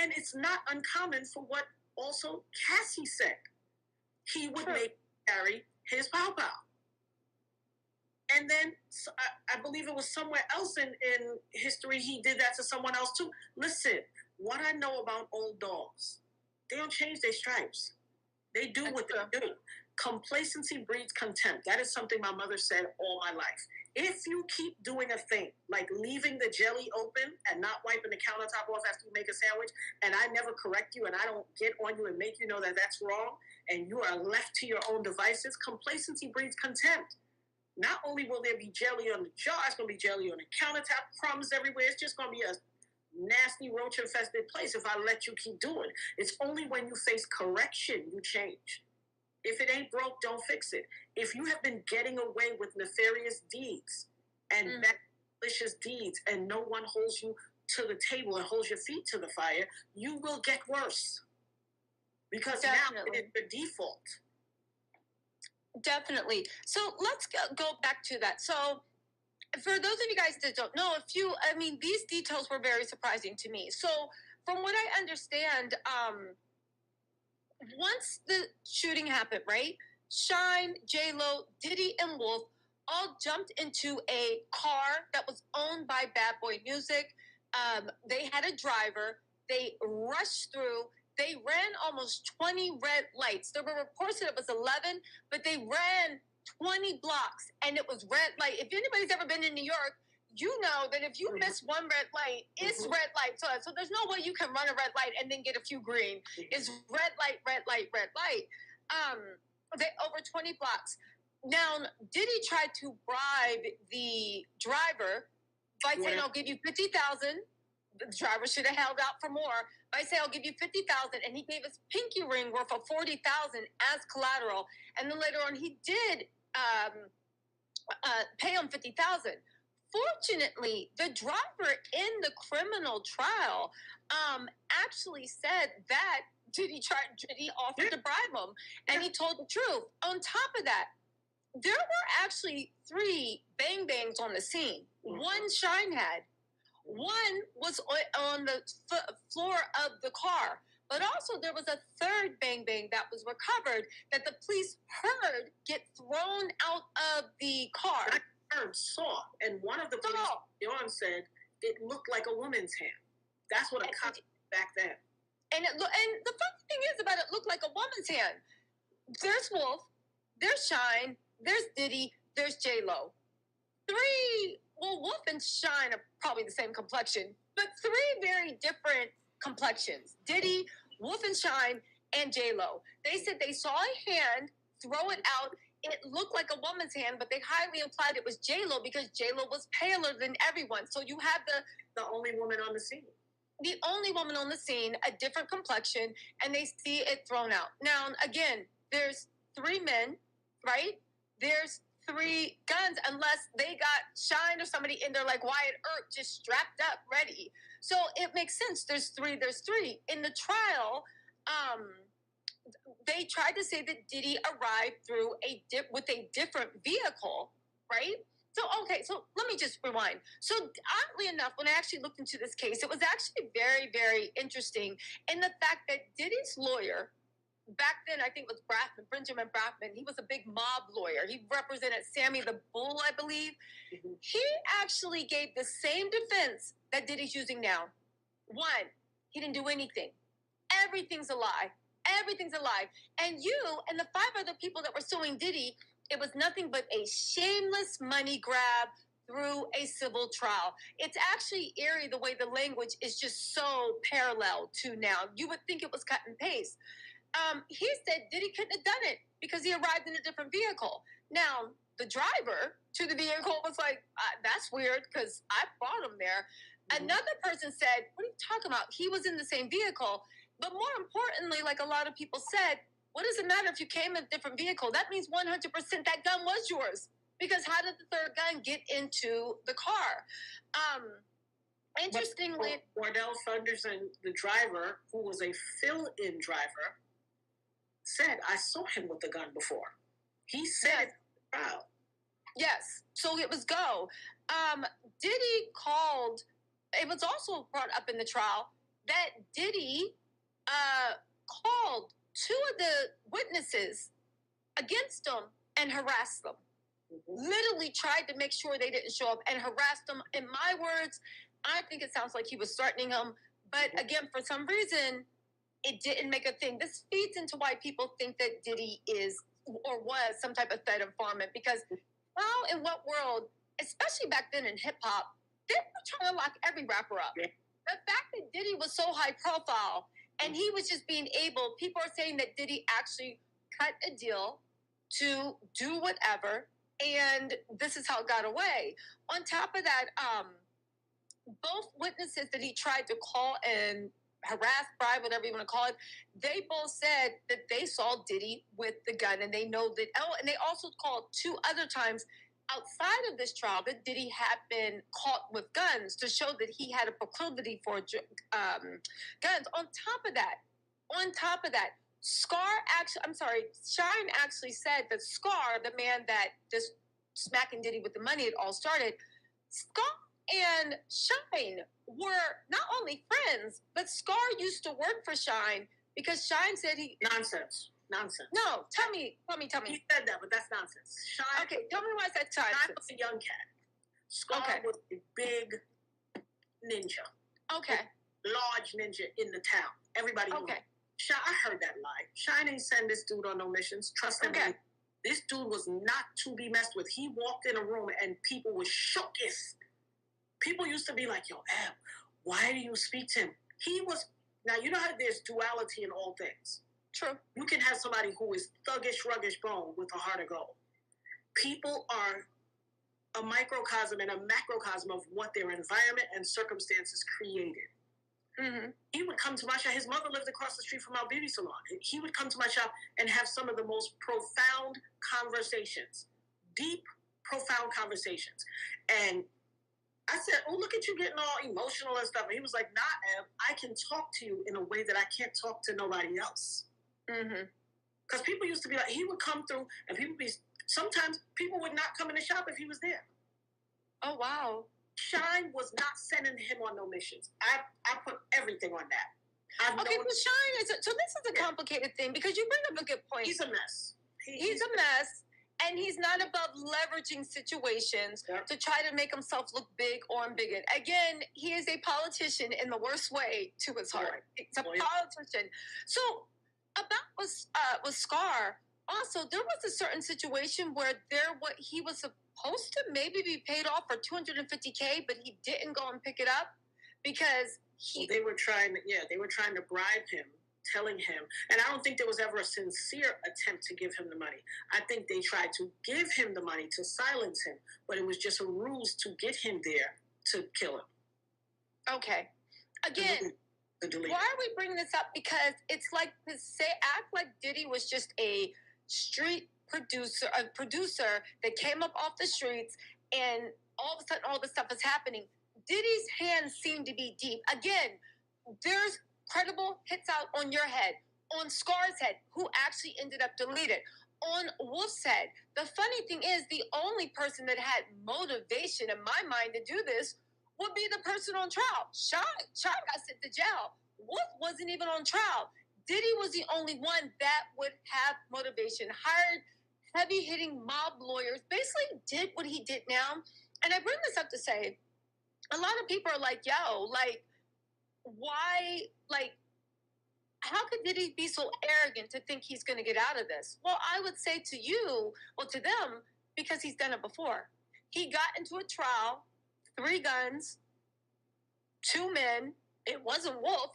And it's not uncommon for what also Cassie said. He would make carry his pow-pow. And then I believe it was somewhere else in history he did that to someone else too. Listen, what I know about old dogs, they don't change their stripes. They do what they do. Complacency breeds contempt. That is something my mother said all my life. If you keep doing a thing, like leaving the jelly open and not wiping the countertop off after you make a sandwich, and I never correct you and I don't get on you and make you know that that's wrong, and you are left to your own devices, complacency breeds contempt. Not only will there be jelly on the jar, it's going to be jelly on the countertop, crumbs everywhere. It's just going to be a nasty roach-infested place if I let you keep doing. It's only when you face correction you change. If it ain't broke, don't fix it. If you have been getting away with nefarious deeds and malicious deeds and no one holds you to the table and holds your feet to the fire, you will get worse. Because now it's the default. Definitely. So let's go back to that. So for those of you guys that don't know, these details were very surprising to me. So from what I understand, once the shooting happened, right? Shine, J-Lo, Diddy, and Wolf all jumped into a car that was owned by Bad Boy Music. They had a driver. They rushed through. They ran almost 20 red lights. There were reports that it was 11, but they ran 20 blocks, and it was red light. If anybody's ever been in New York, you know that if you miss one red light, it's red light. So there's no way you can run a red light and then get a few green. It's red light, red light, red light. They over 20 blocks. Now, Diddy tried to bribe the driver by saying, I'll give you $50,000. The driver should have held out for more. But I say, I'll give you $50,000, and he gave his pinky ring worth of $40,000 as collateral. And then later on, he did pay him $50,000. Fortunately, the driver in the criminal trial actually said that Diddy offered to bribe him, and he told the truth. On top of that, there were actually 3 bang bangs on the scene. One Shine had. One was on the floor of the car. But also there was a 3rd bang bang that was recovered that the police heard get thrown out of the car. I saw, and one of the police said it looked like a woman's hand. That's what a cop back then. And the funny thing is about it looked like a woman's hand. There's Wolf, there's Shine, there's Diddy, there's J-Lo. 3, Wolf and Shine are probably the same complexion, but 3 very different complexions. Diddy, Wolf and Shine, and J-Lo. They said they saw a hand, throw it out. It looked like a woman's hand, but they highly implied it was J-Lo because J-Lo was paler than everyone. So you have the only woman on the scene. The only woman on the scene, a different complexion, and they see it thrown out. Now, again, there's 3 men, right? There's 3 guns, unless they got Shine or somebody in there like Wyatt Earp just strapped up, ready. So it makes sense. There's 3. In the trial, they tried to say that Diddy arrived through with a different vehicle, right? So let me just rewind. So oddly enough, when I actually looked into this case, it was actually very, very interesting in the fact that Diddy's lawyer, back then, I think it was Benjamin Braffman, he was a big mob lawyer. He represented Sammy the Bull, I believe. Mm-hmm. He actually gave the same defense that Diddy's using now. 1, he didn't do anything. Everything's a lie. Everything's a lie. And you and the 5 other people that were suing Diddy, it was nothing but a shameless money grab through a civil trial. It's actually eerie the way the language is just so parallel to now. You would think it was cut and paste. He said Diddy couldn't have done it because he arrived in a different vehicle. Now, the driver to the vehicle was like, that's weird because I brought him there. Mm-hmm. Another person said, what are you talking about? He was in the same vehicle. But more importantly, like a lot of people said, what does it matter if you came in a different vehicle? That means 100% that gun was yours. Because how did the 3rd gun get into the car? Interestingly, Wardell Thunderson, the driver, who was a fill-in driver, said, I saw him with the gun before. He said, wow. Yes, so it was go. Diddy called, it was also brought up in the trial, that Diddy called 2 of the witnesses against them and harassed them. Mm-hmm. Literally tried to make sure they didn't show up and harassed them. In my words, I think it sounds like he was threatening them. But again, for some reason, it didn't make a thing. This feeds into why people think that Diddy is or was some type of Fed informant, because how in what world, especially back then in hip-hop, they were trying to lock every rapper up. The fact that Diddy was so high profile and he was just being able, people are saying that Diddy actually cut a deal to do whatever, and this is how it got away. On top of that, both witnesses that he tried to call and harass, bribe, whatever you want to call it, they both said that they saw Diddy with the gun, and they know that. Oh, and they also called 2 other times outside of this trial that Diddy had been caught with guns to show that he had a proclivity for guns. On top of that, Shine actually said that Scar, the man that just smacking Diddy with the money, it all started. Scar and Shine were not only friends, but Scar used to work for Shine because Shine said he... Nonsense. No, tell me. He said that, but that's nonsense. Shine... Okay, tell me why I said nonsense. Shine was a young cat. Scar was a big ninja. Okay. Large ninja in the town. Everybody knew him. Shine, I heard that lie. Shine ain't send this dude on no missions. Trust him. Okay. This dude was not to be messed with. He walked in a room and people were shookest. People used to be like, yo, Ab, why do you speak to him? He was... Now, you know how there's duality in all things. True. You can have somebody who is thuggish, ruggish bone with a heart of gold. People are a microcosm and a macrocosm of what their environment and circumstances created. Mm-hmm. He would come to my shop. His mother lived across the street from our beauty salon. He would come to my shop and have some of the most profound conversations. Deep, profound conversations. And I said, oh, look at you getting all emotional and stuff. And he was like, nah, Ev, I can talk to you in a way that I can't talk to nobody else. Because people used to be like, he would come through and sometimes people would not come in the shop if he was there. Oh, wow. Shine was not sending him on no missions. I put everything on that. But Shine is... So this is a complicated thing because you bring up a good point. He's a mess. He's a mess. And he's not above leveraging situations to try to make himself look big or ambiguous. Again, he is a politician in the worst way to his heart. He's a politician. So about with Scar, also, there was a certain situation where he was supposed to maybe be paid off for $250K, but he didn't go and pick it up because they were trying to bribe him, telling him, and I don't think there was ever a sincere attempt to give him the money. I think they tried to give him the money to silence him, but it was just a ruse to get him there to kill him. Okay. Again, why are we bringing this up? Because it's like to act like Diddy was just a street producer that came up off the streets, and all of a sudden all this stuff is happening. Diddy's hands seem to be deep. Again, there's credible hits out on your head, on Scar's head, who actually ended up deleted, on Wolf's head. The funny thing is, the only person that had motivation in my mind to do this would be the person on trial. Sean got sent to jail. Wolf wasn't even on trial. Diddy was the only one that would have motivation, hired heavy-hitting mob lawyers, basically did what he did now. And I bring this up to say, a lot of people are like, yo, like, why, like, how could Diddy be so arrogant to think he's going to get out of this? Well, I would say to them, because he's done it before. He got into a trial, 3 guns, 2 men. It wasn't Wolf.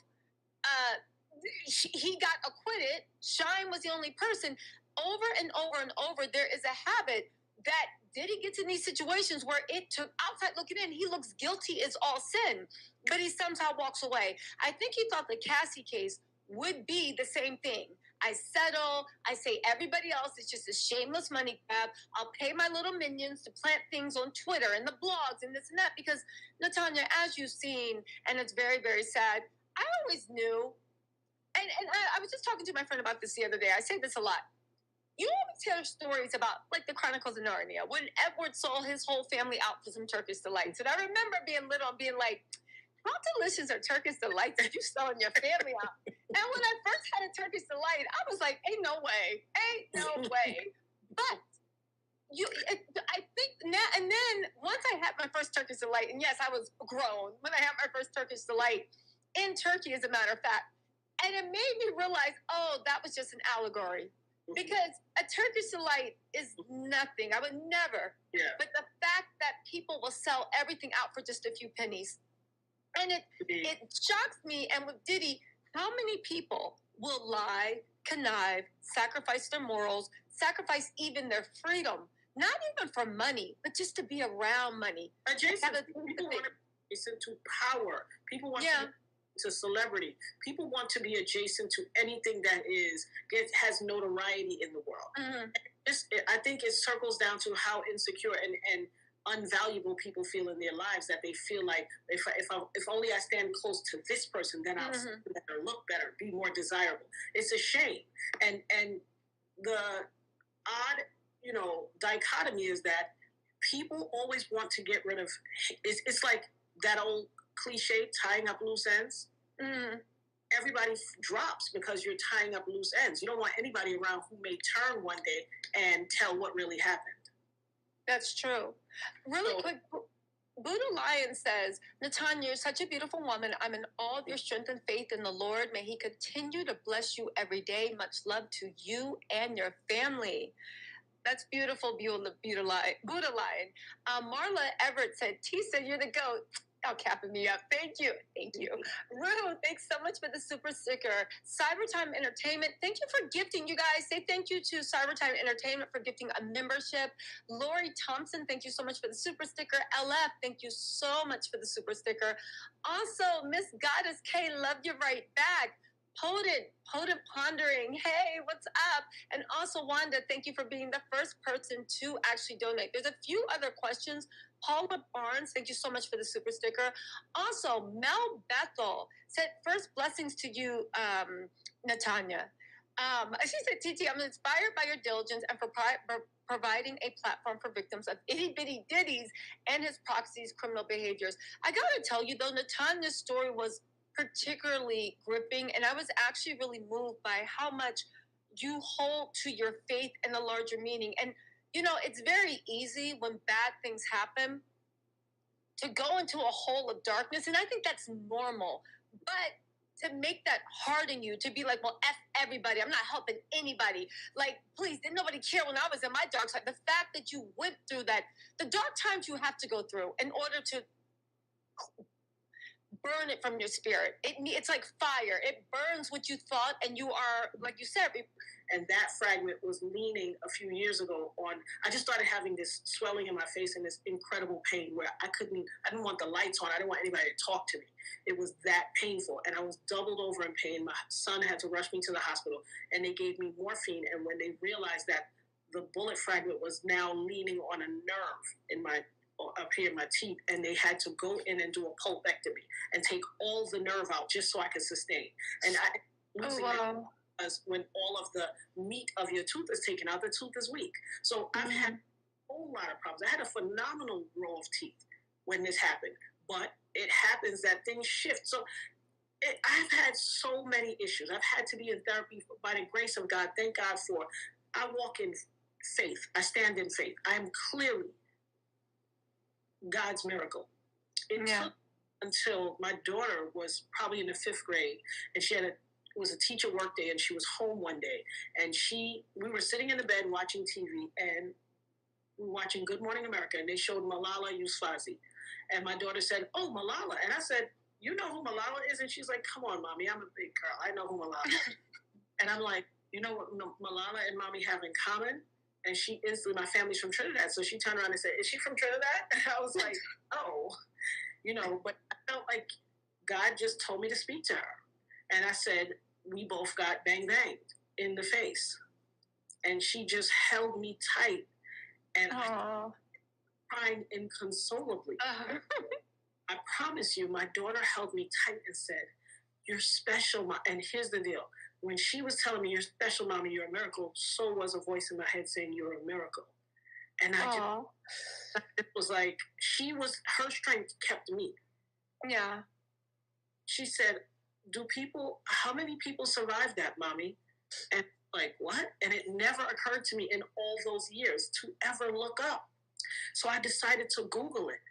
He got acquitted. Shine was the only person. Over and over and over, there is a habit that Diddy gets in these situations where it took outside looking in. He looks guilty as all sin, but he somehow walks away. I think he thought the Cassie case would be the same thing. I settle. I say everybody else is just a shameless money grab. I'll pay my little minions to plant things on Twitter and the blogs and this and that. Because, Natanya, as you've seen, and it's very, very sad, I always knew, and I was just talking to my friend about this the other day. I say this a lot. You always hear stories about, like, the Chronicles of Narnia, when Edward sold his whole family out for some Turkish delights. And I remember being little and being like, how delicious are Turkish delights that you selling your family out? And when I first had a Turkish delight, I was like, ain't no way. But I think now, and then once I had my first Turkish delight, and yes, I was grown when I had my first Turkish delight in Turkey, as a matter of fact, And it made me realize, oh, that was just an allegory. Because a Turkish delight is nothing. I would never. Yeah. But the fact that people will sell everything out for just a few pennies. And it shocks me. And with Diddy, how many people will lie, connive, sacrifice their morals, sacrifice even their freedom, not even for money, but just to be around money? Adjacent, people want to be adjacent to power. People want to celebrity. People want to be adjacent to anything that has notoriety in the world. Mm-hmm. I think it circles down to how insecure and unvaluable people feel in their lives, that they feel like if only I stand close to this person, then I'll feel better, look better, be more desirable. It's a shame. And the odd, dichotomy is that people always want to get rid of. It's like that old cliche, tying up loose ends. Mm. Everybody drops because you're tying up loose ends. You don't want anybody around who may turn one day and tell what really happened. That's true. Really quick, Buddha Lion says, Natanya, you're such a beautiful woman. I'm in awe of your strength and faith in the Lord. May he continue to bless you every day. Much love to you and your family. That's beautiful, Buddha Lion. Marla Everett said, Tisa, you're the GOAT. Oh, capping me up. Thank you. Ruth, thanks so much for the super sticker. Cybertime Entertainment, thank you for gifting. You guys, say thank you to Cybertime Entertainment for gifting a membership. Lori Thompson, thank you so much for the super sticker. LF, thank you so much for the super sticker. Also, Miss Goddess K, love you right back. Potent Pondering, hey, what's up? And also, Wanda, thank you for being the first person to actually donate. There's a few other questions. Paula Barnes, thank you so much for the super sticker. Also, Mel Bethel said, first blessings to you, Natanya. She said, Titi, I'm inspired by your diligence and for providing a platform for victims of itty-bitty ditties and his proxies' criminal behaviors. I gotta tell you, though, Natanya's story was particularly gripping, and I was actually really moved by how much you hold to your faith in the larger meaning. And it's very easy when bad things happen to go into a hole of darkness, and I think that's normal. But to make that harden you, to be like, well, F everybody, I'm not helping anybody. Like, please, didn't nobody care when I was in my dark side? The fact that you went through that, the dark times you have to go through in order to burn it from your spirit. It's like fire. It burns what you thought, and you are, like you said. And that fragment was leaning a few years ago on, I just started having this swelling in my face and this incredible pain where I didn't want the lights on. I didn't want anybody to talk to me. It was that painful. And I was doubled over in pain. My son had to rush me to the hospital, and they gave me morphine. And when they realized that the bullet fragment was now leaning on a nerve up here in my teeth, and they had to go in and do a pulpectomy and take all the nerve out just so I could sustain. And because when all of the meat of your tooth is taken out, the tooth is weak. So I've had a whole lot of problems. I had a phenomenal row of teeth when this happened, but it happens that things shift. So I've had so many issues. I've had to be in therapy by the grace of God. Thank God for, I walk in faith. I stand in faith. I am clearly God's miracle. It took until my daughter was probably in the 5th grade, and it was a teacher work day, and she was home one day, and we were sitting in the bed watching TV, and we were watching Good Morning America, and they showed Malala Yousafzai, and my daughter said, "Oh, Malala," and I said, "You know who Malala is?" And she's like, "Come on, Mommy, I'm a big girl. I know who Malala is." And I'm like, you know what Malala and Mommy have in common? And she instantly, my family's from Trinidad. So she turned around and said, "Is she from Trinidad?" And I was like, "Oh," but I felt like God just told me to speak to her. And I said, we both got banged in the face. And she just held me tight. And I crying inconsolably. I promise you, my daughter held me tight and said, "You're special, Mom." And here's the deal. When she was telling me, "You're special, Mommy, you're a miracle," so was a voice in my head saying, "You're a miracle." And it was like, her strength kept me. Yeah. She said, how many people survived that, Mommy? And like, what? And it never occurred to me in all those years to ever look up. So I decided to Google it.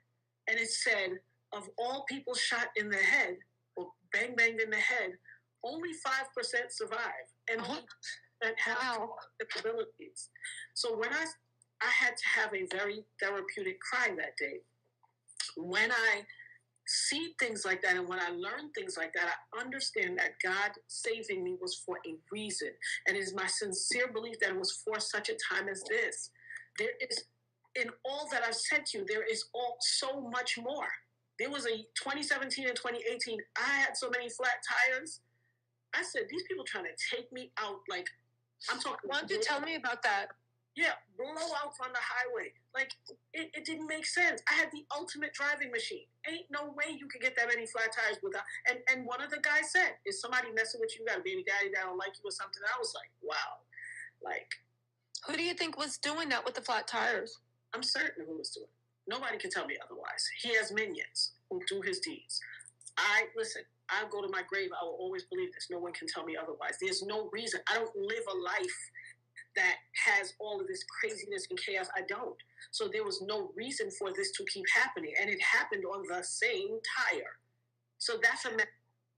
And it said, of all people shot in the head, or banged in the head, only 5% survive, and that have capabilities. So when I had to have a very therapeutic cry that day. When I see things like that and when I learn things like that, I understand that God saving me was for a reason. And it is my sincere belief that it was for such a time as this. There is, in all that I've said to you, there is so much more. There was a 2017 and 2018, I had so many flat tires. I said, these people trying to take me out. Like, I'm talking. Why don't you tell me about that? Yeah, blowouts on the highway. Like, it didn't make sense. I had the ultimate driving machine. Ain't no way you could get that many flat tires without. And one of the guys said, is somebody messing with you? You got a baby daddy that don't like you or something? I was like, wow. Like, who do you think was doing that with the flat tires? I'm certain who was doing it. Nobody can tell me otherwise. He has minions who do his deeds. Listen, I go to my grave, I will always believe this. No one can tell me otherwise. There's no reason. I don't live a life that has all of this craziness and chaos. I don't. So there was no reason for this to keep happening. And it happened on the same tire. So that's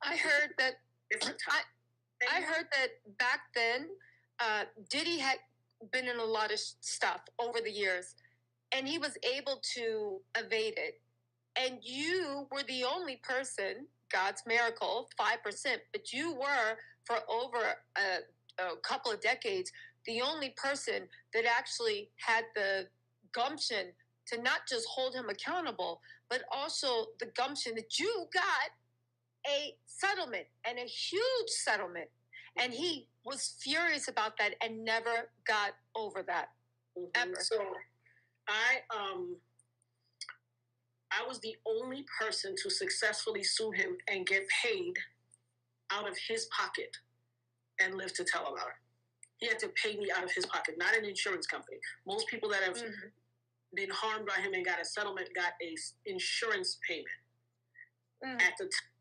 I heard that I heard that back then, Diddy had been in a lot of stuff over the years, and he was able to evade it. And you were the only person, God's miracle, 5%, but you were, for over a couple of decades, the only person that actually had the gumption to not just hold him accountable, but also the gumption that you got a settlement, and a huge settlement. And he was furious about that and never got over that. Ever. So I was the only person to successfully sue him and get paid out of his pocket and live to tell about it. He had to pay me out of his pocket, not an insurance company. Most people that have been harmed by him and got a settlement got a insurance payment. At the time,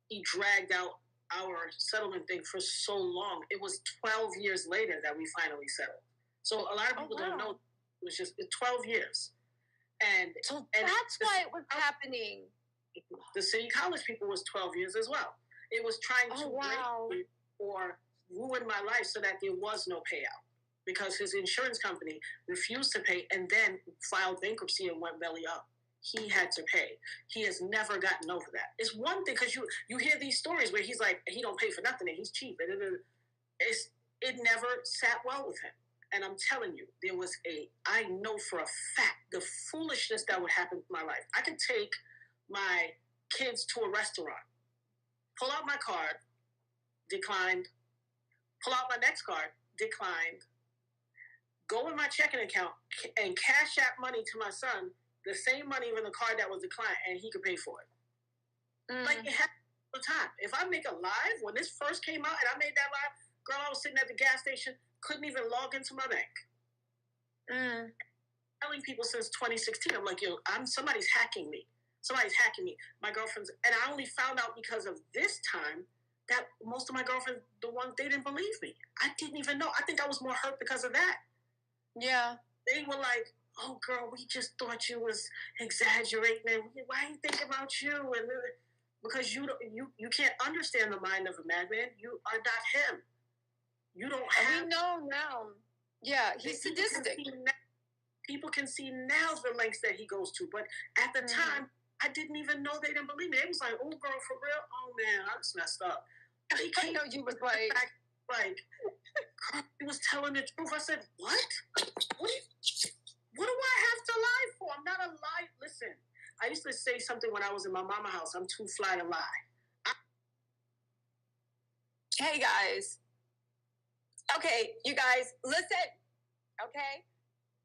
he dragged out our settlement thing for so long. It was 12 years later that we finally settled. So a lot of people don't know. It was just 12 years. And that's why it was happening. The City College people was 12 years as well. It was trying to break me or ruin my life so that there was no payout because his insurance company refused to pay and then filed bankruptcy and went belly up. He had to pay. He has never gotten over that. It's one thing because you hear these stories where he's like, he don't pay for nothing and he's cheap. It never sat well with him. And I'm telling you, I know for a fact the foolishness that would happen to my life. I could take my kids to a restaurant, pull out my card, declined, pull out my next card, declined, go in my checking account and cash out money to my son, the same money in the card that was declined, and he could pay for it. Like, it happens all the time. If I make a live, when this first came out and I made that live, girl, I was sitting at the gas station, couldn't even log into my bank. Telling people since 2016, I'm like, somebody's hacking me. Somebody's hacking me. My girlfriends, and I only found out because of this time that most of my girlfriends, the ones, they didn't believe me. I didn't even know. I think I was more hurt because of that. Yeah. They were like, oh, girl, we just thought you was exaggerating. And why you think about you? And because you can't understand the mind of a madman. You are not him. You don't have. We know now. Yeah, he's sadistic. People can see now the lengths that he goes to. But at the time, I didn't even know they didn't believe me. They was like, oh, girl, for real? Oh, man, I just messed up. I know you was like, he was telling the truth. I said, what? What do I have to lie for? I'm not a lie. Listen, I used to say something when I was in my mama's house. I'm too fly to lie. Hey, guys. Okay, you guys, listen. Okay?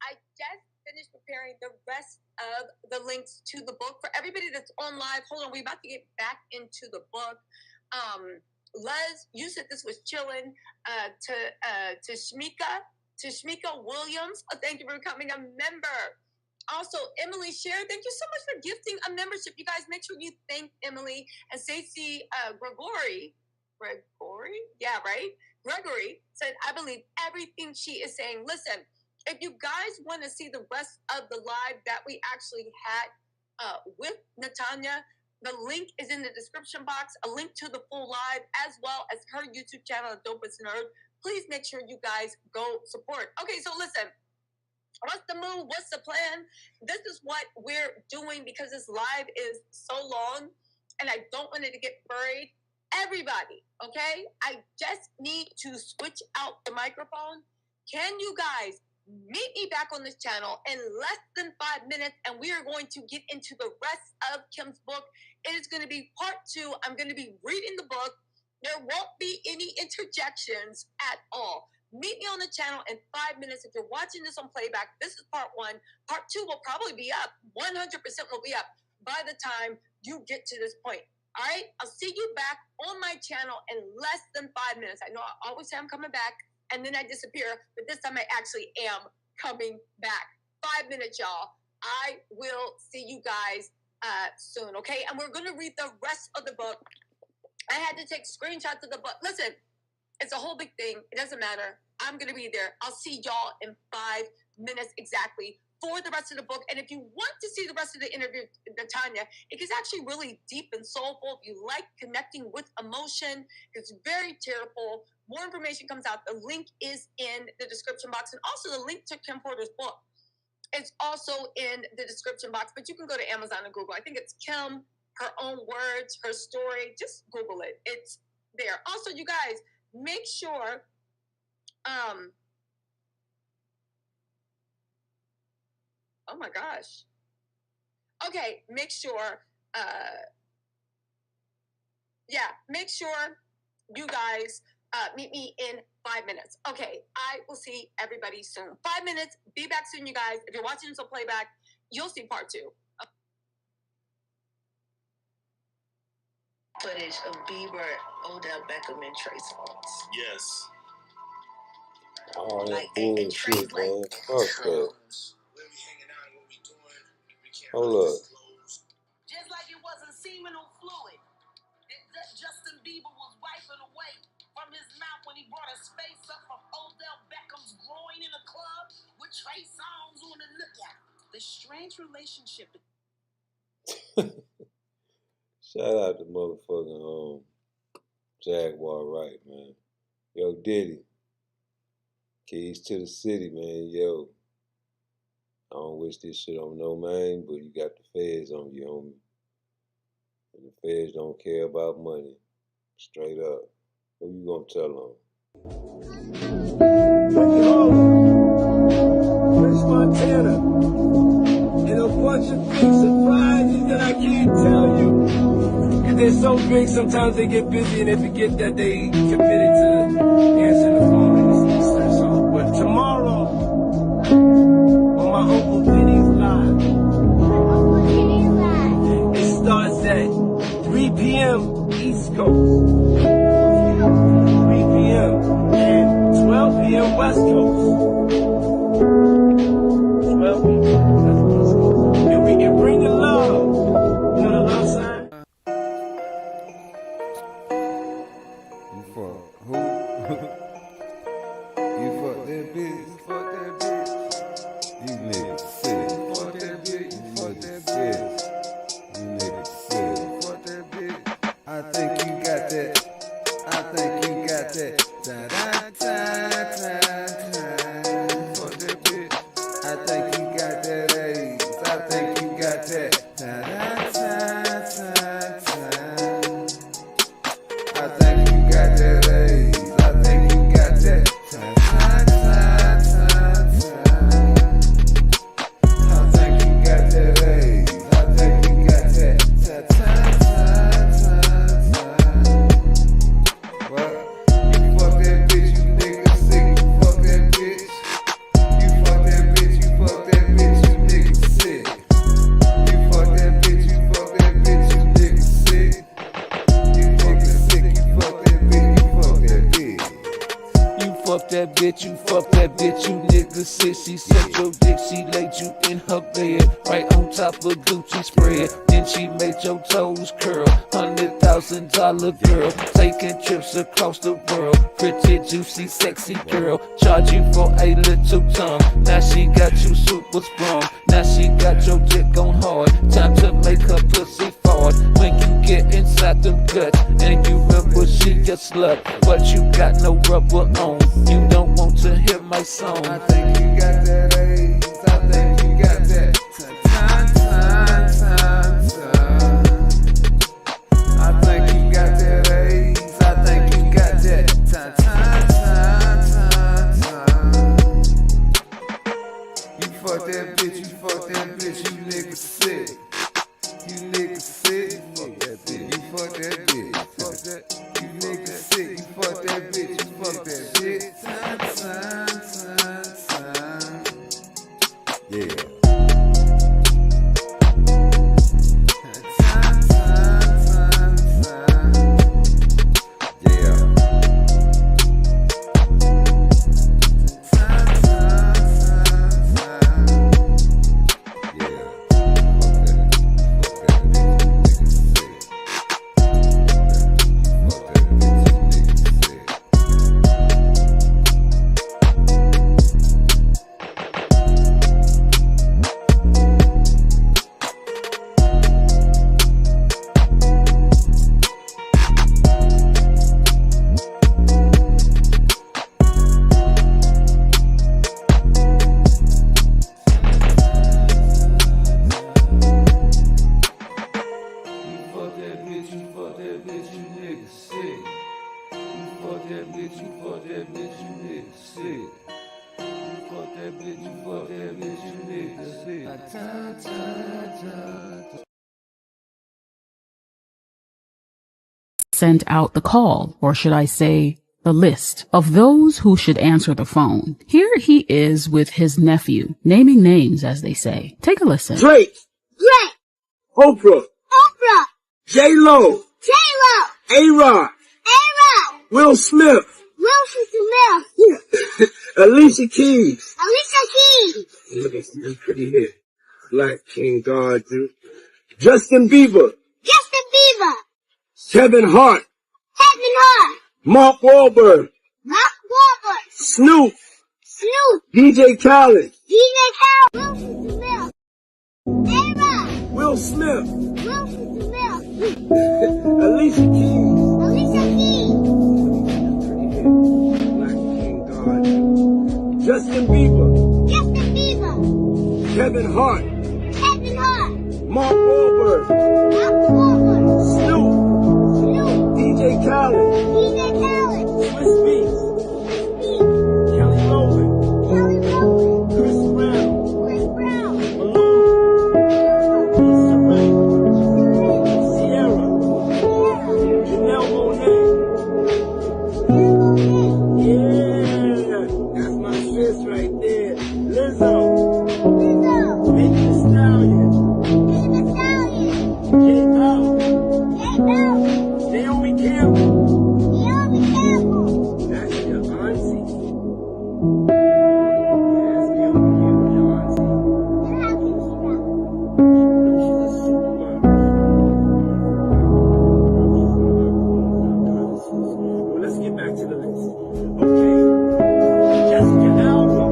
I just finished preparing the rest of the links to the book. For everybody that's on live, hold on, we're about to get back into the book. Les, you said this was chilling. To Shmika Williams, thank you for becoming a member. Also, Emily Sher, thank you so much for gifting a membership. You guys, make sure you thank Emily. And Stacey Gregory? Yeah, right? Gregory said, I believe everything she is saying. Listen, if you guys want to see the rest of the live that we actually had with Natanya, The link is in the description box, a link to the full live, as well as her YouTube channel, Dopest Nerd. Please make sure you guys go support. Okay, so listen. What's the move? What's the plan? This is what we're doing because this live is so long and I don't want it to get buried. Everybody, okay? I just need to switch out the microphone. Can you guys meet me back on this channel in less than 5 minutes and we are going to get into the rest of Kim's book. It is going to be part 2. I'm going to be reading the book. There won't be any interjections at all. Meet me on the channel in 5 minutes. If you're watching this on playback, this is part 1. Part 2 will probably be up. 100% will be up by the time you get to this point. All right? I'll see you back on my channel in less than 5 minutes. I know I always say I'm coming back, and then I disappear, but this time I actually am coming back. 5 minutes, y'all. I will see you guys soon, okay? And we're going to read the rest of the book. I had to take screenshots of the book. Listen, it's a whole big thing. It doesn't matter. I'm going to be there. I'll see y'all in 5 minutes exactly for the rest of the book. And if you want to see the rest of the interview with Tanya, it is actually really deep and soulful. If you like connecting with emotion, it's very tearful. More information comes out. The link is in the description box. And also the link to Kim Porter's book is also in the description box. But you can go to Amazon and Google. I think it's Kim, her own words, her story. Just Google it. It's there. Also, you guys, make sure oh my gosh. Okay, make sure make sure you guys meet me in 5 minutes. Okay, I will see everybody soon. 5 minutes, be back soon, you guys. If you're watching this on playback, you'll see part 2. Footage of Bieber, Odell Beckham, and Trey Songz. Yes. Oh, that bullshit, man. Fuck that. Hold up. Just like it wasn't seminal fluid that Justin Bieber was wiping away from his mouth when he brought his face up from Odell Beckham's groin in a club with Trey Songz on the lookout. The strange relationship. Shout out to motherfucking Jaguar Wright, man. Yo, Diddy. Keys to the city, man. Yo. I don't wish this shit on no man, but you got the feds on you, homie. And the feds don't care about money. Straight up. Who you gonna tell them? Chris Montana. And a bunch of big surprises that I can't tell you. Cause they're so big, sometimes they get busy and they forget that they committed to answering the phone and this stuff. So, but tomorrow, on my Uncle Vinny's Live, it starts at 3 p.m. East Coast, 3 p.m. and 12 p.m. West Coast. 12 p.m. West Coast. And we can bring the love. You know the love sign? You fuck who? You fuck that bitch. You fuck that bitch. You niggas sick. You fuck that bitch. You fuck that bitch. You niggas sick. You fuck that bitch. I think you got that. I think you got that. Da da da da da. You fuck that bitch. I think you got that AIDS. I think you got that. Da da da da da. I think you got that AIDS. I think you got that. Da da da da da. I think you got that AIDS. I think you got that. Da da da da da. What? You fuck that bitch, you niggas sick. You fuck that bitch. You fuck that bitch, you fuck that bitch, you niggas sick. You fuck that bitch, you fuck that bitch, you niggas sick. You niggas sick, you fuck that bitch, you fuck that bitch. You fuck that bitch, you fuck that bitch, you nigga sick. She sucked your dick, she laid you in her bed, right on top of Gucci spread. Then she made your toes curl. $100,000 girl, taking trips across the world. Pretty, juicy, sexy girl, charge you for a little tongue. Now she got you super sprung. Now she got your dick on hard. Time to make her pussy fall. hard when you get inside them guts. And you remember she a slut, but you got no rubber on. You don't want to hear my song. I think you got that AIDS. I think you got that. I think you got that AIDS. I think you got that. You fuck that bitch, you niggas sick. You niggas sick, fuck that bitch. You fuck that bitch, fuck that. You niggas sick, you fuck that bitch, you fuck that shit. Yeah. Sent out the call, or should I say, the list of those who should answer the phone. Here he is with his nephew, naming names, as they say. Take a listen. Drake. Oprah. J-Lo. A-Rod. Will Smith. Alicia Keys. Look at this pretty hair. Black King God, dude. Justin Bieber. Kevin Hart. Mark Wahlberg. Snoop. DJ Khaled. Will Smith. Alicia Keys. Black King God. Justin Bieber. Kevin Hart. Mark Wahlberg. Snoop. DJ Khaled. Swiss Beats. Kelly Rowland. Chris Brown. Malone. Issa Rae. Sierra. Janelle Monáe. Yeah, that's my sis right there. Lizzo. Megan Thee Stallion. J Balvin. Naomi Campbell. That's your auntie. That's Naomi Campbell, your auntie. She's a supermodel. Well, let's get back to the list. Okay. Jessica Alba.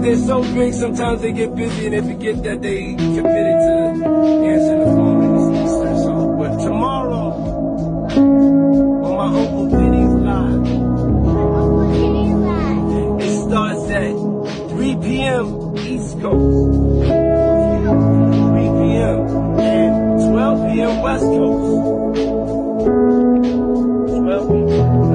they're so big, sometimes they get busy and they forget that they committed to answering the phone and this Easter. So, but tomorrow, on my Uncle Vinny's Live, it starts at 3 p.m. East Coast, 3 p.m. and 12 p.m. West Coast. 12 p.m.